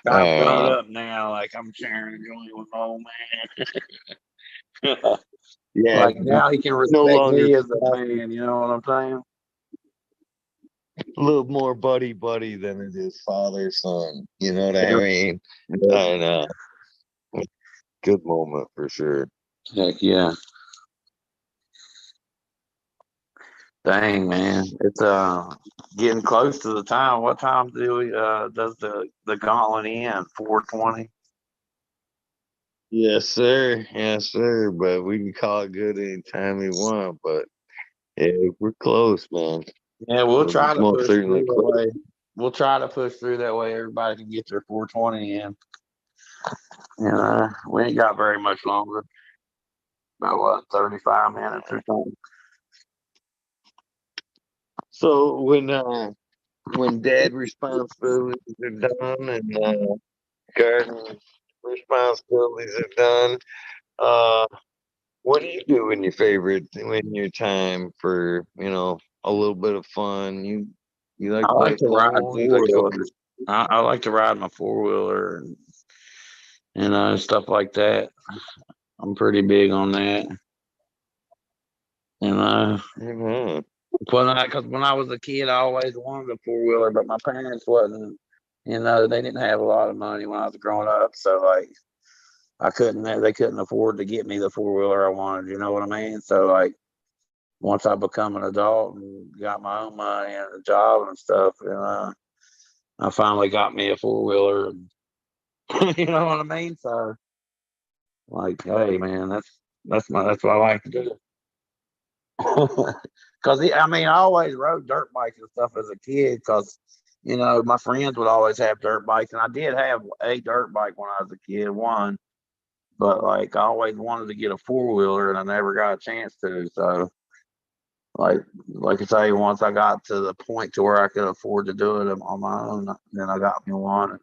I've grown Uh, up now. Like I'm sharing a joint with my old man. yeah, Like now he can no respect longer me as a man. You know what I'm saying? a little more buddy buddy than it is father son. You know what I mean? Yeah. And good moment for sure. Heck yeah. Dang man. It's getting close to the time. What time does the gauntlet end? 4:20? Yes, sir. Yes, sir. But we can call it good anytime we want. But yeah, we're close, man. Yeah, we'll We're try to most push certainly through that close. way. We'll try to push through that way everybody can get their 4:20 in. We ain't got very much longer. About what, 35 minutes or something? So when dad responsibilities are done and garden responsibilities are done, uh, what do you do in your time for a little bit of fun? You like I to like play to ride pool? You four like to go. wheelers. I like to ride my 4 wheeler and stuff like that. I'm pretty big on that. And Mhm. because when I was a kid, I always wanted a 4 wheeler, but my parents wasn't. They didn't have a lot of money when I was growing up, so like they couldn't afford to get me the 4 wheeler I wanted. You know what I mean? So like once I become an adult and got my own money and a job and stuff, I finally got me a 4-wheeler. You know what I mean? So, like, hey, man, that's what I like to do. Because I mean, I always rode dirt bikes and stuff as a kid. Because my friends would always have dirt bikes, and I did have a dirt bike when I was a kid, one. But like, I always wanted to get a 4-wheeler, and I never got a chance to. So, like I say, once I got to the point to where I could afford to do it on my own, then I got me one.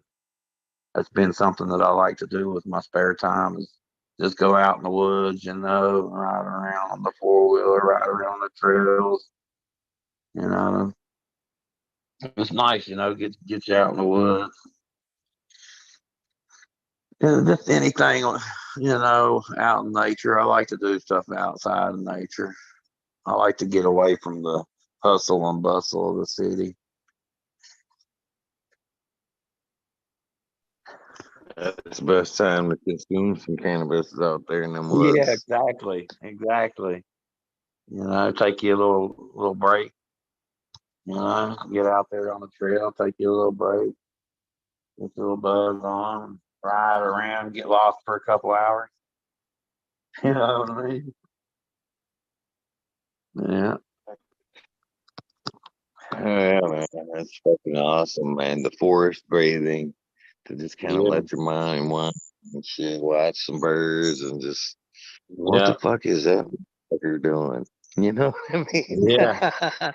That's been something that I like to do with my spare time is just go out in the woods, ride around on the 4-wheeler, ride around the trails. You know, it's nice, get you out in the woods. Just anything, out in nature. I like to do stuff outside in nature. I like to get away from the hustle and bustle of the city. It's the best time to consume some cannabis is out there in them Yeah, woods. exactly. Take you a little break. Get out there on the trail, take you a little break, get a little buzz on, ride around, get lost for a couple hours. You know what I mean? Yeah. Oh, yeah, man, that's fucking awesome, man. The forest bathing to just kind of Yeah. let your mind wander and shit, watch some birds and just what the Yeah. fuck is that fucker doing? You know what I Yeah. mean?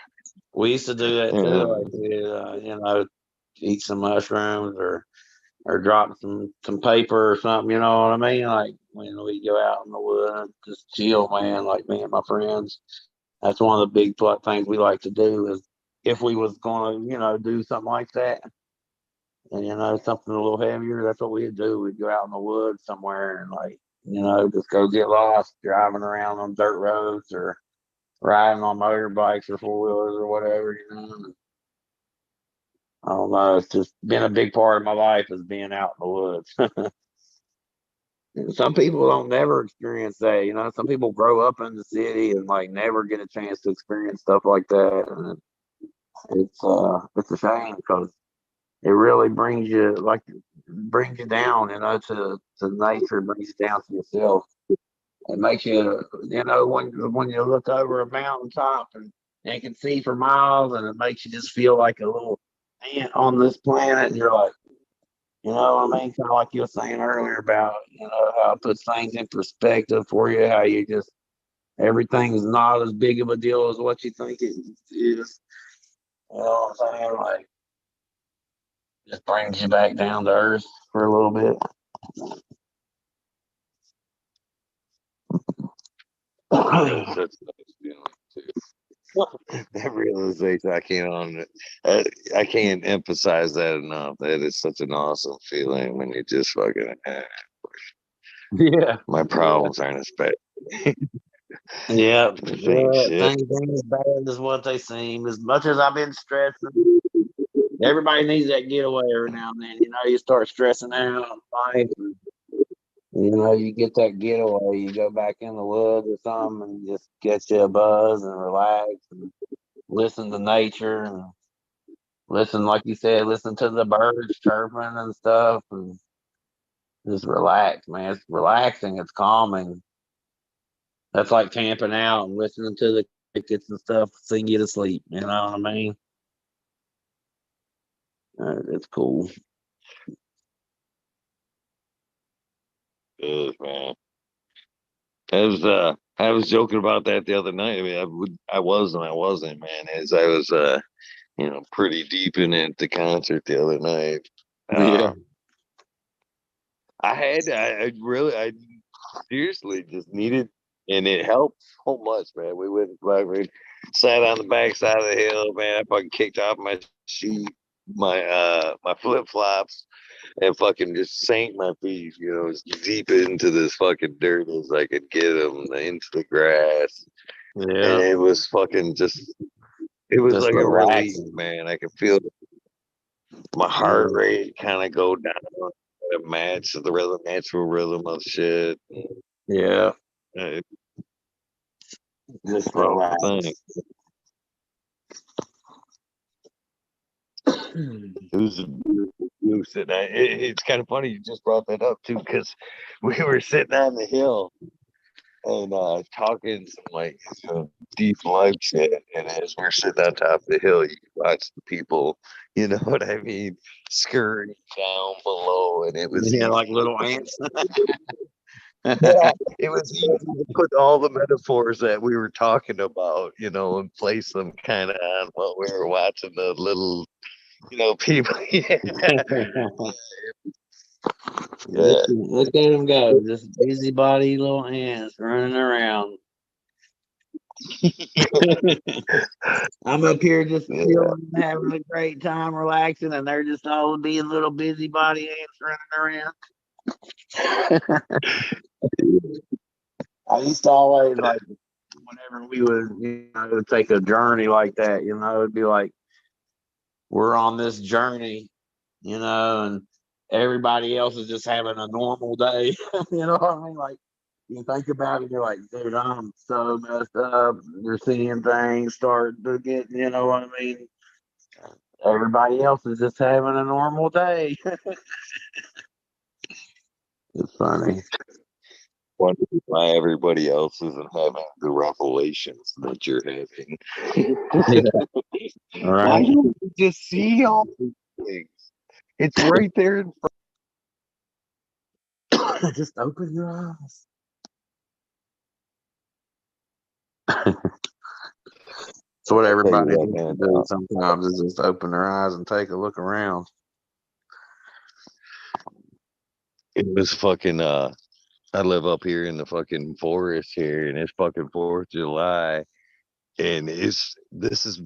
We used to do that too. Like, eat some mushrooms or drop some paper or something. You know what I mean? Like when we go out in the woods, just chill, man. Like me and my friends. That's one of the big things we like to do is if we was going to, do something like that, and something a little heavier, that's what we'd do. We'd go out in the woods somewhere and just go get lost driving around on dirt roads or riding on motorbikes or 4-wheelers or whatever. I don't know. It's just been a big part of my life is being out in the woods. Some people don't never experience that. Some people grow up in the city and like never get a chance to experience stuff like that. And it's a shame because it really brings you down, to nature, brings you down to yourself. It makes you, when you look over a mountaintop and can see for miles, and it makes you just feel like a little ant on this planet. And you're like, you know what I mean? Kind of like you were saying earlier about, how it puts things in perspective for you, how you just, everything's not as big of a deal as what you think it is. You know what I'm saying? Like, just brings you back down to earth for a little bit. That's a nice feeling too. That realization, I can't emphasize that enough. That is such an awesome feeling when you just fucking Yeah. my problems aren't as bad. Yeah. Same Yeah. shit. Things ain't as bad as what they seem. As much as I've been stressing, everybody needs that getaway every now and then. You start stressing out in life. You get that getaway. You go back in the woods or something and just get you a buzz and relax and listen to nature and listen, like you said, listen to the birds chirping and stuff and just relax, man. It's relaxing. It's calming. That's like camping out and listening to the crickets and stuff, sing you to sleep. You know what I mean? It's cool. Good, man. I was joking about that the other night. I mean, I was and I wasn't, man. As I was pretty deep in it the concert the other night. Yeah. I seriously just needed, and it helped so much, man. We sat on the backside of the hill, man. I fucking kicked off my sheet, my flip flops, and fucking just sank my feet, as deep into this fucking dirt as I could get them into the grass. And Yeah. it was fucking it was Just like a relief, relaxing. man. I could feel my Yeah. heart rate kind of go down. It match the rhythm, natural rhythm of shit. Yeah. It's Just a relax. thing. It was a beautiful view sitting. It's kind of funny you just brought that up too, because we were sitting on the hill and talking some deep life shit. And as we're sitting on top of the hill, you watch the people, you know what I mean, scurrying down below, and it was Yeah, like little ants. yeah, it was easy to put all the metaphors that we were talking about, you know, and place them kind of on what we were watching the little, you know, people. Yeah, yeah. Look at them go. Just busybody little ants running around. I'm up here just Yeah. chilling, having a great time, relaxing, and they're just all being little busybody ants running around. I used to always like whenever we would take a journey like that, it'd be like we're on this journey, and everybody else is just having a normal day. You know what I mean? Like you think about it, you're like, dude, I'm so messed up. You're seeing things start to get, you know what I mean? Everybody else is just having a normal day. It's funny. Wonder why everybody else isn't having the revelations that you're having. All Why right. don't you just see all these things? It's right there in front. Just open your eyes. That's what I'll tell you everybody what, needs to man. do sometimes is just open their eyes and take a look around. It was fucking I live up here in the fucking forest here, and it's fucking 4th of July, and this is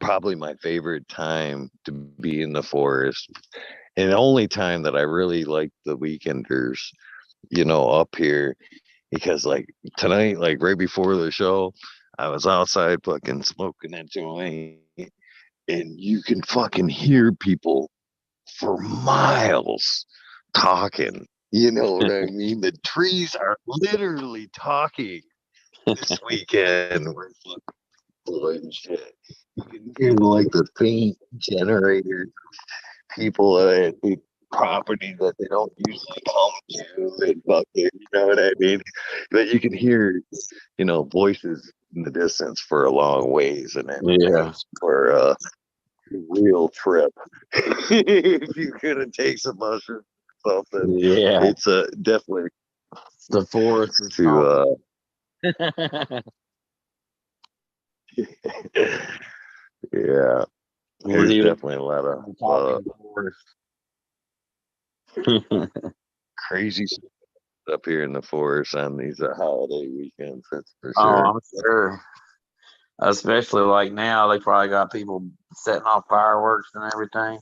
probably my favorite time to be in the forest, and the only time that I really like the weekenders, you know, up here, because like tonight, like right before the show, I was outside fucking smoking that joint, and you can fucking hear people for miles talking. You know what I mean? The trees are literally talking this weekend. We're fucking blowing shit. You can hear like the faint generators, people at the property that they don't usually come to, and fucking, you know what I mean? But you can hear, you know, voices in the distance for a long ways, and it Yeah. makes for a real trip. If you're gonna take some mushrooms or something, Yeah. it's definitely The forest is to yeah, We're there's even definitely a lot of talking forest. crazy stuff up here in the forest on these holiday weekends. That's for Oh, sure. I'm sure. Especially like now, they probably got people setting off fireworks and everything.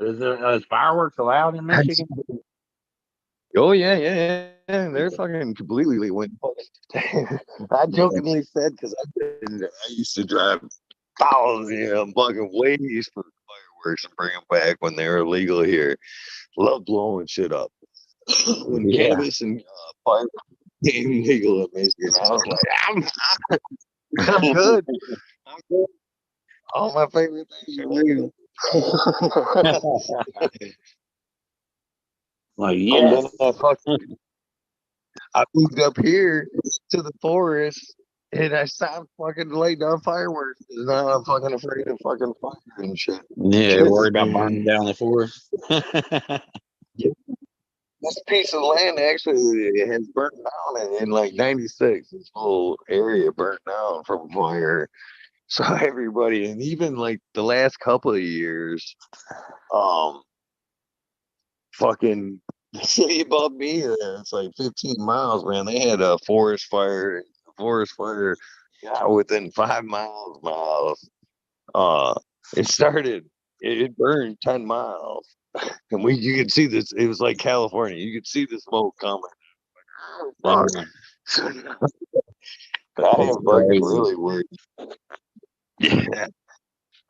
Is fireworks allowed in Michigan? Oh yeah. They're fucking completely went. I jokingly said because I used to drive thousands, you know, fucking ways for fireworks and bring them back when they were legal here. Love blowing shit up. When Yeah. cannabis and fire became legal in Michigan, I was like, I'm good. I'm good. All my favorite things are legal. Like, And then yes. I moved up here to the forest, and I stopped fucking lighting down fireworks. Now I'm fucking afraid of fucking fire and shit. Yeah, worry about burning down the forest. This piece of land actually has burnt down in like '96. This whole area burnt down from fire. So everybody, and even like the last couple of years, fucking the city above me, it's like 15 miles, man. They had a forest fire. Forest fire, yeah, within 5 miles. Uh, it started. It burned 10 miles, and you could see this. It was like California. You could see the smoke coming. Fuck. I It's am fucking crazy. really worried. Yeah,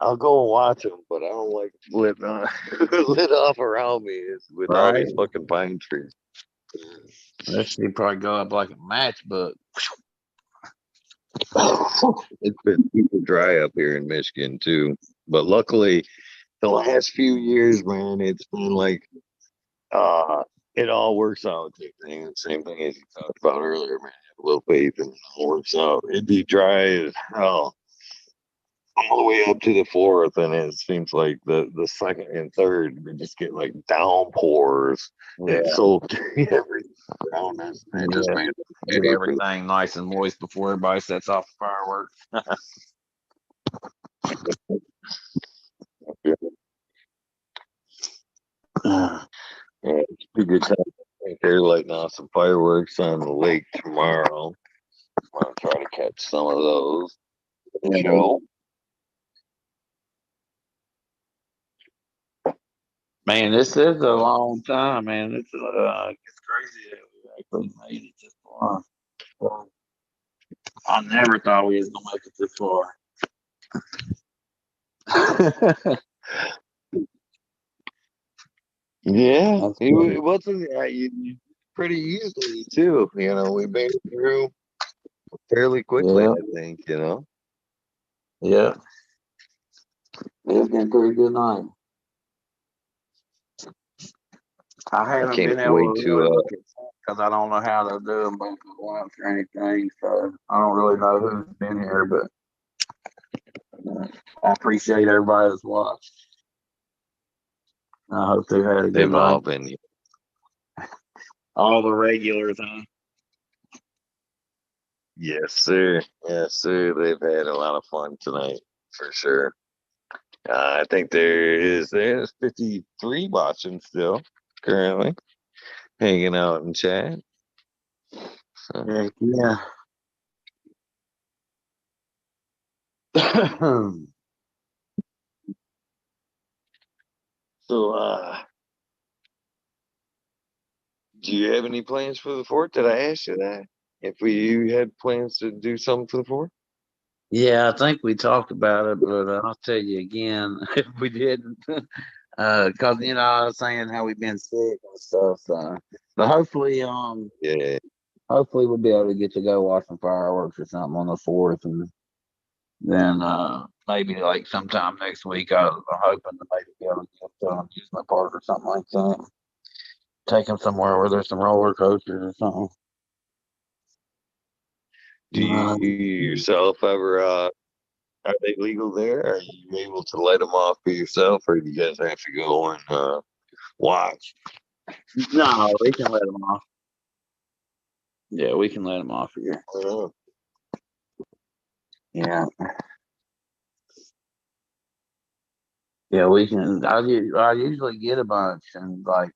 I'll go and watch them, but I don't like lit lit off around me with all Right? these fucking pine trees. That should probably go up like a matchbook. It's been super dry up here in Michigan too. But luckily, the last few years, man, it's been like uh it all works out. Same thing as you talked about earlier, man. Have a little faith and it all works out. It'd be dry as hell all the way up to the fourth, and it seems like the second and third we just get like downpours and Yeah. soaked everything around us. It just Yeah. made Get it everything nice and moist before everybody sets off the fireworks. yeah, it's a good time. I think they're lighting off some fireworks on the lake tomorrow. I'm gonna try to catch some of those. Show. Man, this is a long time, man. It's crazy that we actually made it this far. Well, I never thought we was gonna make it this far. Yeah, That's it, cool. it wasn't pretty easily too. We made it through fairly quickly. Yeah, I think. yeah. It's been a pretty good night. I I haven't can't been able wait to to really look at because I don't know how to do them both at once or anything. So I don't really know who's been here, but I appreciate everybody that's watched. I hope they had a good they've night. all been. All the regulars, huh? Yes, sir. Yes, sir. They've had a lot of fun tonight for sure. I think there's 53 watching still currently hanging out in chat. So, Heck yeah. so, do you have any plans for the fourth? Did I ask you that? If you had plans to do something for the fourth? Yeah, I think we talked about it, but I'll tell you again if we didn't. Because I was saying how we've been sick and stuff. So, but Yeah. hopefully we'll be able to get to go watch some fireworks or something on the fourth, and then maybe like sometime next week. I'm hoping to maybe be able to get to amusement park or something like that. Take them somewhere where there's some roller coasters or something. Do you yourself ever are they legal there? Are you able to light them off for yourself, or do you guys have to go and watch? No, we can let them off. Yeah, we can let them off here. Yeah. Yeah, we can. I usually get a bunch, and like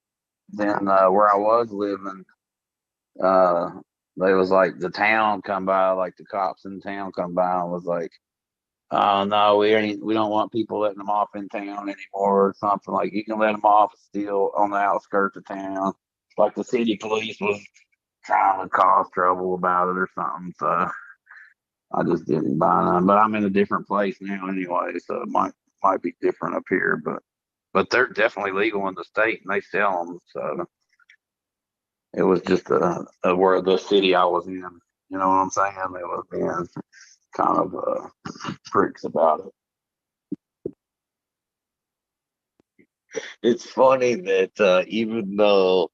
then where I was living, uh, they was like the town come by, like the cops in town come by and was like, "Oh no, we don't want people letting them off in town anymore," or something like you can let them off still on the outskirts of town. Like the city police was trying to cause trouble about it or something, so I just didn't buy none. But I'm in a different place now anyway, so it might be different up here, but they're definitely legal in the state and they sell them. So it was just where the city I was in. You know what I'm saying? They was being kind of pricks about it. It's funny that even though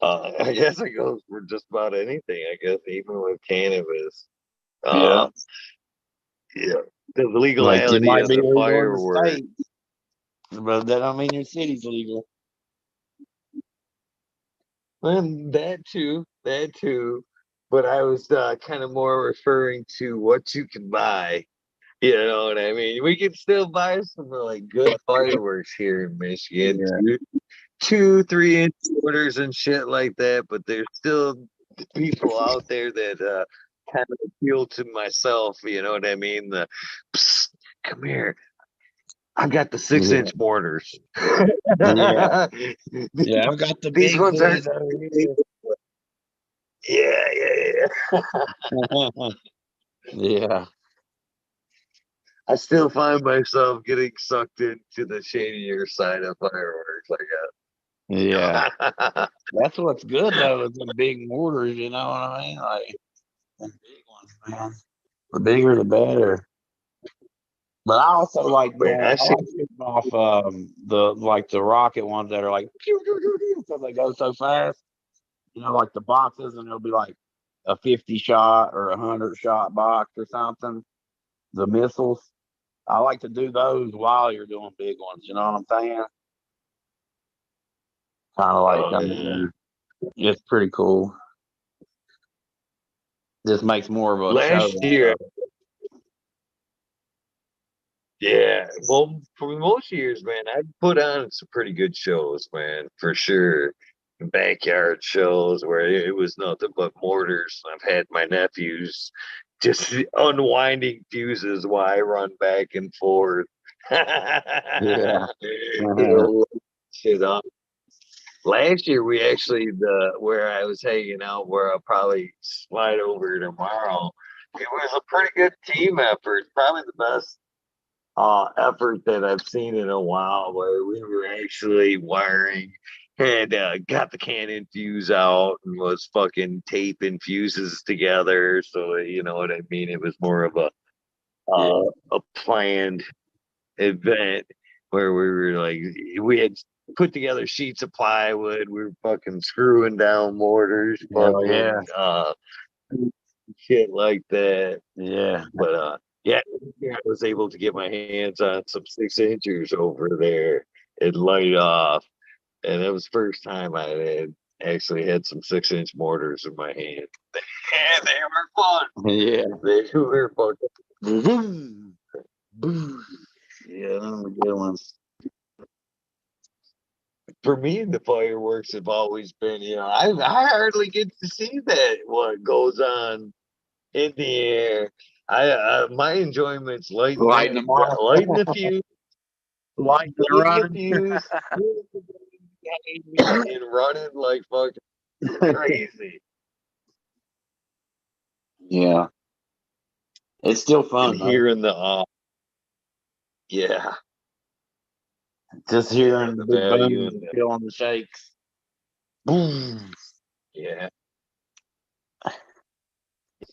I guess it goes for just about anything. I guess even with cannabis, Yeah, uh, yeah, the like you legality might of be the legal in the fireworks. state, but that don't mean your city's legal. And that too. But I was kind of more referring to what you can buy. You know what I mean? We can still buy some like good fireworks here in Michigan, Yeah, 2, 3 inch orders and shit like that. But there's still people out there that kind of appeal to myself. You know what I mean? Psst, come here. I got the 6 inch mortars. yeah, yeah. I've got the These big ones aren't. boys over here. Yeah. Yeah, I still find myself getting sucked into the shadier side of fireworks, yeah. I guess. That's what's good though, is the big mortars. You know what I mean? Like them big ones, man. The bigger, the better. But I also like Man, I I see. like shooting off the rocket ones that are like pew, pew, pew, pew, because they go so fast. You know, like the boxes, and it'll be like a 50 shot or 100 shot box or something. The missiles. I like to do those while you're doing big ones. You know what I'm saying? Kind of like, Oh I yeah. mean, it's pretty cool. Just makes more of a show Last year, out of yeah. Well, for most years, man, I put on some pretty good shows, man, for sure. Backyard shows where it was nothing but mortars. I've had my nephews just unwinding fuses while I run back and forth. it. You Yeah. know, shit up. Last year we actually the where I was hanging out where I'll probably slide over tomorrow. It was a pretty good team effort. Probably the best effort that I've seen in a while where we were actually wiring and got the cannon fuse out and was fucking taping fuses together. So you know what I mean? It was more of Yeah. a planned event where we were like we had put together sheets of plywood, we were fucking screwing down mortars, Hell yeah. fucking shit like that. Yeah. But yeah, I was able to get my hands on some 6 inchers over there and light off. And it was the first time I had actually had some 6 inch mortars in my hand. And they were fun. Yeah. They were fun. Boom. Boom. Yeah, them are good ones. For me, the fireworks have always been, I hardly get to see that what goes on in the air. My enjoyment's Lighting them off. lighting the fuse, Lighting and lighting the running. fuse, and running like fucking crazy. Yeah. It's still fun And though. hearing the yeah, Just hearing the the big value booms in and that. feeling the shakes. Boom. Yeah,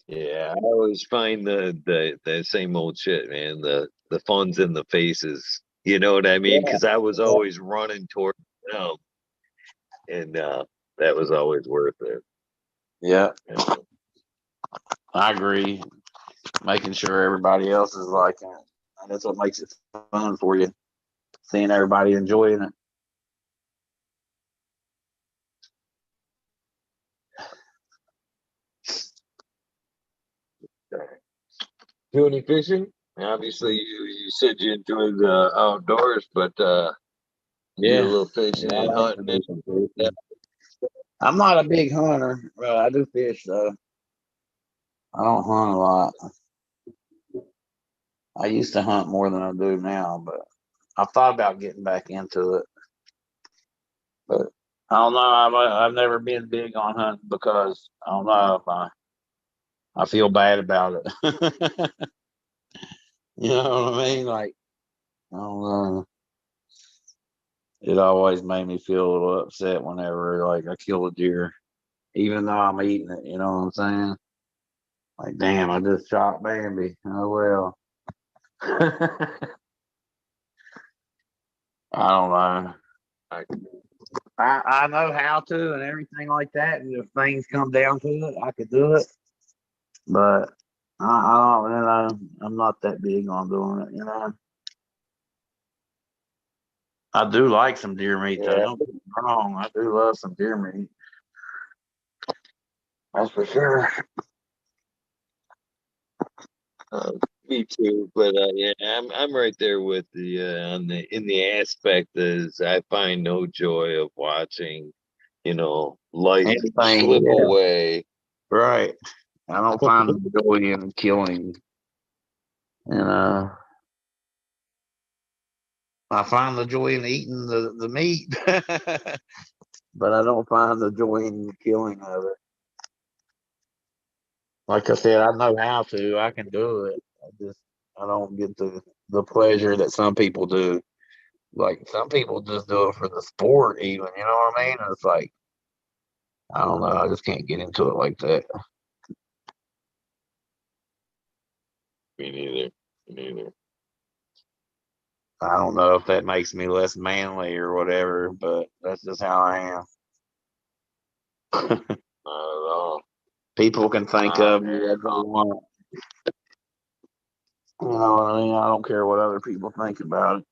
yeah. I always find the same old shit, man. The fun's in the faces. You know what I mean? Yeah. Because I was always running toward them, and that was always worth it. Yeah. You know? I agree. Making sure everybody else is liking it. And that's what makes it fun for you. Seeing everybody enjoying it. Do any fishing? Obviously, you said you enjoy the outdoors, but do a Yeah. little fishing Yeah, I and like to hunting. do some fishing. I'm not a big hunter, but I do fish though. I don't hunt a lot. I used to hunt more than I do now, but I've thought about getting back into it. But I don't know. I've never been big on hunting because I don't know if I feel bad about it. You know what I mean? Like I don't know. It always made me feel a little upset whenever like I kill a deer, even though I'm eating it. You know what I'm saying? Like, damn, I just shot Bambi. Oh well. I don't know. I, I know how to and everything like that. And if things come down to it, I could do it. But I don't, I'm not that big on doing it. I do like some deer meat though. yeah, Don't get me wrong. I do love some deer meat. That's for sure. uh, me too. But yeah, I'm right there with the on the in the aspect is I find no joy of watching, life Anything, slip yeah. away. Right. I don't find the joy in killing. And I find the joy in eating the meat. But I don't find the joy in the killing of it. Like I said, I know how to. I can do it. I don't get the pleasure that some people do. Like some people just do it for the sport, even. You know what I mean? And it's like I don't know. I just can't get into it like that. Me neither. Me neither. I don't know if that makes me less manly or whatever, but that's just how I am. Not at all. People can think of me as they want. You know what I mean? I don't care what other people think about it.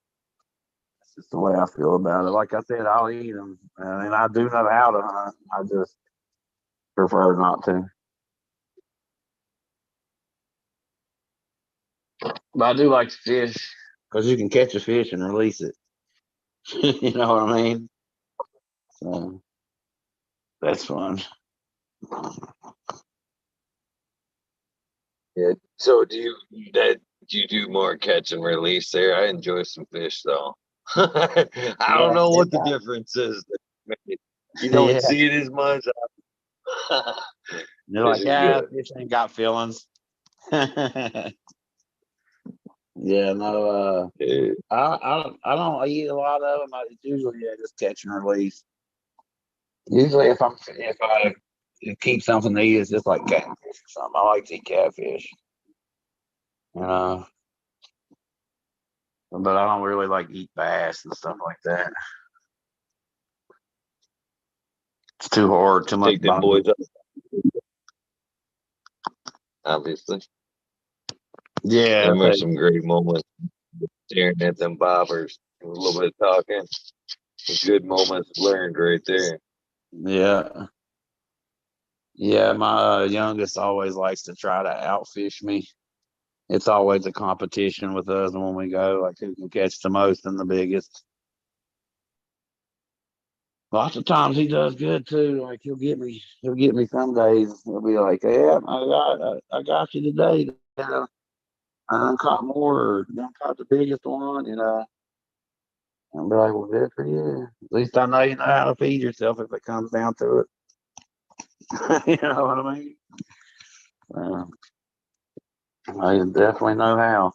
It's just the way I feel about it. Like I said, I'll eat them. I mean, I do know how to hunt. I just prefer not to. But I do like to fish because you can catch a fish and release it. You know what I mean? So that's fun. Yeah. So do you do more catch and release there? I enjoy some fish though. I don't Yeah, know what the difference is. You don't yeah. see it as much. They're Fish like, is yeah, good. fish ain't got feelings. Yeah, no, Yeah. I don't eat a lot of them. It's usually just catch and release. Usually, if I keep something to eat, it's just like catfish or something. I like to eat catfish, you know, but I don't really like eat bass and stuff like that. It's too hard, too much Take them bone. boys up, obviously. Yeah, Them are some great moments staring at them bobbers. A little bit of talking. Some good moments learned right there. yeah, yeah. My youngest always likes to try to outfish me. It's always a competition with us when we go, like who can catch the most and the biggest. Lots of times he does good too. Like he'll get me some days. He'll be like, "Yeah, I got you today. I done caught more, or done caught the biggest one." You know, I'll be like, "Well, good for you. At least I know you know how to feed yourself if it comes down to it." You know what I mean? Uh, I definitely know how.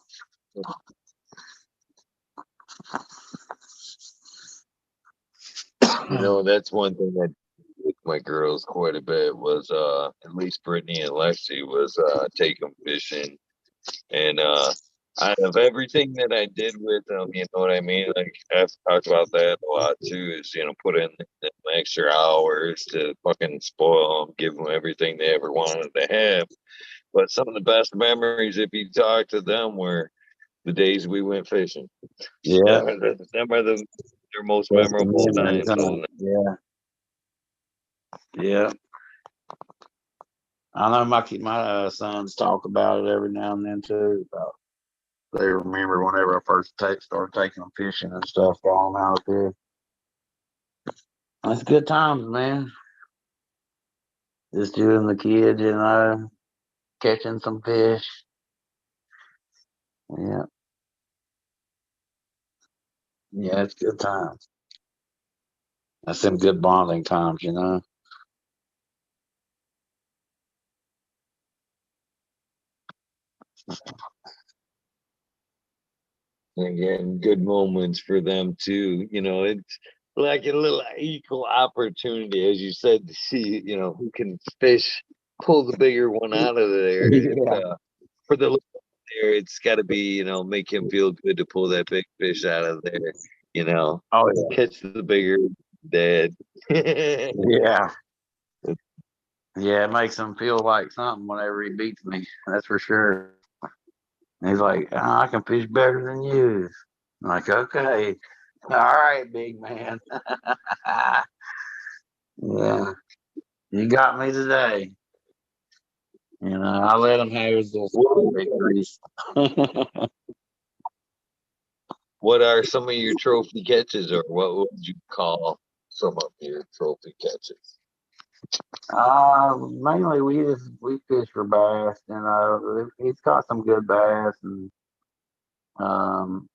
You know, that's one thing that with my girls quite a bit was at least Brittany and Lexi was take them fishing and out of everything that I did with them, you know what I mean? Like I've talked about that a lot too, is put in the extra hours to fucking spoil them, give them everything they ever wanted to have. But some of the best memories, if you talk to them, were the days we went fishing. Yeah, Them are their most that's the memorable memories, times, huh? isn't it? Yeah, yeah. I know my sons talk about it every now and then too. About they remember whenever I first started taking them fishing and stuff, falling out there. That's good times, man. Just you and the kids, you know, catching some fish. Yeah, yeah, it's good times. That's some good bonding times, you know. Again, good moments for them too. It's like a little equal opportunity, as you said, to see, who can fish, pull the bigger one out of there. Yeah. For the little one there, it's got to be, make him feel good to pull that big fish out of there. You know, Oh catch the bigger dead. yeah, yeah, yeah. It makes him feel like something whenever he beats me. That's for sure. He's like, oh, I can fish better than you. I'm like, okay, all right, big man. Yeah, you got me today. You know, I let him have his little small victories. What are some of your trophy catches, or what would you call some of your trophy catches? Mainly we fish for bass. You know, he's caught some good bass, and um,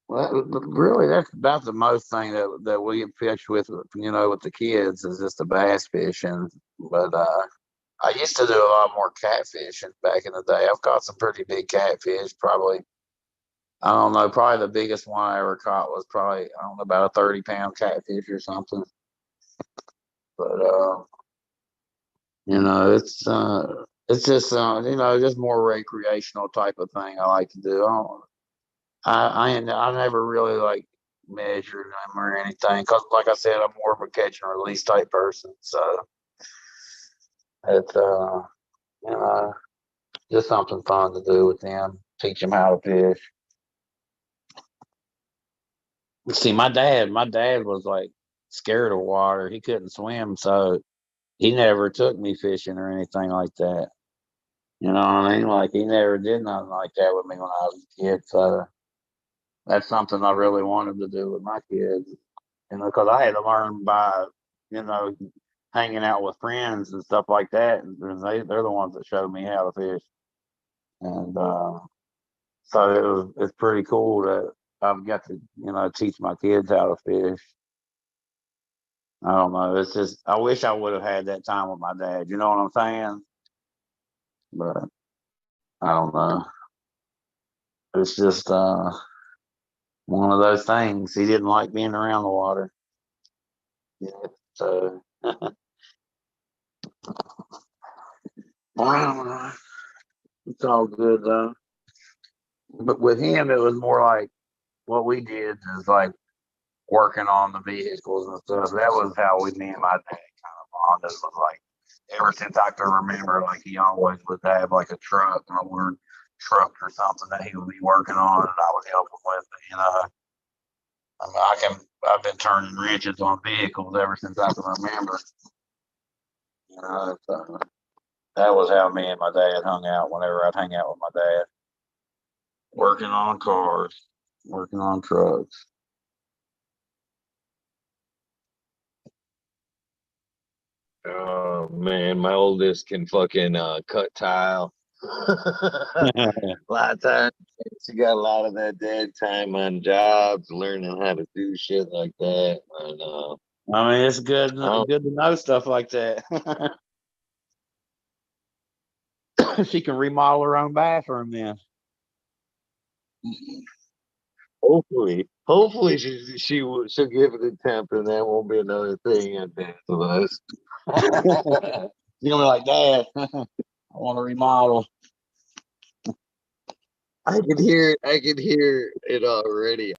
well, really that's about the most thing that we fish with. You know, with the kids is just the bass fishing. But I used to do a lot more catfishing back in the day. I've caught some pretty big catfish. Probably, I don't know. Probably the biggest one I ever caught was probably I don't know about a 30-pound catfish or something. But you know, it's it's just just more recreational type of thing I like to do. I never really like measured them or anything because, like I said, I'm more of a catch and release type person. So it's you know just something fun to do with them. Teach them how to fish. See, my dad was like scared of water. He couldn't swim, so he never took me fishing or anything like that. You know what I mean? Like he never did nothing like that with me when I was a kid. So that's something I really wanted to do with my kids. Because I had to learn by, you know, hanging out with friends and stuff like that. And they're the ones that showed me how to fish. And so it's pretty cool that I've got to, teach my kids how to fish. I don't know. It's just I wish I would have had that time with my dad. You know what I'm saying? But I don't know. It's just one of those things. He didn't like being around the water. Yeah. So I don't know. It's all good though. But with him, it was more like what we did is like working on the vehicles and stuff. That was how me and my dad kind of bonded. It was like ever since I can remember, like he always would have like a truck, an old truck or something that he would be working on, and I would help him with it. I mean, I've been turning wrenches on vehicles ever since I can remember. So that was how me and my dad hung out whenever I'd hang out with my dad. Working on cars, working on trucks. Oh man, my oldest can fucking cut tile. A lot of times she got a lot of that dead time on jobs, learning how to do shit like that. And I mean, it's good to know stuff like that. She can remodel her own bathroom then. hopefully she'll give it a attempt, and that won't be another thing at the end of us. You're gonna be like, Dad, I want to remodel. I can hear it already.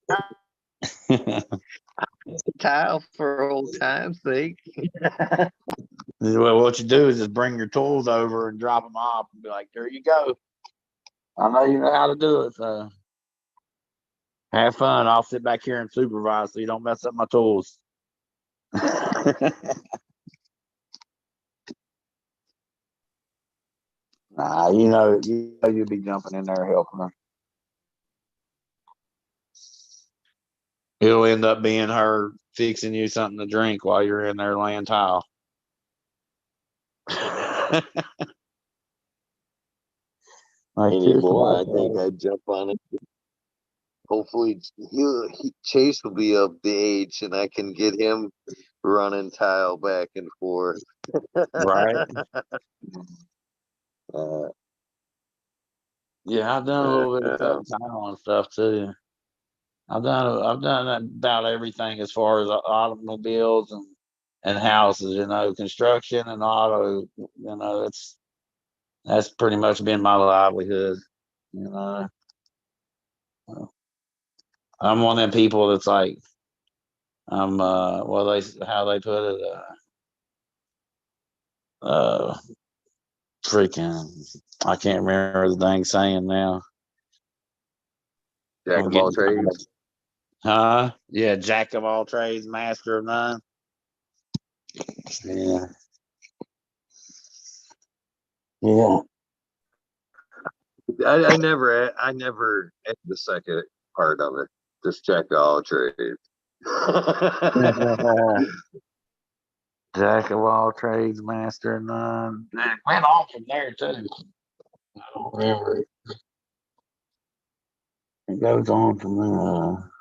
Tile for old time's sake. Well, what you do is just bring your tools over and drop them off and be like, there you go. I know you know how to do it, so have fun. I'll sit back here and supervise so you don't mess up my tools. Nah, you'd be jumping in there helping her. It'll end up being her fixing you something to drink while you're in there laying tile. Anymore, I think I'd jump on it. Hopefully, Chase will be of the age, and I can get him running tile back and forth. Right. Yeah, I've done a little bit of cutting tile and stuff too. I've done about everything as far as automobiles and houses. Construction and auto. That's pretty much been my livelihood. I'm one of them people that's like, I'm how they put it, freaking, I can't remember the dang saying now. Jack of all trades. Huh? Yeah, jack of all trades, master of none. Yeah. Yeah. I never had the second part of it. Just jack of all trades. Jack of all trades, master of none. It went on from there too. I don't remember it. It goes on from there.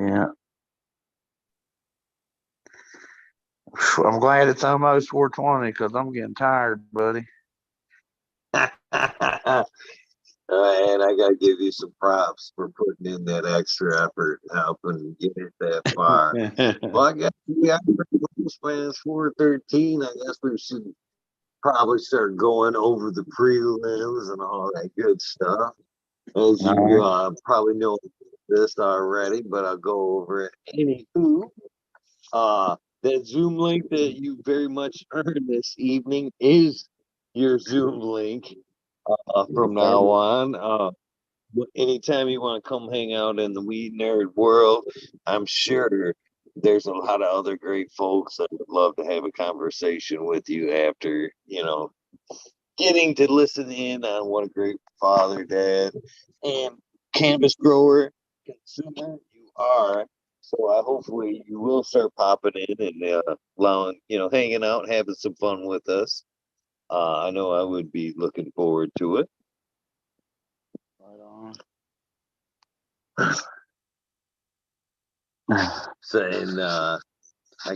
Yeah. I'm glad it's almost 4:20 because I'm getting tired, buddy. And I gotta give you some props for putting in that extra effort, helping get it that far. Well, I guess we got Spanish 413. I guess we should probably start going over the prelims and all that good stuff. As you probably know this already, but I'll go over it. Anywho, that Zoom link that you very much earned this evening is your Zoom link from now on. Anytime you want to come hang out in the weed nerd world, I'm sure there's a lot of other great folks that would love to have a conversation with you after, getting to listen in on what a great father, dad, and cannabis grower, consumer you are. So hopefully you will start popping in and allowing, hanging out and having some fun with us. I know I would be looking forward to it. Right on. Saying, I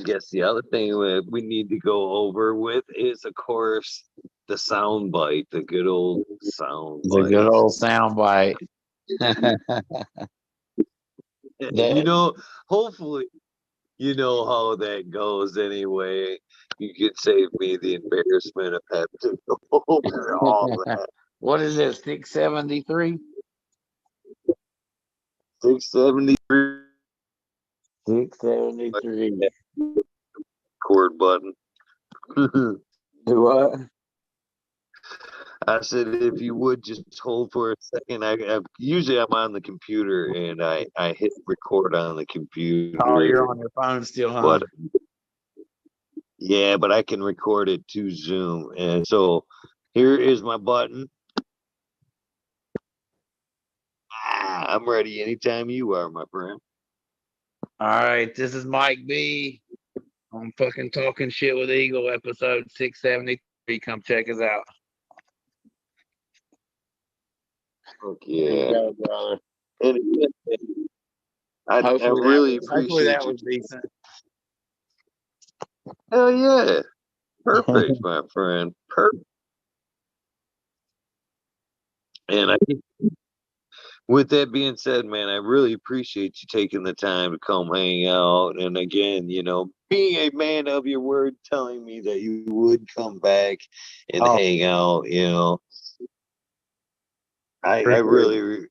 guess the other thing we need to go over with is, of course, the sound bite, the good old sound bite. The good old sound bite. Hopefully, you know how that goes anyway. You could save me the embarrassment of having to go over all that. What is it, 673? 673. 673. Record button. Do what? I said, if you would just hold for a second. Usually I'm on the computer and I hit record on the computer. Oh, you're on your phone still, huh? But yeah, but I can record it to Zoom. And so here is my button. I'm ready anytime you are, my friend. All right, this is Mike B. I'm fucking talking shit with Eagle, episode 673. Come check us out. Okay. Go, brother. I really appreciate that you. Was decent. Hell yeah. Perfect, my friend. Perfect. And with that being said, man, I really appreciate you taking the time to come hang out. And again, being a man of your word, telling me that you would come back and hang out, I really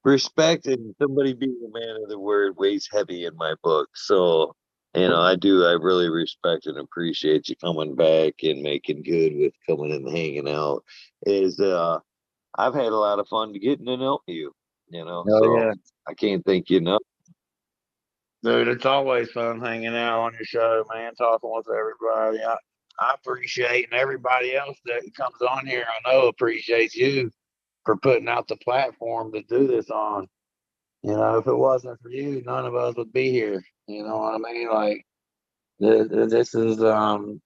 respect, and somebody being a man of the word weighs heavy in my book. So, I really respect and appreciate you coming back and making good with coming and hanging out. I've had a lot of fun getting to know you, Yeah. I can't thank you enough. Dude, it's always fun hanging out on your show, man, talking with everybody. I appreciate, and everybody else that comes on here, I know appreciates you for putting out the platform to do this on. If it wasn't for you, none of us would be here. You know what I mean? Like, this is, I'm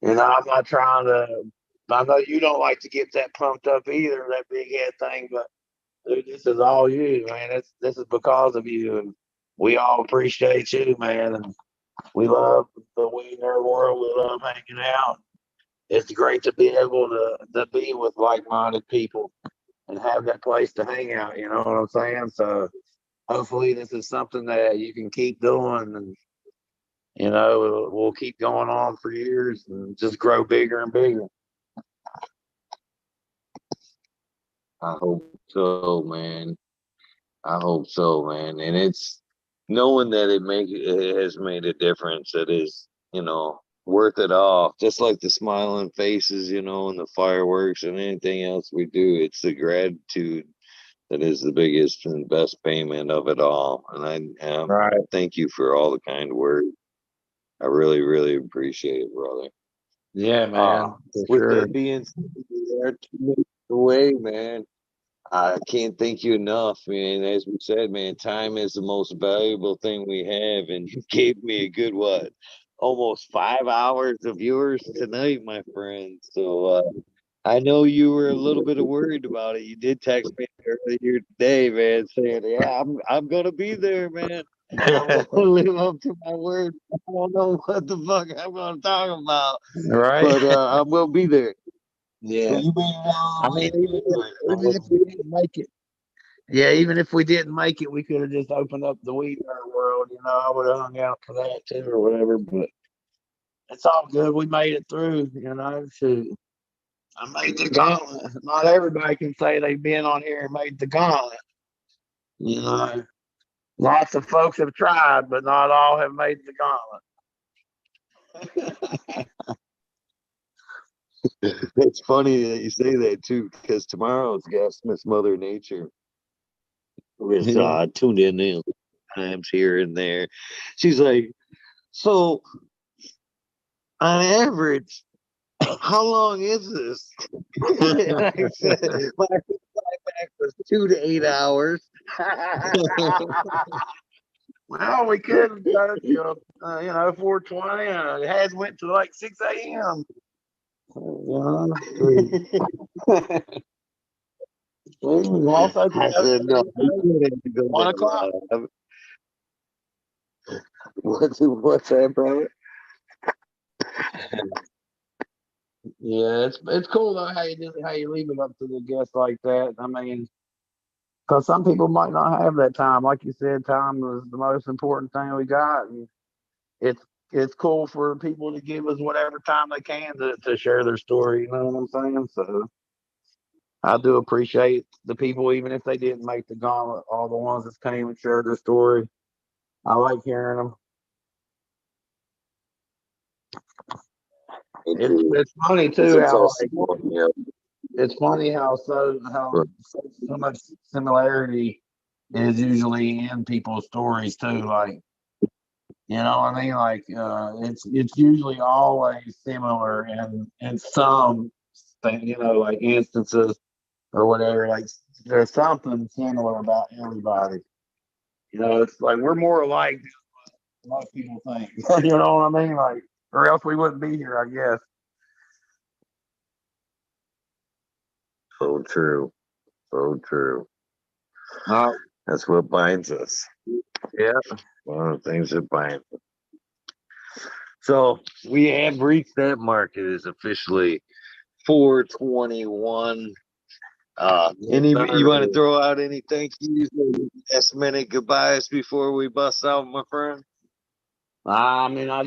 not trying to, I know you don't like to get that pumped up either, that big head thing, but dude, this is all you, man. This is because of you, and we all appreciate you, man. And we love the weed nerd world. We love hanging out. It's great to be able to be with like-minded people and have that place to hang out. You know what I'm saying? So hopefully this is something that you can keep doing, and we'll keep going on for years and just grow bigger and bigger. I hope so, man. And it's knowing that it has made a difference. That is, worth it all. Just like the smiling faces, and the fireworks and anything else we do. It's the gratitude that is the biggest and best payment of it all. And I thank you for all the kind words. I really, really appreciate it, brother. Yeah, man. With that being said, we are 2 minutes away, man. I can't thank you enough, man. As we said, man, time is the most valuable thing we have, and you gave me a good almost 5 hours of yours tonight, my friend. So I know you were a little bit worried about it. You did text me earlier today, man, saying, "Yeah, I'm gonna be there, man. I'm gonna live up to my word. I don't know what the fuck I'm gonna talk about, but I will be there." Yeah. So you made it all. I mean, even if we didn't make it, Yeah, even if we didn't make it, we could have just opened up the weed world. I would have hung out for that too or whatever. But it's all good. We made it through. Shoot. I made the gauntlet. Not everybody can say they've been on here and made the gauntlet. Lots of folks have tried, but not all have made the gauntlet. It's funny that you say that too, because tomorrow's guest, Miss Mother Nature, was tuned in times here and there. She's like, so on average, how long is this? And I said, my back was 2 to 8 hours. Well, we could go to 420. It has went to like 6 a.m. Also, I said, no, 1 o'clock. What's that, brother? Yeah, it's cool though how you leave it up to the guests like that. I mean, because some people might not have that time. Like you said, time is the most important thing we got, and it's it's cool for people to give us whatever time they can to share their story. You know what I'm saying? So I do appreciate the people, even if they didn't make the gauntlet, all the ones that came and shared their story. I like hearing them. It's funny too how it's funny how so much similarity is usually in people's stories too. Like, you know what I mean? Like, it's usually always similar in some thing, like instances or whatever. Like, there's something similar about everybody. It's like we're more alike than a lot of people think. You know what I mean? Like, or else we wouldn't be here, I guess. So true. So true. That's what binds us. Yeah. One of the things that binds us. So we have reached that mark. It is officially 421. You want to throw out any thank yous or last minute goodbyes before we bust out, my friend? I mean, I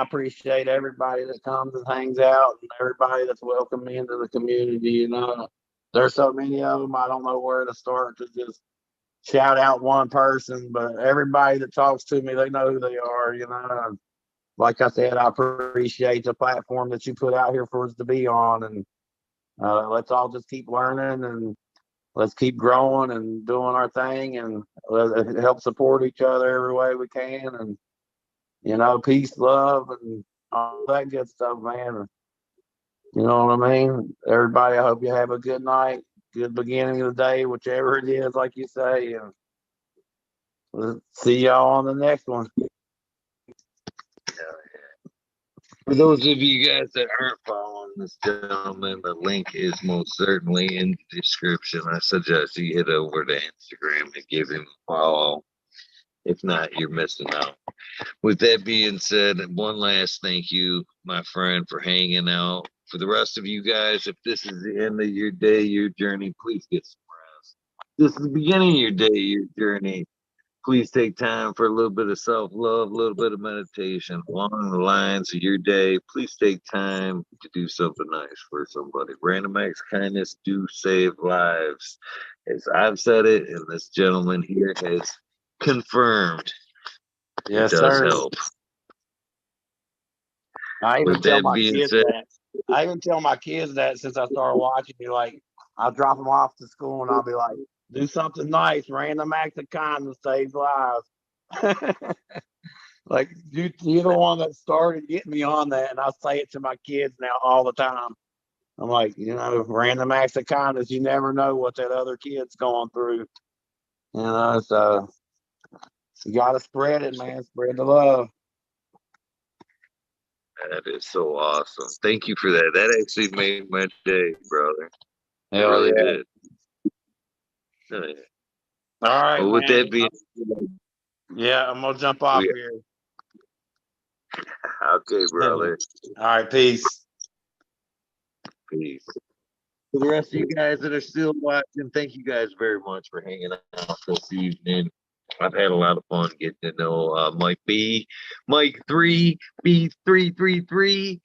appreciate everybody that comes and hangs out, and everybody that's welcomed me into the community. There's so many of them. I don't know where to start to just shout out one person, but everybody that talks to me, they know who they are. Like I said, I appreciate the platform that you put out here for us to be on, and let's all just keep learning and let's keep growing and doing our thing, and help support each other every way we can. And peace, love, and all that good stuff, man. You know what I mean? Everybody, I hope you have a good night, good beginning of the day, whichever it is, like you say. And we'll see y'all on the next one. For those of you guys that aren't following this gentleman, the link is most certainly in the description. I suggest you head over to Instagram and give him a follow. If not, you're missing out. With that being said, one last thank you, my friend, for hanging out. For the rest of you guys, if this is the end of your day, your journey, please get some rest. This is the beginning of your day, your journey. Please take time for a little bit of self-love, a little bit of meditation along the lines of your day. Please take time to do something nice for somebody. Random acts of kindness do save lives. As I've said it, and this gentleman here has confirmed. Yes, it does sir. help. I even With tell that my being kids said, that. I even tell my kids that since I started watching you. Like, I'll drop them off to school and I'll be like, do something nice. Random acts of kindness saves lives. Like, you're the one that started getting me on that, and I say it to my kids now all the time. I'm like, random acts of kindness. You never know what that other kid's going through. So you got to spread it, man. Spread the love. that is so awesome. Thank you for that. That actually made my day, brother. It Hell really yeah. did. Oh, yeah. All right, Well, with man. that being Yeah, I'm gonna jump off here. Okay, brother. All right, peace. Peace. For the rest of you guys that are still watching, thank you guys very much for hanging out this evening. I've had a lot of fun getting to know MIk3B33.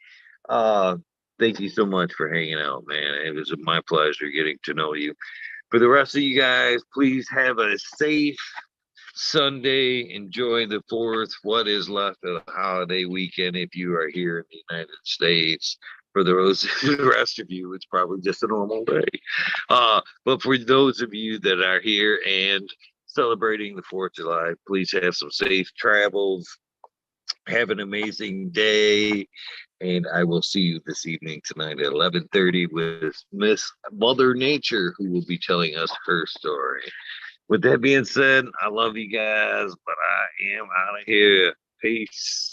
Thank you so much for hanging out, man. It was my pleasure getting to know you. For the rest of you guys, please have a safe Sunday. Enjoy the 4th, what is left of the holiday weekend if you are here in the United States. For the rest of you, it's probably just a normal day. But for those of you that are here and celebrating the 4th of July, please have some safe travels. Have an amazing day. And I will see you this evening tonight at 11:30 with Miss Mother Nature, who will be telling us her story. With that being said, I love you guys, but I am out of here. Peace.